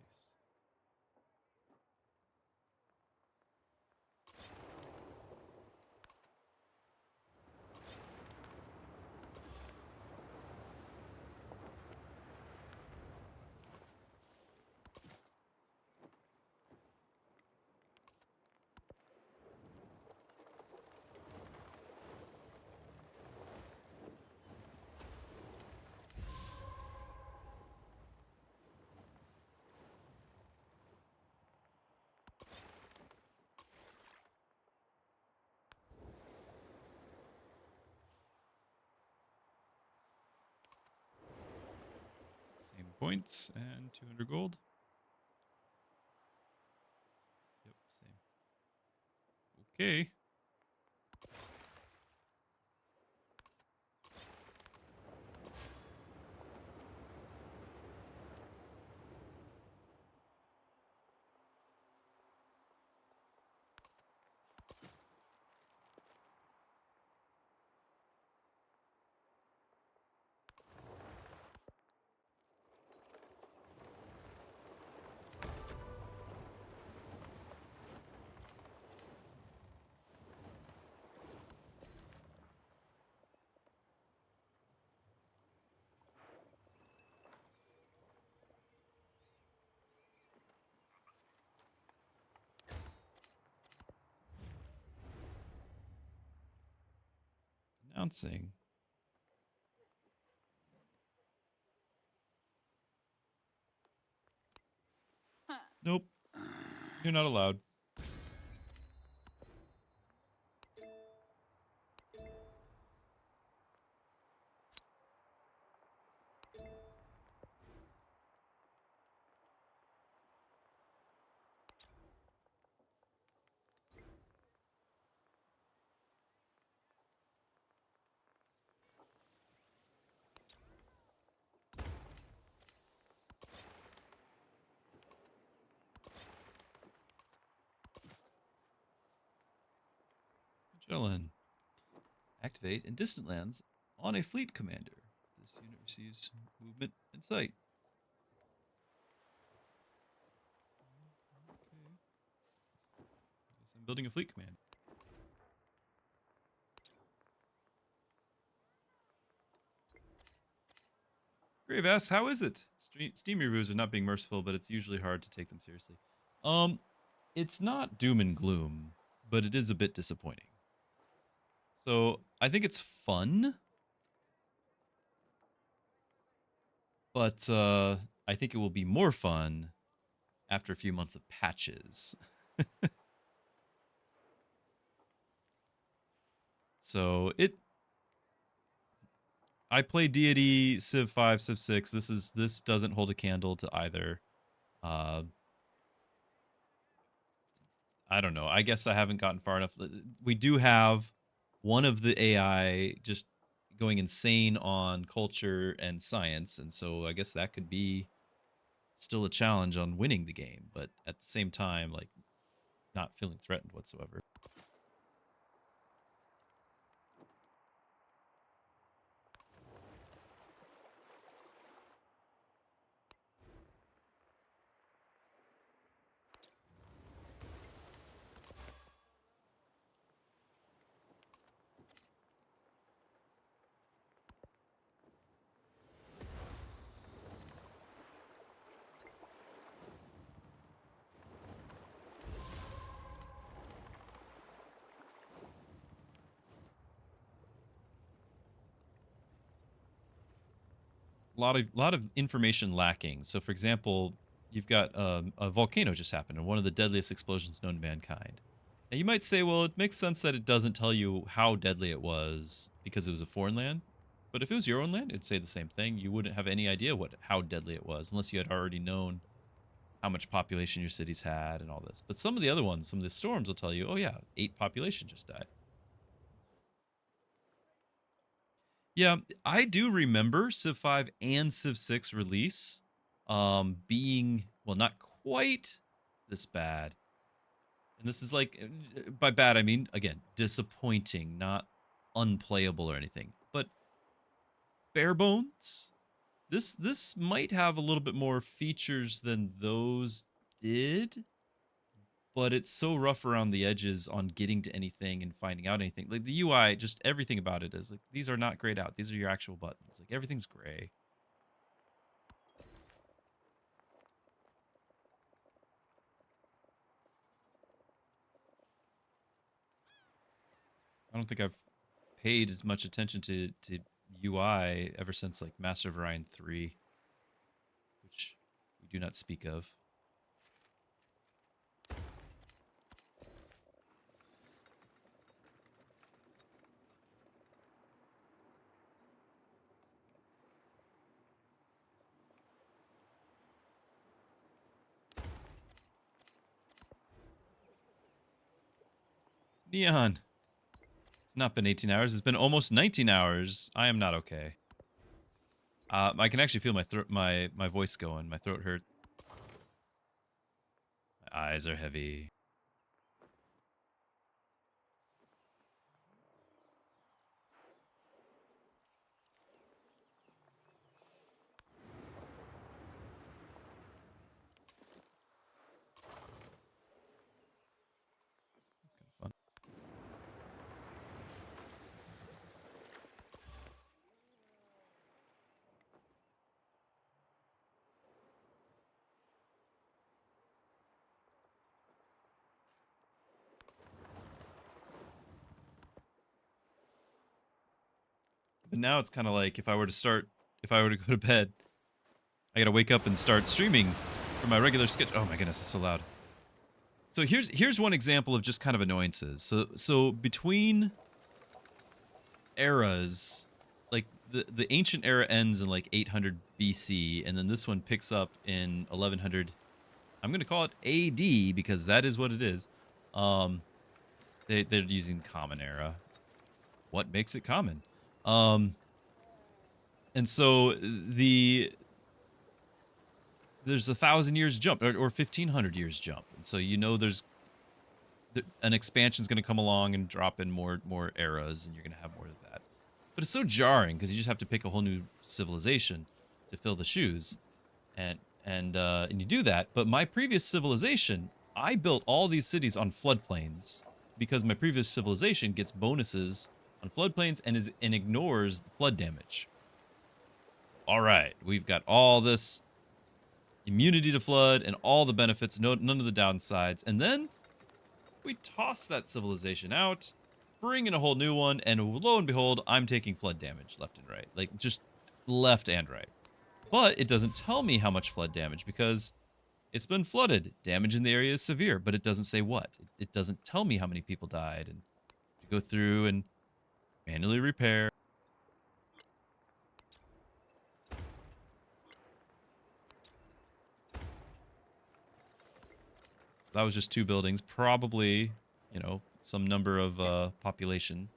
Same points and 200 gold. Yep, same. Okay. bouncing. Nope. You're not allowed. Magellan. Activate in distant lands on a fleet commander. This unit receives movement and sight. Okay. I guess I'm building a fleet command. Grave asks, how is it? Steam reviews are not being merciful, but it's usually hard to take them seriously. It's not doom and gloom, but it is a bit disappointing. So I think it's fun, but I think it will be more fun after a few months of patches. So I play Deity, Civ 5, Civ 6. This doesn't hold a candle to either. I don't know. I guess I haven't gotten far enough. We do have one of the AI just going insane on culture and science, and so I guess that could be still a challenge on winning the game, but at the same time, like, not feeling threatened whatsoever. Lot of information lacking. So, for example, you've got a volcano just happened, and one of the deadliest explosions known to mankind. And you might say, well, it makes sense that it doesn't tell you how deadly it was because it was a foreign land. But if it was your own land, it'd say the same thing. You wouldn't have any idea how deadly it was unless you had already known how much population your cities had and all this. But some of the other ones, some of the storms will tell you, oh yeah, 8 population just died. Yeah, I do remember Civ 5 and Civ 6 release being, well, not quite this bad. And this is like, by bad, I mean, again, disappointing, not unplayable or anything. But bare bones, this might have a little bit more features than those did, but it's so rough around the edges on getting to anything and finding out anything. Like the UI, just everything about it is like, these are not grayed out. These are your actual buttons. Like everything's gray. I don't think I've paid as much attention to UI ever since like Master of Orion 3, which we do not speak of. Neon. It's not been 18 hours. It's been almost 19 hours. I am not okay. I can actually feel my throat, my voice going. My throat hurt. My eyes are heavy. It's kind of fun. But now it's kind of like if I were to go to bed, I gotta wake up and start streaming for my regular schedule. Oh my goodness, it's so loud. So here's one example of just kind of annoyances. So between eras, like the ancient era ends in like 800 BC, and then this one picks up in 1100. I'm gonna call it AD because that is what it is. They're using common era. What makes it common? And so there's 1,000 years jump or 1,500 years jump, and so there's an expansion is going to come along and drop in more eras, and you're going to have more of that. But it's so jarring because you just have to pick a whole new civilization to fill the shoes, and you do that. But my previous civilization, I built all these cities on floodplains because my previous civilization gets bonuses on floodplains and ignores the flood damage. So, all right, we've got all this immunity to flood and all the benefits, none of the downsides, and then we toss that civilization out, bring in a whole new one, and lo and behold, I'm taking flood damage left and right. Like, just left and right. But it doesn't tell me how much flood damage because it's been flooded. Damage in the area is severe, but it doesn't say what. It doesn't tell me how many people died, and to go through and manually repair. That was just 2 buildings, probably, some number of population.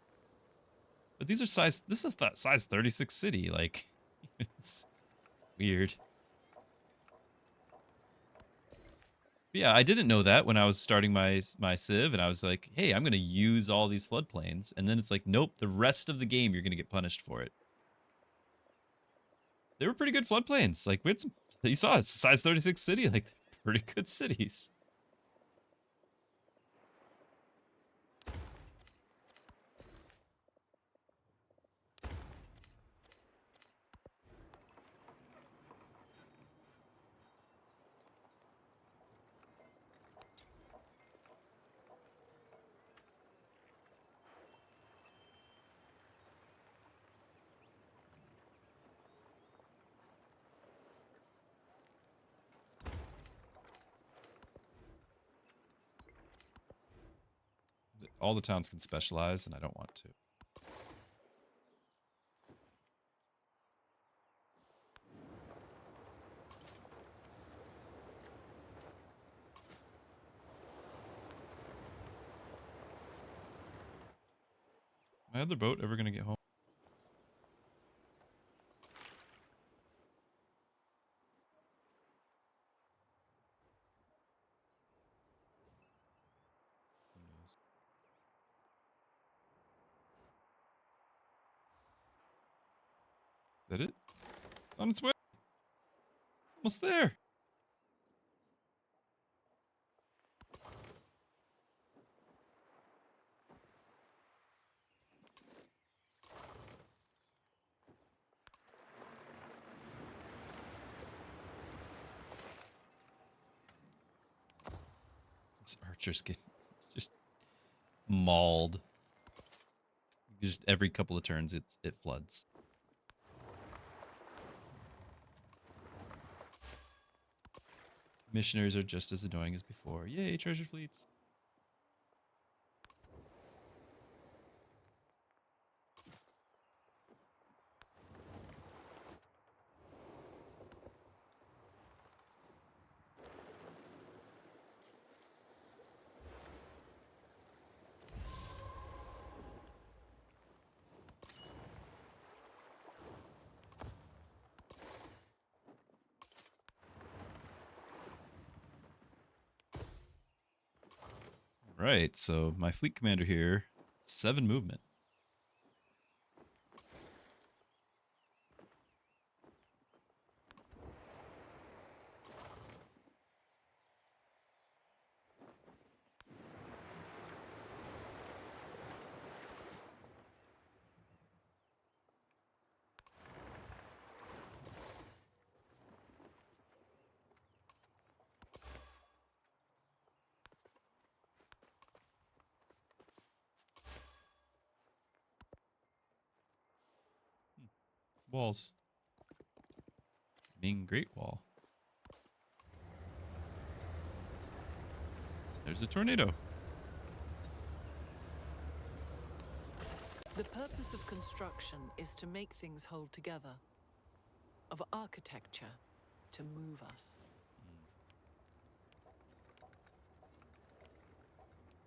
But this is a size 36 city, like, it's weird. But yeah, I didn't know that when I was starting my civ, and I was like, hey, I'm going to use all these floodplains. And then it's like, nope, the rest of the game, you're going to get punished for it. They were pretty good floodplains. Like, we had some, you saw it's a size 36 city, like, pretty good cities. All the towns can specialize, and I don't want to. My other boat ever gonna get home? Who knows? Is that it? It's on its way. Almost there. These archers get just mauled. Just every couple of turns, it floods. Missionaries are just as annoying as before. Yay, treasure fleets. Right, so my fleet commander here, 7 movement. Walls. Ming Great Wall. There's a tornado. The purpose of construction is to make things hold together, of architecture to move us.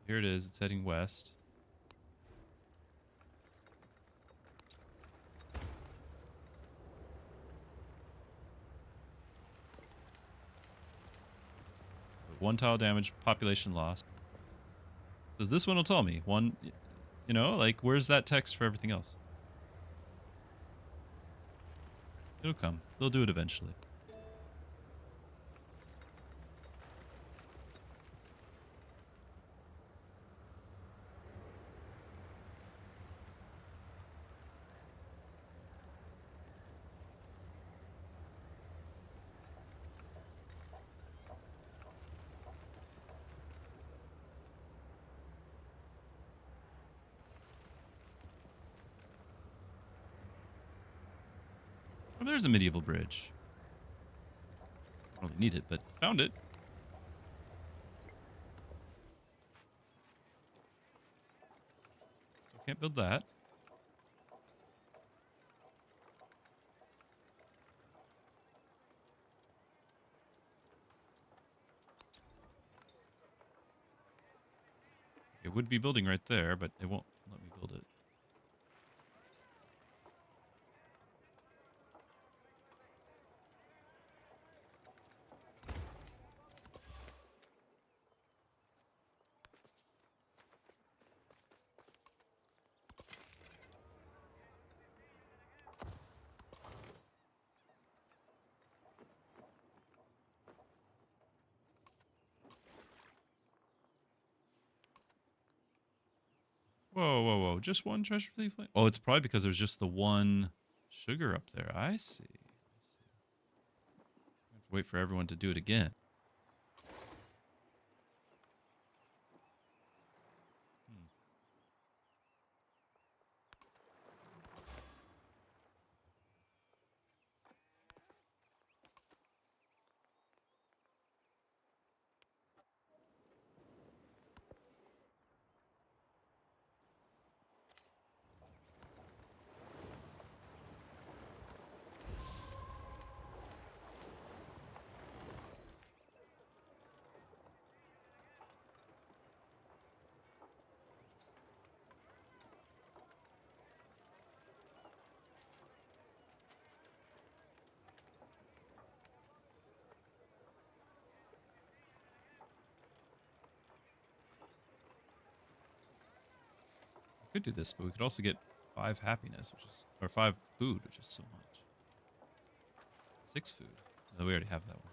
Here it is. It's heading west. So 1 tile damage, population lost. So this one will tell me. One, you know, like, where's that text for everything else? It'll come. They'll do it eventually. Oh, there's a medieval bridge. I don't really need it, but found it. Still can't build that. It would be building right there, but it won't let me build it. Whoa, whoa, whoa. Just one treasure thief? Oh, it's probably because there's just the one sugar up there. I see. I see. I have to wait for everyone to do it again. Hmm. We could do this, but we could also get 5 happiness, which is, or 5 food, which is so much. 6 food. No, we already have that one.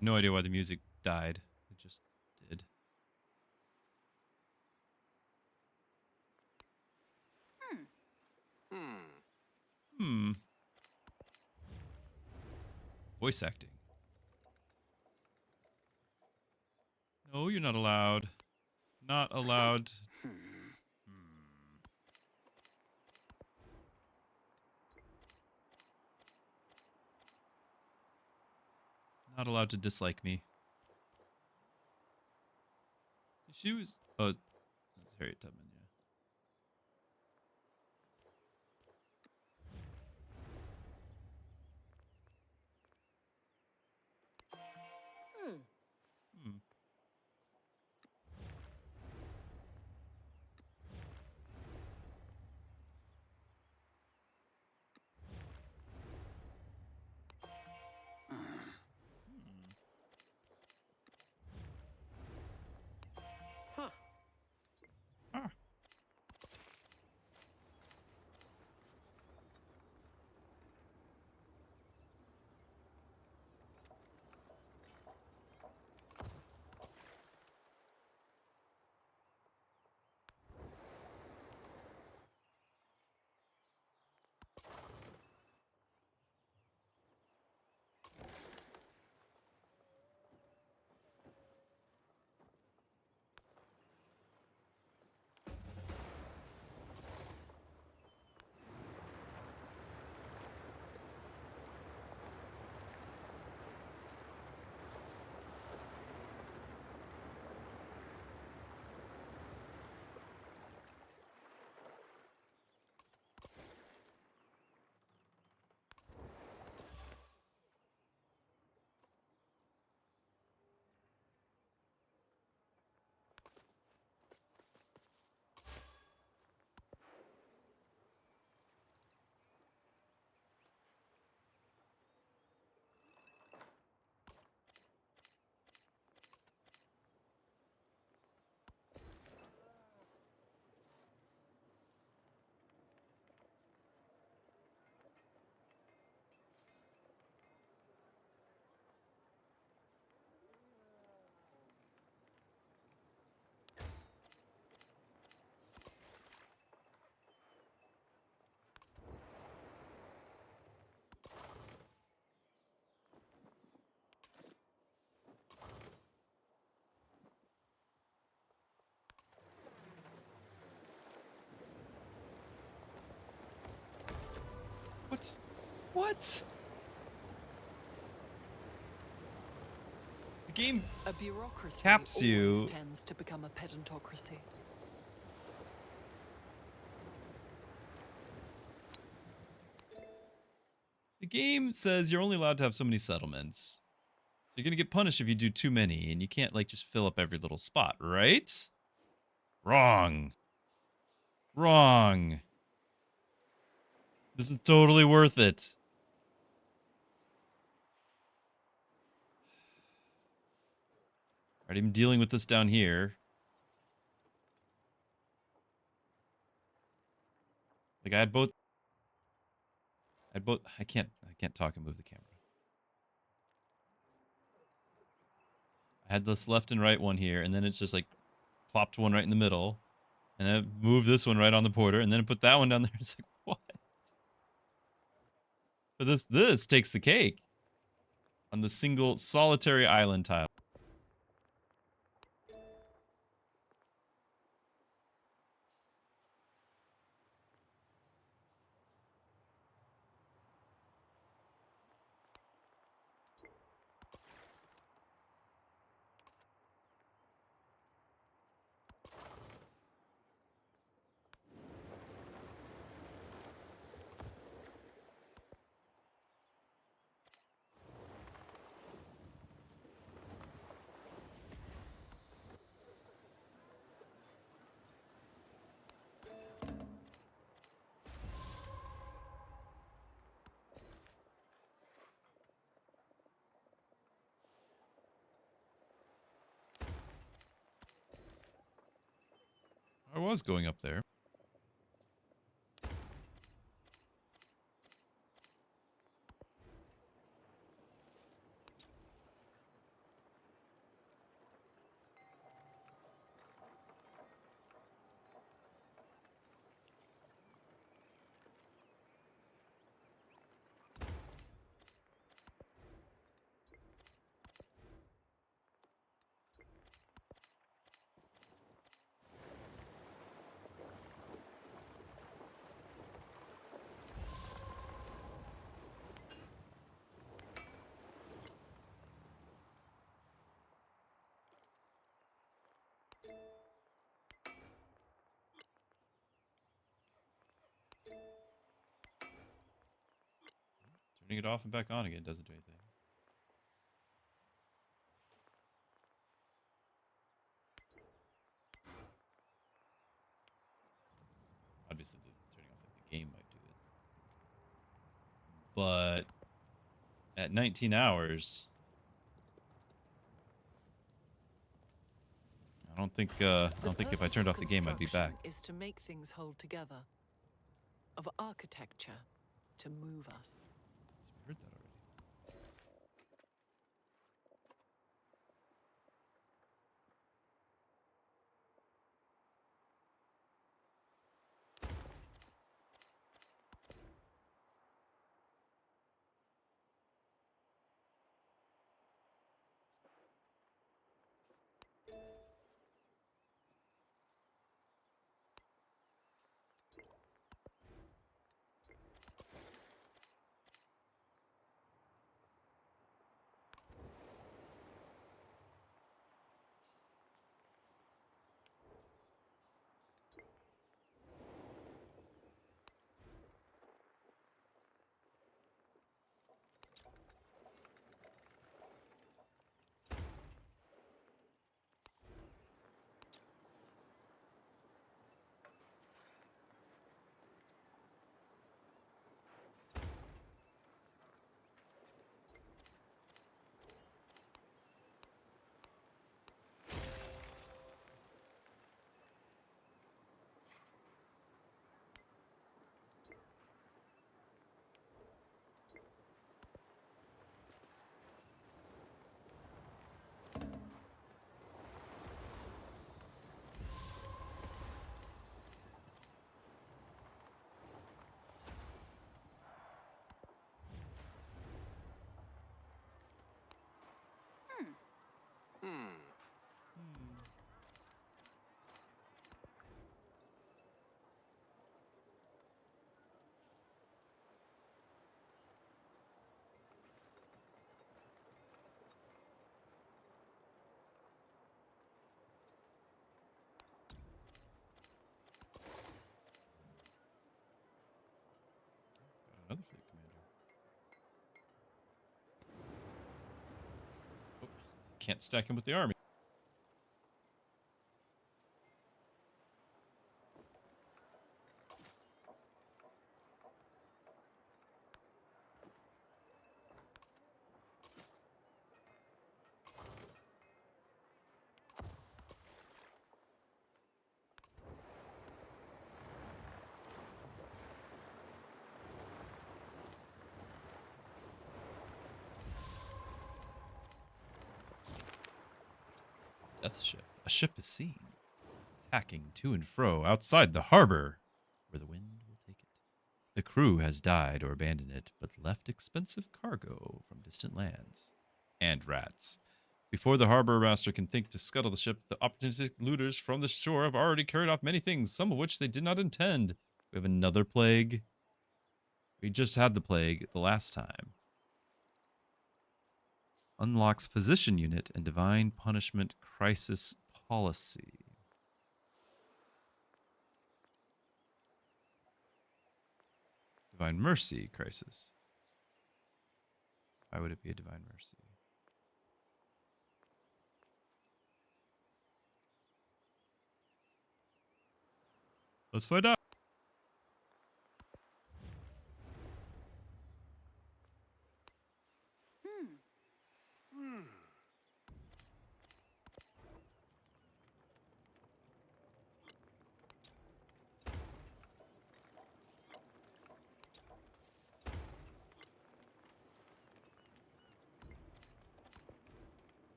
No idea why the music died. It just did. Hmm. Voice acting. No, you're not allowed. Not allowed. Not allowed to dislike me. She was. Oh, it's Harriet Tubman, yeah. Hmm. Ah. What? What? The game A bureaucracy caps you. always tends to become a pedantocracy. The game says you're only allowed to have so many settlements. So you're going to get punished if you do too many, and you can't, like, just fill up every little spot, right? Wrong. Wrong. This is totally worth it. Alright, I'm dealing with this down here. Like, I can't talk and move the camera. I had this left and right one here, and then it's just like plopped one right in the middle. And then moved this one right on the border, and then put that one down there. It's like, what? But this takes the cake on the single solitary island tile. I was going up there. Turning it off and back on again doesn't do anything. Obviously, turning off like the game might do it. But at 19 hours, I don't think if I turned off the game I'd be back. Is to make things hold together. Of architecture to move us. We heard that already. Another fleet commander. Oh, can't stack him with the army. Death ship. A ship is seen, tacking to and fro outside the harbor, where the wind will take it. The crew has died or abandoned it, but left expensive cargo from distant lands. And rats. Before the harbor master can think to scuttle the ship, the opportunistic looters from the shore have already carried off many things, some of which they did not intend. We have another plague. We just had the plague the last time. Unlocks physician unit and divine punishment crisis policy. Divine mercy crisis. Why would it be a divine mercy? Let's find out.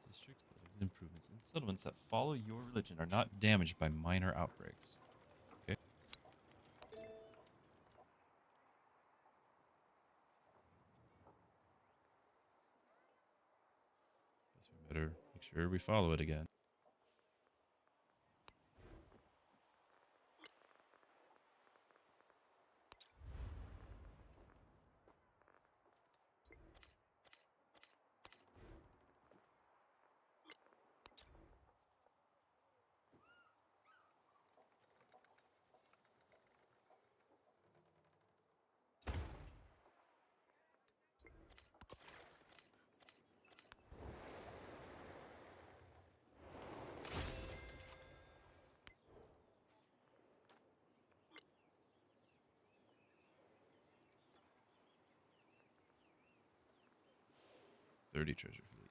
Districts, buildings, and improvements in settlements that follow your religion are not damaged by minor outbreaks. Okay. Guess we better make sure we follow it again. $30 treasure fleet.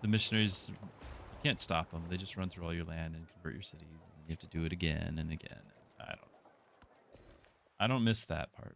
the missionaries, you can't stop them. They just run through all your land and convert your cities, and you have to do it again and again. I don't miss that part.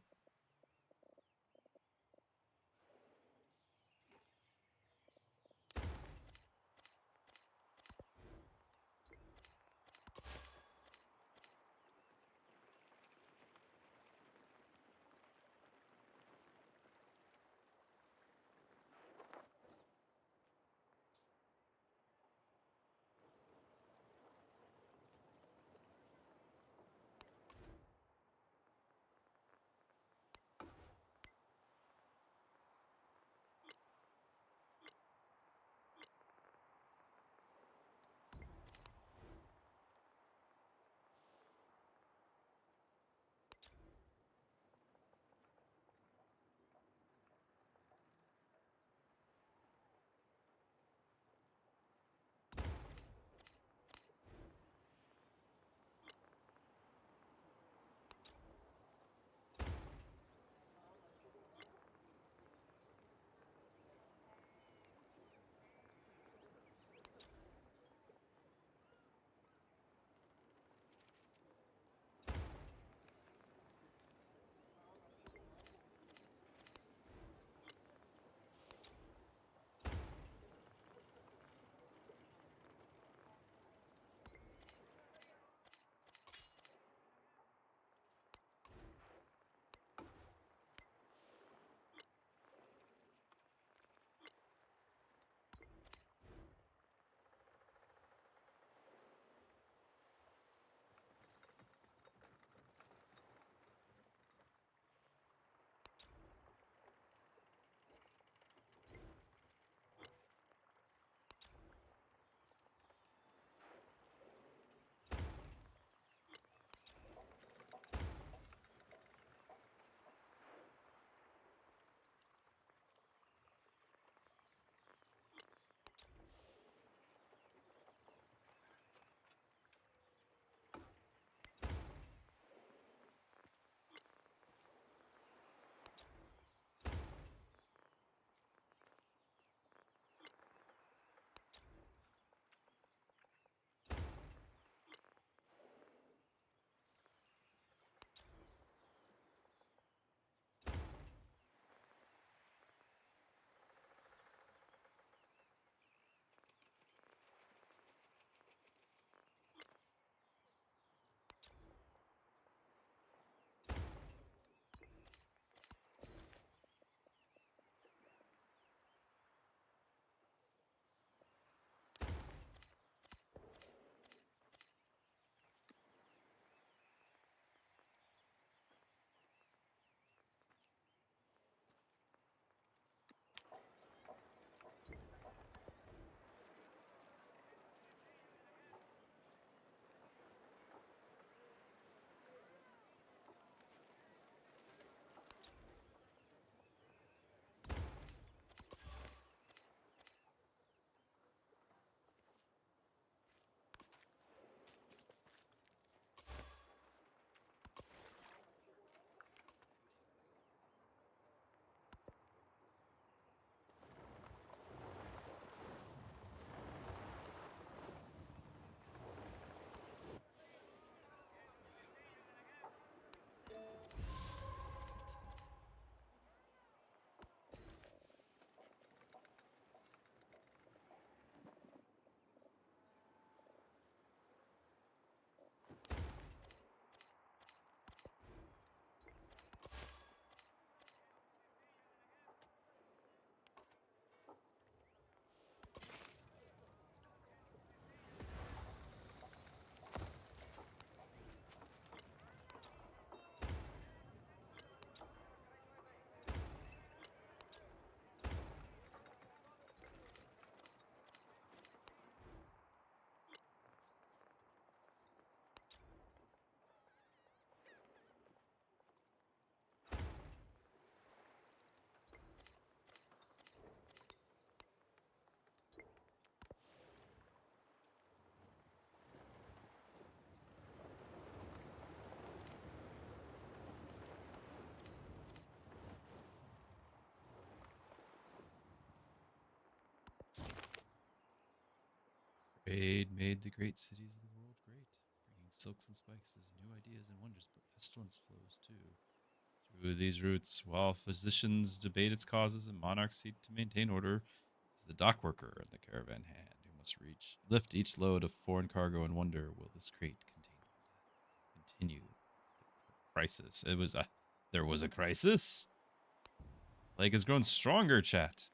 Trade made the great cities of the world great, bringing silks and spices, new ideas and wonders, but pestilence flows too. Through these routes, while physicians debate its causes and monarchs seek to maintain order, is the dock worker and the caravan hand who must lift each load of foreign cargo and wonder, will this crate continue the crisis? There was a crisis. Plague has grown stronger, chat.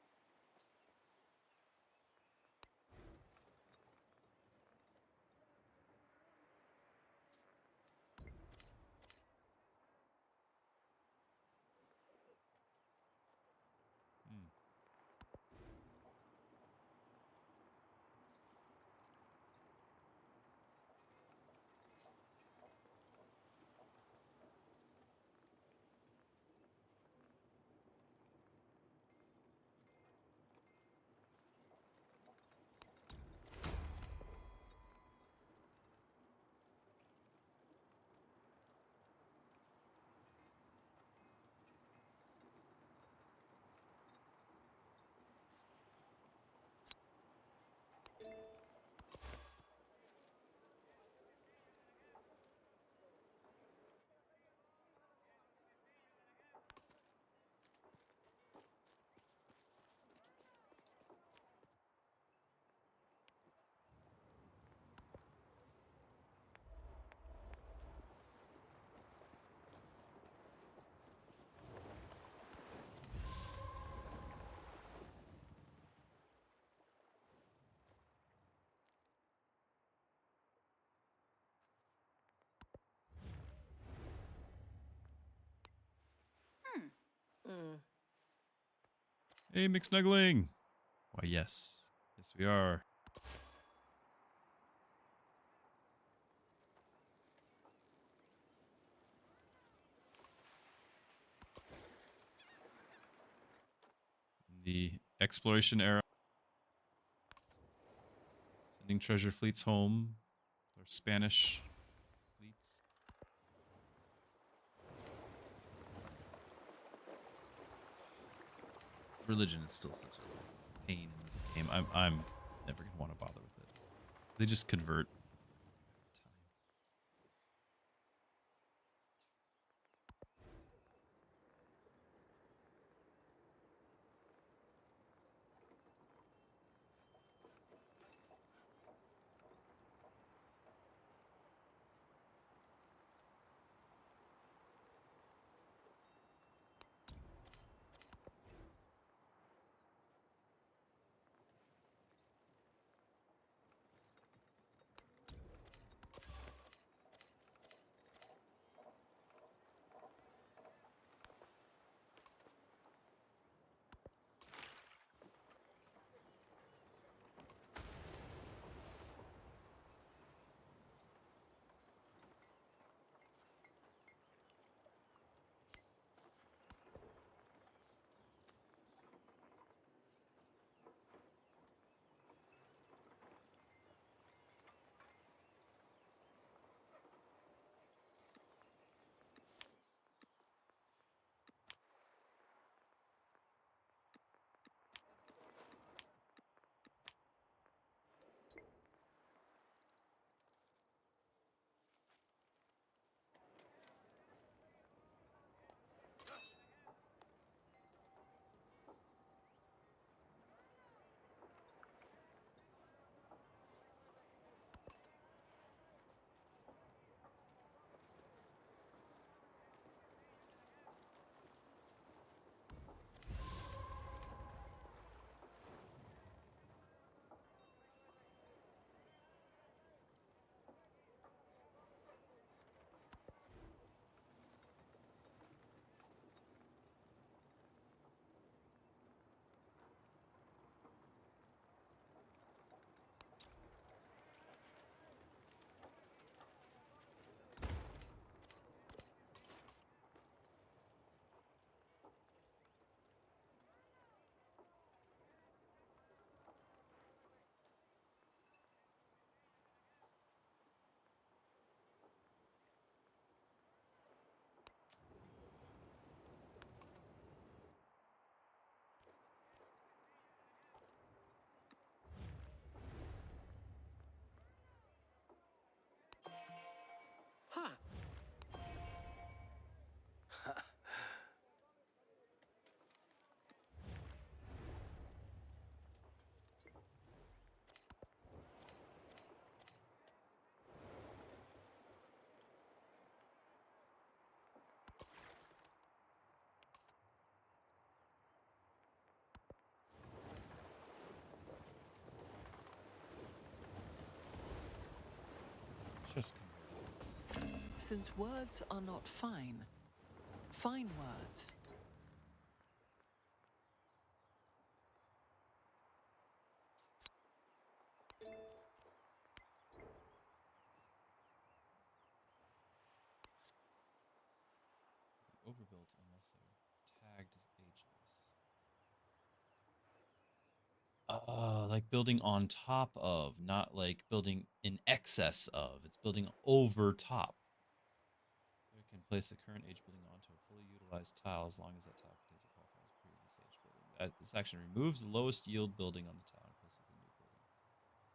Hmm. Hey, McSnuggling. Why, yes. Yes, we are. In the exploration era, sending treasure fleets home, or Spanish fleets. Religion is still such a pain in this game. I'm never gonna want to bother with it. They just convert time. Just convert this. Since words are not fine, fine words. Overbuilt unless they're tagged as ageless. Like building on top of, not like building in excess of. It's building over top. You can place a current age building onto a fully utilized tile as long as that tile contains a qualifying previous age building. This action removes the lowest yield building on the tile and replaces it with a new building.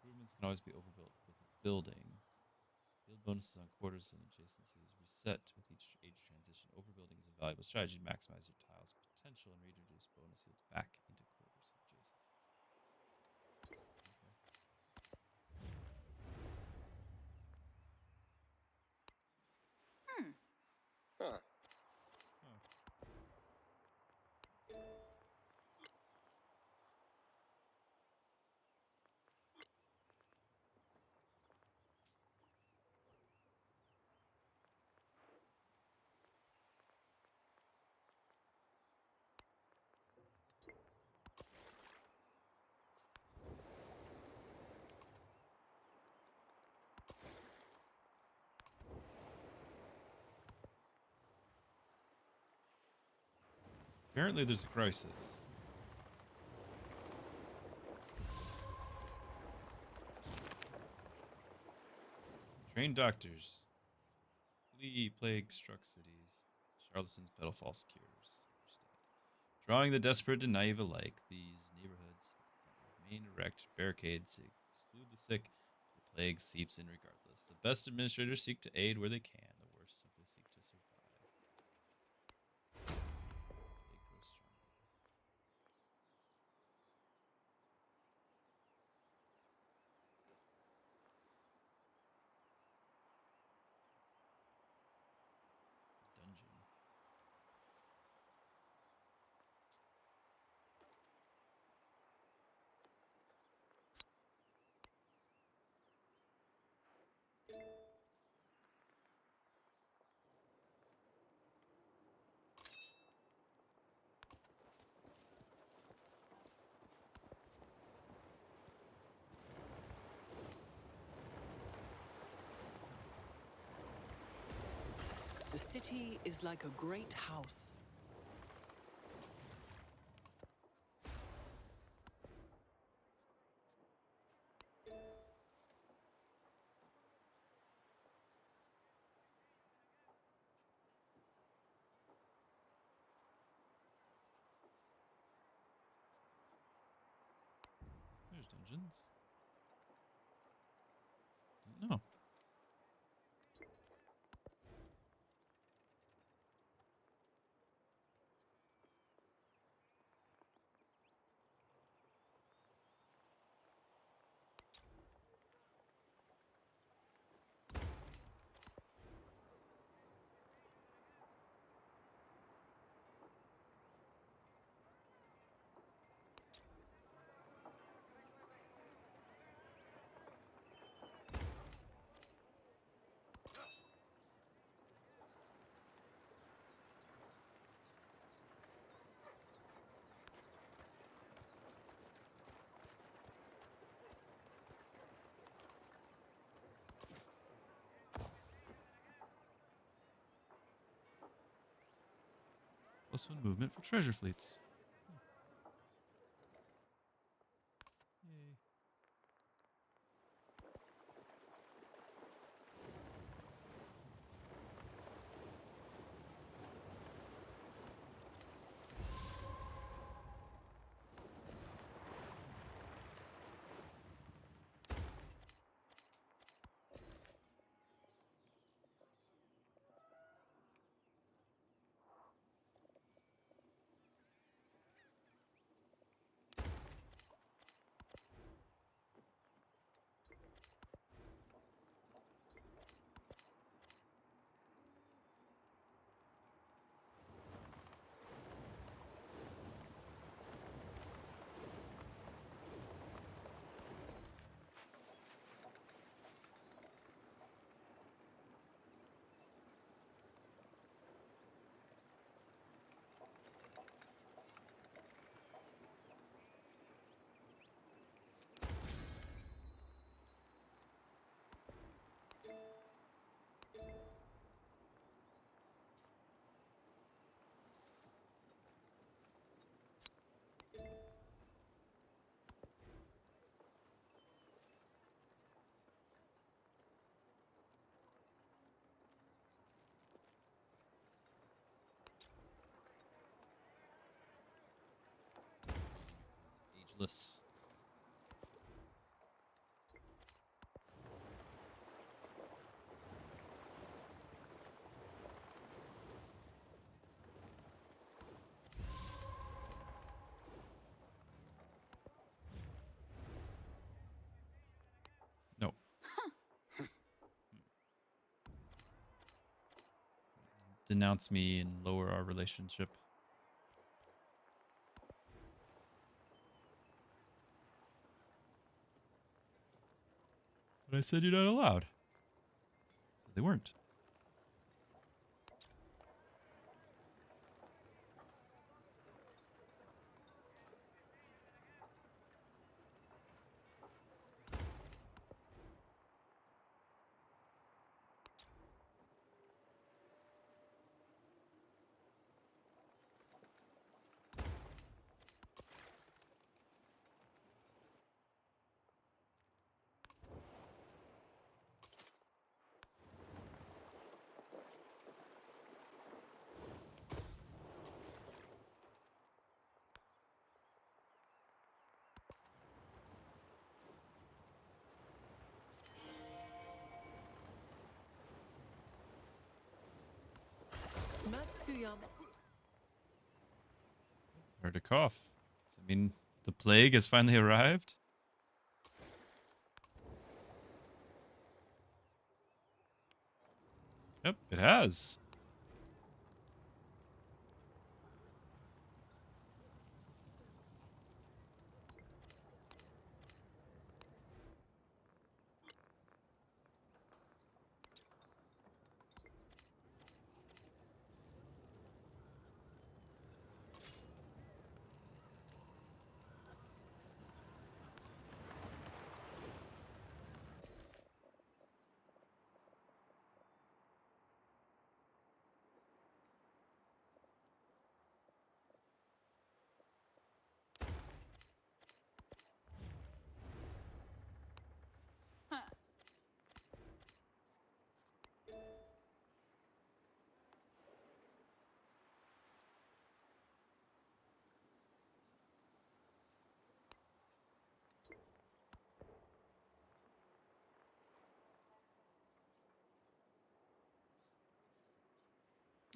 Improvements can always be overbuilt with a building. Yield bonuses on quarters and adjacencies reset with each age transition. Overbuilding is a valuable strategy to maximize your tile's potential and reintroduce bonus yields back into quarters and adjacencies. Okay. Huh. Apparently there's a crisis. Train doctors. Flee plague struck cities. Charlatans peddle false cures. Understand. Drawing the desperate and naive alike, these neighborhoods remain erect barricades to exclude the sick. The plague seeps in regardless. The best administrators seek to aid where they can. The worst simply seek to survive. Plague grows stronger. Dungeon. The city is like a great house. There's dungeons. Didn't know. +1 movement for treasure fleets. Yay. Ageless. No. Denounce me and lower our relationship. But I said you're not allowed. So they weren't. Matsuyama. Heard a cough. Does that mean the plague has finally arrived? Yep, it has.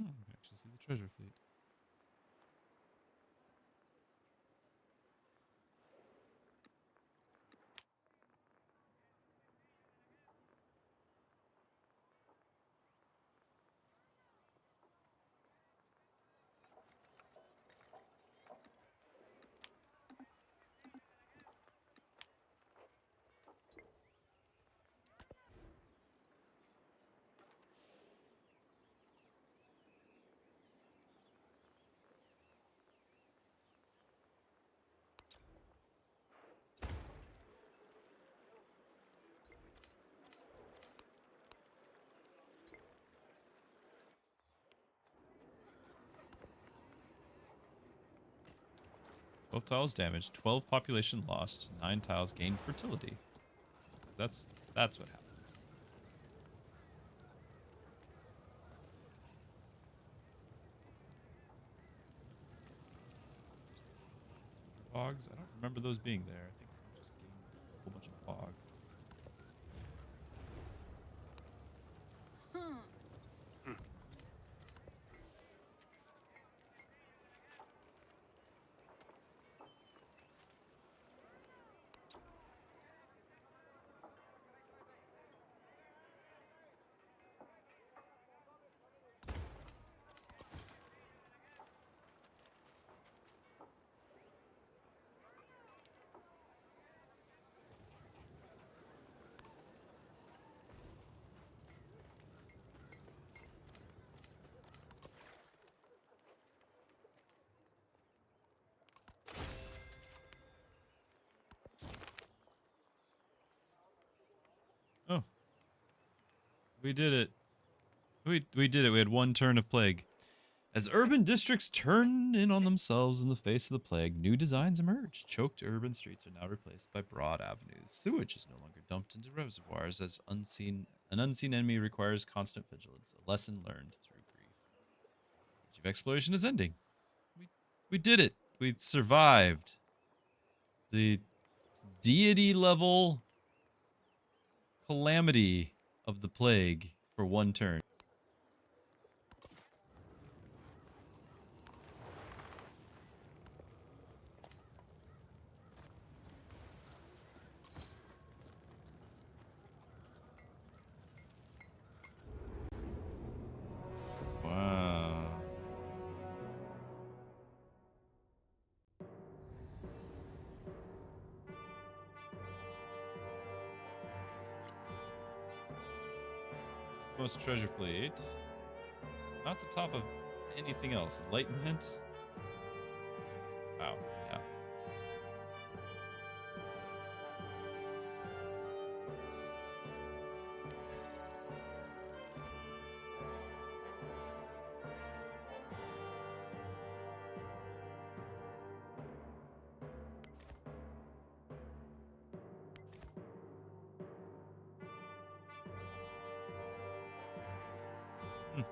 Oh, we can actually see the treasure fleet. Twelve tiles damaged, 12 population lost, 9 tiles gained fertility. That's what happens. Pogs? I don't remember those being there. I think we just gained a whole bunch of pog. Oh, we did it. We did it. We had one turn of plague. As urban districts turn in on themselves in the face of the plague, new designs emerge. Choked urban streets are now replaced by broad avenues. Sewage is no longer dumped into reservoirs as an unseen enemy requires constant vigilance. A lesson learned through grief. Age of exploration is ending. We did it. We survived. The deity level calamity of the plague for one turn. Wow. Most treasure plate. It's not the top of anything else. Enlightenment. Wow. Yeah. Hmm.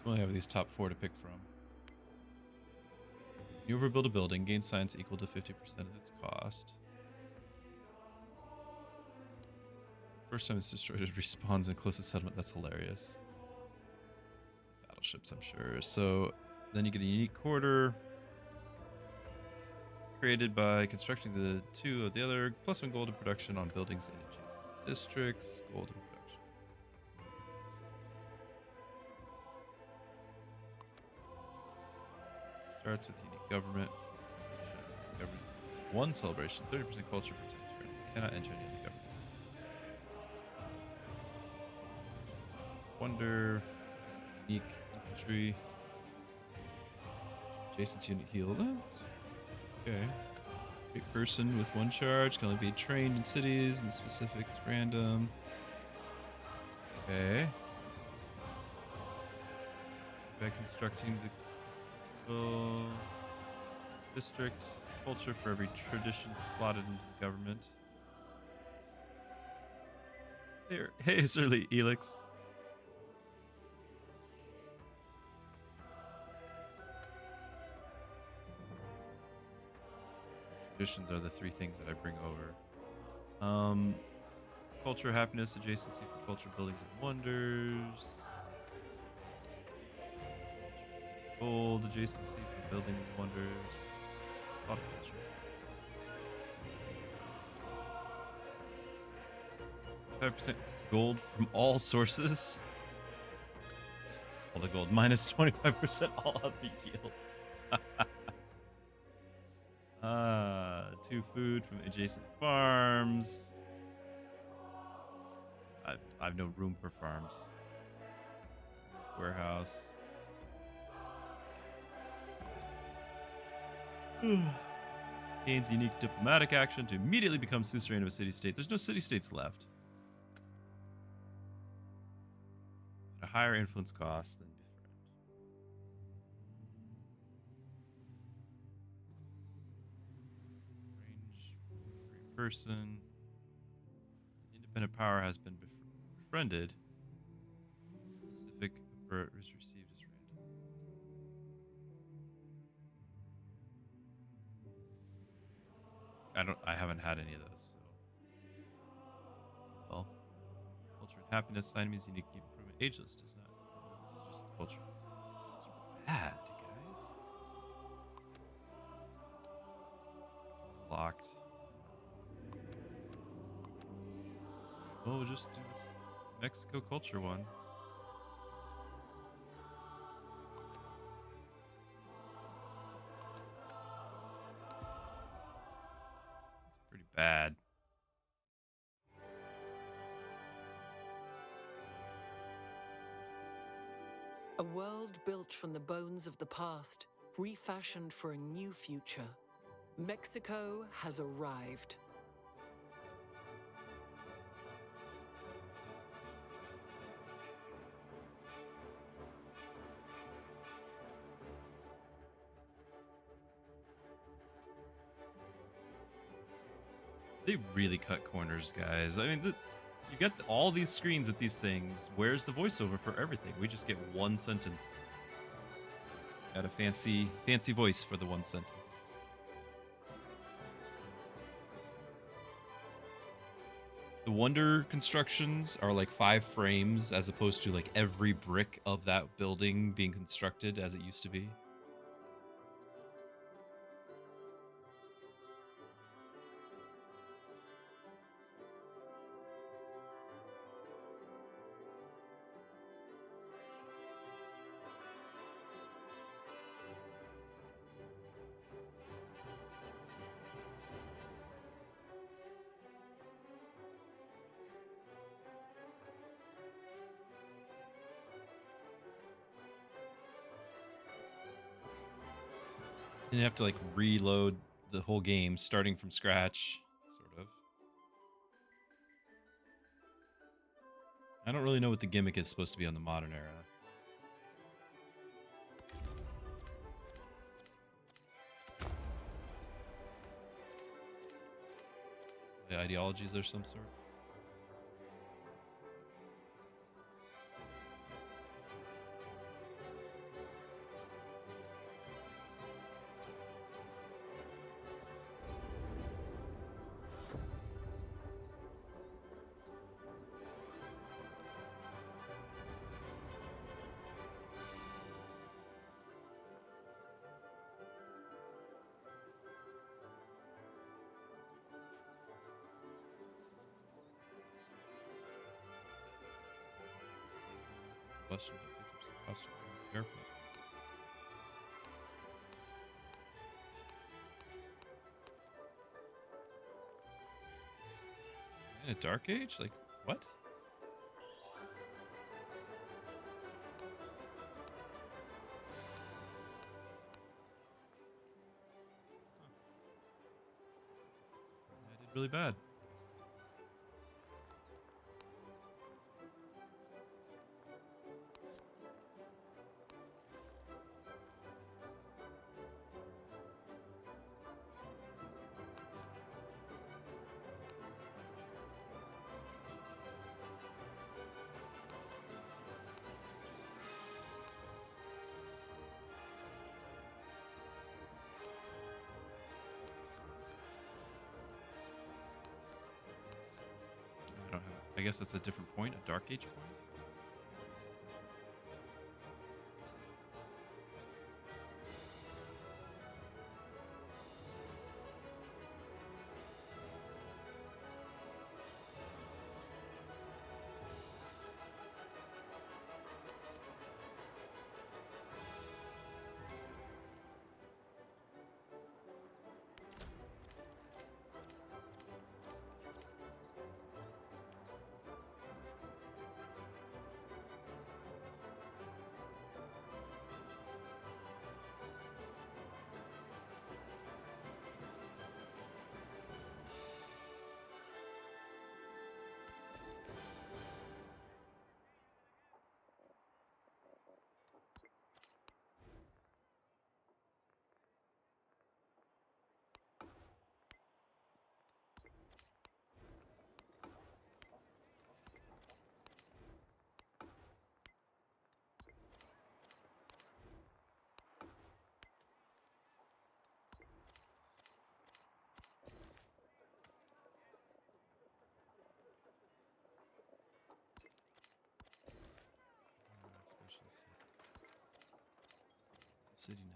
So we only have these top 4 to pick from. You overbuild a building, gain science equal to 50% of its cost. First time it's destroyed, it respawns in closest settlement. That's hilarious. Battleships, I'm sure. So then you get a unique quarter created by constructing the 2 of the other, plus 1 gold in production on buildings in adjacent districts. Gold in production. Starts with unique government. Government. 1 celebration, 30% culture for 10 turns. Cannot enter any other government. Wonder. Unique infantry. Adjacent unit heal. Okay. Great person with 1 charge. Can only be trained in cities and specific. It's random. Okay. By constructing the district culture for every tradition slotted into the government. Here, hey, Surly Elix. Traditions are the 3 things that I bring over. Culture, happiness, adjacency for culture, buildings, and wonders. Gold, adjacency for building and wonders. A lot of culture. 5% gold from all sources. All the gold. Minus 25% all other yields. 2 food from adjacent farms. I have no room for farms. Warehouse. Gains unique diplomatic action to immediately become suzerain of a city-state. There's no city-states left. At a higher influence cost than different. Range, free person. Independent power has been befriended. Specific avert is received as random. I haven't had any of those, so. Well, culture and happiness, enemies, unique need improvement. Ageless does not. It's just culture. It's bad, guys. Locked. Well, we'll just do this Mexico culture one. It's pretty bad. A world built from the bones of the past, refashioned for a new future. Mexico has arrived. They really cut corners, guys. I mean, you get all these screens with these things. Where's the voiceover for everything? We just get one sentence. Got a fancy voice for the one sentence. The Wonder constructions are like 5 frames as opposed to like every brick of that building being constructed as it used to be. And you have to like reload the whole game starting from scratch, sort of. I don't really know what the gimmick is supposed to be on the modern era. The ideologies are some sort. Question, 50% cost of airport. In a dark age? Like, what? I did really bad. I don't have. I guess that's a different point, a dark age point. Special city. It's a city now.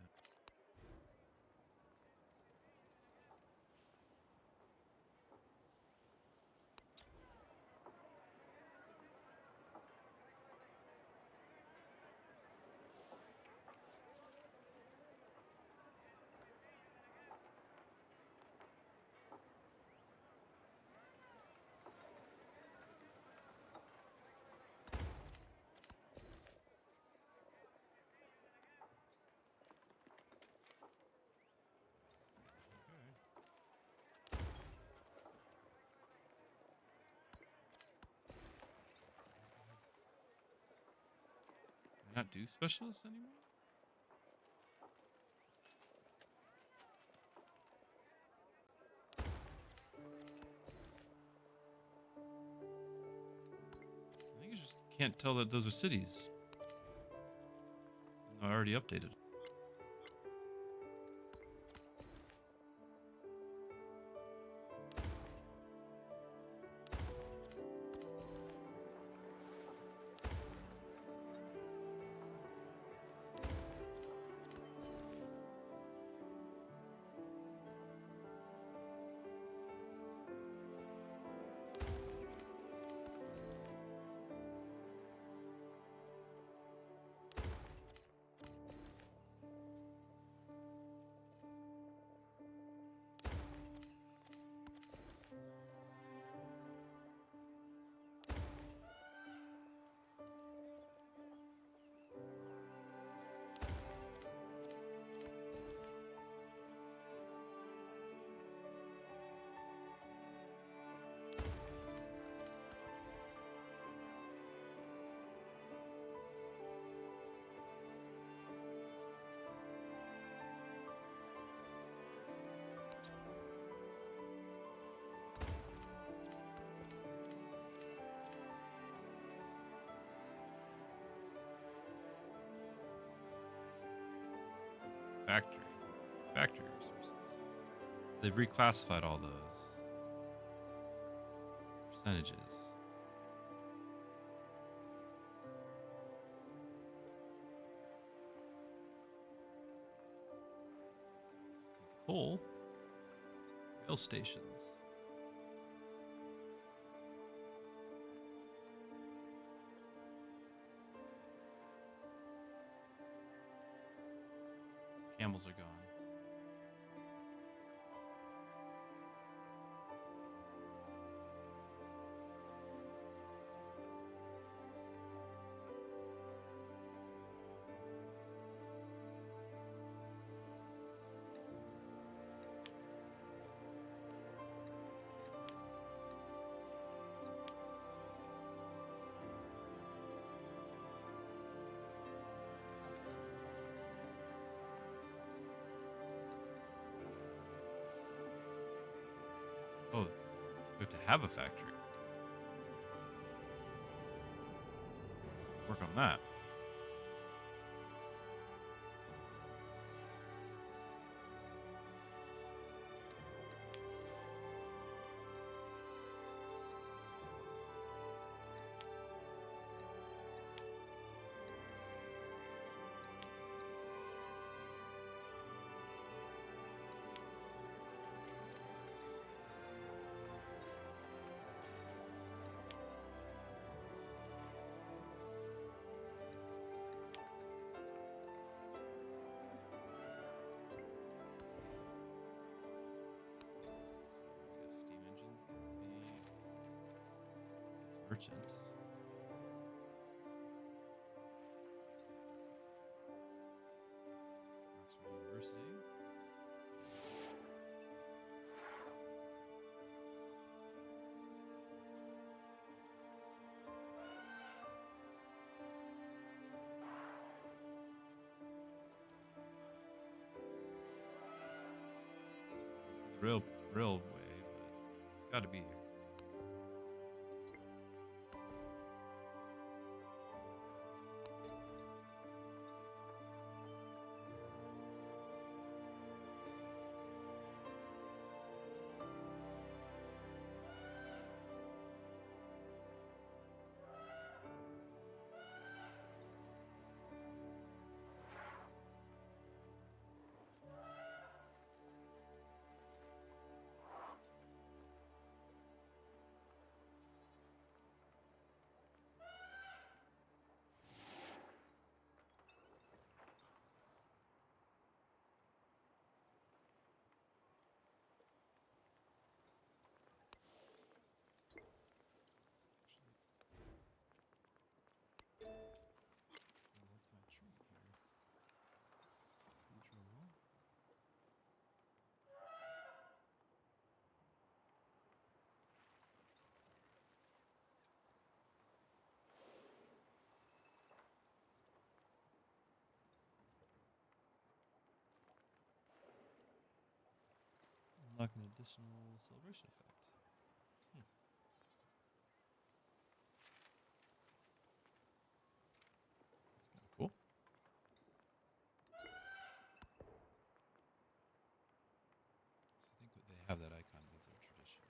Not do specialists anymore? I think you just can't tell that those are cities. I already updated. Factory. Factory resources. So they've reclassified all those percentages. Coal. Rail stations. Camels are gone. Oh, we have to have a factory. Work on that. So I guess steam engines can be it's merchants. Oxford University. This is the railway, but it's got to be here. Unlock an additional celebration effect. That's kind of cool. So I think they have that icon means they're tradition.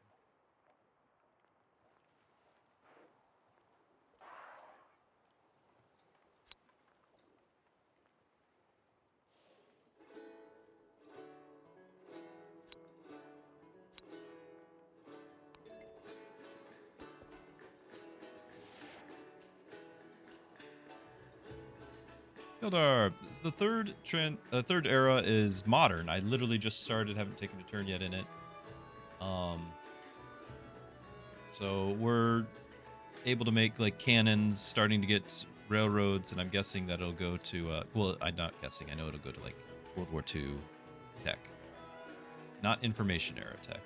Gildar, the third era is modern. I literally just started, haven't taken a turn yet in it. So we're able to make like cannons, starting to get railroads, and I'm guessing that it'll go to well, I'm not guessing, I know it'll go to like World War II tech, not information era tech.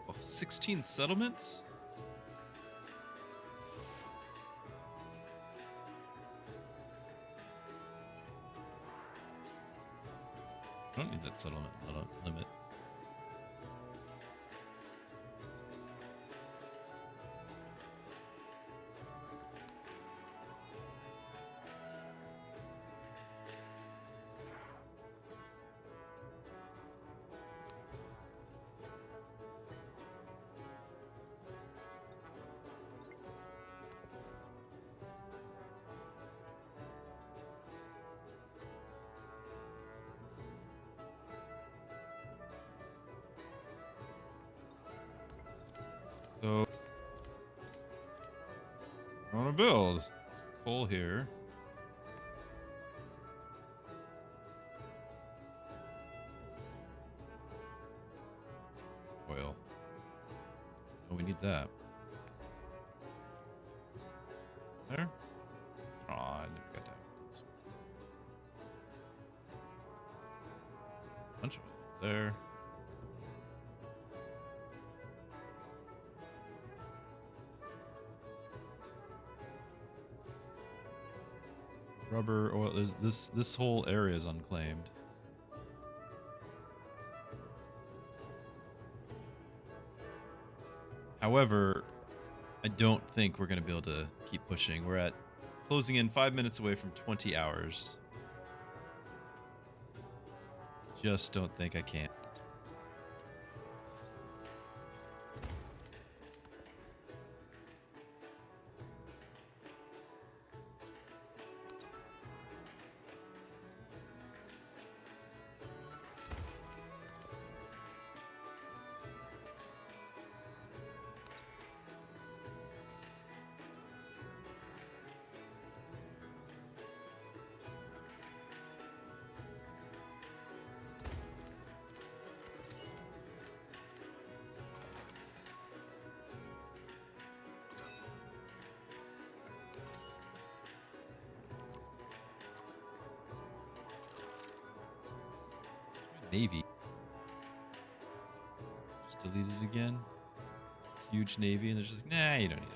Oh, 16 settlements? I don't need that settlement limit. So, I want to build some coal here. Oil. Oh, we need that. There? Oh, I never got that. Bunch of it there. Rubber oil. There's this whole area is unclaimed. However, I don't think we're gonna be able to keep pushing. We're at closing in 5 minutes away from 20 hours. Just don't think I can. Navy. Just delete it again. Huge navy, and they're just like, nah, you don't need it.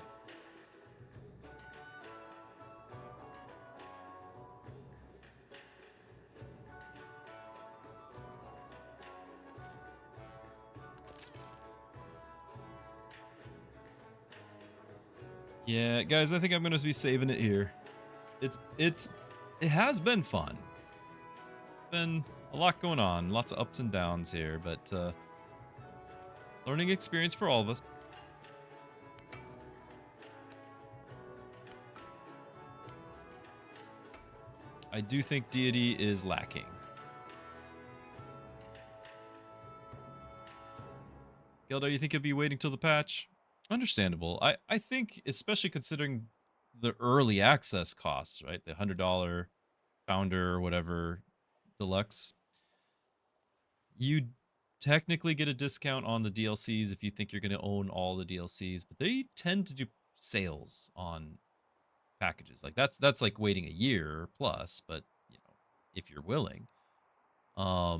Yeah, guys, I think I'm gonna be saving it here. It has been fun. It's been a lot going on, lots of ups and downs here, but learning experience for all of us. I do think Deity is lacking. Gildar, you think he'll be waiting till the patch? Understandable. I think, especially considering the early access costs, right? The $100 founder or whatever deluxe, you technically get a discount on the DLCs if you think you're going to own all the DLCs, but they tend to do sales on packages. Like that's like waiting a year plus, but you know, if you're willing. I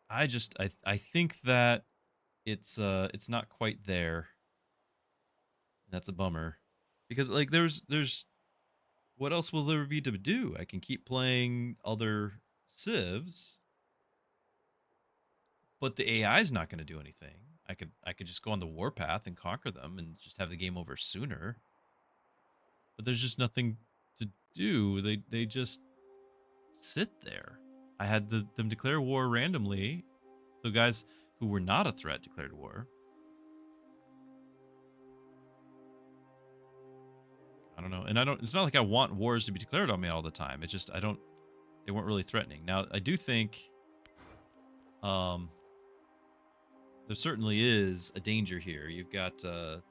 I think that it's not quite there. That's a bummer. Because like there's what else will there be to do? I can keep playing other civs, but the AI is not going to do anything. I could just go on the warpath and conquer them and just have the game over sooner. But there's just nothing to do. They just sit there. I had them declare war randomly. The guys who were not a threat declared war. I don't know. And it's not like I want wars to be declared on me all the time. It's just they weren't really threatening. Now, I do think there certainly is a danger here. You've got who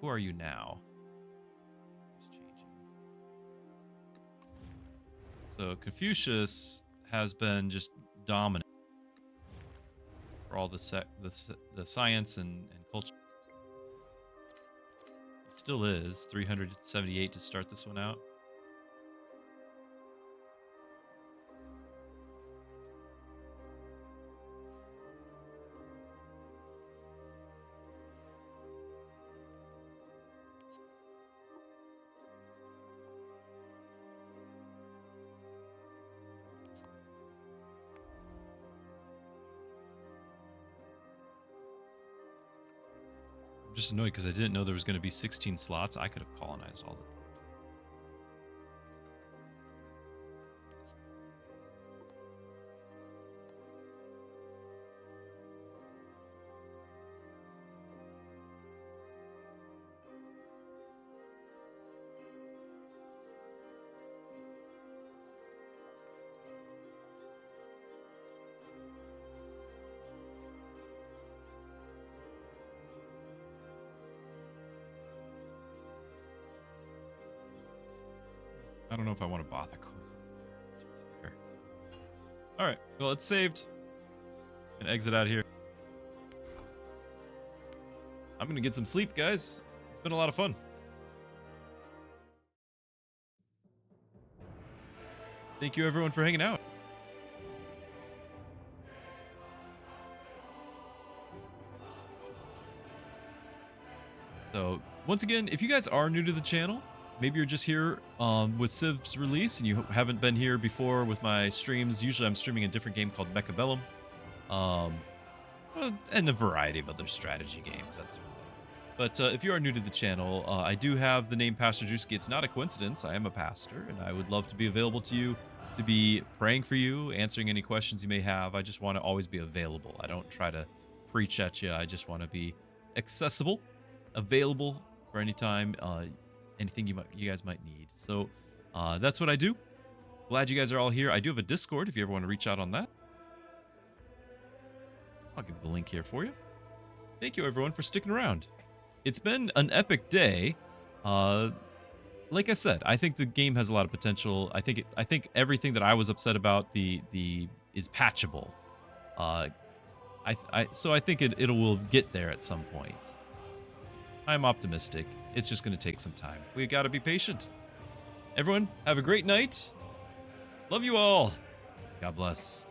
are you now? It's changing. So Confucius has been just dominant for all the science and culture. It still is 378 to start this one out. I'm just annoyed because I didn't know there was going to be 16 slots. I could have colonized all the... I don't know if I want to bother. All right. Well, it's saved. I'm gonna exit out of here. I'm gonna get some sleep, guys. It's been a lot of fun. Thank you, everyone, for hanging out. So, once again, if you guys are new to the channel, maybe you're just here with Civ's release and you haven't been here before with my streams. Usually I'm streaming a different game called Mechabellum. And a variety of other strategy games, that sort of thing. But if you are new to the channel, I do have the name Pastor Drewski. It's not a coincidence. I am a pastor, and I would love to be available to you, to be praying for you, answering any questions you may have. I just want to always be available. I don't try to preach at you. I just want to be accessible, available for any time, anything you guys might need. So that's what I do. Glad you guys are all here. I do have a Discord if you ever want to reach out on that. I'll give the link here for you. Thank you, everyone, for sticking around. It's been an epic day. Like I said, I think the game has a lot of potential. I think everything that I was upset about is patchable. So I think it will get there at some point. I'm optimistic. It's just going to take some time. We got to be patient. Everyone, have a great night. Love you all. God bless.